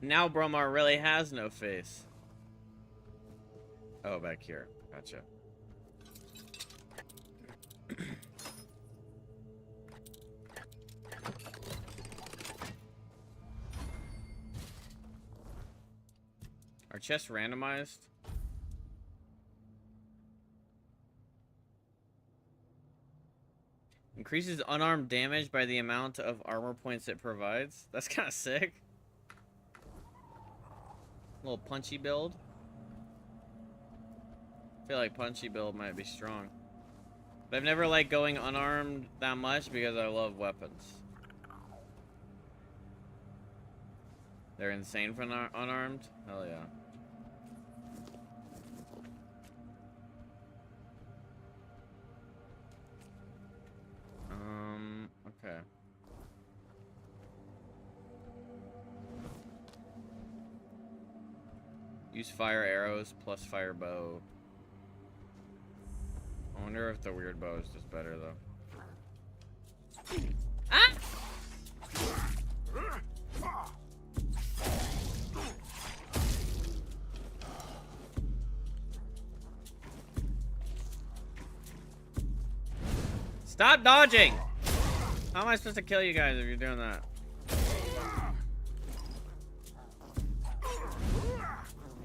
Now Bromar really has no face. Oh, back here. Gotcha. Are chests randomized? Increases unarmed damage by the amount of armor points it provides. That's kind of sick. Little punchy build. I feel like punchy build might be strong. But I've never liked going unarmed that much because I love weapons. They're insane for unarmed? Hell yeah. Okay. Use fire arrows plus fire bow. I wonder if the weird bow is just better though. Ah! Stop dodging! How am I supposed to kill you guys if you're doing that?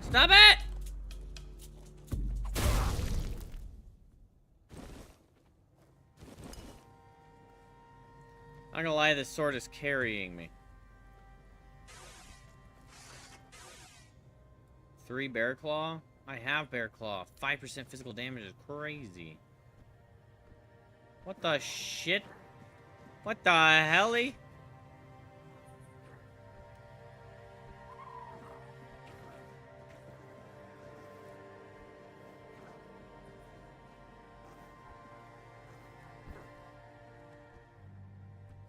Stop it! I'm not gonna lie, this sword is carrying me. 3 bear claw? I have bear claw. 5% physical damage is crazy. What the shit? What the helly?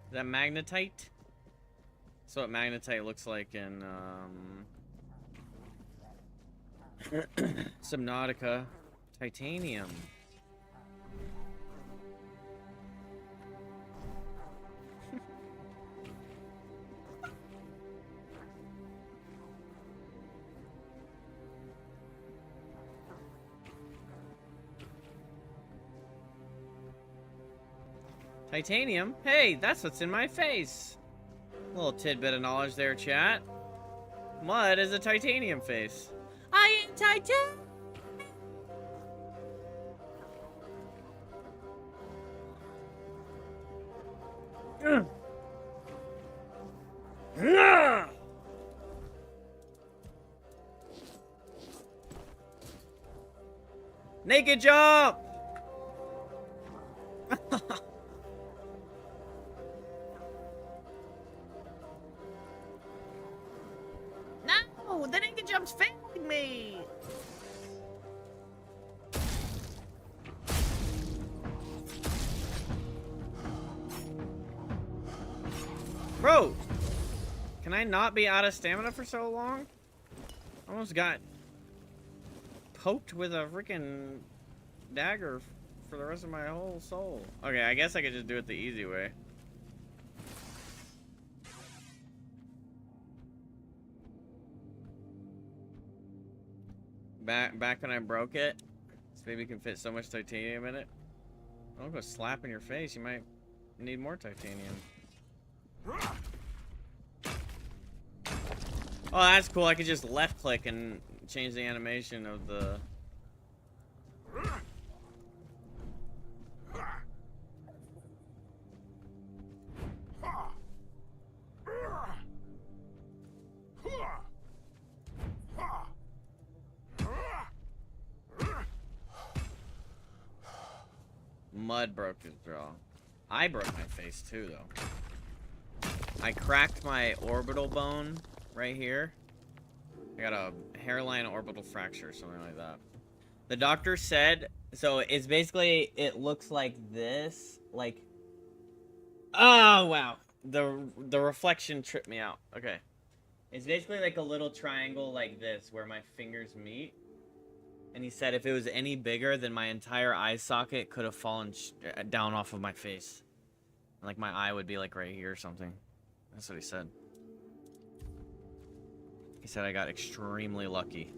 Is that magnetite? That's what magnetite looks like in Subnautica. Titanium. Titanium? Hey, that's what's in my face. Little tidbit of knowledge there, chat. Mud is a titanium face. I am Titan. Naked jump! jump's failing me! Bro! Can I not be out of stamina for so long? Almost got poked with a freaking dagger for the rest of my whole soul. Okay, I guess I could just do it the easy way. Back when I broke it, this baby can fit so much titanium in it. Don't go slap in your face, you might need more titanium. Oh, that's cool. I could just left click and change the animation of the... Mud broke his jaw. I broke my face too, though. I cracked my orbital bone right here. I got a hairline orbital fracture, something like that. The doctor said, so it's basically, it looks like this, like, oh, wow. The reflection tripped me out. Okay. It's basically like a little triangle like this where my fingers meet. And he said if it was any bigger, then my entire eye socket could have fallen down off of my face. Like my eye would be like right here or something. That's what he said. He said I got extremely lucky.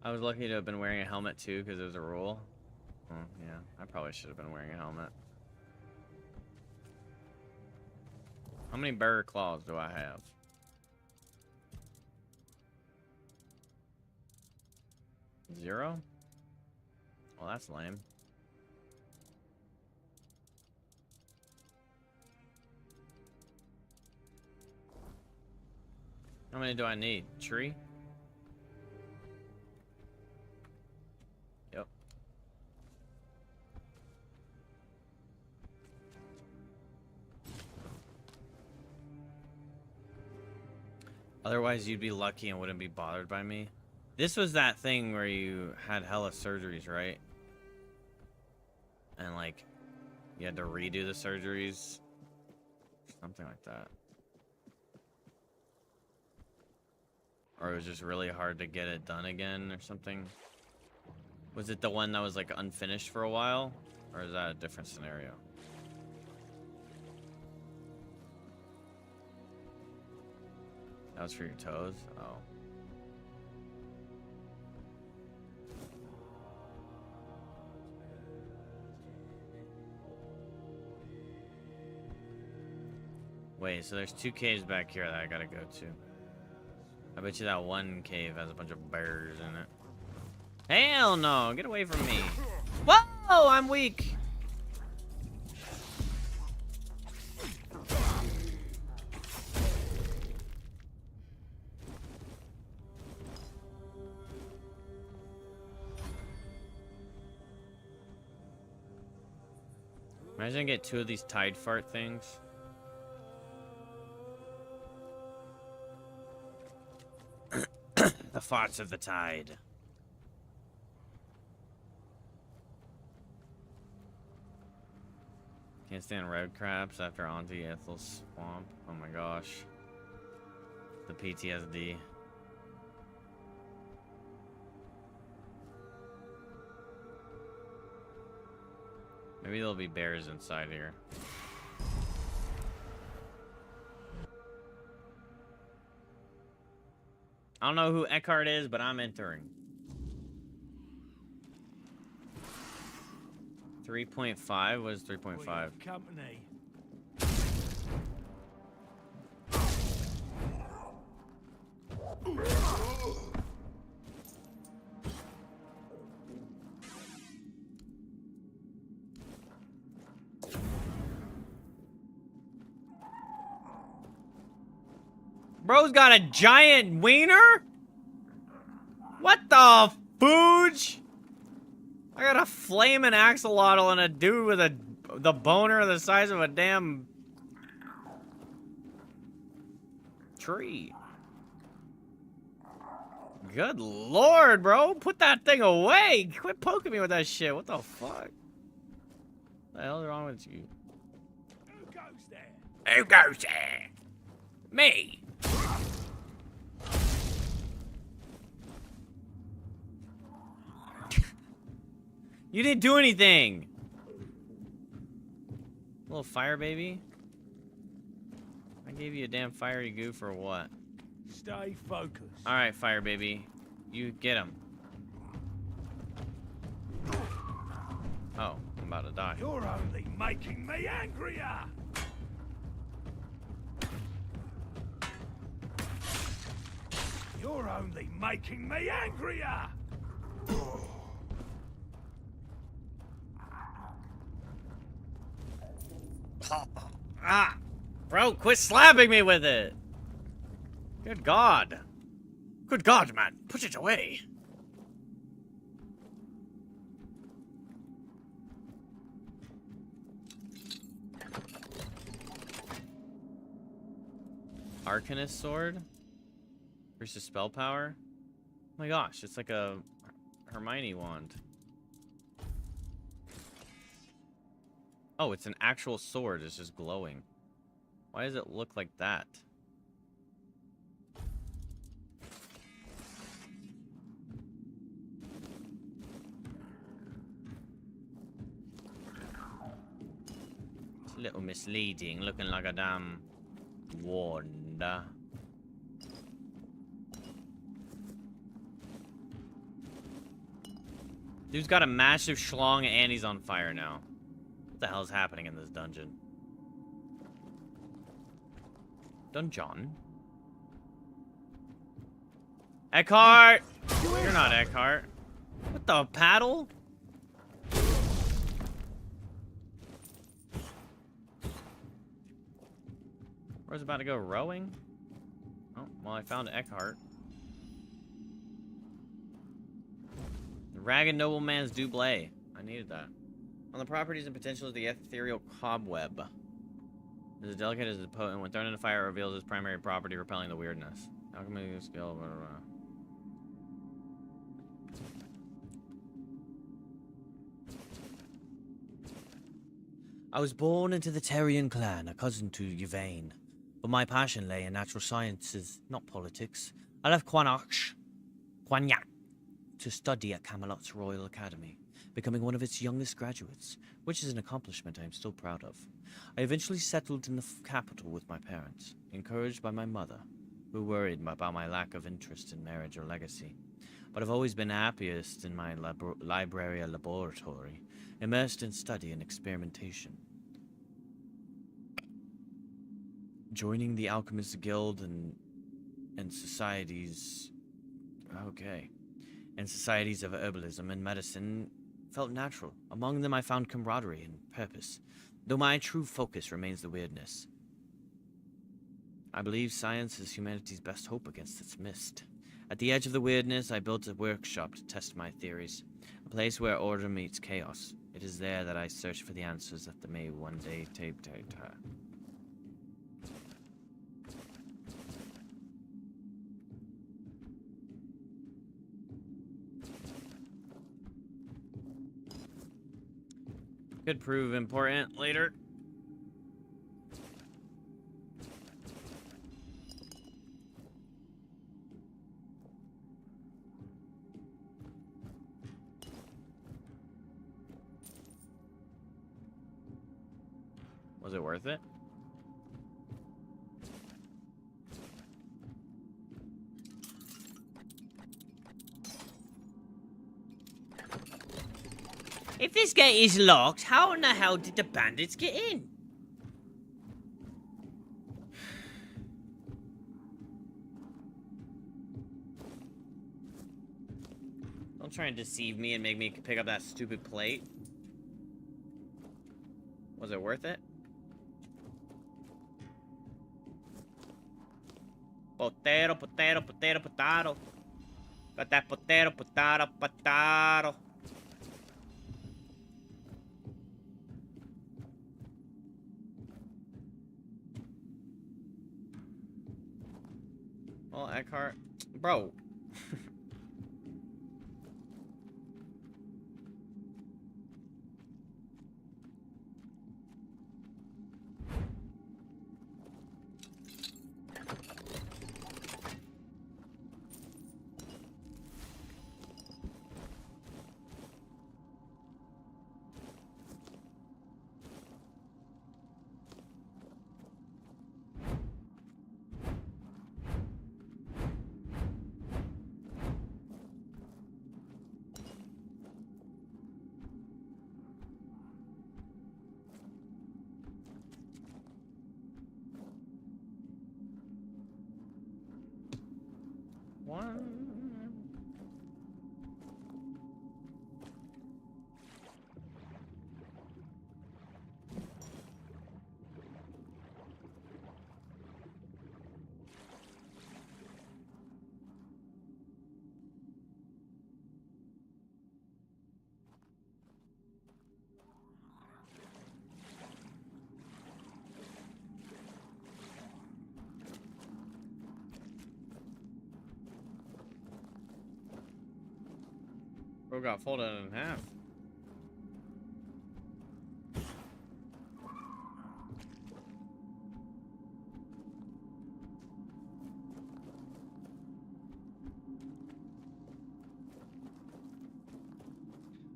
I was lucky to have been wearing a helmet too, because it was a rule. Oh, yeah, I probably should have been wearing a helmet. How many bear claws do I have? 0? Well, that's lame. How many do I need? Tree? Yep. Otherwise, you'd be lucky and wouldn't be bothered by me. This was that thing where you had hella surgeries, right? And, like, you had to redo the surgeries. Something like that. Or it was just really hard to get it done again or something. Was it the one that was, like, unfinished for a while? Or is that a different scenario? That was for your toes? Oh. Wait, so there's 2 caves back here that I gotta go to. I bet you that one cave has a bunch of bears in it. Hell no! Get away from me! Whoa! I'm weak! Imagine I get 2 of these tide fart things. The farts of the tide. Can't stand red crabs after Auntie Ethel's swamp. Oh my gosh. The PTSD. Maybe there'll be bears inside here. I don't know who Eckhart is, but I'm entering. 3.5? What is 3.5? Company. Bro's got a giant wiener? What the fooge? I got a flaming axolotl and a dude with the boner the size of a damn tree. Good lord, bro. Put that thing away. Quit poking me with that shit. What the fuck? What the hell is wrong with you? Who goes there? Who goes there? Me. You didn't do anything. Little fire baby. I gave you a damn fiery goo for what? Stay focused. Alright, fire baby. You get him. Oh, I'm about to die. You're only making me angrier. You're only making me angrier. Ah! Bro, quit slapping me with it! Good God. Good God, man. Put it away. Arcanist sword? Versus spell power? Oh my gosh, it's like a Hermione wand. Oh, it's an actual sword. It's just glowing. Why does it look like that? It's a little misleading, looking like a damn wand. Dude's got a massive schlong and he's on fire now. What the hell is happening in this dungeon? Dungeon? Eckhart! You're not Eckhart. What the paddle? Where's about to go rowing? Oh, well, I found Eckhart. The Ragged Nobleman's Doublé. I needed that. On the properties and potentials of the ethereal cobweb. As delicate as the potent, when thrown into fire, it reveals its primary property, repelling the weirdness. Alchemy skill, blah, blah, blah. I was born into the Terrian clan, a cousin to Yvain. But my passion lay in natural sciences, not politics. I left Quanach to study at Camelot's Royal Academy, becoming one of its youngest graduates, which is an accomplishment I am still proud of. I eventually settled in the capital with my parents, encouraged by my mother, who worried about my lack of interest in marriage or legacy. But I've always been happiest in my library laboratory, immersed in study and experimentation. Joining the Alchemist Guild and societies... Okay. And societies of herbalism and medicine felt natural. Among them I found camaraderie and purpose, though my true focus remains the weirdness. I believe science is humanity's best hope against its mist. At the edge of the weirdness, I built a workshop to test my theories, a place where order meets chaos. It is there that I search for the answers that may one day take her. Could prove important later. Was it worth it? If this gate is locked, how in the hell did the bandits get in? Don't try and deceive me and make me pick up that stupid plate. Was it worth it? Potato, potato, potato, potato. Got that potato, potato, potato. Well, Eckhart. Bro. One. Bro got folded in half.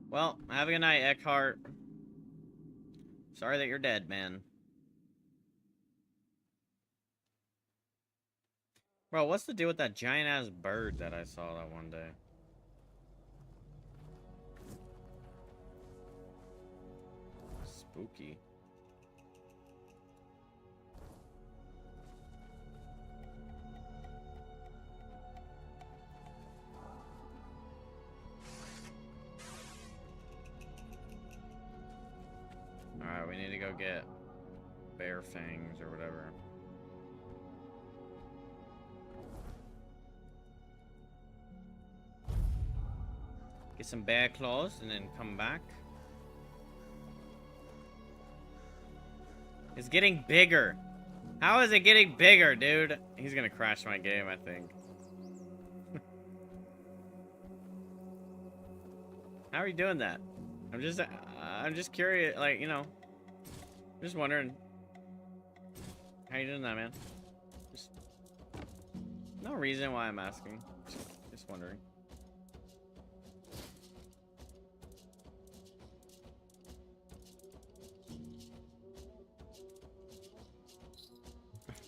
Well, have a good night, Eckhart. Sorry that you're dead, man. Bro, what's the deal with that giant-ass bird that I saw that one day? Spooky. Alright, we need to go get bear fangs or whatever. Get some bear claws and then come back. It's getting bigger. How is it getting bigger, dude? He's gonna crash my game, I think. How are you doing that? I'm just curious, like, you know, just wondering. How you doing that, man? Just no reason why I'm asking. Just wondering.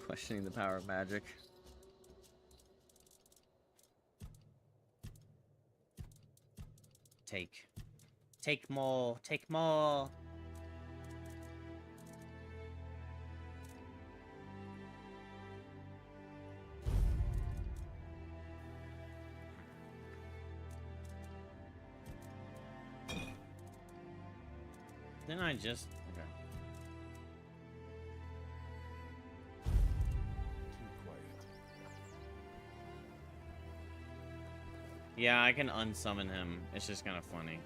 Questioning the power of magic. Take more. Take more. Didn't I just... Okay. Yeah, I can unsummon him. It's just kind of funny.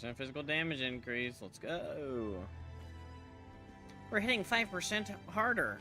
%5 physical damage increase. Let's go. We're hitting 5% harder.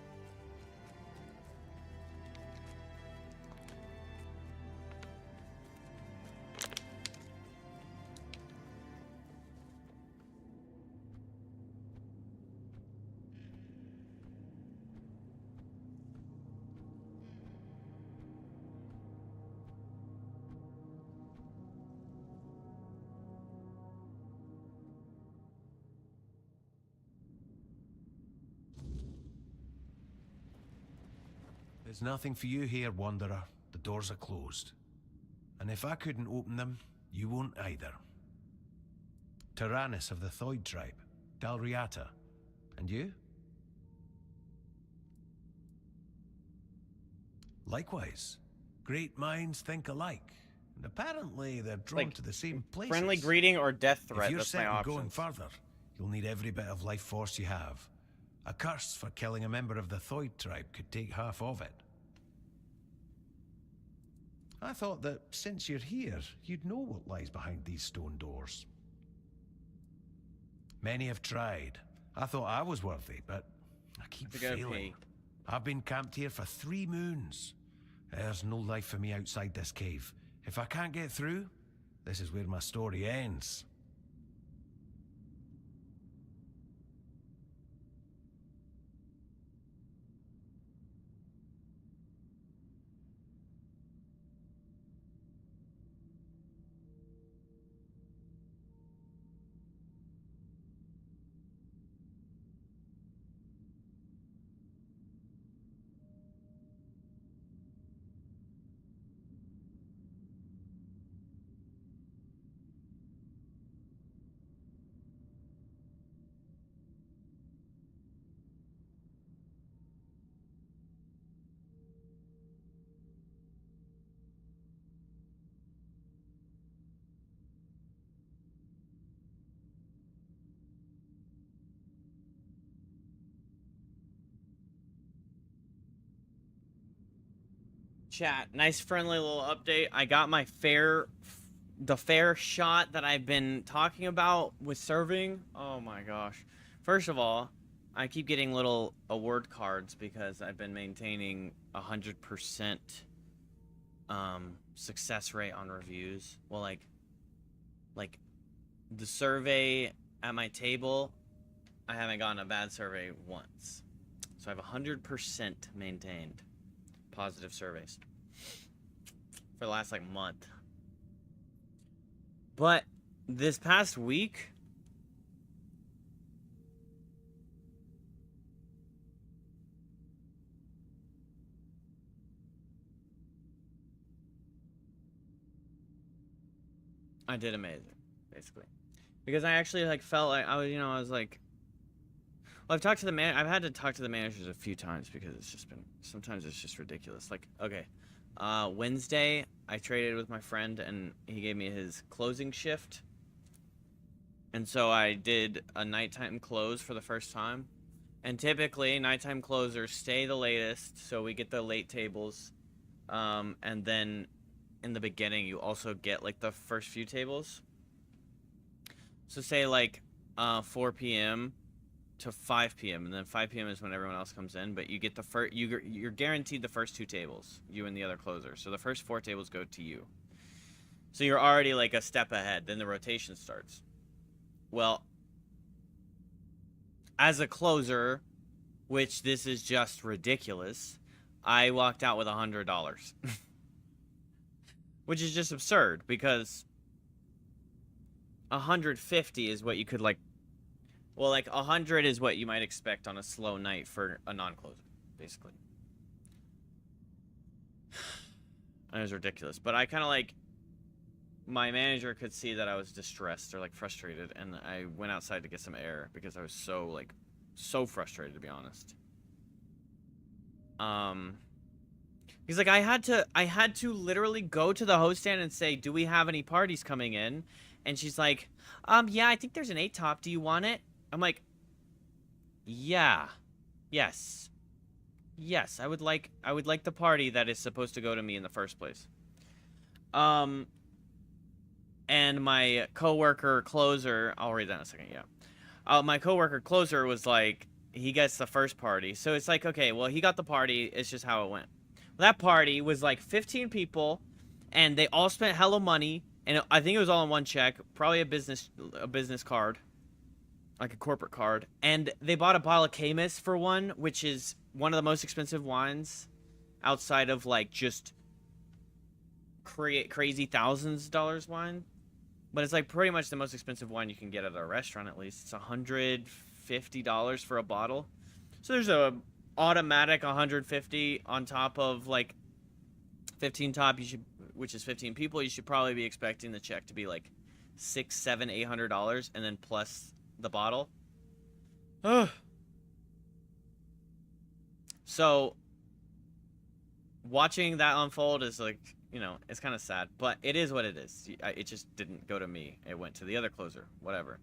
There's nothing for you here, Wanderer. The doors are closed. And if I couldn't open them, you won't either. Tyrannus of the Thoid tribe, Dalriata. And you? Likewise. Great minds think alike. And apparently they're drawn to the same places. Friendly greeting or death threat. If you're That's my set on options. going further, you'll need every bit of life force you have. A curse for killing a member of the Thoid tribe could take half of it. I thought that since you're here, you'd know what lies behind these stone doors. Many have tried. I thought I was worthy, but I keep failing. I've been camped here for 3 moons. There's no life for me outside this cave. If I can't get through, this is where my story ends. Chat, nice friendly little update. I got my the fair shot that I've been talking about with serving. Oh my gosh. First of all, I keep getting little award cards because I've been maintaining 100% success rate on reviews. Well, like the survey at my table, I haven't gotten a bad survey once. So I have 100% maintained positive surveys for the last like month. But this past week, I did amazing, basically, because I actually like felt like I was like, well, I've had to talk to the managers a few times because it's just been, sometimes it's just ridiculous. Like, okay, Wednesday, I traded with my friend and he gave me his closing shift. And so I did a nighttime close for the first time. And typically, nighttime closers stay the latest, so we get the late tables. And then in the beginning, you also get like the first few tables. So say like 4 p.m. to 5 p.m. and then 5 p.m. is when everyone else comes in, but you get the first, you're guaranteed the first 2 tables, you and the other closer. So the first 4 tables go to you. So you're already like a step ahead. Then the rotation starts. Well, as a closer, which this is just ridiculous, I walked out with $100. Which is just absurd because 150 is what you could like, well, like 100 is what you might expect on a slow night for a non-closer, basically. And it was ridiculous, but I kind of like, my manager could see that I was distressed or like frustrated, and I went outside to get some air because I was so frustrated, to be honest. He's like, I had to literally go to the host stand and say, do we have any parties coming in? And she's like, yeah, I think there's an 8-top. Do you want it? I'm like, yeah, yes, I would like the party that is supposed to go to me in the first place. And my coworker closer, I'll read that in a second. Yeah, my coworker closer was like, he gets the first party, so it's like, okay, well, he got the party. It's just how it went. That party was like 15 people, and they all spent hella money, and I think it was all in one check, probably a business card. Like a corporate card, and they bought a bottle of Camus for one, which is one of the most expensive wines outside of like just crazy thousands of dollars wine, but it's like pretty much the most expensive wine you can get at a restaurant. At least it's $150 for a bottle. So there's a automatic 150 on top of like 15 top, you should, which is 15 people, you should probably be expecting the check to be like $600, $700, $800, and then plus the bottle. Ugh. So watching that unfold is like, you know, it's kind of sad, but it is what it is. It just didn't go to me. It went to the other closer, whatever.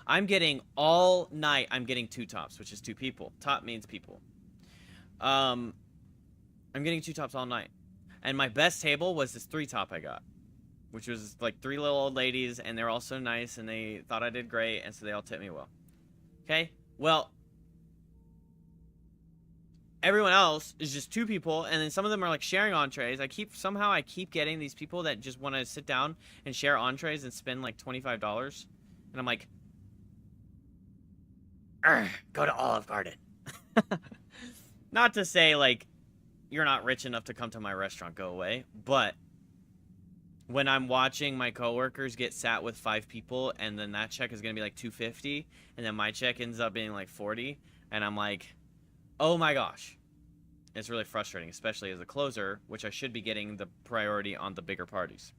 I'm getting all night, I'm getting 2 tops, which is 2 people. Top means people. I'm getting 2 tops all night. And my best table was this 3 top I got, which was like 3 little old ladies, and they're all so nice, and they thought I did great, and so they all tipped me well. Okay? Well, everyone else is just 2 people, and then some of them are like sharing entrees. I keep getting these people that just want to sit down and share entrees and spend like $25. And I'm like, go to Olive Garden. Not to say like you're not rich enough to come to my restaurant, go away, but when I'm watching my coworkers get sat with 5 people, and then that check is gonna be like $250, and then my check ends up being like $40, and I'm like, oh my gosh. It's really frustrating, especially as a closer, which I should be getting the priority on the bigger parties.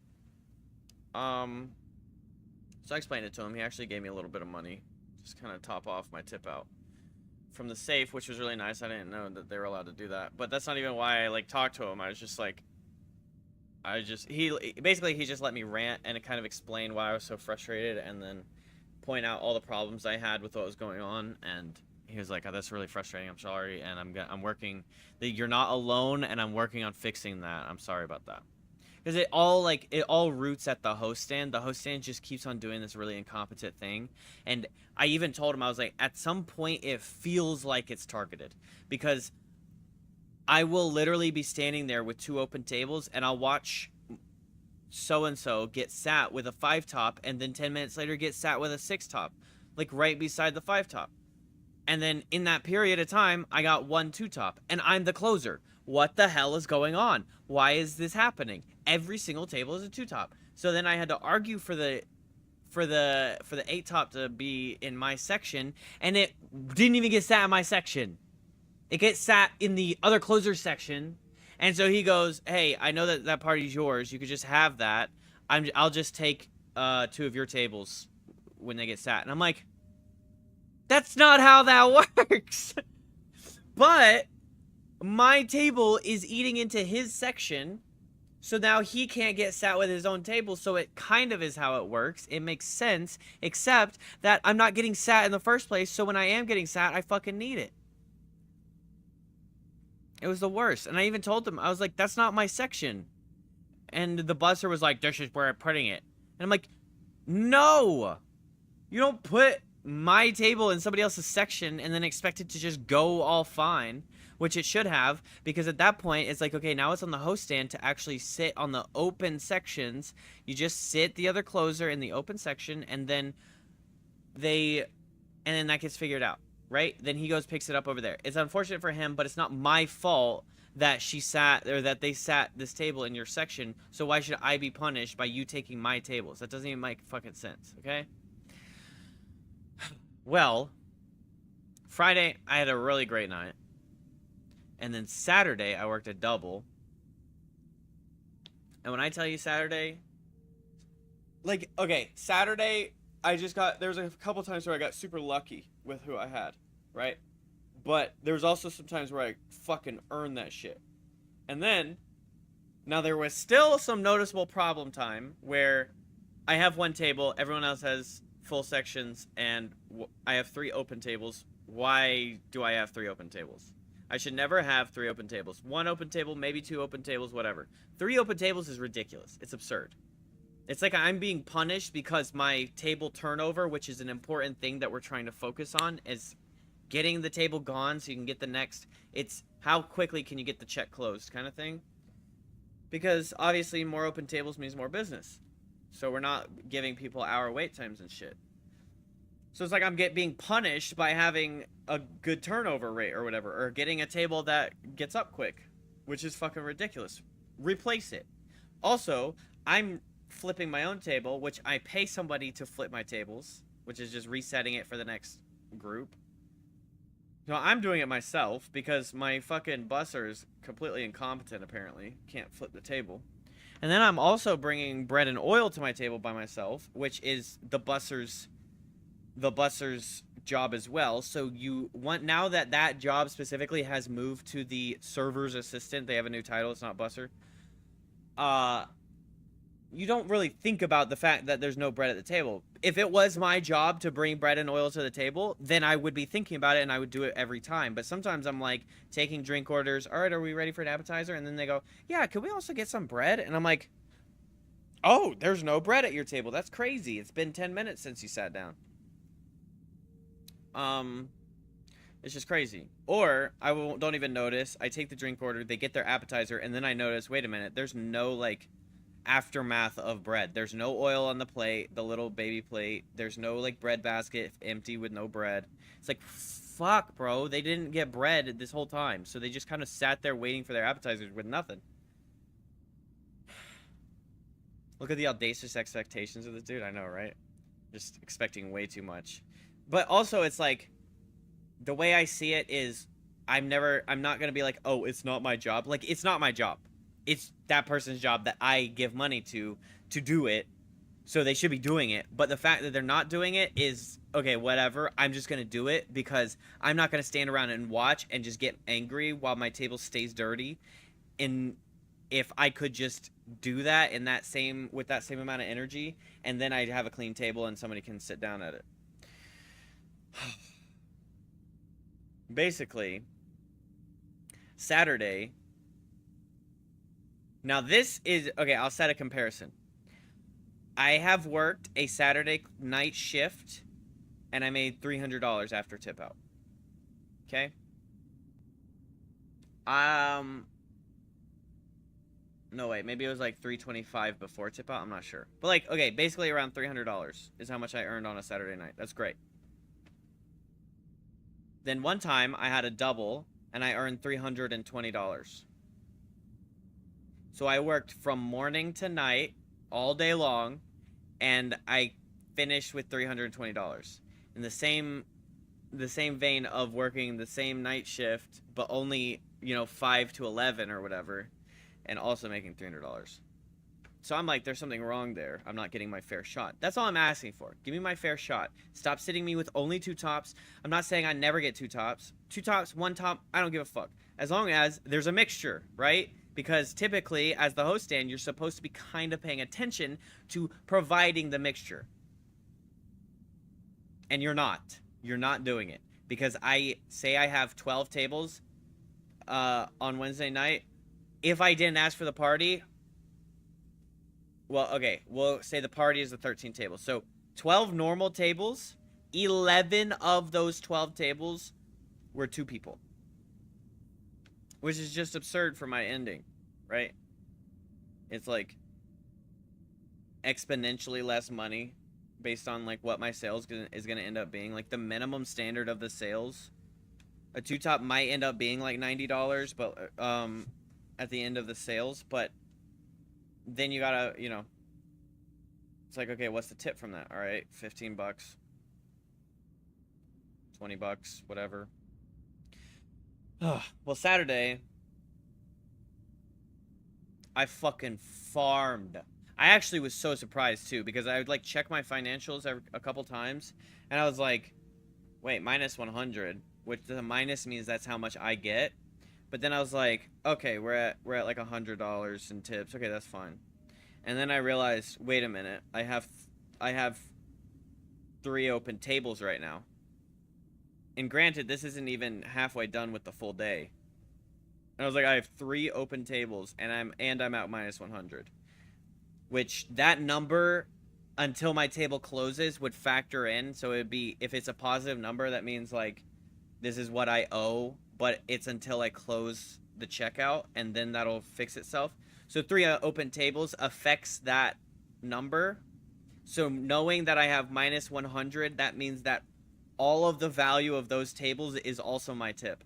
So I explained it to him. He actually gave me a little bit of money, just kind of top off my tip out from the safe, which was really nice. I didn't know that they were allowed to do that, but that's not even why I like talked to him. I was just like, he just let me rant and kind of explain why I was so frustrated, and then point out all the problems I had with what was going on. And he was like, oh, that's really frustrating. I'm sorry, and I'm working. You're not alone, and I'm working on fixing that. I'm sorry about that. Because it all roots at the host stand. The host stand just keeps on doing this really incompetent thing. And I even told him, I was like, at some point it feels like it's targeted. Because I will literally be standing there with 2 open tables, and I'll watch so-and-so get sat with a 5 top, and then 10 minutes later get sat with a 6 top. Like right beside the 5 top. And then in that period of time, I got 1 2 top, and I'm the closer. What the hell is going on? Why is this happening? Every single table is a 2 top. So then I had to argue for the 8 top to be in my section, and it didn't even get sat in my section. It gets sat in the other closer section. And so he goes, hey, I know that party's yours. You could just have that. I'll just take 2 of your tables when they get sat. And I'm like, that's not how that works. But my table is eating into his section, so now he can't get sat with his own table, so it kind of is how it works. It makes sense, except that I'm not getting sat in the first place, so when I am getting sat, I fucking need it. It was the worst. And I even told them, I was like, that's not my section. And the busser was like, this is where I'm putting it. And I'm like, no! You don't put my table in somebody else's section and then expect it to just go all fine, which it should have, because at that point it's like, okay, now it's on the host stand to actually sit on the open sections. You just sit the other closer in the open section, and then that gets figured out, right? Then he goes, picks it up over there. It's unfortunate for him, but it's not my fault that that they sat this table in your section, so why should I be punished by you taking my tables? That doesn't even make fucking sense, okay? Well, Friday, I had a really great night. And then Saturday, I worked a double. And when I tell you Saturday, like, okay, Saturday, there was a couple times where I got super lucky with who I had, right? But there was also some times where I fucking earned that shit. And then, now there was still some noticeable problem time where I have 1 table, everyone else has full sections, and I have 3 open tables. Why do I have 3 open tables? I should never have 3 open tables. 1 open table, maybe 2 open tables, whatever. 3 open tables is ridiculous. It's absurd. It's like I'm being punished because my table turnover, which is an important thing that we're trying to focus on, is getting the table gone so you can get the next. It's how quickly can you get the check closed kind of thing. Because obviously more open tables means more business. So we're not giving people hour wait times and shit. So it's like I'm being punished by having a good turnover rate or whatever, or getting a table that gets up quick, which is fucking ridiculous. Replace it. Also, I'm flipping my own table, which I pay somebody to flip my tables, which is just resetting it for the next group. No, I'm doing it myself because my fucking busser is completely incompetent, apparently. Can't flip the table. And then I'm also bringing bread and oil to my table by myself, which is the busser's job as well. So you want, now that that job specifically has moved to the server's assistant, they have a new title, it's not busser. You don't really think about the fact that there's no bread at the table. If it was my job to bring bread and oil to the table, then I would be thinking about it and I would do it every time. But sometimes I'm like taking drink orders. All right, are we ready for an appetizer? And then they go, yeah, could we also get some bread? And I'm like, oh, there's no bread at your table. That's crazy. It's been 10 minutes since you sat down. It's just crazy. Or I don't even notice. I take the drink order, they get their appetizer, and then I notice, wait a minute, there's no like aftermath of bread. There's no oil on the plate, the little baby plate. There's no like bread basket empty with no bread. It's like, fuck, bro, they didn't get bread this whole time, so they just kind of sat there waiting for their appetizers with nothing. Look at the audacious expectations of this dude. I know, right? Just expecting way too much. But also, it's like, the way I see it is, I'm not gonna be like, oh, it's not my job. Like, it's not my job. It's that person's job that I give money to do it, so they should be doing it. But the fact that they're not doing it is, okay, whatever. I'm just gonna do it because I'm not gonna stand around and watch and just get angry while my table stays dirty. And if I could just do that in that same, with that same amount of energy, and then I'd have a clean table and somebody can sit down at it. Basically, Saturday. Now this is, okay, I'll set a comparison. I have worked a Saturday night shift and I made $300 after tip out. Okay? No, wait, maybe it was like $325 before tip out, I'm not sure. But like, okay, basically around $300 is how much I earned on a Saturday night. That's great. Then one time I had a double and I earned $320. So I worked from morning to night all day long and I finished with $320. In the same vein of working the same night shift but only, 5 to 11 or whatever, and also making $300. So I'm like, there's something wrong there. I'm not getting my fair shot. That's all I'm asking for. Give me my fair shot. Stop sitting me with only 2 tops. I'm not saying I never get 2 tops. 2 tops, 1 top, I don't give a fuck. As long as there's a mixture, right? Because typically, as the host stand, you're supposed to be kind of paying attention to providing the mixture. And you're not. You're not doing it. Because I say I have 12 tables on Wednesday night. If I didn't ask for the party... Well, okay, we'll say the party is the 13 tables. So 12 normal tables, 11 of those 12 tables were 2 people. Which is just absurd for my ending, right? It's like exponentially less money based on like what my sales is going to end up being. Like the minimum standard of the sales, a 2-top might end up being like $90, but at the end of the sales, but then you gotta, it's like, okay, what's the tip from that? All right, $15, $20, whatever. Well, Saturday, I fucking farmed. I actually was so surprised too, because I would like check my financials a couple times, and I was like, wait, minus 100, which the minus means that's how much I get. But then I was like, okay, we're at like $100 in tips. Okay, that's fine. And then I realized, wait a minute, I have 3 open tables right now. And granted, this isn't even halfway done with the full day. And I was like, I have 3 open tables, and I'm at minus 100. Which that number, until my table closes, would factor in. So it'd be, if it's a positive number, that means like this is what I owe, but it's until I close the checkout, and then that'll fix itself. So 3 open tables affects that number. So knowing that I have minus 100, that means that all of the value of those tables is also my tip.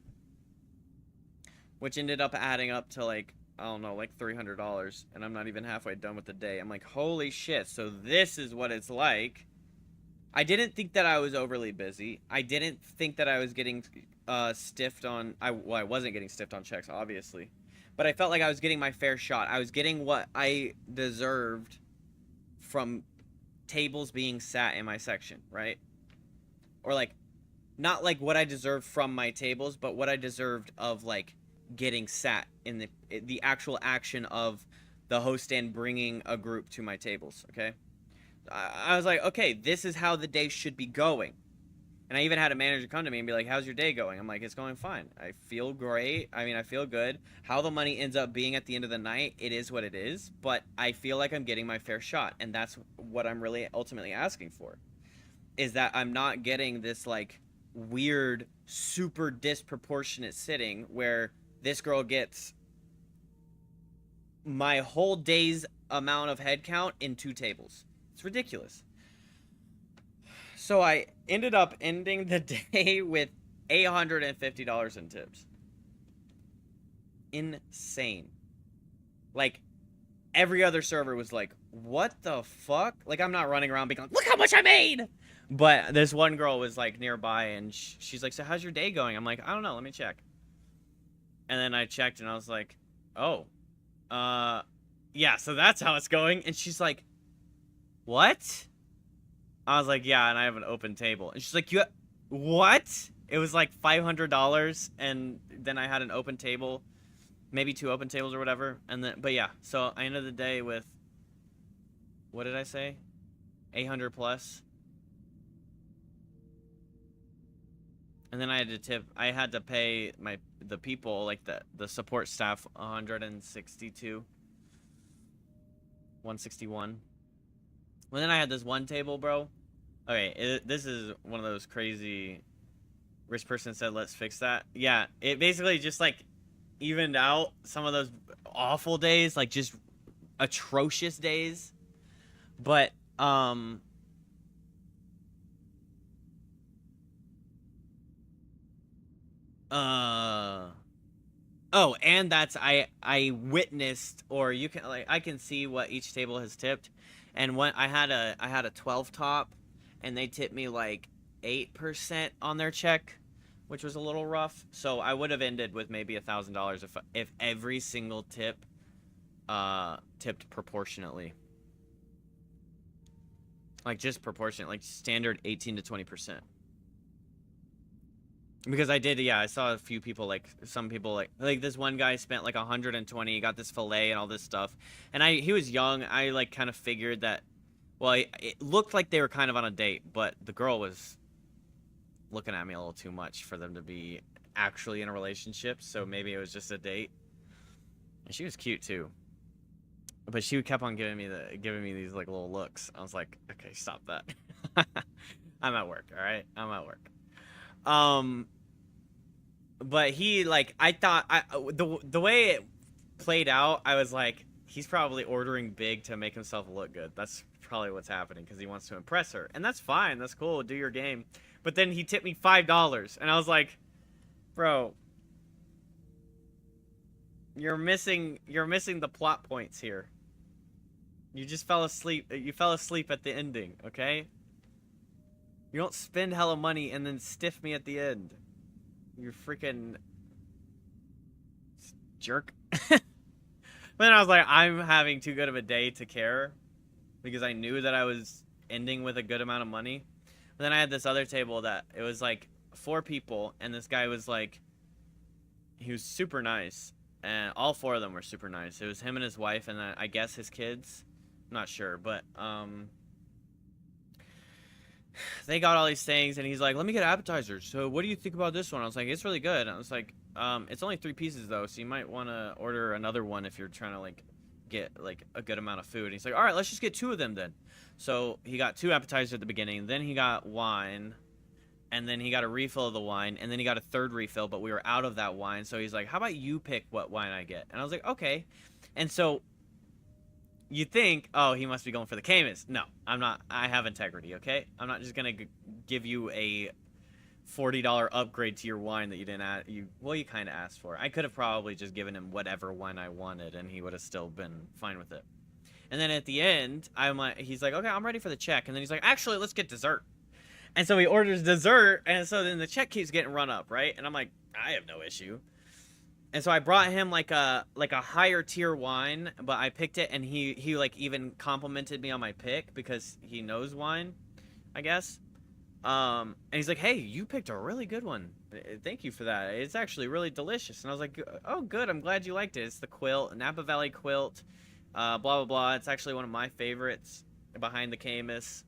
Which ended up adding up to like, I don't know, like $300. And I'm not even halfway done with the day. I'm like, holy shit, so this is what it's like. I didn't think that I was overly busy. I didn't think that I was getting stiffed on. I wasn't getting stiffed on checks, obviously, but I felt like I was getting my fair shot. I was getting what I deserved from tables being sat in my section, right? Or like, not like what I deserved from my tables, but what I deserved of like getting sat in the actual action of the host stand bringing a group to my tables. Okay, I was like, okay, this is how the day should be going. And I even had a manager come to me and be like, how's your day going? I'm like, it's going fine. I feel great. I mean, I feel good. How the money ends up being at the end of the night, it is what it is. But I feel like I'm getting my fair shot. And that's what I'm really ultimately asking for. Is that I'm not getting this, like, weird, super disproportionate sitting where this girl gets my whole day's amount of head count in 2 tables. It's ridiculous. So I ended up ending the day with $850 in tips. Insane. Like, every other server was like, what the fuck? Like, I'm not running around being like, look how much I made! But this one girl was, like, nearby, and she's like, so how's your day going? I'm like, I don't know, let me check. And then I checked, and I was like, oh. Yeah, so that's how it's going. And she's like, what? I was like, yeah, and I have an open table. And she's like, what? It was like $500, and then I had an open table, maybe 2 open tables or whatever. And then, but yeah, so I ended the day with, what did I say? 800 plus. And then I had to tip, I had to pay the people, like the support staff, 161. Well, then I had this one table, bro. Okay, this is one of those crazy... Rich person said, let's fix that. Yeah, it basically just, like, evened out some of those awful days. Like, just atrocious days. But, oh, and that's... I witnessed, or you can, like, I can see what each table has tipped. And when I had a 12 top, and they tipped me like 8% on their check, which was a little rough. So I would have ended with maybe $1,000 if every single tip tipped proportionately, like just proportionate, like standard 18 to 20%. Because I did, yeah, I saw a few people, like, some people, like this one guy spent, like, 120, he got this filet and all this stuff, and he was young, I, like, kind of figured that, well, it looked like they were kind of on a date, but the girl was looking at me a little too much for them to be actually in a relationship, so maybe it was just a date, and she was cute, too, but she kept on giving me these, like, little looks. I was like, okay, stop that. I'm at work, alright? I'm at work. But he, like, I thought, the way it played out, I was like, he's probably ordering big to make himself look good. That's probably what's happening, because he wants to impress her. And that's fine, that's cool, do your game. But then he tipped me $5, and I was like, bro, you're missing the plot points here. You just fell asleep, at the ending, okay? You don't spend hella money and then stiff me at the end. You freaking jerk. But then I was like, I'm having too good of a day to care, because I knew that I was ending with a good amount of money. But then I had this other table that it was like 4 people, and this guy was like, he was super nice, and all 4 of them were super nice. It was him and his wife, and I guess his kids. I'm not sure, but they got all these things, and he's like, let me get appetizers. So what do you think about this one? I was like, it's really good. I was like, it's only 3 pieces, though, so you might want to order another one if you're trying to, like, get, like, a good amount of food. And he's like, all right, let's just get 2 of them, then. So he got 2 appetizers at the beginning. Then he got wine, and then he got a refill of the wine, and then he got a 3rd refill, but we were out of that wine. So he's like, how about you pick what wine I get? And I was like, okay. And so you think, oh, he must be going for the Camus. No, I'm not. I have integrity, okay? I'm not just going to give you a $40 upgrade to your wine that you didn't ask. Well, you kind of asked for. I could have probably just given him whatever wine I wanted, and he would have still been fine with it. And then at the end, he's like, okay, I'm ready for the check. And then he's like, actually, let's get dessert. And so he orders dessert, and so then the check keeps getting run up, right? And I'm like, I have no issue. And so I brought him like a higher tier wine, but I picked it, and he like even complimented me on my pick because he knows wine, I guess. And he's like, hey, you picked a really good one. Thank you for that. It's actually really delicious. And I was like, oh, good. I'm glad you liked it. It's the quilt, Napa Valley quilt, blah, blah, blah. It's actually one of my favorites behind the Camus,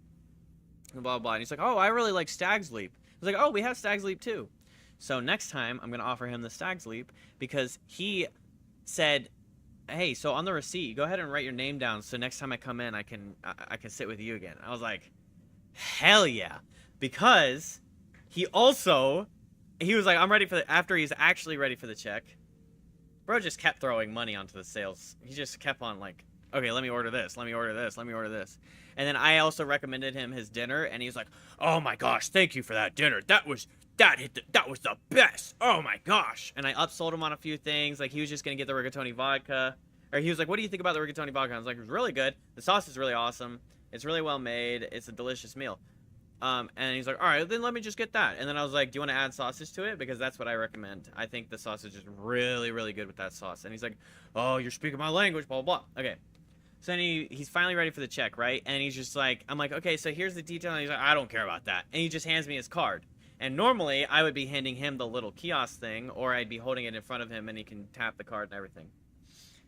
blah, blah, blah. And he's like, oh, I really like Stag's Leap. I was like, oh, we have Stag's Leap too. So next time I'm going to offer him the Stag's Leap because he said, hey, so on the receipt, go ahead and write your name down so next time I come in, I can sit with you again. I was like, hell yeah. Because he was like, I'm ready for after he's actually ready for the check. Bro just kept throwing money onto the sales. He just kept on like, okay, let me order this, let me order this, let me order this. And then I also recommended him his dinner, and he's like, oh my gosh, thank you for that dinner. That was the best. Oh my gosh. And I upsold him on a few things. Like, he was just gonna get the rigatoni vodka. Or he was like, what do you think about the rigatoni vodka? I was like, it was really good. The sauce is really awesome. It's really well made. It's a delicious meal. And he's like, all right, then let me just get that. And then I was like, do you want to add sausage to it? Because that's what I recommend. I think the sausage is really, really good with that sauce. And he's like, oh, you're speaking my language, blah, blah, blah. Okay. So then he's finally ready for the check, right? And he's just like, I'm like, okay, so here's the detail. And he's like, I don't care about that. And he just hands me his card. And normally I would be handing him the little kiosk thing, or I'd be holding it in front of him and he can tap the card and everything.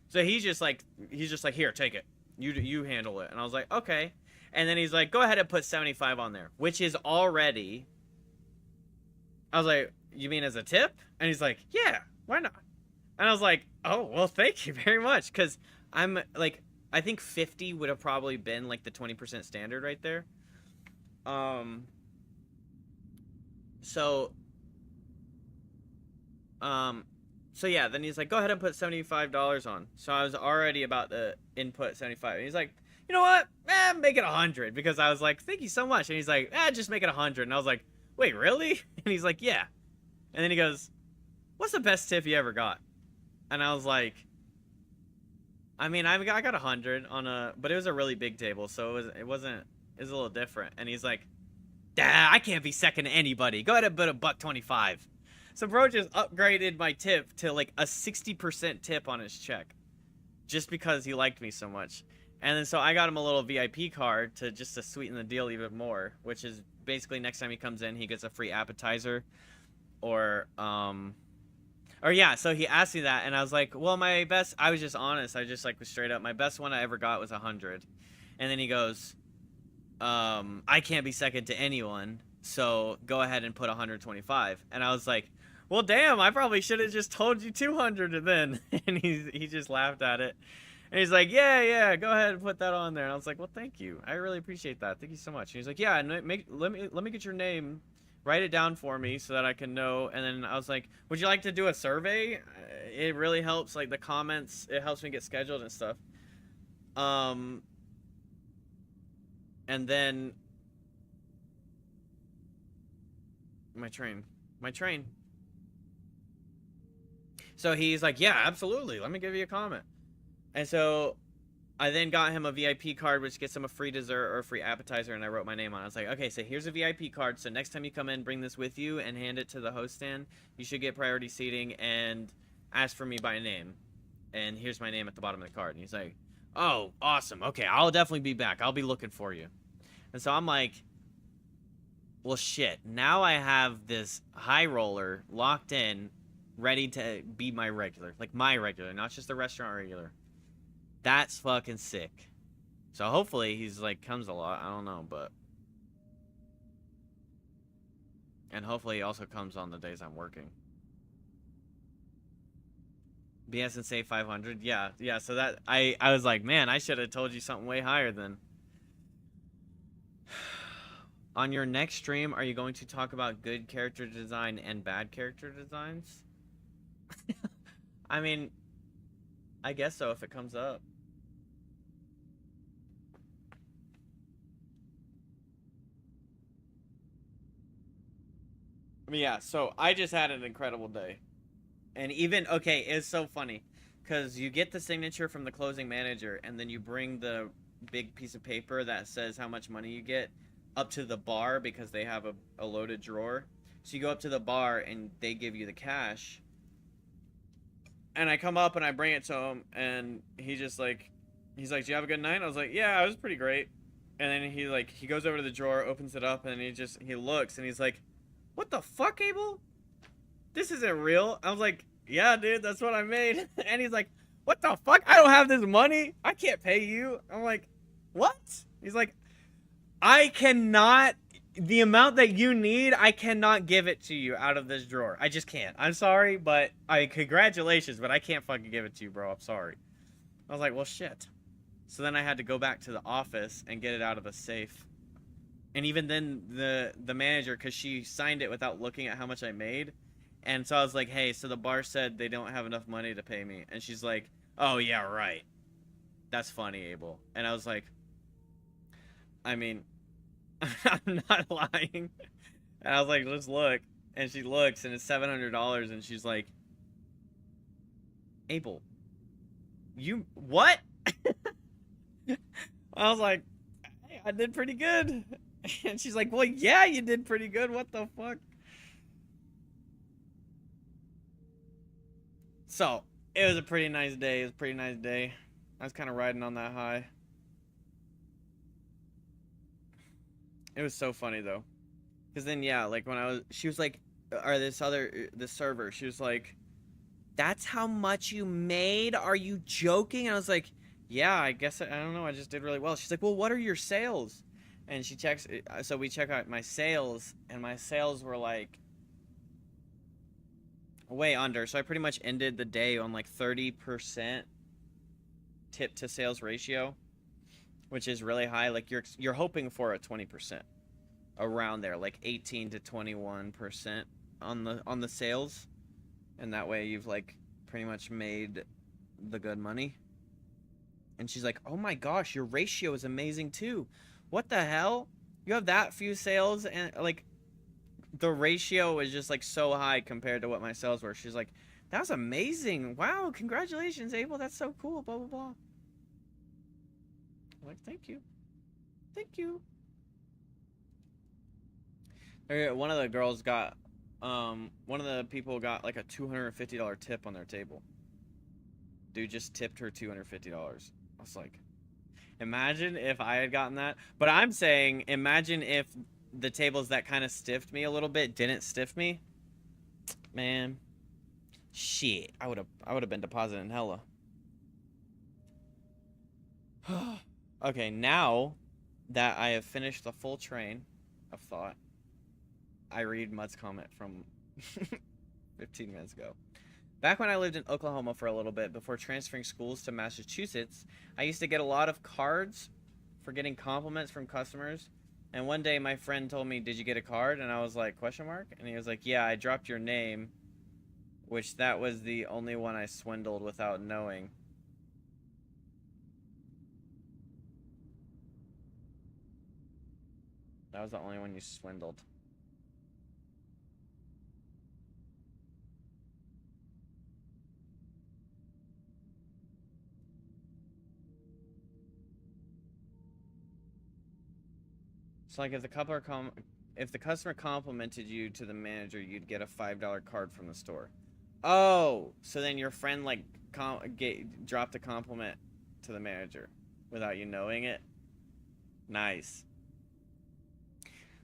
So he's just like, here, take it. You handle it. And I was like, okay. And then he's like, go ahead and put 75 on there, which is already, I was like, you mean as a tip? And he's like, yeah, why not? And I was like, oh, well, thank you very much. Because I'm like, I think 50 would have probably been like the 20% standard right there. So yeah, then he's like, go ahead and put $75 on. So I was already about to input 75. And he's like, you know what? Make it 100. Because I was like, thank you so much. And he's like, just make it 100. And I was like, wait, really? And he's like, yeah. And then he goes, what's the best tip you ever got? And I was like, I mean, I got 100 on but it was a really big table, so it was a little different. And he's like, I can't be second to anybody. Go ahead and put $1.25. So bro just upgraded my tip to like a 60% tip on his check, just because he liked me so much. And then so I got him a little VIP card to sweeten the deal even more, which is basically next time he comes in, he gets a free appetizer, or yeah, so he asked me that, and I was like, well, I was just honest. I just like was straight up. My best one I ever got was 100. And then he goes, I can't be second to anyone, so go ahead and put 125. And I was like, well, damn, I probably should have just told you 200 then. And he just laughed at it. And he's like, yeah, go ahead and put that on there. And I was like, well, thank you. I really appreciate that. Thank you so much. And he's like, yeah, let me get your name. Write it down for me so that I can know. And then I was like, would you like to do a survey? It really helps, like the comments. It helps me get scheduled and stuff. And then my train. So he's like, yeah, absolutely. Let me give you a comment. And so I then got him a VIP card, which gets him a free dessert or a free appetizer, and I wrote my name on it. I was like, okay, so here's a VIP card. So next time you come in, bring this with you and hand it to the host stand. You should get priority seating and ask for me by name. And here's my name at the bottom of the card. And he's like, oh, awesome. Okay, I'll definitely be back. I'll be looking for you. And so I'm like, well, shit. Now I have this high roller locked in, ready to be my regular. Like my regular, not just the restaurant regular. That's fucking sick. So hopefully he's like comes a lot. I don't know, but and hopefully he also comes on the days I'm working. BS and say 500. Yeah. So that I was like, man, I should have told you something way higher than. On your next stream, are you going to talk about good character design and bad character designs? I mean, I guess so if it comes up. I mean, yeah, so I just had an incredible day. And even, okay, it's so funny. Because you get the signature from the closing manager, and then you bring the big piece of paper that says how much money you get up to the bar because they have a loaded drawer. So you go up to the bar and they give you the cash. And I come up and I bring it to him, and he's like, "Do you have a good night?" I was like, "Yeah, it was pretty great." And then he goes over to the drawer, opens it up, and he looks and he's like, "What the fuck, Abel? This isn't real." I was like, "Yeah, dude, that's what I made." And he's like, "What the fuck? I don't have this money. I can't pay you." I'm like, "What?" He's like, "I cannot, the amount that you need, I cannot give it to you out of this drawer. I just can't. I'm sorry, but congratulations, but I can't fucking give it to you, bro. I'm sorry." I was like, "Well, shit." So then I had to go back to the office and get it out of a safe. And even then, the manager, because she signed it without looking at how much I made. And so I was like, "Hey, so the bar said they don't have enough money to pay me." And she's like, "Oh, yeah, right. That's funny, Abel." And I was like, I mean, I'm not lying. And I was like, "Let's look." And she looks, and it's $700. And she's like, "Abel, you, what?" I was like, "Hey, I did pretty good." And she's like, "Well, yeah, you did pretty good. What the fuck?" So, it was a pretty nice day. I was kind of riding on that high. It was so funny, though. Because then, yeah, like, she was like, or this server, she was like, "That's how much you made? Are you joking?" And I was like, "Yeah, I guess, I don't know, I just did really well." She's like, "Well, what are your sales?" And she checks, so we check out my sales, and my sales were like, way under. So I pretty much ended the day on like 30% tip to sales ratio, which is really high. Like you're hoping for a 20%, around there, like 18 to 21% on the sales, and that way you've like pretty much made the good money. And she's like, "Oh my gosh, your ratio is amazing too. What the hell? You have that few sales?" And like, the ratio is just like so high compared to what my sales were. She's like, "That was amazing. Wow, congratulations, Abel. That's so cool, blah, blah, blah." I'm like, "Thank you. Thank you." One of the girls got, one of the people got like a $250 tip on their table. Dude just tipped her $250. I was like, imagine if I had gotten that. But I'm saying, imagine if the tables that kind of stiffed me a little bit didn't stiff me. Man, shit, I would have been depositing hella. Okay, now that I have finished the full train of thought, I read Mutt's comment from 15 minutes ago. "Back when I lived in Oklahoma for a little bit before transferring schools to Massachusetts, I used to get a lot of cards for getting compliments from customers. And one day my friend told me, 'Did you get a card?' And I was like, question mark? And he was like, 'Yeah, I dropped your name,' which that was the only one I swindled without knowing." That was the only one you swindled. So like if the customer complimented you to the manager, you'd get a $5 card from the store. Oh, so then your friend like dropped a compliment to the manager without you knowing it. Nice.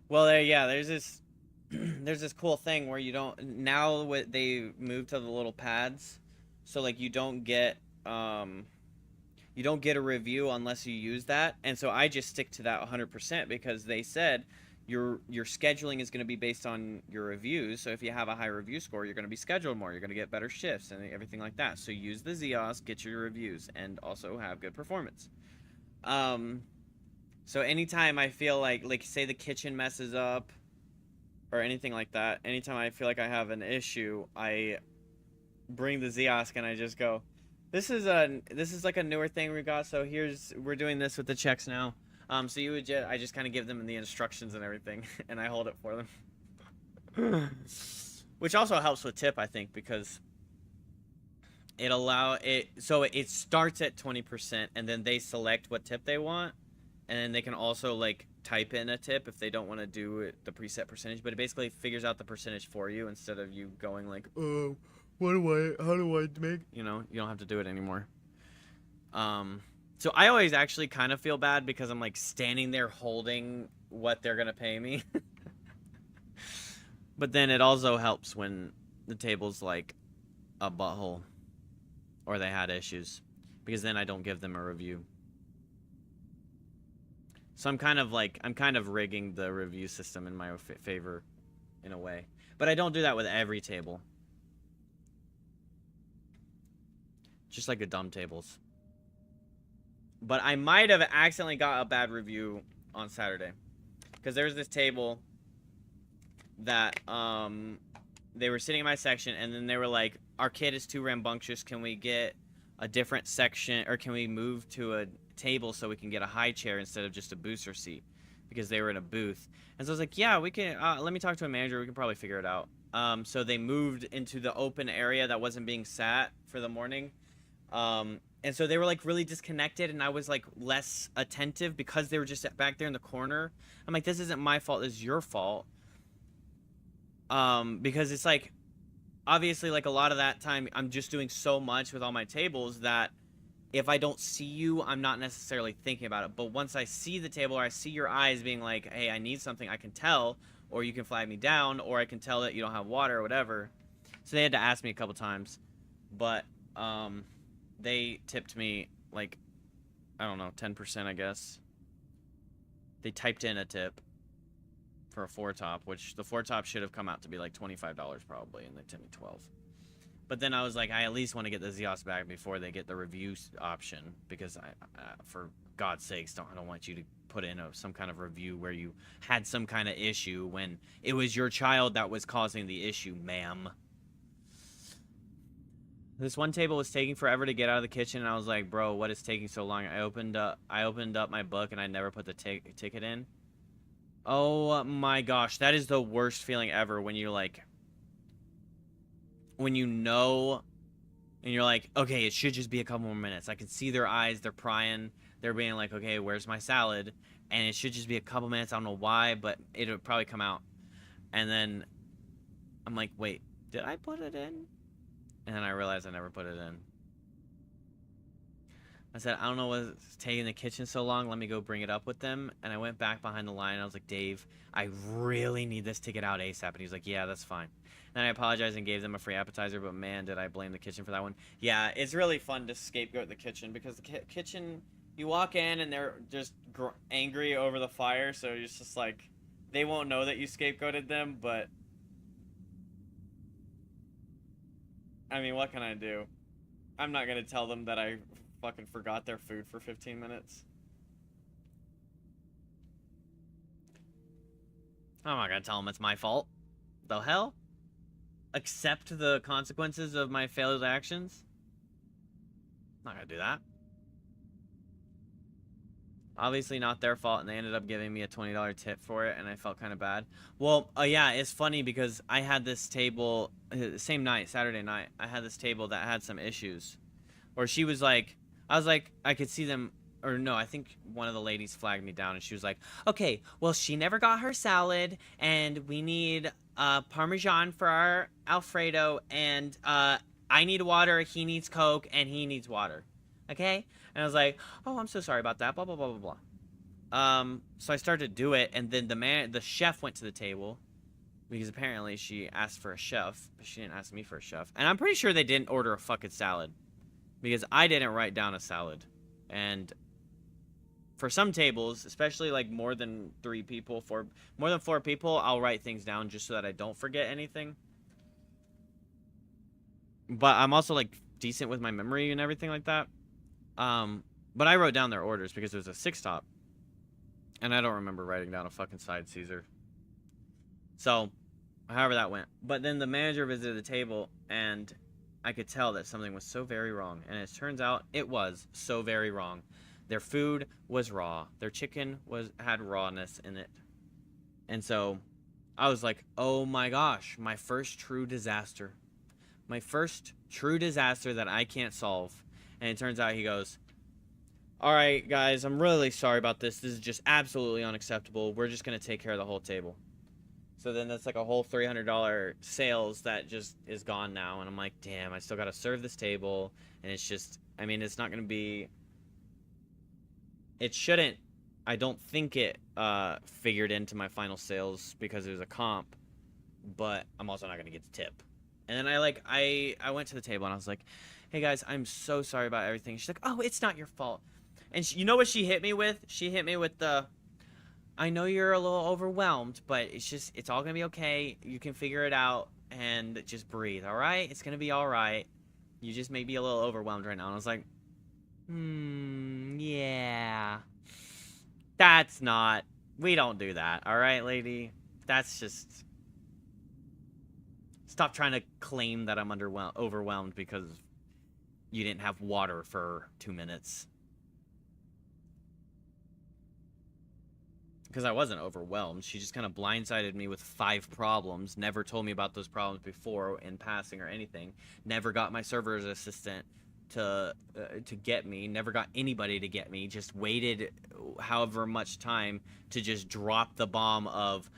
Well, there's this there's this cool thing where you don't, now what they moved to the little pads, so like you don't get a review unless you use that. And so I just stick to that 100% because they said your scheduling is going to be based on your reviews. So if you have a high review score, you're going to be scheduled more, you're going to get better shifts and everything like that. So use the Zeos, get your reviews, and also have good performance. So anytime I feel like say the kitchen messes up or anything like that, anytime I feel like I have an issue, I bring the Zeosk and I just go, this is like a newer thing we got, so we're doing this with the checks now. So I just kind of give them the instructions and everything, and I hold it for them. Which also helps with tip, I think, because so it starts at 20%, and then they select what tip they want. and then they can also like type in a tip if they don't want to do it, the preset percentage, but it basically figures out the percentage for you instead of you going like, oh, how do I make, you know, you don't have to do it anymore. So I always actually kind of feel bad because I'm like standing there holding what they're gonna pay me. But then it also helps when the table's like a butthole or they had issues, because then I don't give them a review. So I'm kind of rigging the review system in my favor in a way. But I don't do that with every table. Just like the dumb tables. But I might have accidentally got a bad review on Saturday. Because there's this table that they were sitting in my section, and then they were like, our kid is too rambunctious, can we get a different section, or can we move to a table so we can get a high chair instead of just a booster seat, because they were in a booth. And so I was like, yeah, we can, let me talk to a manager, we can probably figure it out. So they moved into the open area that wasn't being sat for the morning. And so they were like really disconnected, and I was like less attentive because they were just back there in the corner. I'm like, this isn't my fault, this is your fault. Because it's like, obviously, like a lot of that time I'm just doing so much with all my tables that if I don't see you, I'm not necessarily thinking about it. But once I see the table, or I see your eyes being like, hey, I need something, I can tell, or you can flag me down, or I can tell that you don't have water or whatever. So they had to ask me a couple times, but they tipped me like, I don't know, 10%, I guess. They typed in a tip for a 4-top, which the 4-top should have come out to be like $25 probably, and they tipped me 12. But then I was like, I at least want to get the Zeos back before they get the review option, because I for God's sakes, I don't want you to put in some kind of review where you had some kind of issue when it was your child that was causing the issue, ma'am. This one table was taking forever to get out of the kitchen, and I was like, bro, what is taking so long? I opened up my book, and I never put the ticket in. Oh my gosh, that is the worst feeling ever when you like, when you know, and you're like, okay, it should just be a couple more minutes. I can see their eyes, they're prying, they're being like, okay, where's my salad? And it should just be a couple minutes, I don't know why, but it'll probably come out. And then I'm like, wait, did I put it in? And then I realized I never put it in. I said, I don't know what's taking the kitchen so long. Let me go bring it up with them. And I went back behind the line. And I was like, Dave, I really need this to get out ASAP. And he was like, yeah, that's fine. And I apologized and gave them a free appetizer. But man, did I blame the kitchen for that one. Yeah, it's really fun to scapegoat the kitchen. Because the kitchen, you walk in and they're just angry over the fire. So it's just like, they won't know that you scapegoated them. But, I mean, what can I do? I'm not going to tell them that I fucking forgot their food for 15 minutes. I'm not gonna tell them it's my fault. The hell? Accept the consequences of my failed actions? I'm not gonna do that. Obviously not their fault, and they ended up giving me a $20 tip for it, and I felt kind of bad. Well, yeah, it's funny because I had this table, same night, Saturday night, I had this table that had some issues. Or she was like, I was like, I could see them, or no, I think one of the ladies flagged me down, and she was like, okay, well, she never got her salad, and we need Parmesan for our Alfredo, and I need water, he needs Coke, and he needs water. Okay? And I was like, oh, I'm so sorry about that, blah, blah, blah, blah, blah. So I started to do it, and then the chef went to the table, because apparently she asked for a chef, but she didn't ask me for a chef. And I'm pretty sure they didn't order a fucking salad, because I didn't write down a salad. And for some tables, especially like more than 3 people, more than 4 people, I'll write things down just so that I don't forget anything. But I'm also like decent with my memory and everything like that. But I wrote down their orders because it was a 6-top. And I don't remember writing down a fucking side Caesar. So, however that went. But then the manager visited the table, and I could tell that something was so very wrong. And it turns out it was so very wrong. Their food was raw. Their chicken had rawness in it. And so I was like, oh my gosh, my first true disaster. My first true disaster that I can't solve. And it turns out he goes, Alright, guys, I'm really sorry about this. This is just absolutely unacceptable. We're just gonna take care of the whole table. So then that's like a whole $300 sales that just is gone now. And I'm like, damn, I still gotta serve this table. And it's just, I mean, it's not gonna be... It shouldn't... I don't think it figured into my final sales because it was a comp. But I'm also not gonna get the tip. And then I went to the table and I was like, hey guys, I'm so sorry about everything. She's like, oh, it's not your fault. And you know what she hit me with? She hit me with the, I know you're a little overwhelmed, but it's all gonna be okay. You can figure it out and just breathe, all right? It's gonna be all right. You just may be a little overwhelmed right now. And I was like, yeah. That's not, we don't do that, all right, lady? That's just, stop trying to claim that I'm overwhelmed because you didn't have water for 2 minutes. Because I wasn't overwhelmed. She just kind of blindsided me with 5 problems. Never told me about those problems before in passing or anything. Never got my server's assistant to get me. Never got anybody to get me. Just waited however much time to just drop the bomb of,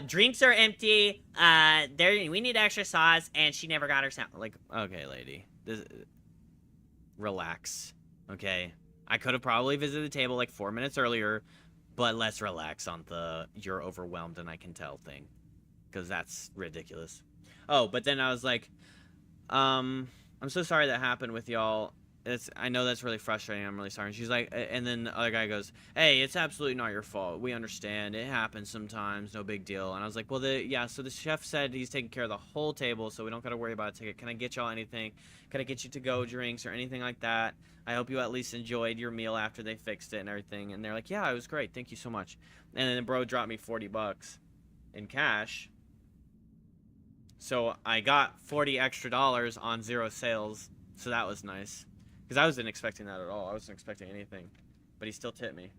drinks are empty. We need extra sauce, and she never got her sound. Like, okay, lady, relax. Okay, I could have probably visited the table like 4 minutes earlier. But let's relax on the you're overwhelmed and I can tell thing. Because that's ridiculous. Oh, but then I was like, I'm so sorry that happened with y'all. I know that's really frustrating. I'm really sorry. And she's like, and then the other guy goes, hey, it's absolutely not your fault. We understand. It happens sometimes. No big deal. And I was like, well, so the chef said he's taking care of the whole table, so we don't got to worry about a ticket. Can I get y'all anything? Can I get you to-go drinks or anything like that? I hope you at least enjoyed your meal after they fixed it and everything. And they're like, yeah, it was great. Thank you so much. And then the bro dropped me $40 in cash. So I got $40 extra on 0 sales. So that was nice. Because I wasn't expecting that at all. I wasn't expecting anything. But he still tipped me.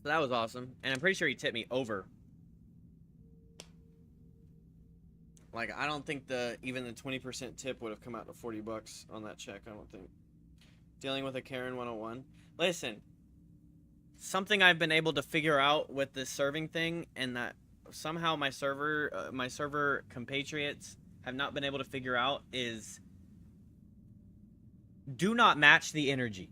So that was awesome. And I'm pretty sure he tipped me over. Like, I don't think even the 20% tip would have come out to $40 on that check, I don't think. Dealing with a Karen 101. Listen, something I've been able to figure out with this serving thing, and that somehow my server compatriots have not been able to figure out, is do not match the energy.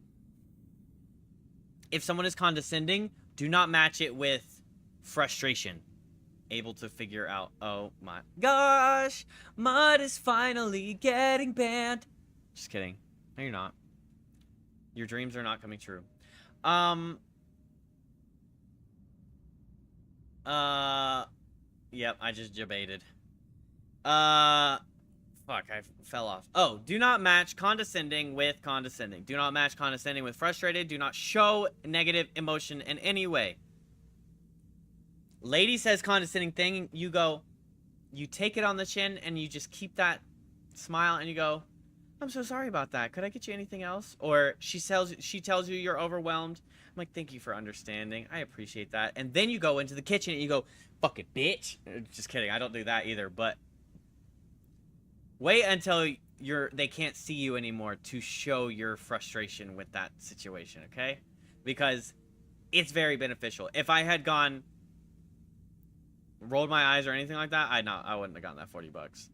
If someone is condescending, do not match it with frustration. Able to figure out, oh my gosh, mud is finally getting banned. Just kidding. No, you're not. Your dreams are not coming true. Yep, I just debated. Fuck, I fell off. Oh, do not match condescending with condescending. Do not match condescending with frustrated. Do not show negative emotion in any way. Lady says condescending thing, you take it on the chin and you just keep that smile and you go, I'm so sorry about that. Could I get you anything else? Or she tells you you're overwhelmed. I'm like, thank you for understanding. I appreciate that. And then you go into the kitchen and you go, fuck it, bitch. Just kidding. I don't do that either. But wait until they can't see you anymore to show your frustration with that situation, okay? Because it's very beneficial. If I had rolled my eyes or anything like that, I wouldn't have gotten that $40.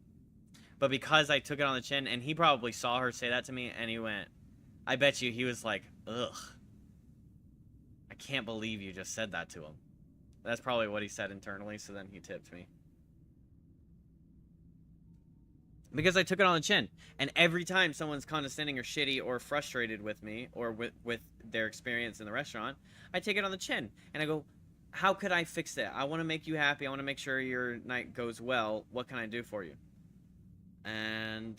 But because I took it on the chin, and he probably saw her say that to me, and he went, I bet you he was like, ugh. I can't believe you just said that to him. That's probably what he said internally, so then he tipped me. Because I took it on the chin. And every time someone's condescending or shitty or frustrated with me, or with their experience in the restaurant, I take it on the chin. And I go, how could I fix it? I want to make you happy. I want to make sure your night goes well. What can I do for you? And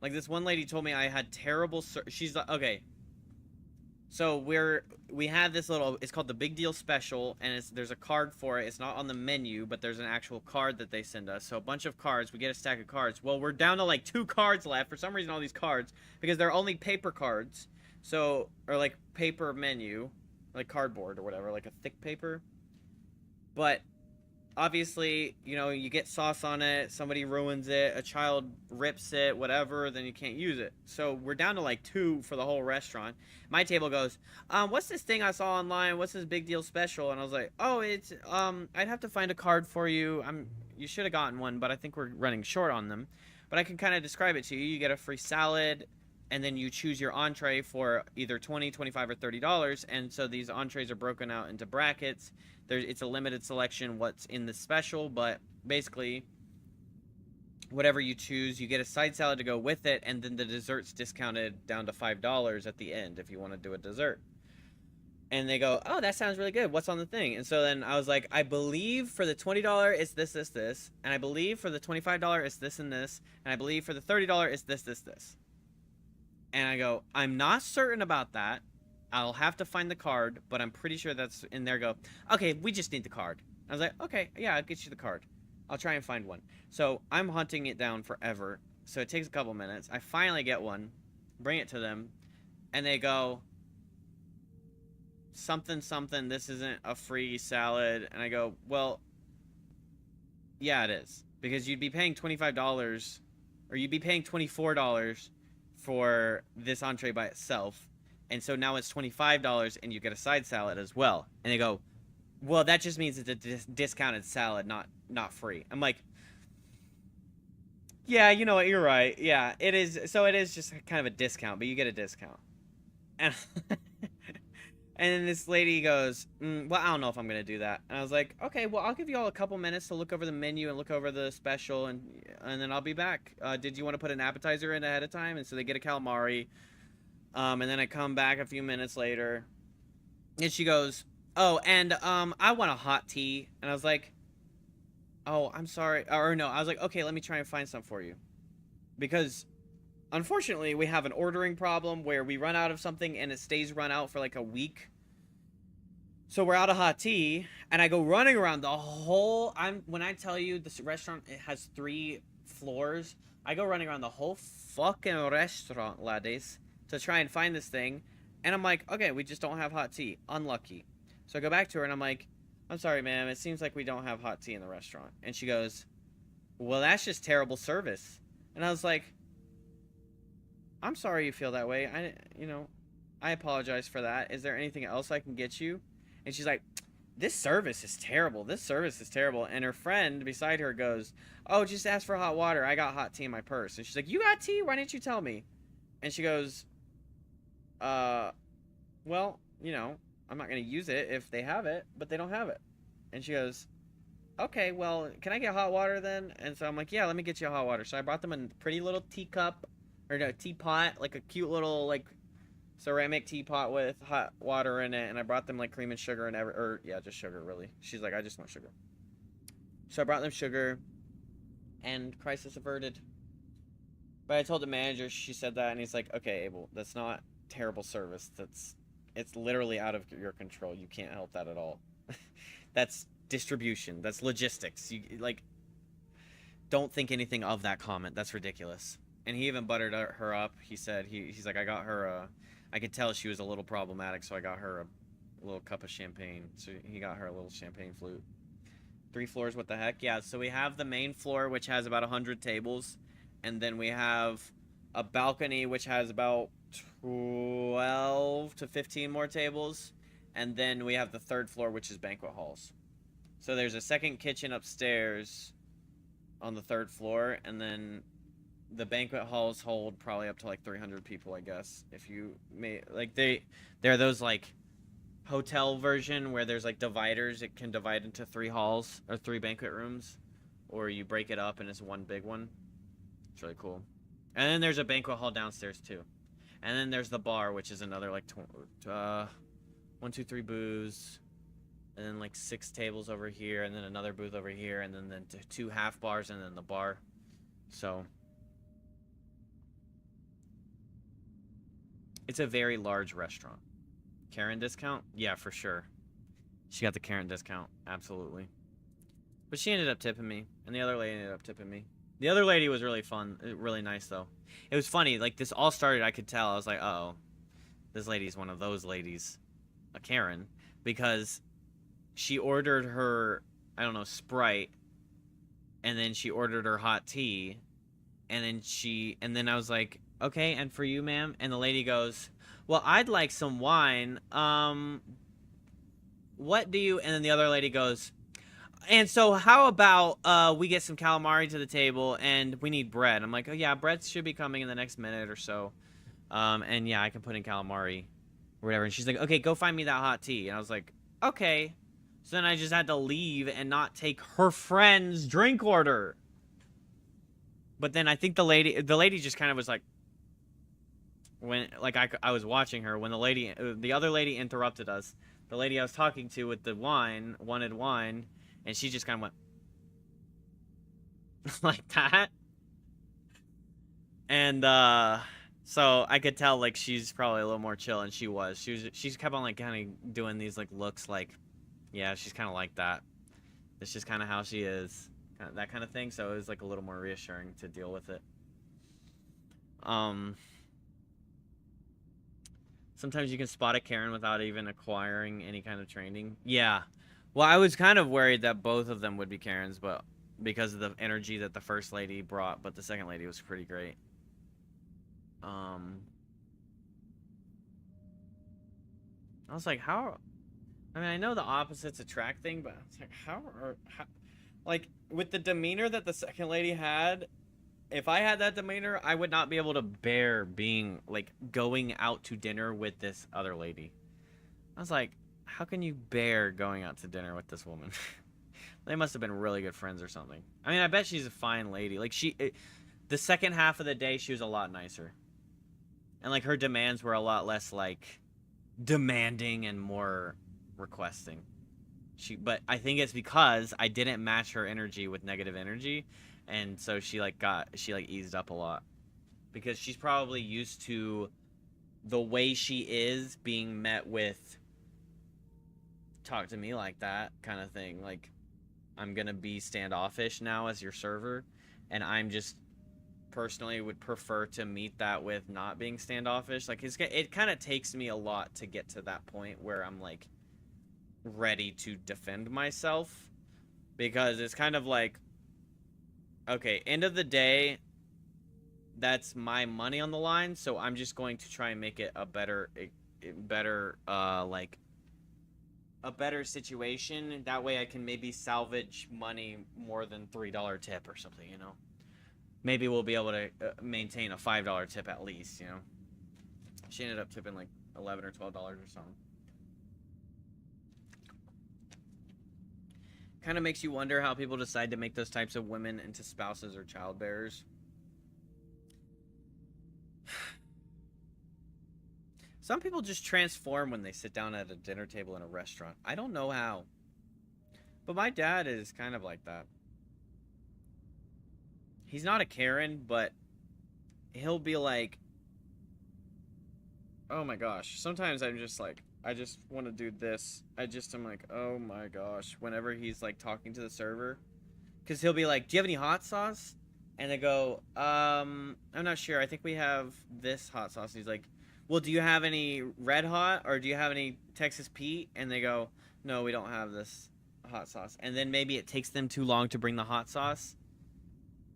like this one lady told me I had terrible she's like, okay, so we had this little, it's called the Big Deal Special, and there's a card for it. It's not on the menu, but there's an actual card that they send us. So a bunch of cards, we get a stack of cards. Well, we're down to like 2 cards left for some reason, all these cards, because they're only paper cards. So, or like paper menu, like cardboard or whatever, like a thick paper. But obviously, you know, you get sauce on it, somebody ruins it, a child rips it, whatever, then you can't use it. So we're down to like 2 for the whole restaurant. My table goes, what's this thing I saw online? What's this big deal special? And I was like, oh, it's, I'd have to find a card for you. You should have gotten one, but I think we're running short on them. But I can kind of describe it to you. You get a free salad, and then you choose your entree for either $20, $25, or $30. And so these entrees are broken out into brackets. It's a limited selection what's in the special, but basically, whatever you choose, you get a side salad to go with it, and then the dessert's discounted down to $5 at the end if you want to do a dessert. And they go, oh, that sounds really good. What's on the thing? And so then I was like, I believe for the $20 it's this, this, this. And I believe for the $25 it's this and this. And I believe for the $30 it's this, this, this. And I go, I'm not certain about that. I'll have to find the card, but I'm pretty sure that's in there. Go, okay, we just need the card. I was like, okay, yeah, I'll get you the card. I'll try and find one. So I'm hunting it down forever. So it takes a couple minutes. I finally get one, bring it to them, and they go, something, something, this isn't a free salad. And I go, well, yeah, it is. Because you'd be paying $25, or you'd be paying $24 for this entree by itself. And so now it's $25 and you get a side salad as well. And they go, well, that just means it's a discounted salad, not free. I'm like, yeah, you know what, you're right. Yeah, it is. So it is just kind of a discount, but you get a discount. And, and then this lady goes, well, I don't know if I'm going to do that. And I was like, okay, well, I'll give you all a couple minutes to look over the menu and look over the special, and then I'll be back. Did you want to put an appetizer in ahead of time? And so they get a calamari. And then I come back a few minutes later, and she goes, oh, and I want a hot tea. And I was like, oh, I'm sorry. Or no, I was like, okay, let me try and find some for you. Because, unfortunately, we have an ordering problem where we run out of something and it stays run out for like a week. So we're out of hot tea, and I go running around the whole... When I tell you this restaurant, it has 3 floors, I go running around the whole fucking restaurant, laddies, to try and find this thing. And I'm like, okay, we just don't have hot tea. Unlucky. So I go back to her and I'm like, I'm sorry, ma'am, it seems like we don't have hot tea in the restaurant. And she goes, well, that's just terrible service. And I was like, I'm sorry you feel that way. I apologize for that. Is there anything else I can get you? And she's like, this service is terrible. This service is terrible. And her friend beside her goes, oh, just ask for hot water. I got hot tea in my purse. And she's like, you got tea? Why didn't you tell me? And she goes, well, I'm not going to use it if they have it, but they don't have it. And she goes, okay, well, can I get hot water then? And so I'm like, yeah, let me get you a hot water. So I brought them a pretty little teacup, or no, teapot, like a cute little, like, ceramic teapot with hot water in it. And I brought them, like, cream and sugar and just sugar, really. She's like, I just want sugar. So I brought them sugar, and crisis averted. But I told the manager, she said that, and he's like, okay, Abel, that's not terrible service. It's literally out of your control. You can't help that at all. That's distribution. That's logistics. You, like, don't think anything of that comment. That's ridiculous. And he even buttered her up. He said, he's like, I got her, I could tell she was a little problematic, so I got her a little cup of champagne. So he got her a little champagne flute. 3 floors, what the heck? Yeah, so we have the main floor, which has about 100 tables. And then we have a balcony, which has about 12 to 15 more tables. And then we have the 3rd floor, which is banquet halls. So there's a second kitchen upstairs on the 3rd floor. And then the banquet halls hold probably up to like 300 people, I guess. If you may, like, they're those like hotel version where there's like dividers. It can divide into 3 halls or 3 banquet rooms. Or you break it up and it's one big one. It's really cool. And then there's a banquet hall downstairs too. And then there's the bar, which is another like 1, 2, 3 booths, and then like 6 tables over here, and then another booth over here, and then 2 half bars, and then the bar. So it's a very large restaurant. Karen discount? Yeah, for sure. She got the Karen discount, absolutely. But she ended up tipping me, and the other lady ended up tipping me. The other lady was really fun, really nice, though. It was funny, like, this all started, I could tell. I was like, uh-oh, this lady's one of those ladies, a Karen, because she ordered her I don't know, Sprite, and then she ordered her hot tea, and then I was like, okay, and for you, ma'am? And the lady goes, well, I'd like some wine. What do you? And then the other lady goes, and so how about we get some calamari to the table, and we need bread. I'm like, oh yeah, bread should be coming in the next minute or so. And yeah, I can put in calamari or whatever. And she's like, okay, go find me that hot tea. And I was like, okay. So then I just had to leave and not take her friend's drink order. But then I think the lady just kind of was like, when, like, I was watching her when the other lady interrupted us. The lady I was talking to with the wine wanted wine, and she just kind of went like that. And so I could tell like she's probably a little more chill, and she kept on like kind of doing these like looks like, yeah, she's kind of like that. It's just kind of how she is, that kind of thing. So it was like a little more reassuring to deal with it. Sometimes you can spot a Karen without even acquiring any kind of training. Yeah. Well, I was kind of worried that both of them would be Karens, but because of the energy that the first lady brought, but the second lady was pretty great. I was like, how... I mean, I know the opposites attract thing, but I was like, how... Like, with the demeanor that the second lady had, if I had that demeanor, I would not be able to bear being, like, going out to dinner with this other lady. I was like, how can you bear going out to dinner with this woman? They must have been really good friends or something. I mean, I bet she's a fine lady. Like, the second half of the day, she was a lot nicer. And, like, her demands were a lot less, like, demanding and more requesting. But I think it's because I didn't match her energy with negative energy. And so she eased up a lot. Because she's probably used to the way she is being met with talk to me like that kind of thing. Like, I'm gonna be standoffish now as your server, and I'm just personally would prefer to meet that with not being standoffish. Like, it kind of takes me a lot to get to that point where I'm like ready to defend myself, because it's kind of like, okay, end of the day, that's my money on the line, so I'm just going to try and make it a better situation. That way I can maybe salvage money more than $3 tip or something, you know? Maybe we'll be able to maintain a $5 tip at least, you know? She ended up tipping like $11 or $12 or something. Kind of makes you wonder how people decide to make those types of women into spouses or child bearers. Some people just transform when they sit down at a dinner table in a restaurant. I don't know how. But my dad is kind of like that. He's not a Karen, but he'll be like, oh my gosh. Sometimes I'm just like, I just want to do this. I'm like, oh my gosh. Whenever he's like talking to the server. Because he'll be like, do you have any hot sauce? And they go, I'm not sure. I think we have this hot sauce. And he's like, well, do you have any Red Hot? Or do you have any Texas Pete? And they go, no, we don't have this hot sauce. And then maybe it takes them too long to bring the hot sauce.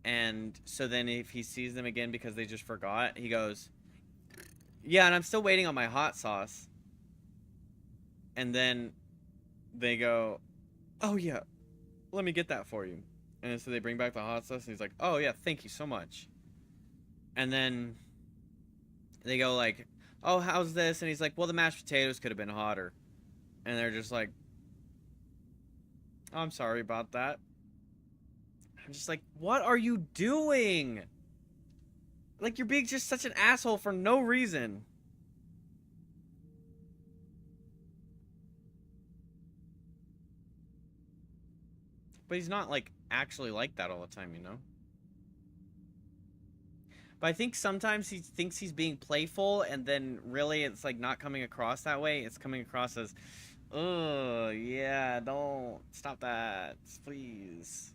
And so then if he sees them again because they just forgot, he goes, yeah, and I'm still waiting on my hot sauce. And then they go, oh yeah, let me get that for you. And so they bring back the hot sauce, and he's like, oh yeah, thank you so much. And then they go like, oh, how's this? And he's like, well, the mashed potatoes could have been hotter. And they're just like, oh, I'm sorry about that. I'm just like, what are you doing? Like, you're being just such an asshole for no reason. But he's not, like, actually like that all the time, you know? But I think sometimes he thinks he's being playful, and then really it's, like, not coming across that way. It's coming across as, oh, yeah, don't. Stop that, please.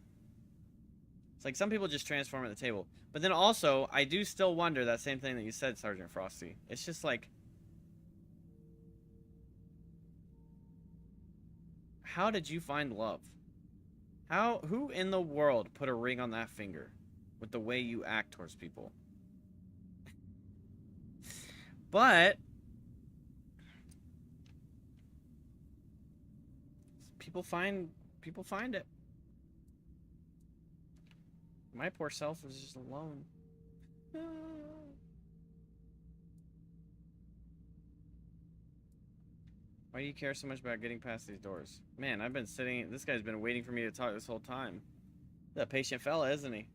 It's like some people just transform at the table. But then also, I do still wonder that same thing that you said, Sergeant Frosty. It's just like, how did you find love? Who in the world put a ring on that finger with the way you act towards people? But people find it. My poor self was just alone. Why do you care so much about getting past these doors? Man, I've been sitting... This guy's been waiting for me to talk this whole time. He's a patient fella, isn't he?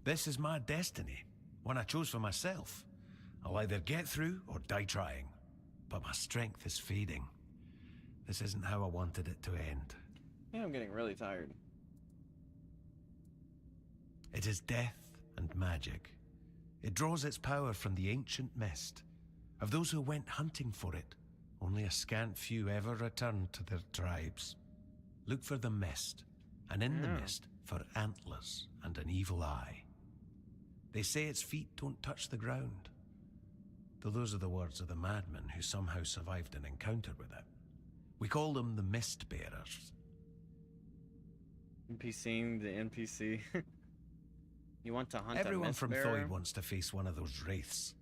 This is my destiny. One I chose for myself. I'll either get through or die trying. But my strength is fading. This isn't how I wanted it to end. Yeah, I'm getting really tired. It is death and magic. It draws its power from the ancient mist. Of those who went hunting for it, only a scant few ever returned to their tribes. Look for the mist, and in the mist for antlers and an evil eye. They say its feet don't touch the ground. Though those are the words of the madman who somehow survived an encounter with it. We call them the Mist Bearers. NPCing the NPC. You want to hunt Everyone a mist from bearer? Thoyd wants to face one of those wraiths.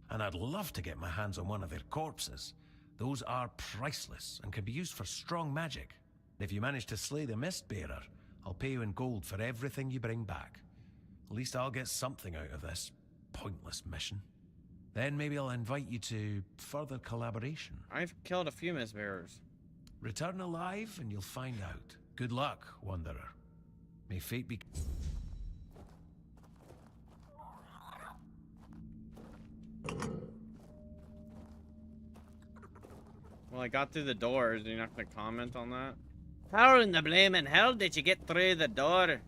And I'd love to get my hands on one of their corpses. Those are priceless and can be used for strong magic. If you manage to slay the Mist Bearer, I'll pay you in gold for everything you bring back. At least I'll get something out of this pointless mission. Then maybe I'll invite you to further collaboration. I've killed a few mist bearers. Return alive and you'll find out. Good luck, Wanderer. May fate be... Well, I got through the doors. You're not gonna comment on that? How in the blaming hell did you get through the door?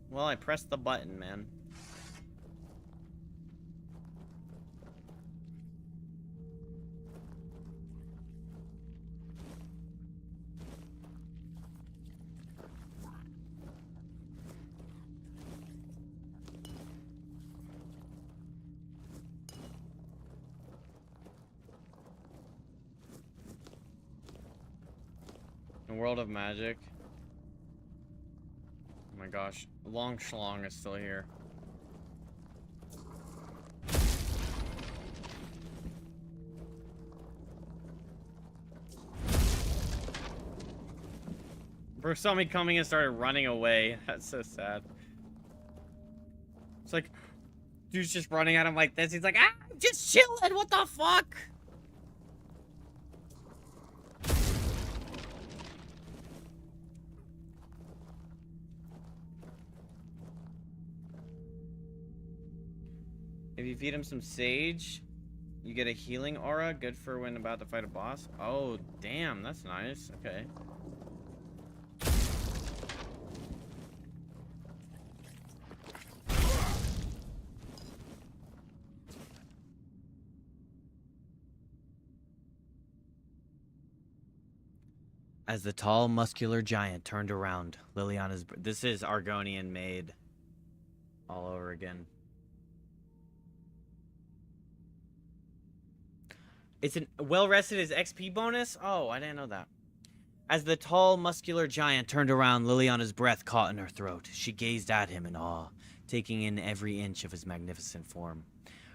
Well, I pressed the button, man. The world of magic. Oh my gosh, Long Schlong is still here. Bruce saw me coming and started running away. That's so sad. It's like, dude's just running at him like this. He's like, ah, I'm just chilling. What the fuck? If you feed him some sage, you get a healing aura, good for when about to fight a boss. Oh, damn, that's nice. Okay. As the tall, muscular giant turned around, Liliana's... This is Argonian made all over again. It's an well-rested is XP bonus? Oh, I didn't know that. As the tall, muscular giant turned around, Liliana's breath caught in her throat. She gazed at him in awe, taking in every inch of his magnificent form.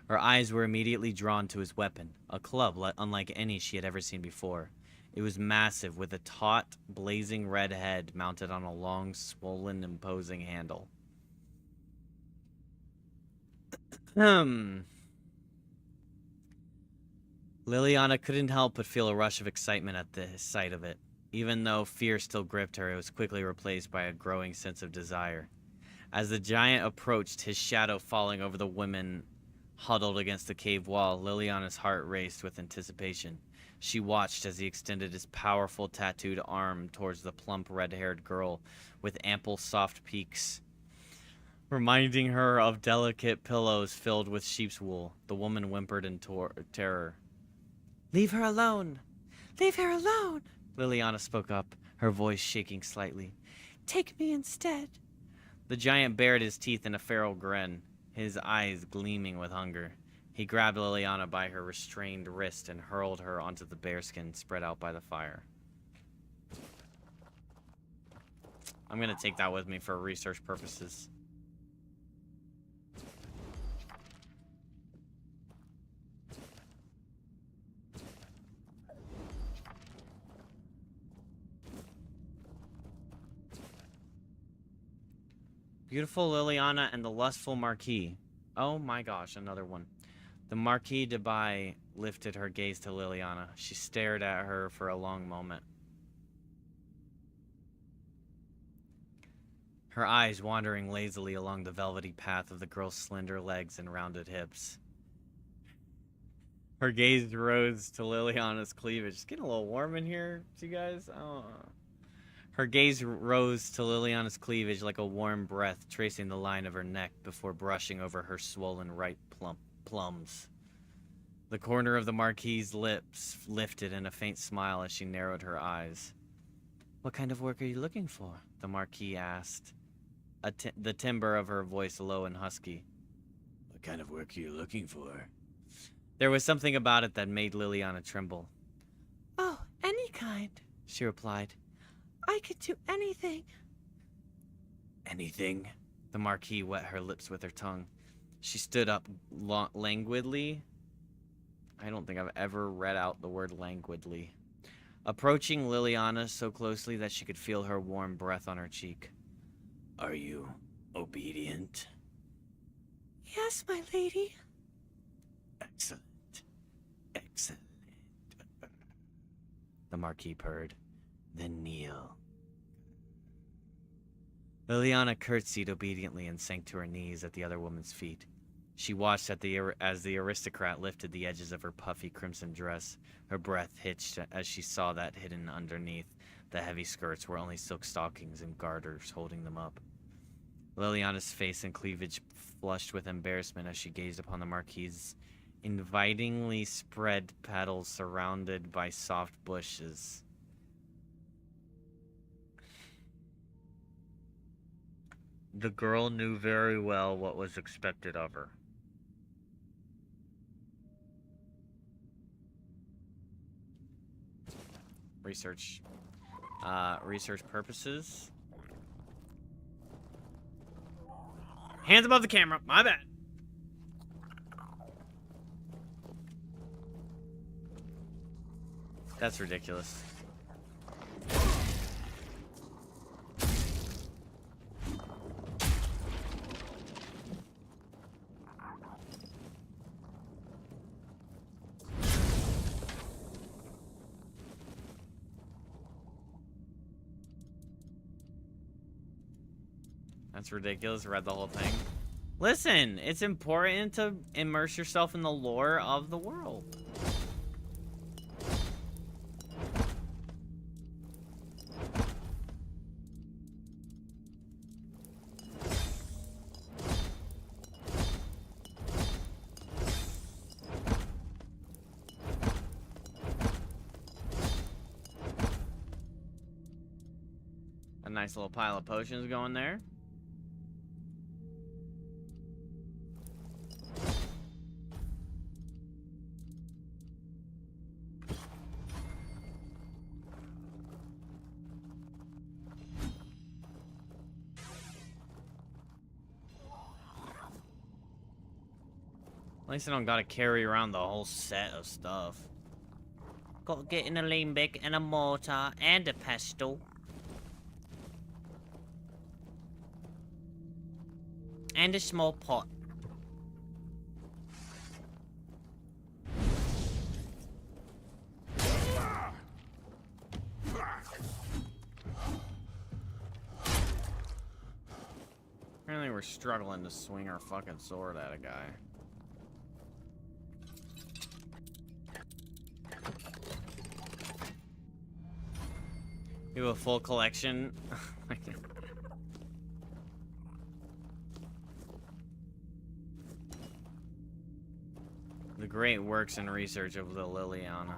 Her eyes were immediately drawn to his weapon, a club unlike any she had ever seen before. It was massive, with a taut, blazing red head mounted on a long, swollen, imposing handle. Liliana couldn't help but feel a rush of excitement at the sight of it. Even though fear still gripped her, it was quickly replaced by a growing sense of desire. As the giant approached, his shadow falling over the women huddled against the cave wall, Liliana's heart raced with anticipation. She watched as he extended his powerful tattooed arm towards the plump red-haired girl with ample soft peaks, reminding her of delicate pillows filled with sheep's wool. The woman whimpered in terror. "Leave her alone! Leave her alone!" Liliana spoke up, her voice shaking slightly. "Take me instead." The giant bared his teeth in a feral grin, his eyes gleaming with hunger. He grabbed Liliana by her restrained wrist and hurled her onto the bearskin spread out by the fire. I'm gonna take that with me for research purposes. Beautiful Liliana and the lustful Marquis. Oh my gosh, another one. The Marquis de Bay lifted her gaze to Liliana. She stared at her for a long moment. Her eyes wandering lazily along the velvety path of the girl's slender legs and rounded hips. Her gaze rose to Liliana's cleavage. It's getting a little warm in here, you guys. Oh. Her gaze rose to Liliana's cleavage like a warm breath, tracing the line of her neck before brushing over her swollen right plums. The corner of the Marquis's lips lifted in a faint smile as she narrowed her eyes. "What kind of work are you looking for?" the Marquis asked, the timbre of her voice low and husky. "What kind of work are you looking for?" There was something about it that made Liliana tremble. "Oh, any kind," she replied. "I could do anything." "Anything?" The Marquis wet her lips with her tongue. She stood up languidly. I don't think I've ever read out the word languidly. Approaching Liliana so closely that she could feel her warm breath on her cheek. "Are you obedient?" "Yes, my lady." "Excellent. Excellent." The Marquis purred. "Then kneel." Liliana curtsied obediently and sank to her knees at the other woman's feet. She watched as the aristocrat lifted the edges of her puffy crimson dress. Her breath hitched as she saw that hidden underneath the heavy skirts were only silk stockings and garters holding them up. Liliana's face and cleavage flushed with embarrassment as she gazed upon the Marquis's invitingly spread petals surrounded by soft bushes. The girl knew very well what was expected of her. Research purposes. Hands above the camera, my bad. That's ridiculous. That's ridiculous. Read the whole thing. Listen, it's important to immerse yourself in the lore of the world. A nice little pile of potions going there. At least I don't gotta carry around the whole set of stuff. Got to get an alembic and a mortar and a pestle. And a small pot. Apparently we're struggling to swing our fucking sword at a guy. You have a full collection. The great works and research of the Liliana.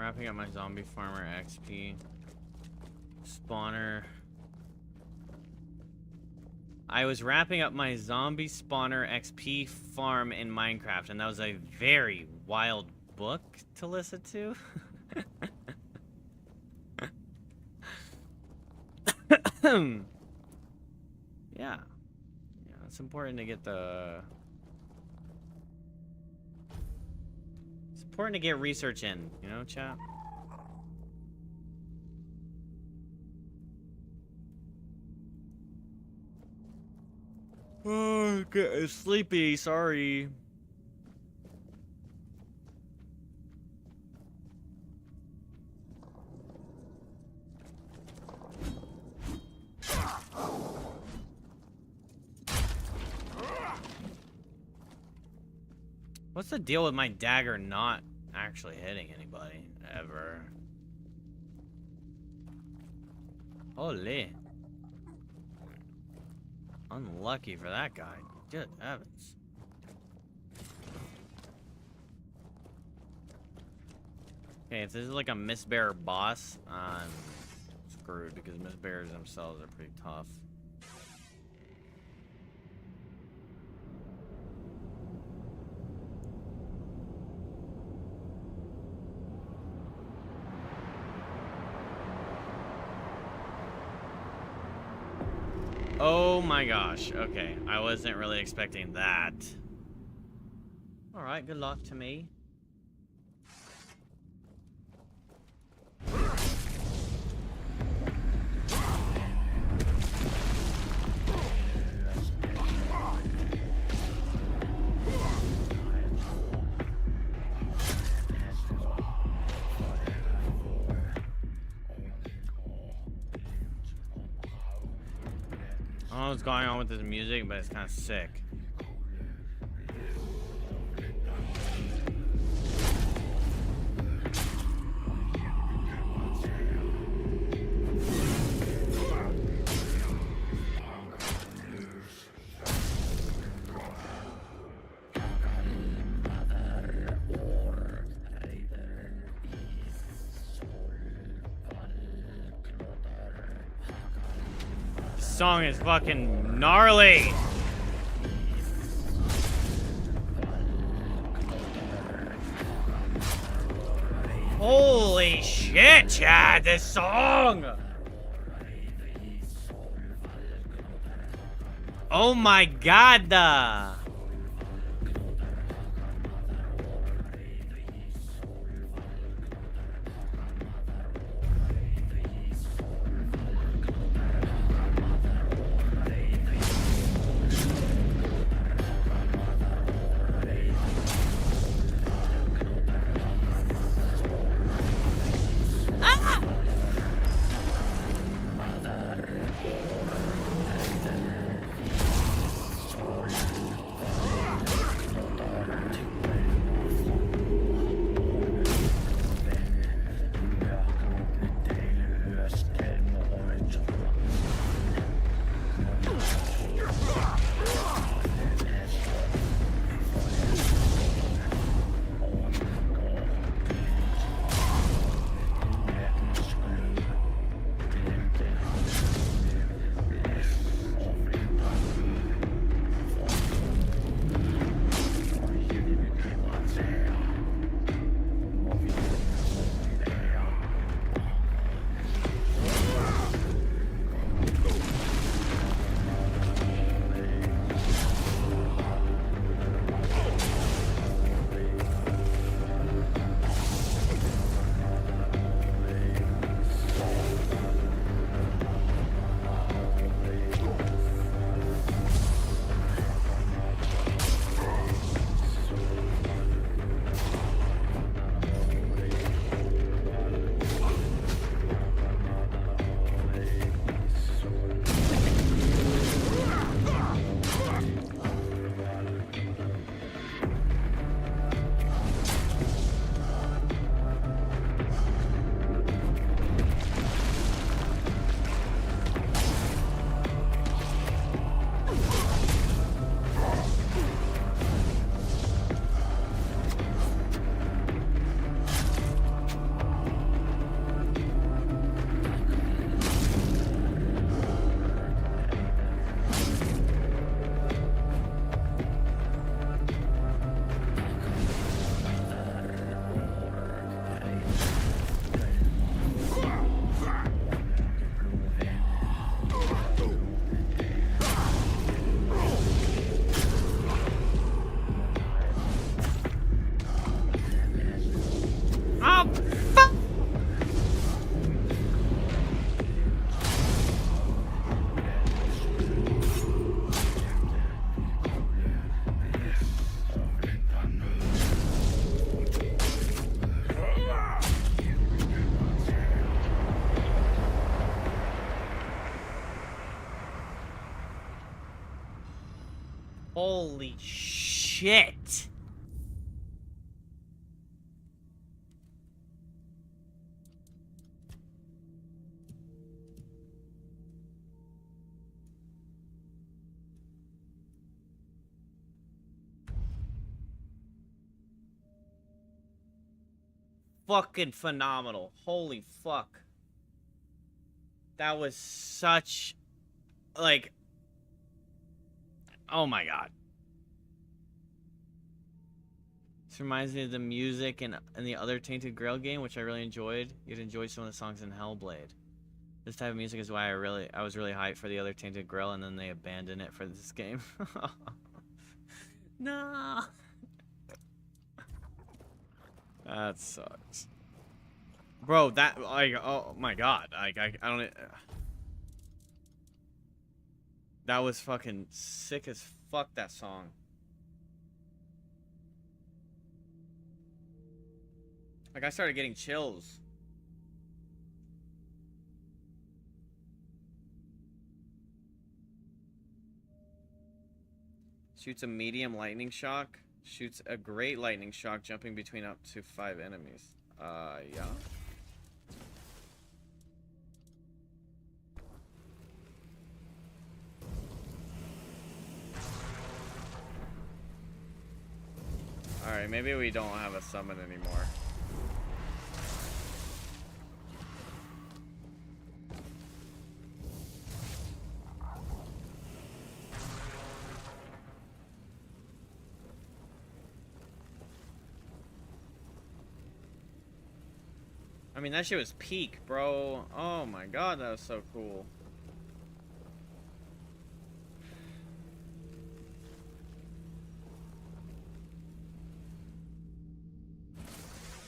wrapping up my zombie farmer XP. Spawner. I was wrapping up my zombie spawner XP farm in Minecraft, and that was a very wild book to listen to. Yeah. Yeah, it's important to get the... It's important to get research in, you know, chat? Oh, get sleepy, sorry. What's the deal with my dagger not actually hitting anybody, ever? Holy. Unlucky for that guy. Good heavens. Okay, if this is like a Mistbearer boss, I'm screwed because Mistbearers themselves are pretty tough. Oh my gosh, okay. I wasn't really expecting that. Alright, good luck to me. I don't know what's going on with this music, but it's kind of sick. This song is fucking gnarly. Holy shit, Chad, this song! Oh my god! Holy shit. Fucking phenomenal. Holy fuck. That was such, like, oh my god. This reminds me of the music in the other Tainted Grail game, which I really enjoyed. You'd enjoy some of the songs in Hellblade. This type of music is why I was really hyped for the other Tainted Grail, and then they abandoned it for this game. No. That sucks. Bro, that, like, oh my god. Like, I don't... That was fucking sick as fuck, that song. Like, I started getting chills. Shoots a medium lightning shock. Shoots a great lightning shock, jumping between up to 5 enemies. Yeah. Alright, maybe we don't have a summon anymore. I mean, that shit was peak, bro. Oh my god, that was so cool.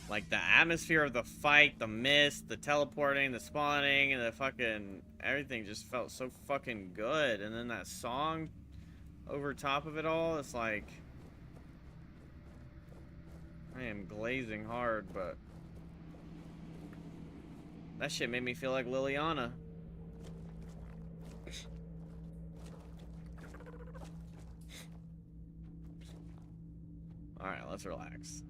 Like, the atmosphere of the fight, the mist, the teleporting, the spawning, and the fucking... everything just felt so fucking good. And then that song over top of it all, it's like... I am glazing hard, but... that shit made me feel like Liliana. Alright, let's relax.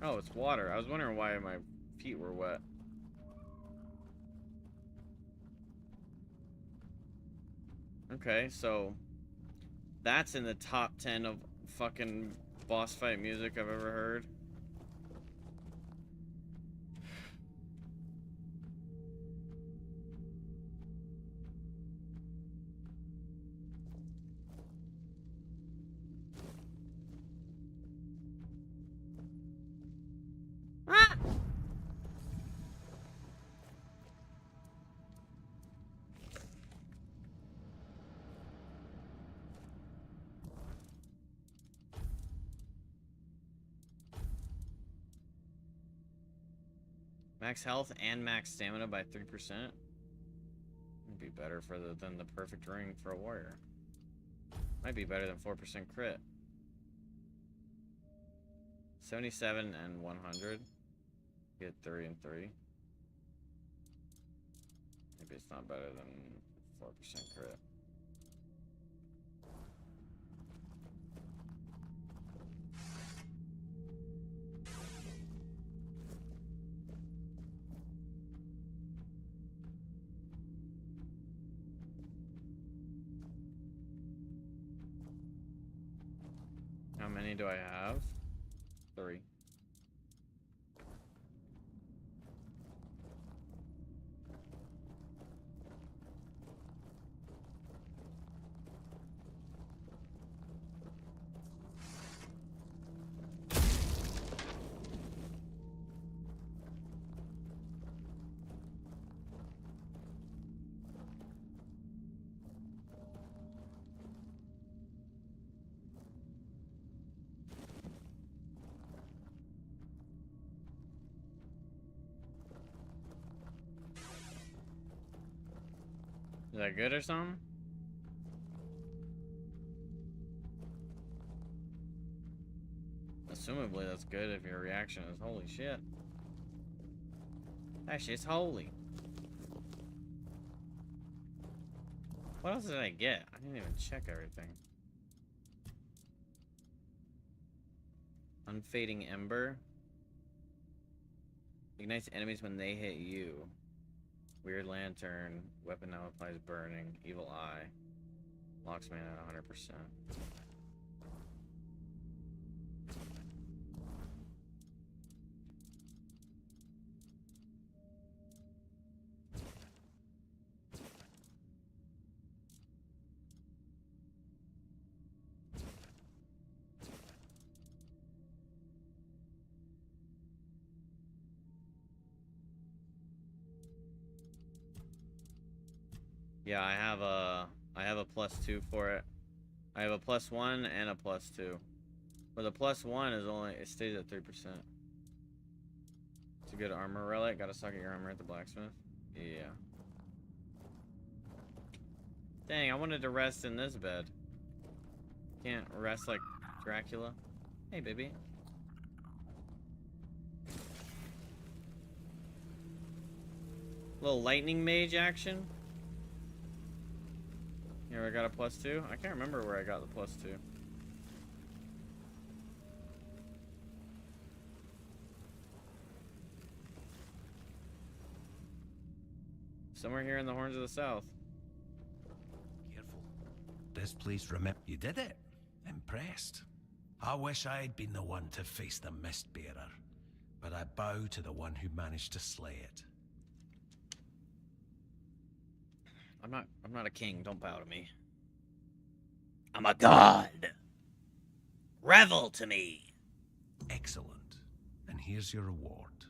Oh, it's water. I was wondering why my feet were wet. Okay, so that's in the top 10 of fucking boss fight music I've ever heard. Max health and max stamina by 3%. Would be better than the perfect ring for a warrior. Might be better than 4% crit. 77 and 100. Get 3 and 3. Maybe it's not better than 4% crit. How many do I have? 3. Is that good or something? Assumably that's good if your reaction is holy shit. That shit's holy. What else did I get? I didn't even check everything. Unfading Ember. Ignites enemies when they hit you. Weird Lantern. Weapon now applies burning. Evil Eye. Locks man at 100%. Yeah, I have a +2 for it. I have a +1 and a +2. But the +1 is only, it stays at 3%. It's a good armor relic. Gotta socket your armor at the blacksmith. Yeah. Dang, I wanted to rest in this bed. Can't rest like Dracula. Hey, baby. Little lightning mage action. Here, I got a +2. I can't remember where I got the +2. Somewhere here in the Horns of the South. Careful. This place, remember, you did it. Impressed. I wish I'd been the one to face the Mistbearer, but I bow to the one who managed to slay it. I'm not a king. Don't bow to me. I'm a god. Revel to me. Excellent. And here's your reward.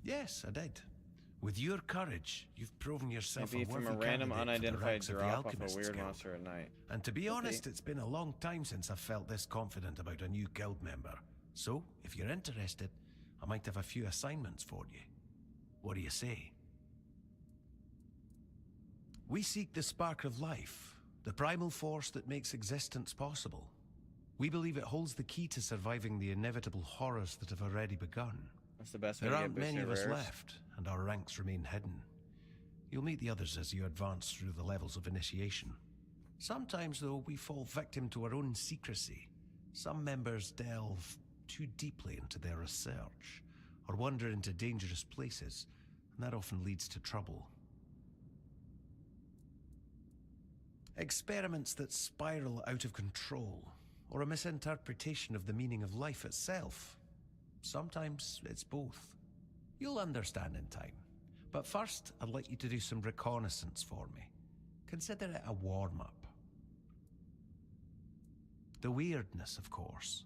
Yes, I did. With your courage, you've proven yourself Maybe a from worthy a random candidate for the unidentified ranks of the drop off a Alchemist's weird Guild. monster at night. And to be Okay. honest, it's been a long time since I've felt this confident about a new guild member. So, if you're interested, I might have a few assignments for you. What do you say? We seek the spark of life, the primal force that makes existence possible. We believe it holds the key to surviving the inevitable horrors that have already begun. That's the best way There to aren't get many of boosted us rares. left, and our ranks remain hidden. You'll meet the others as you advance through the levels of initiation. Sometimes, though, we fall victim to our own secrecy. Some members delve too deeply into their research, or wander into dangerous places, and that often leads to trouble. Experiments that spiral out of control, or a misinterpretation of the meaning of life itself. Sometimes it's both. You'll understand in time. But first, I'd like you to do some reconnaissance for me. Consider it a warm-up. The weirdness, of course.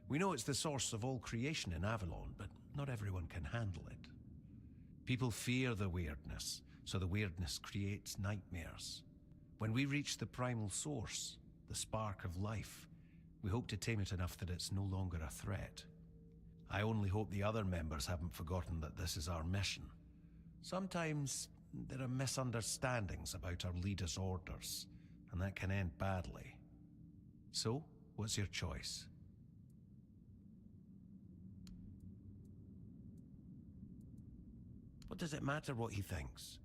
We know it's the source of all creation in Avalon, but not everyone can handle it. People fear the weirdness, so the weirdness creates nightmares. When we reach the primal source, the spark of life, we hope to tame it enough that it's no longer a threat. I only hope the other members haven't forgotten that this is our mission. Sometimes there are misunderstandings about our leader's orders, and that can end badly. So, what's your choice? What does it matter what he thinks?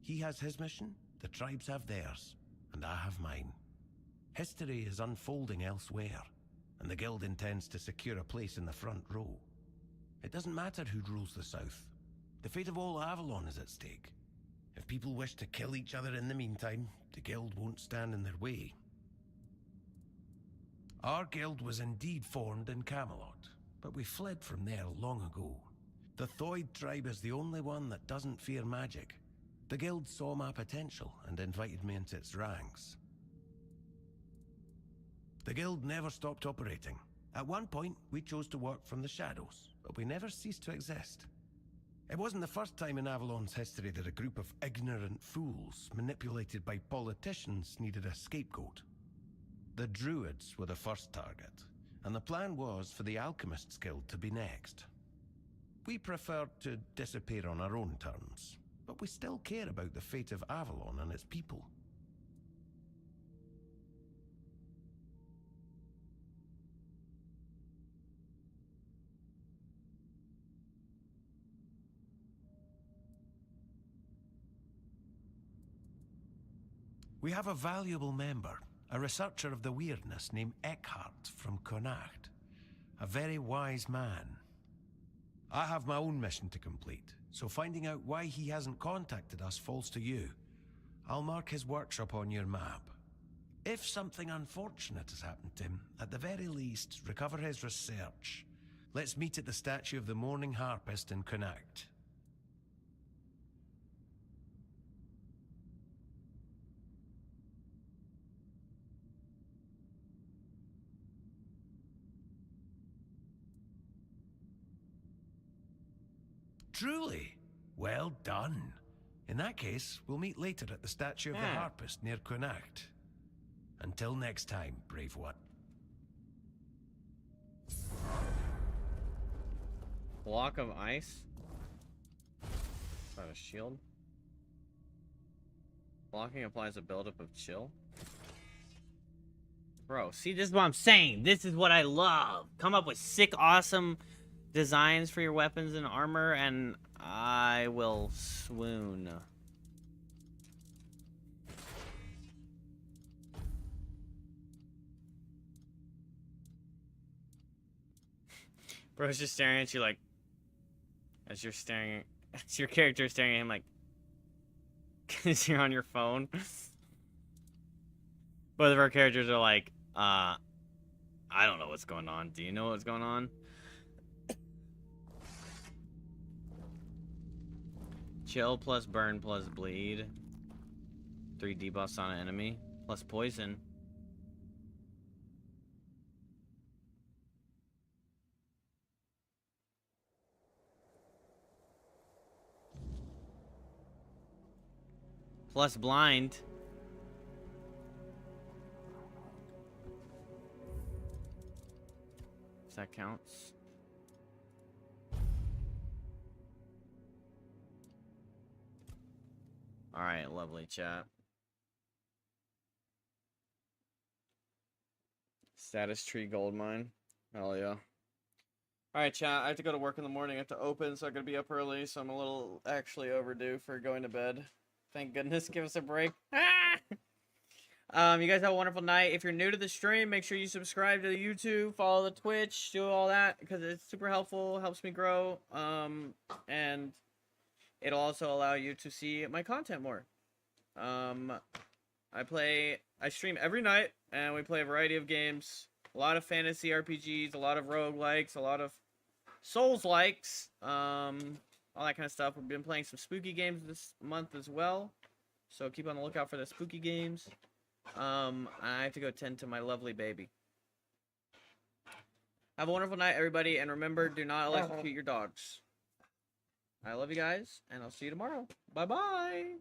He has his mission, the tribes have theirs, and I have mine. History is unfolding elsewhere, and the guild intends to secure a place in the front row. It doesn't matter who rules the south. The fate of all Avalon is at stake. If people wish to kill each other in the meantime, the guild won't stand in their way. Our guild was indeed formed in Camelot, but we fled from there long ago. The Thoid tribe is the only one that doesn't fear magic. The guild saw my potential and invited me into its ranks. The guild never stopped operating. At one point, we chose to work from the shadows, but we never ceased to exist. It wasn't the first time in Avalon's history that a group of ignorant fools, manipulated by politicians, needed a scapegoat. The Druids were the first target, and the plan was for the Alchemist's Guild to be next. We prefer to disappear on our own terms, but we still care about the fate of Avalon and its people. We have a valuable member, a researcher of the weirdness named Eckhart from Connacht. A very wise man. I have my own mission to complete, so finding out why he hasn't contacted us falls to you. I'll mark his workshop on your map. If something unfortunate has happened to him, at the very least, recover his research. Let's meet at the statue of the Morning Harpist in Connacht. Truly? Well done. In that case, we'll meet later at the statue of the Harpist near Connacht. Until next time, brave one. Block of ice. Is that a shield? Blocking applies a buildup of chill. Bro, see, this is what I'm saying. This is what I love. Come up with sick, awesome designs for your weapons and armor, and I will swoon. Bro's just staring at you like, as you're staring, as your character is staring at him like, because you're on your phone. Both of our characters are like, I don't know what's going on. Do you know what's going on? Chill plus burn plus bleed. 3 debuffs on an enemy. Plus poison. Plus blind. If that counts. Alright, lovely chat. Status tree gold mine. Hell yeah. Alright, chat. I have to go to work in the morning. I have to open, so I'm gonna be up early, so I'm a little actually overdue for going to bed. Thank goodness. Give us a break. You guys have a wonderful night. If you're new to the stream, make sure you subscribe to the YouTube, follow the Twitch, do all that, because it's super helpful, helps me grow, and it'll also allow you to see my content more. I stream every night, and we play a variety of games. A lot of fantasy RPGs, a lot of roguelikes, a lot of Souls-likes, all that kind of stuff. We've been playing some spooky games this month as well, so keep on the lookout for the spooky games. I have to go tend to my lovely baby. Have a wonderful night, everybody, and remember, do not electrocute your dogs. I love you guys, and I'll see you tomorrow. Bye-bye!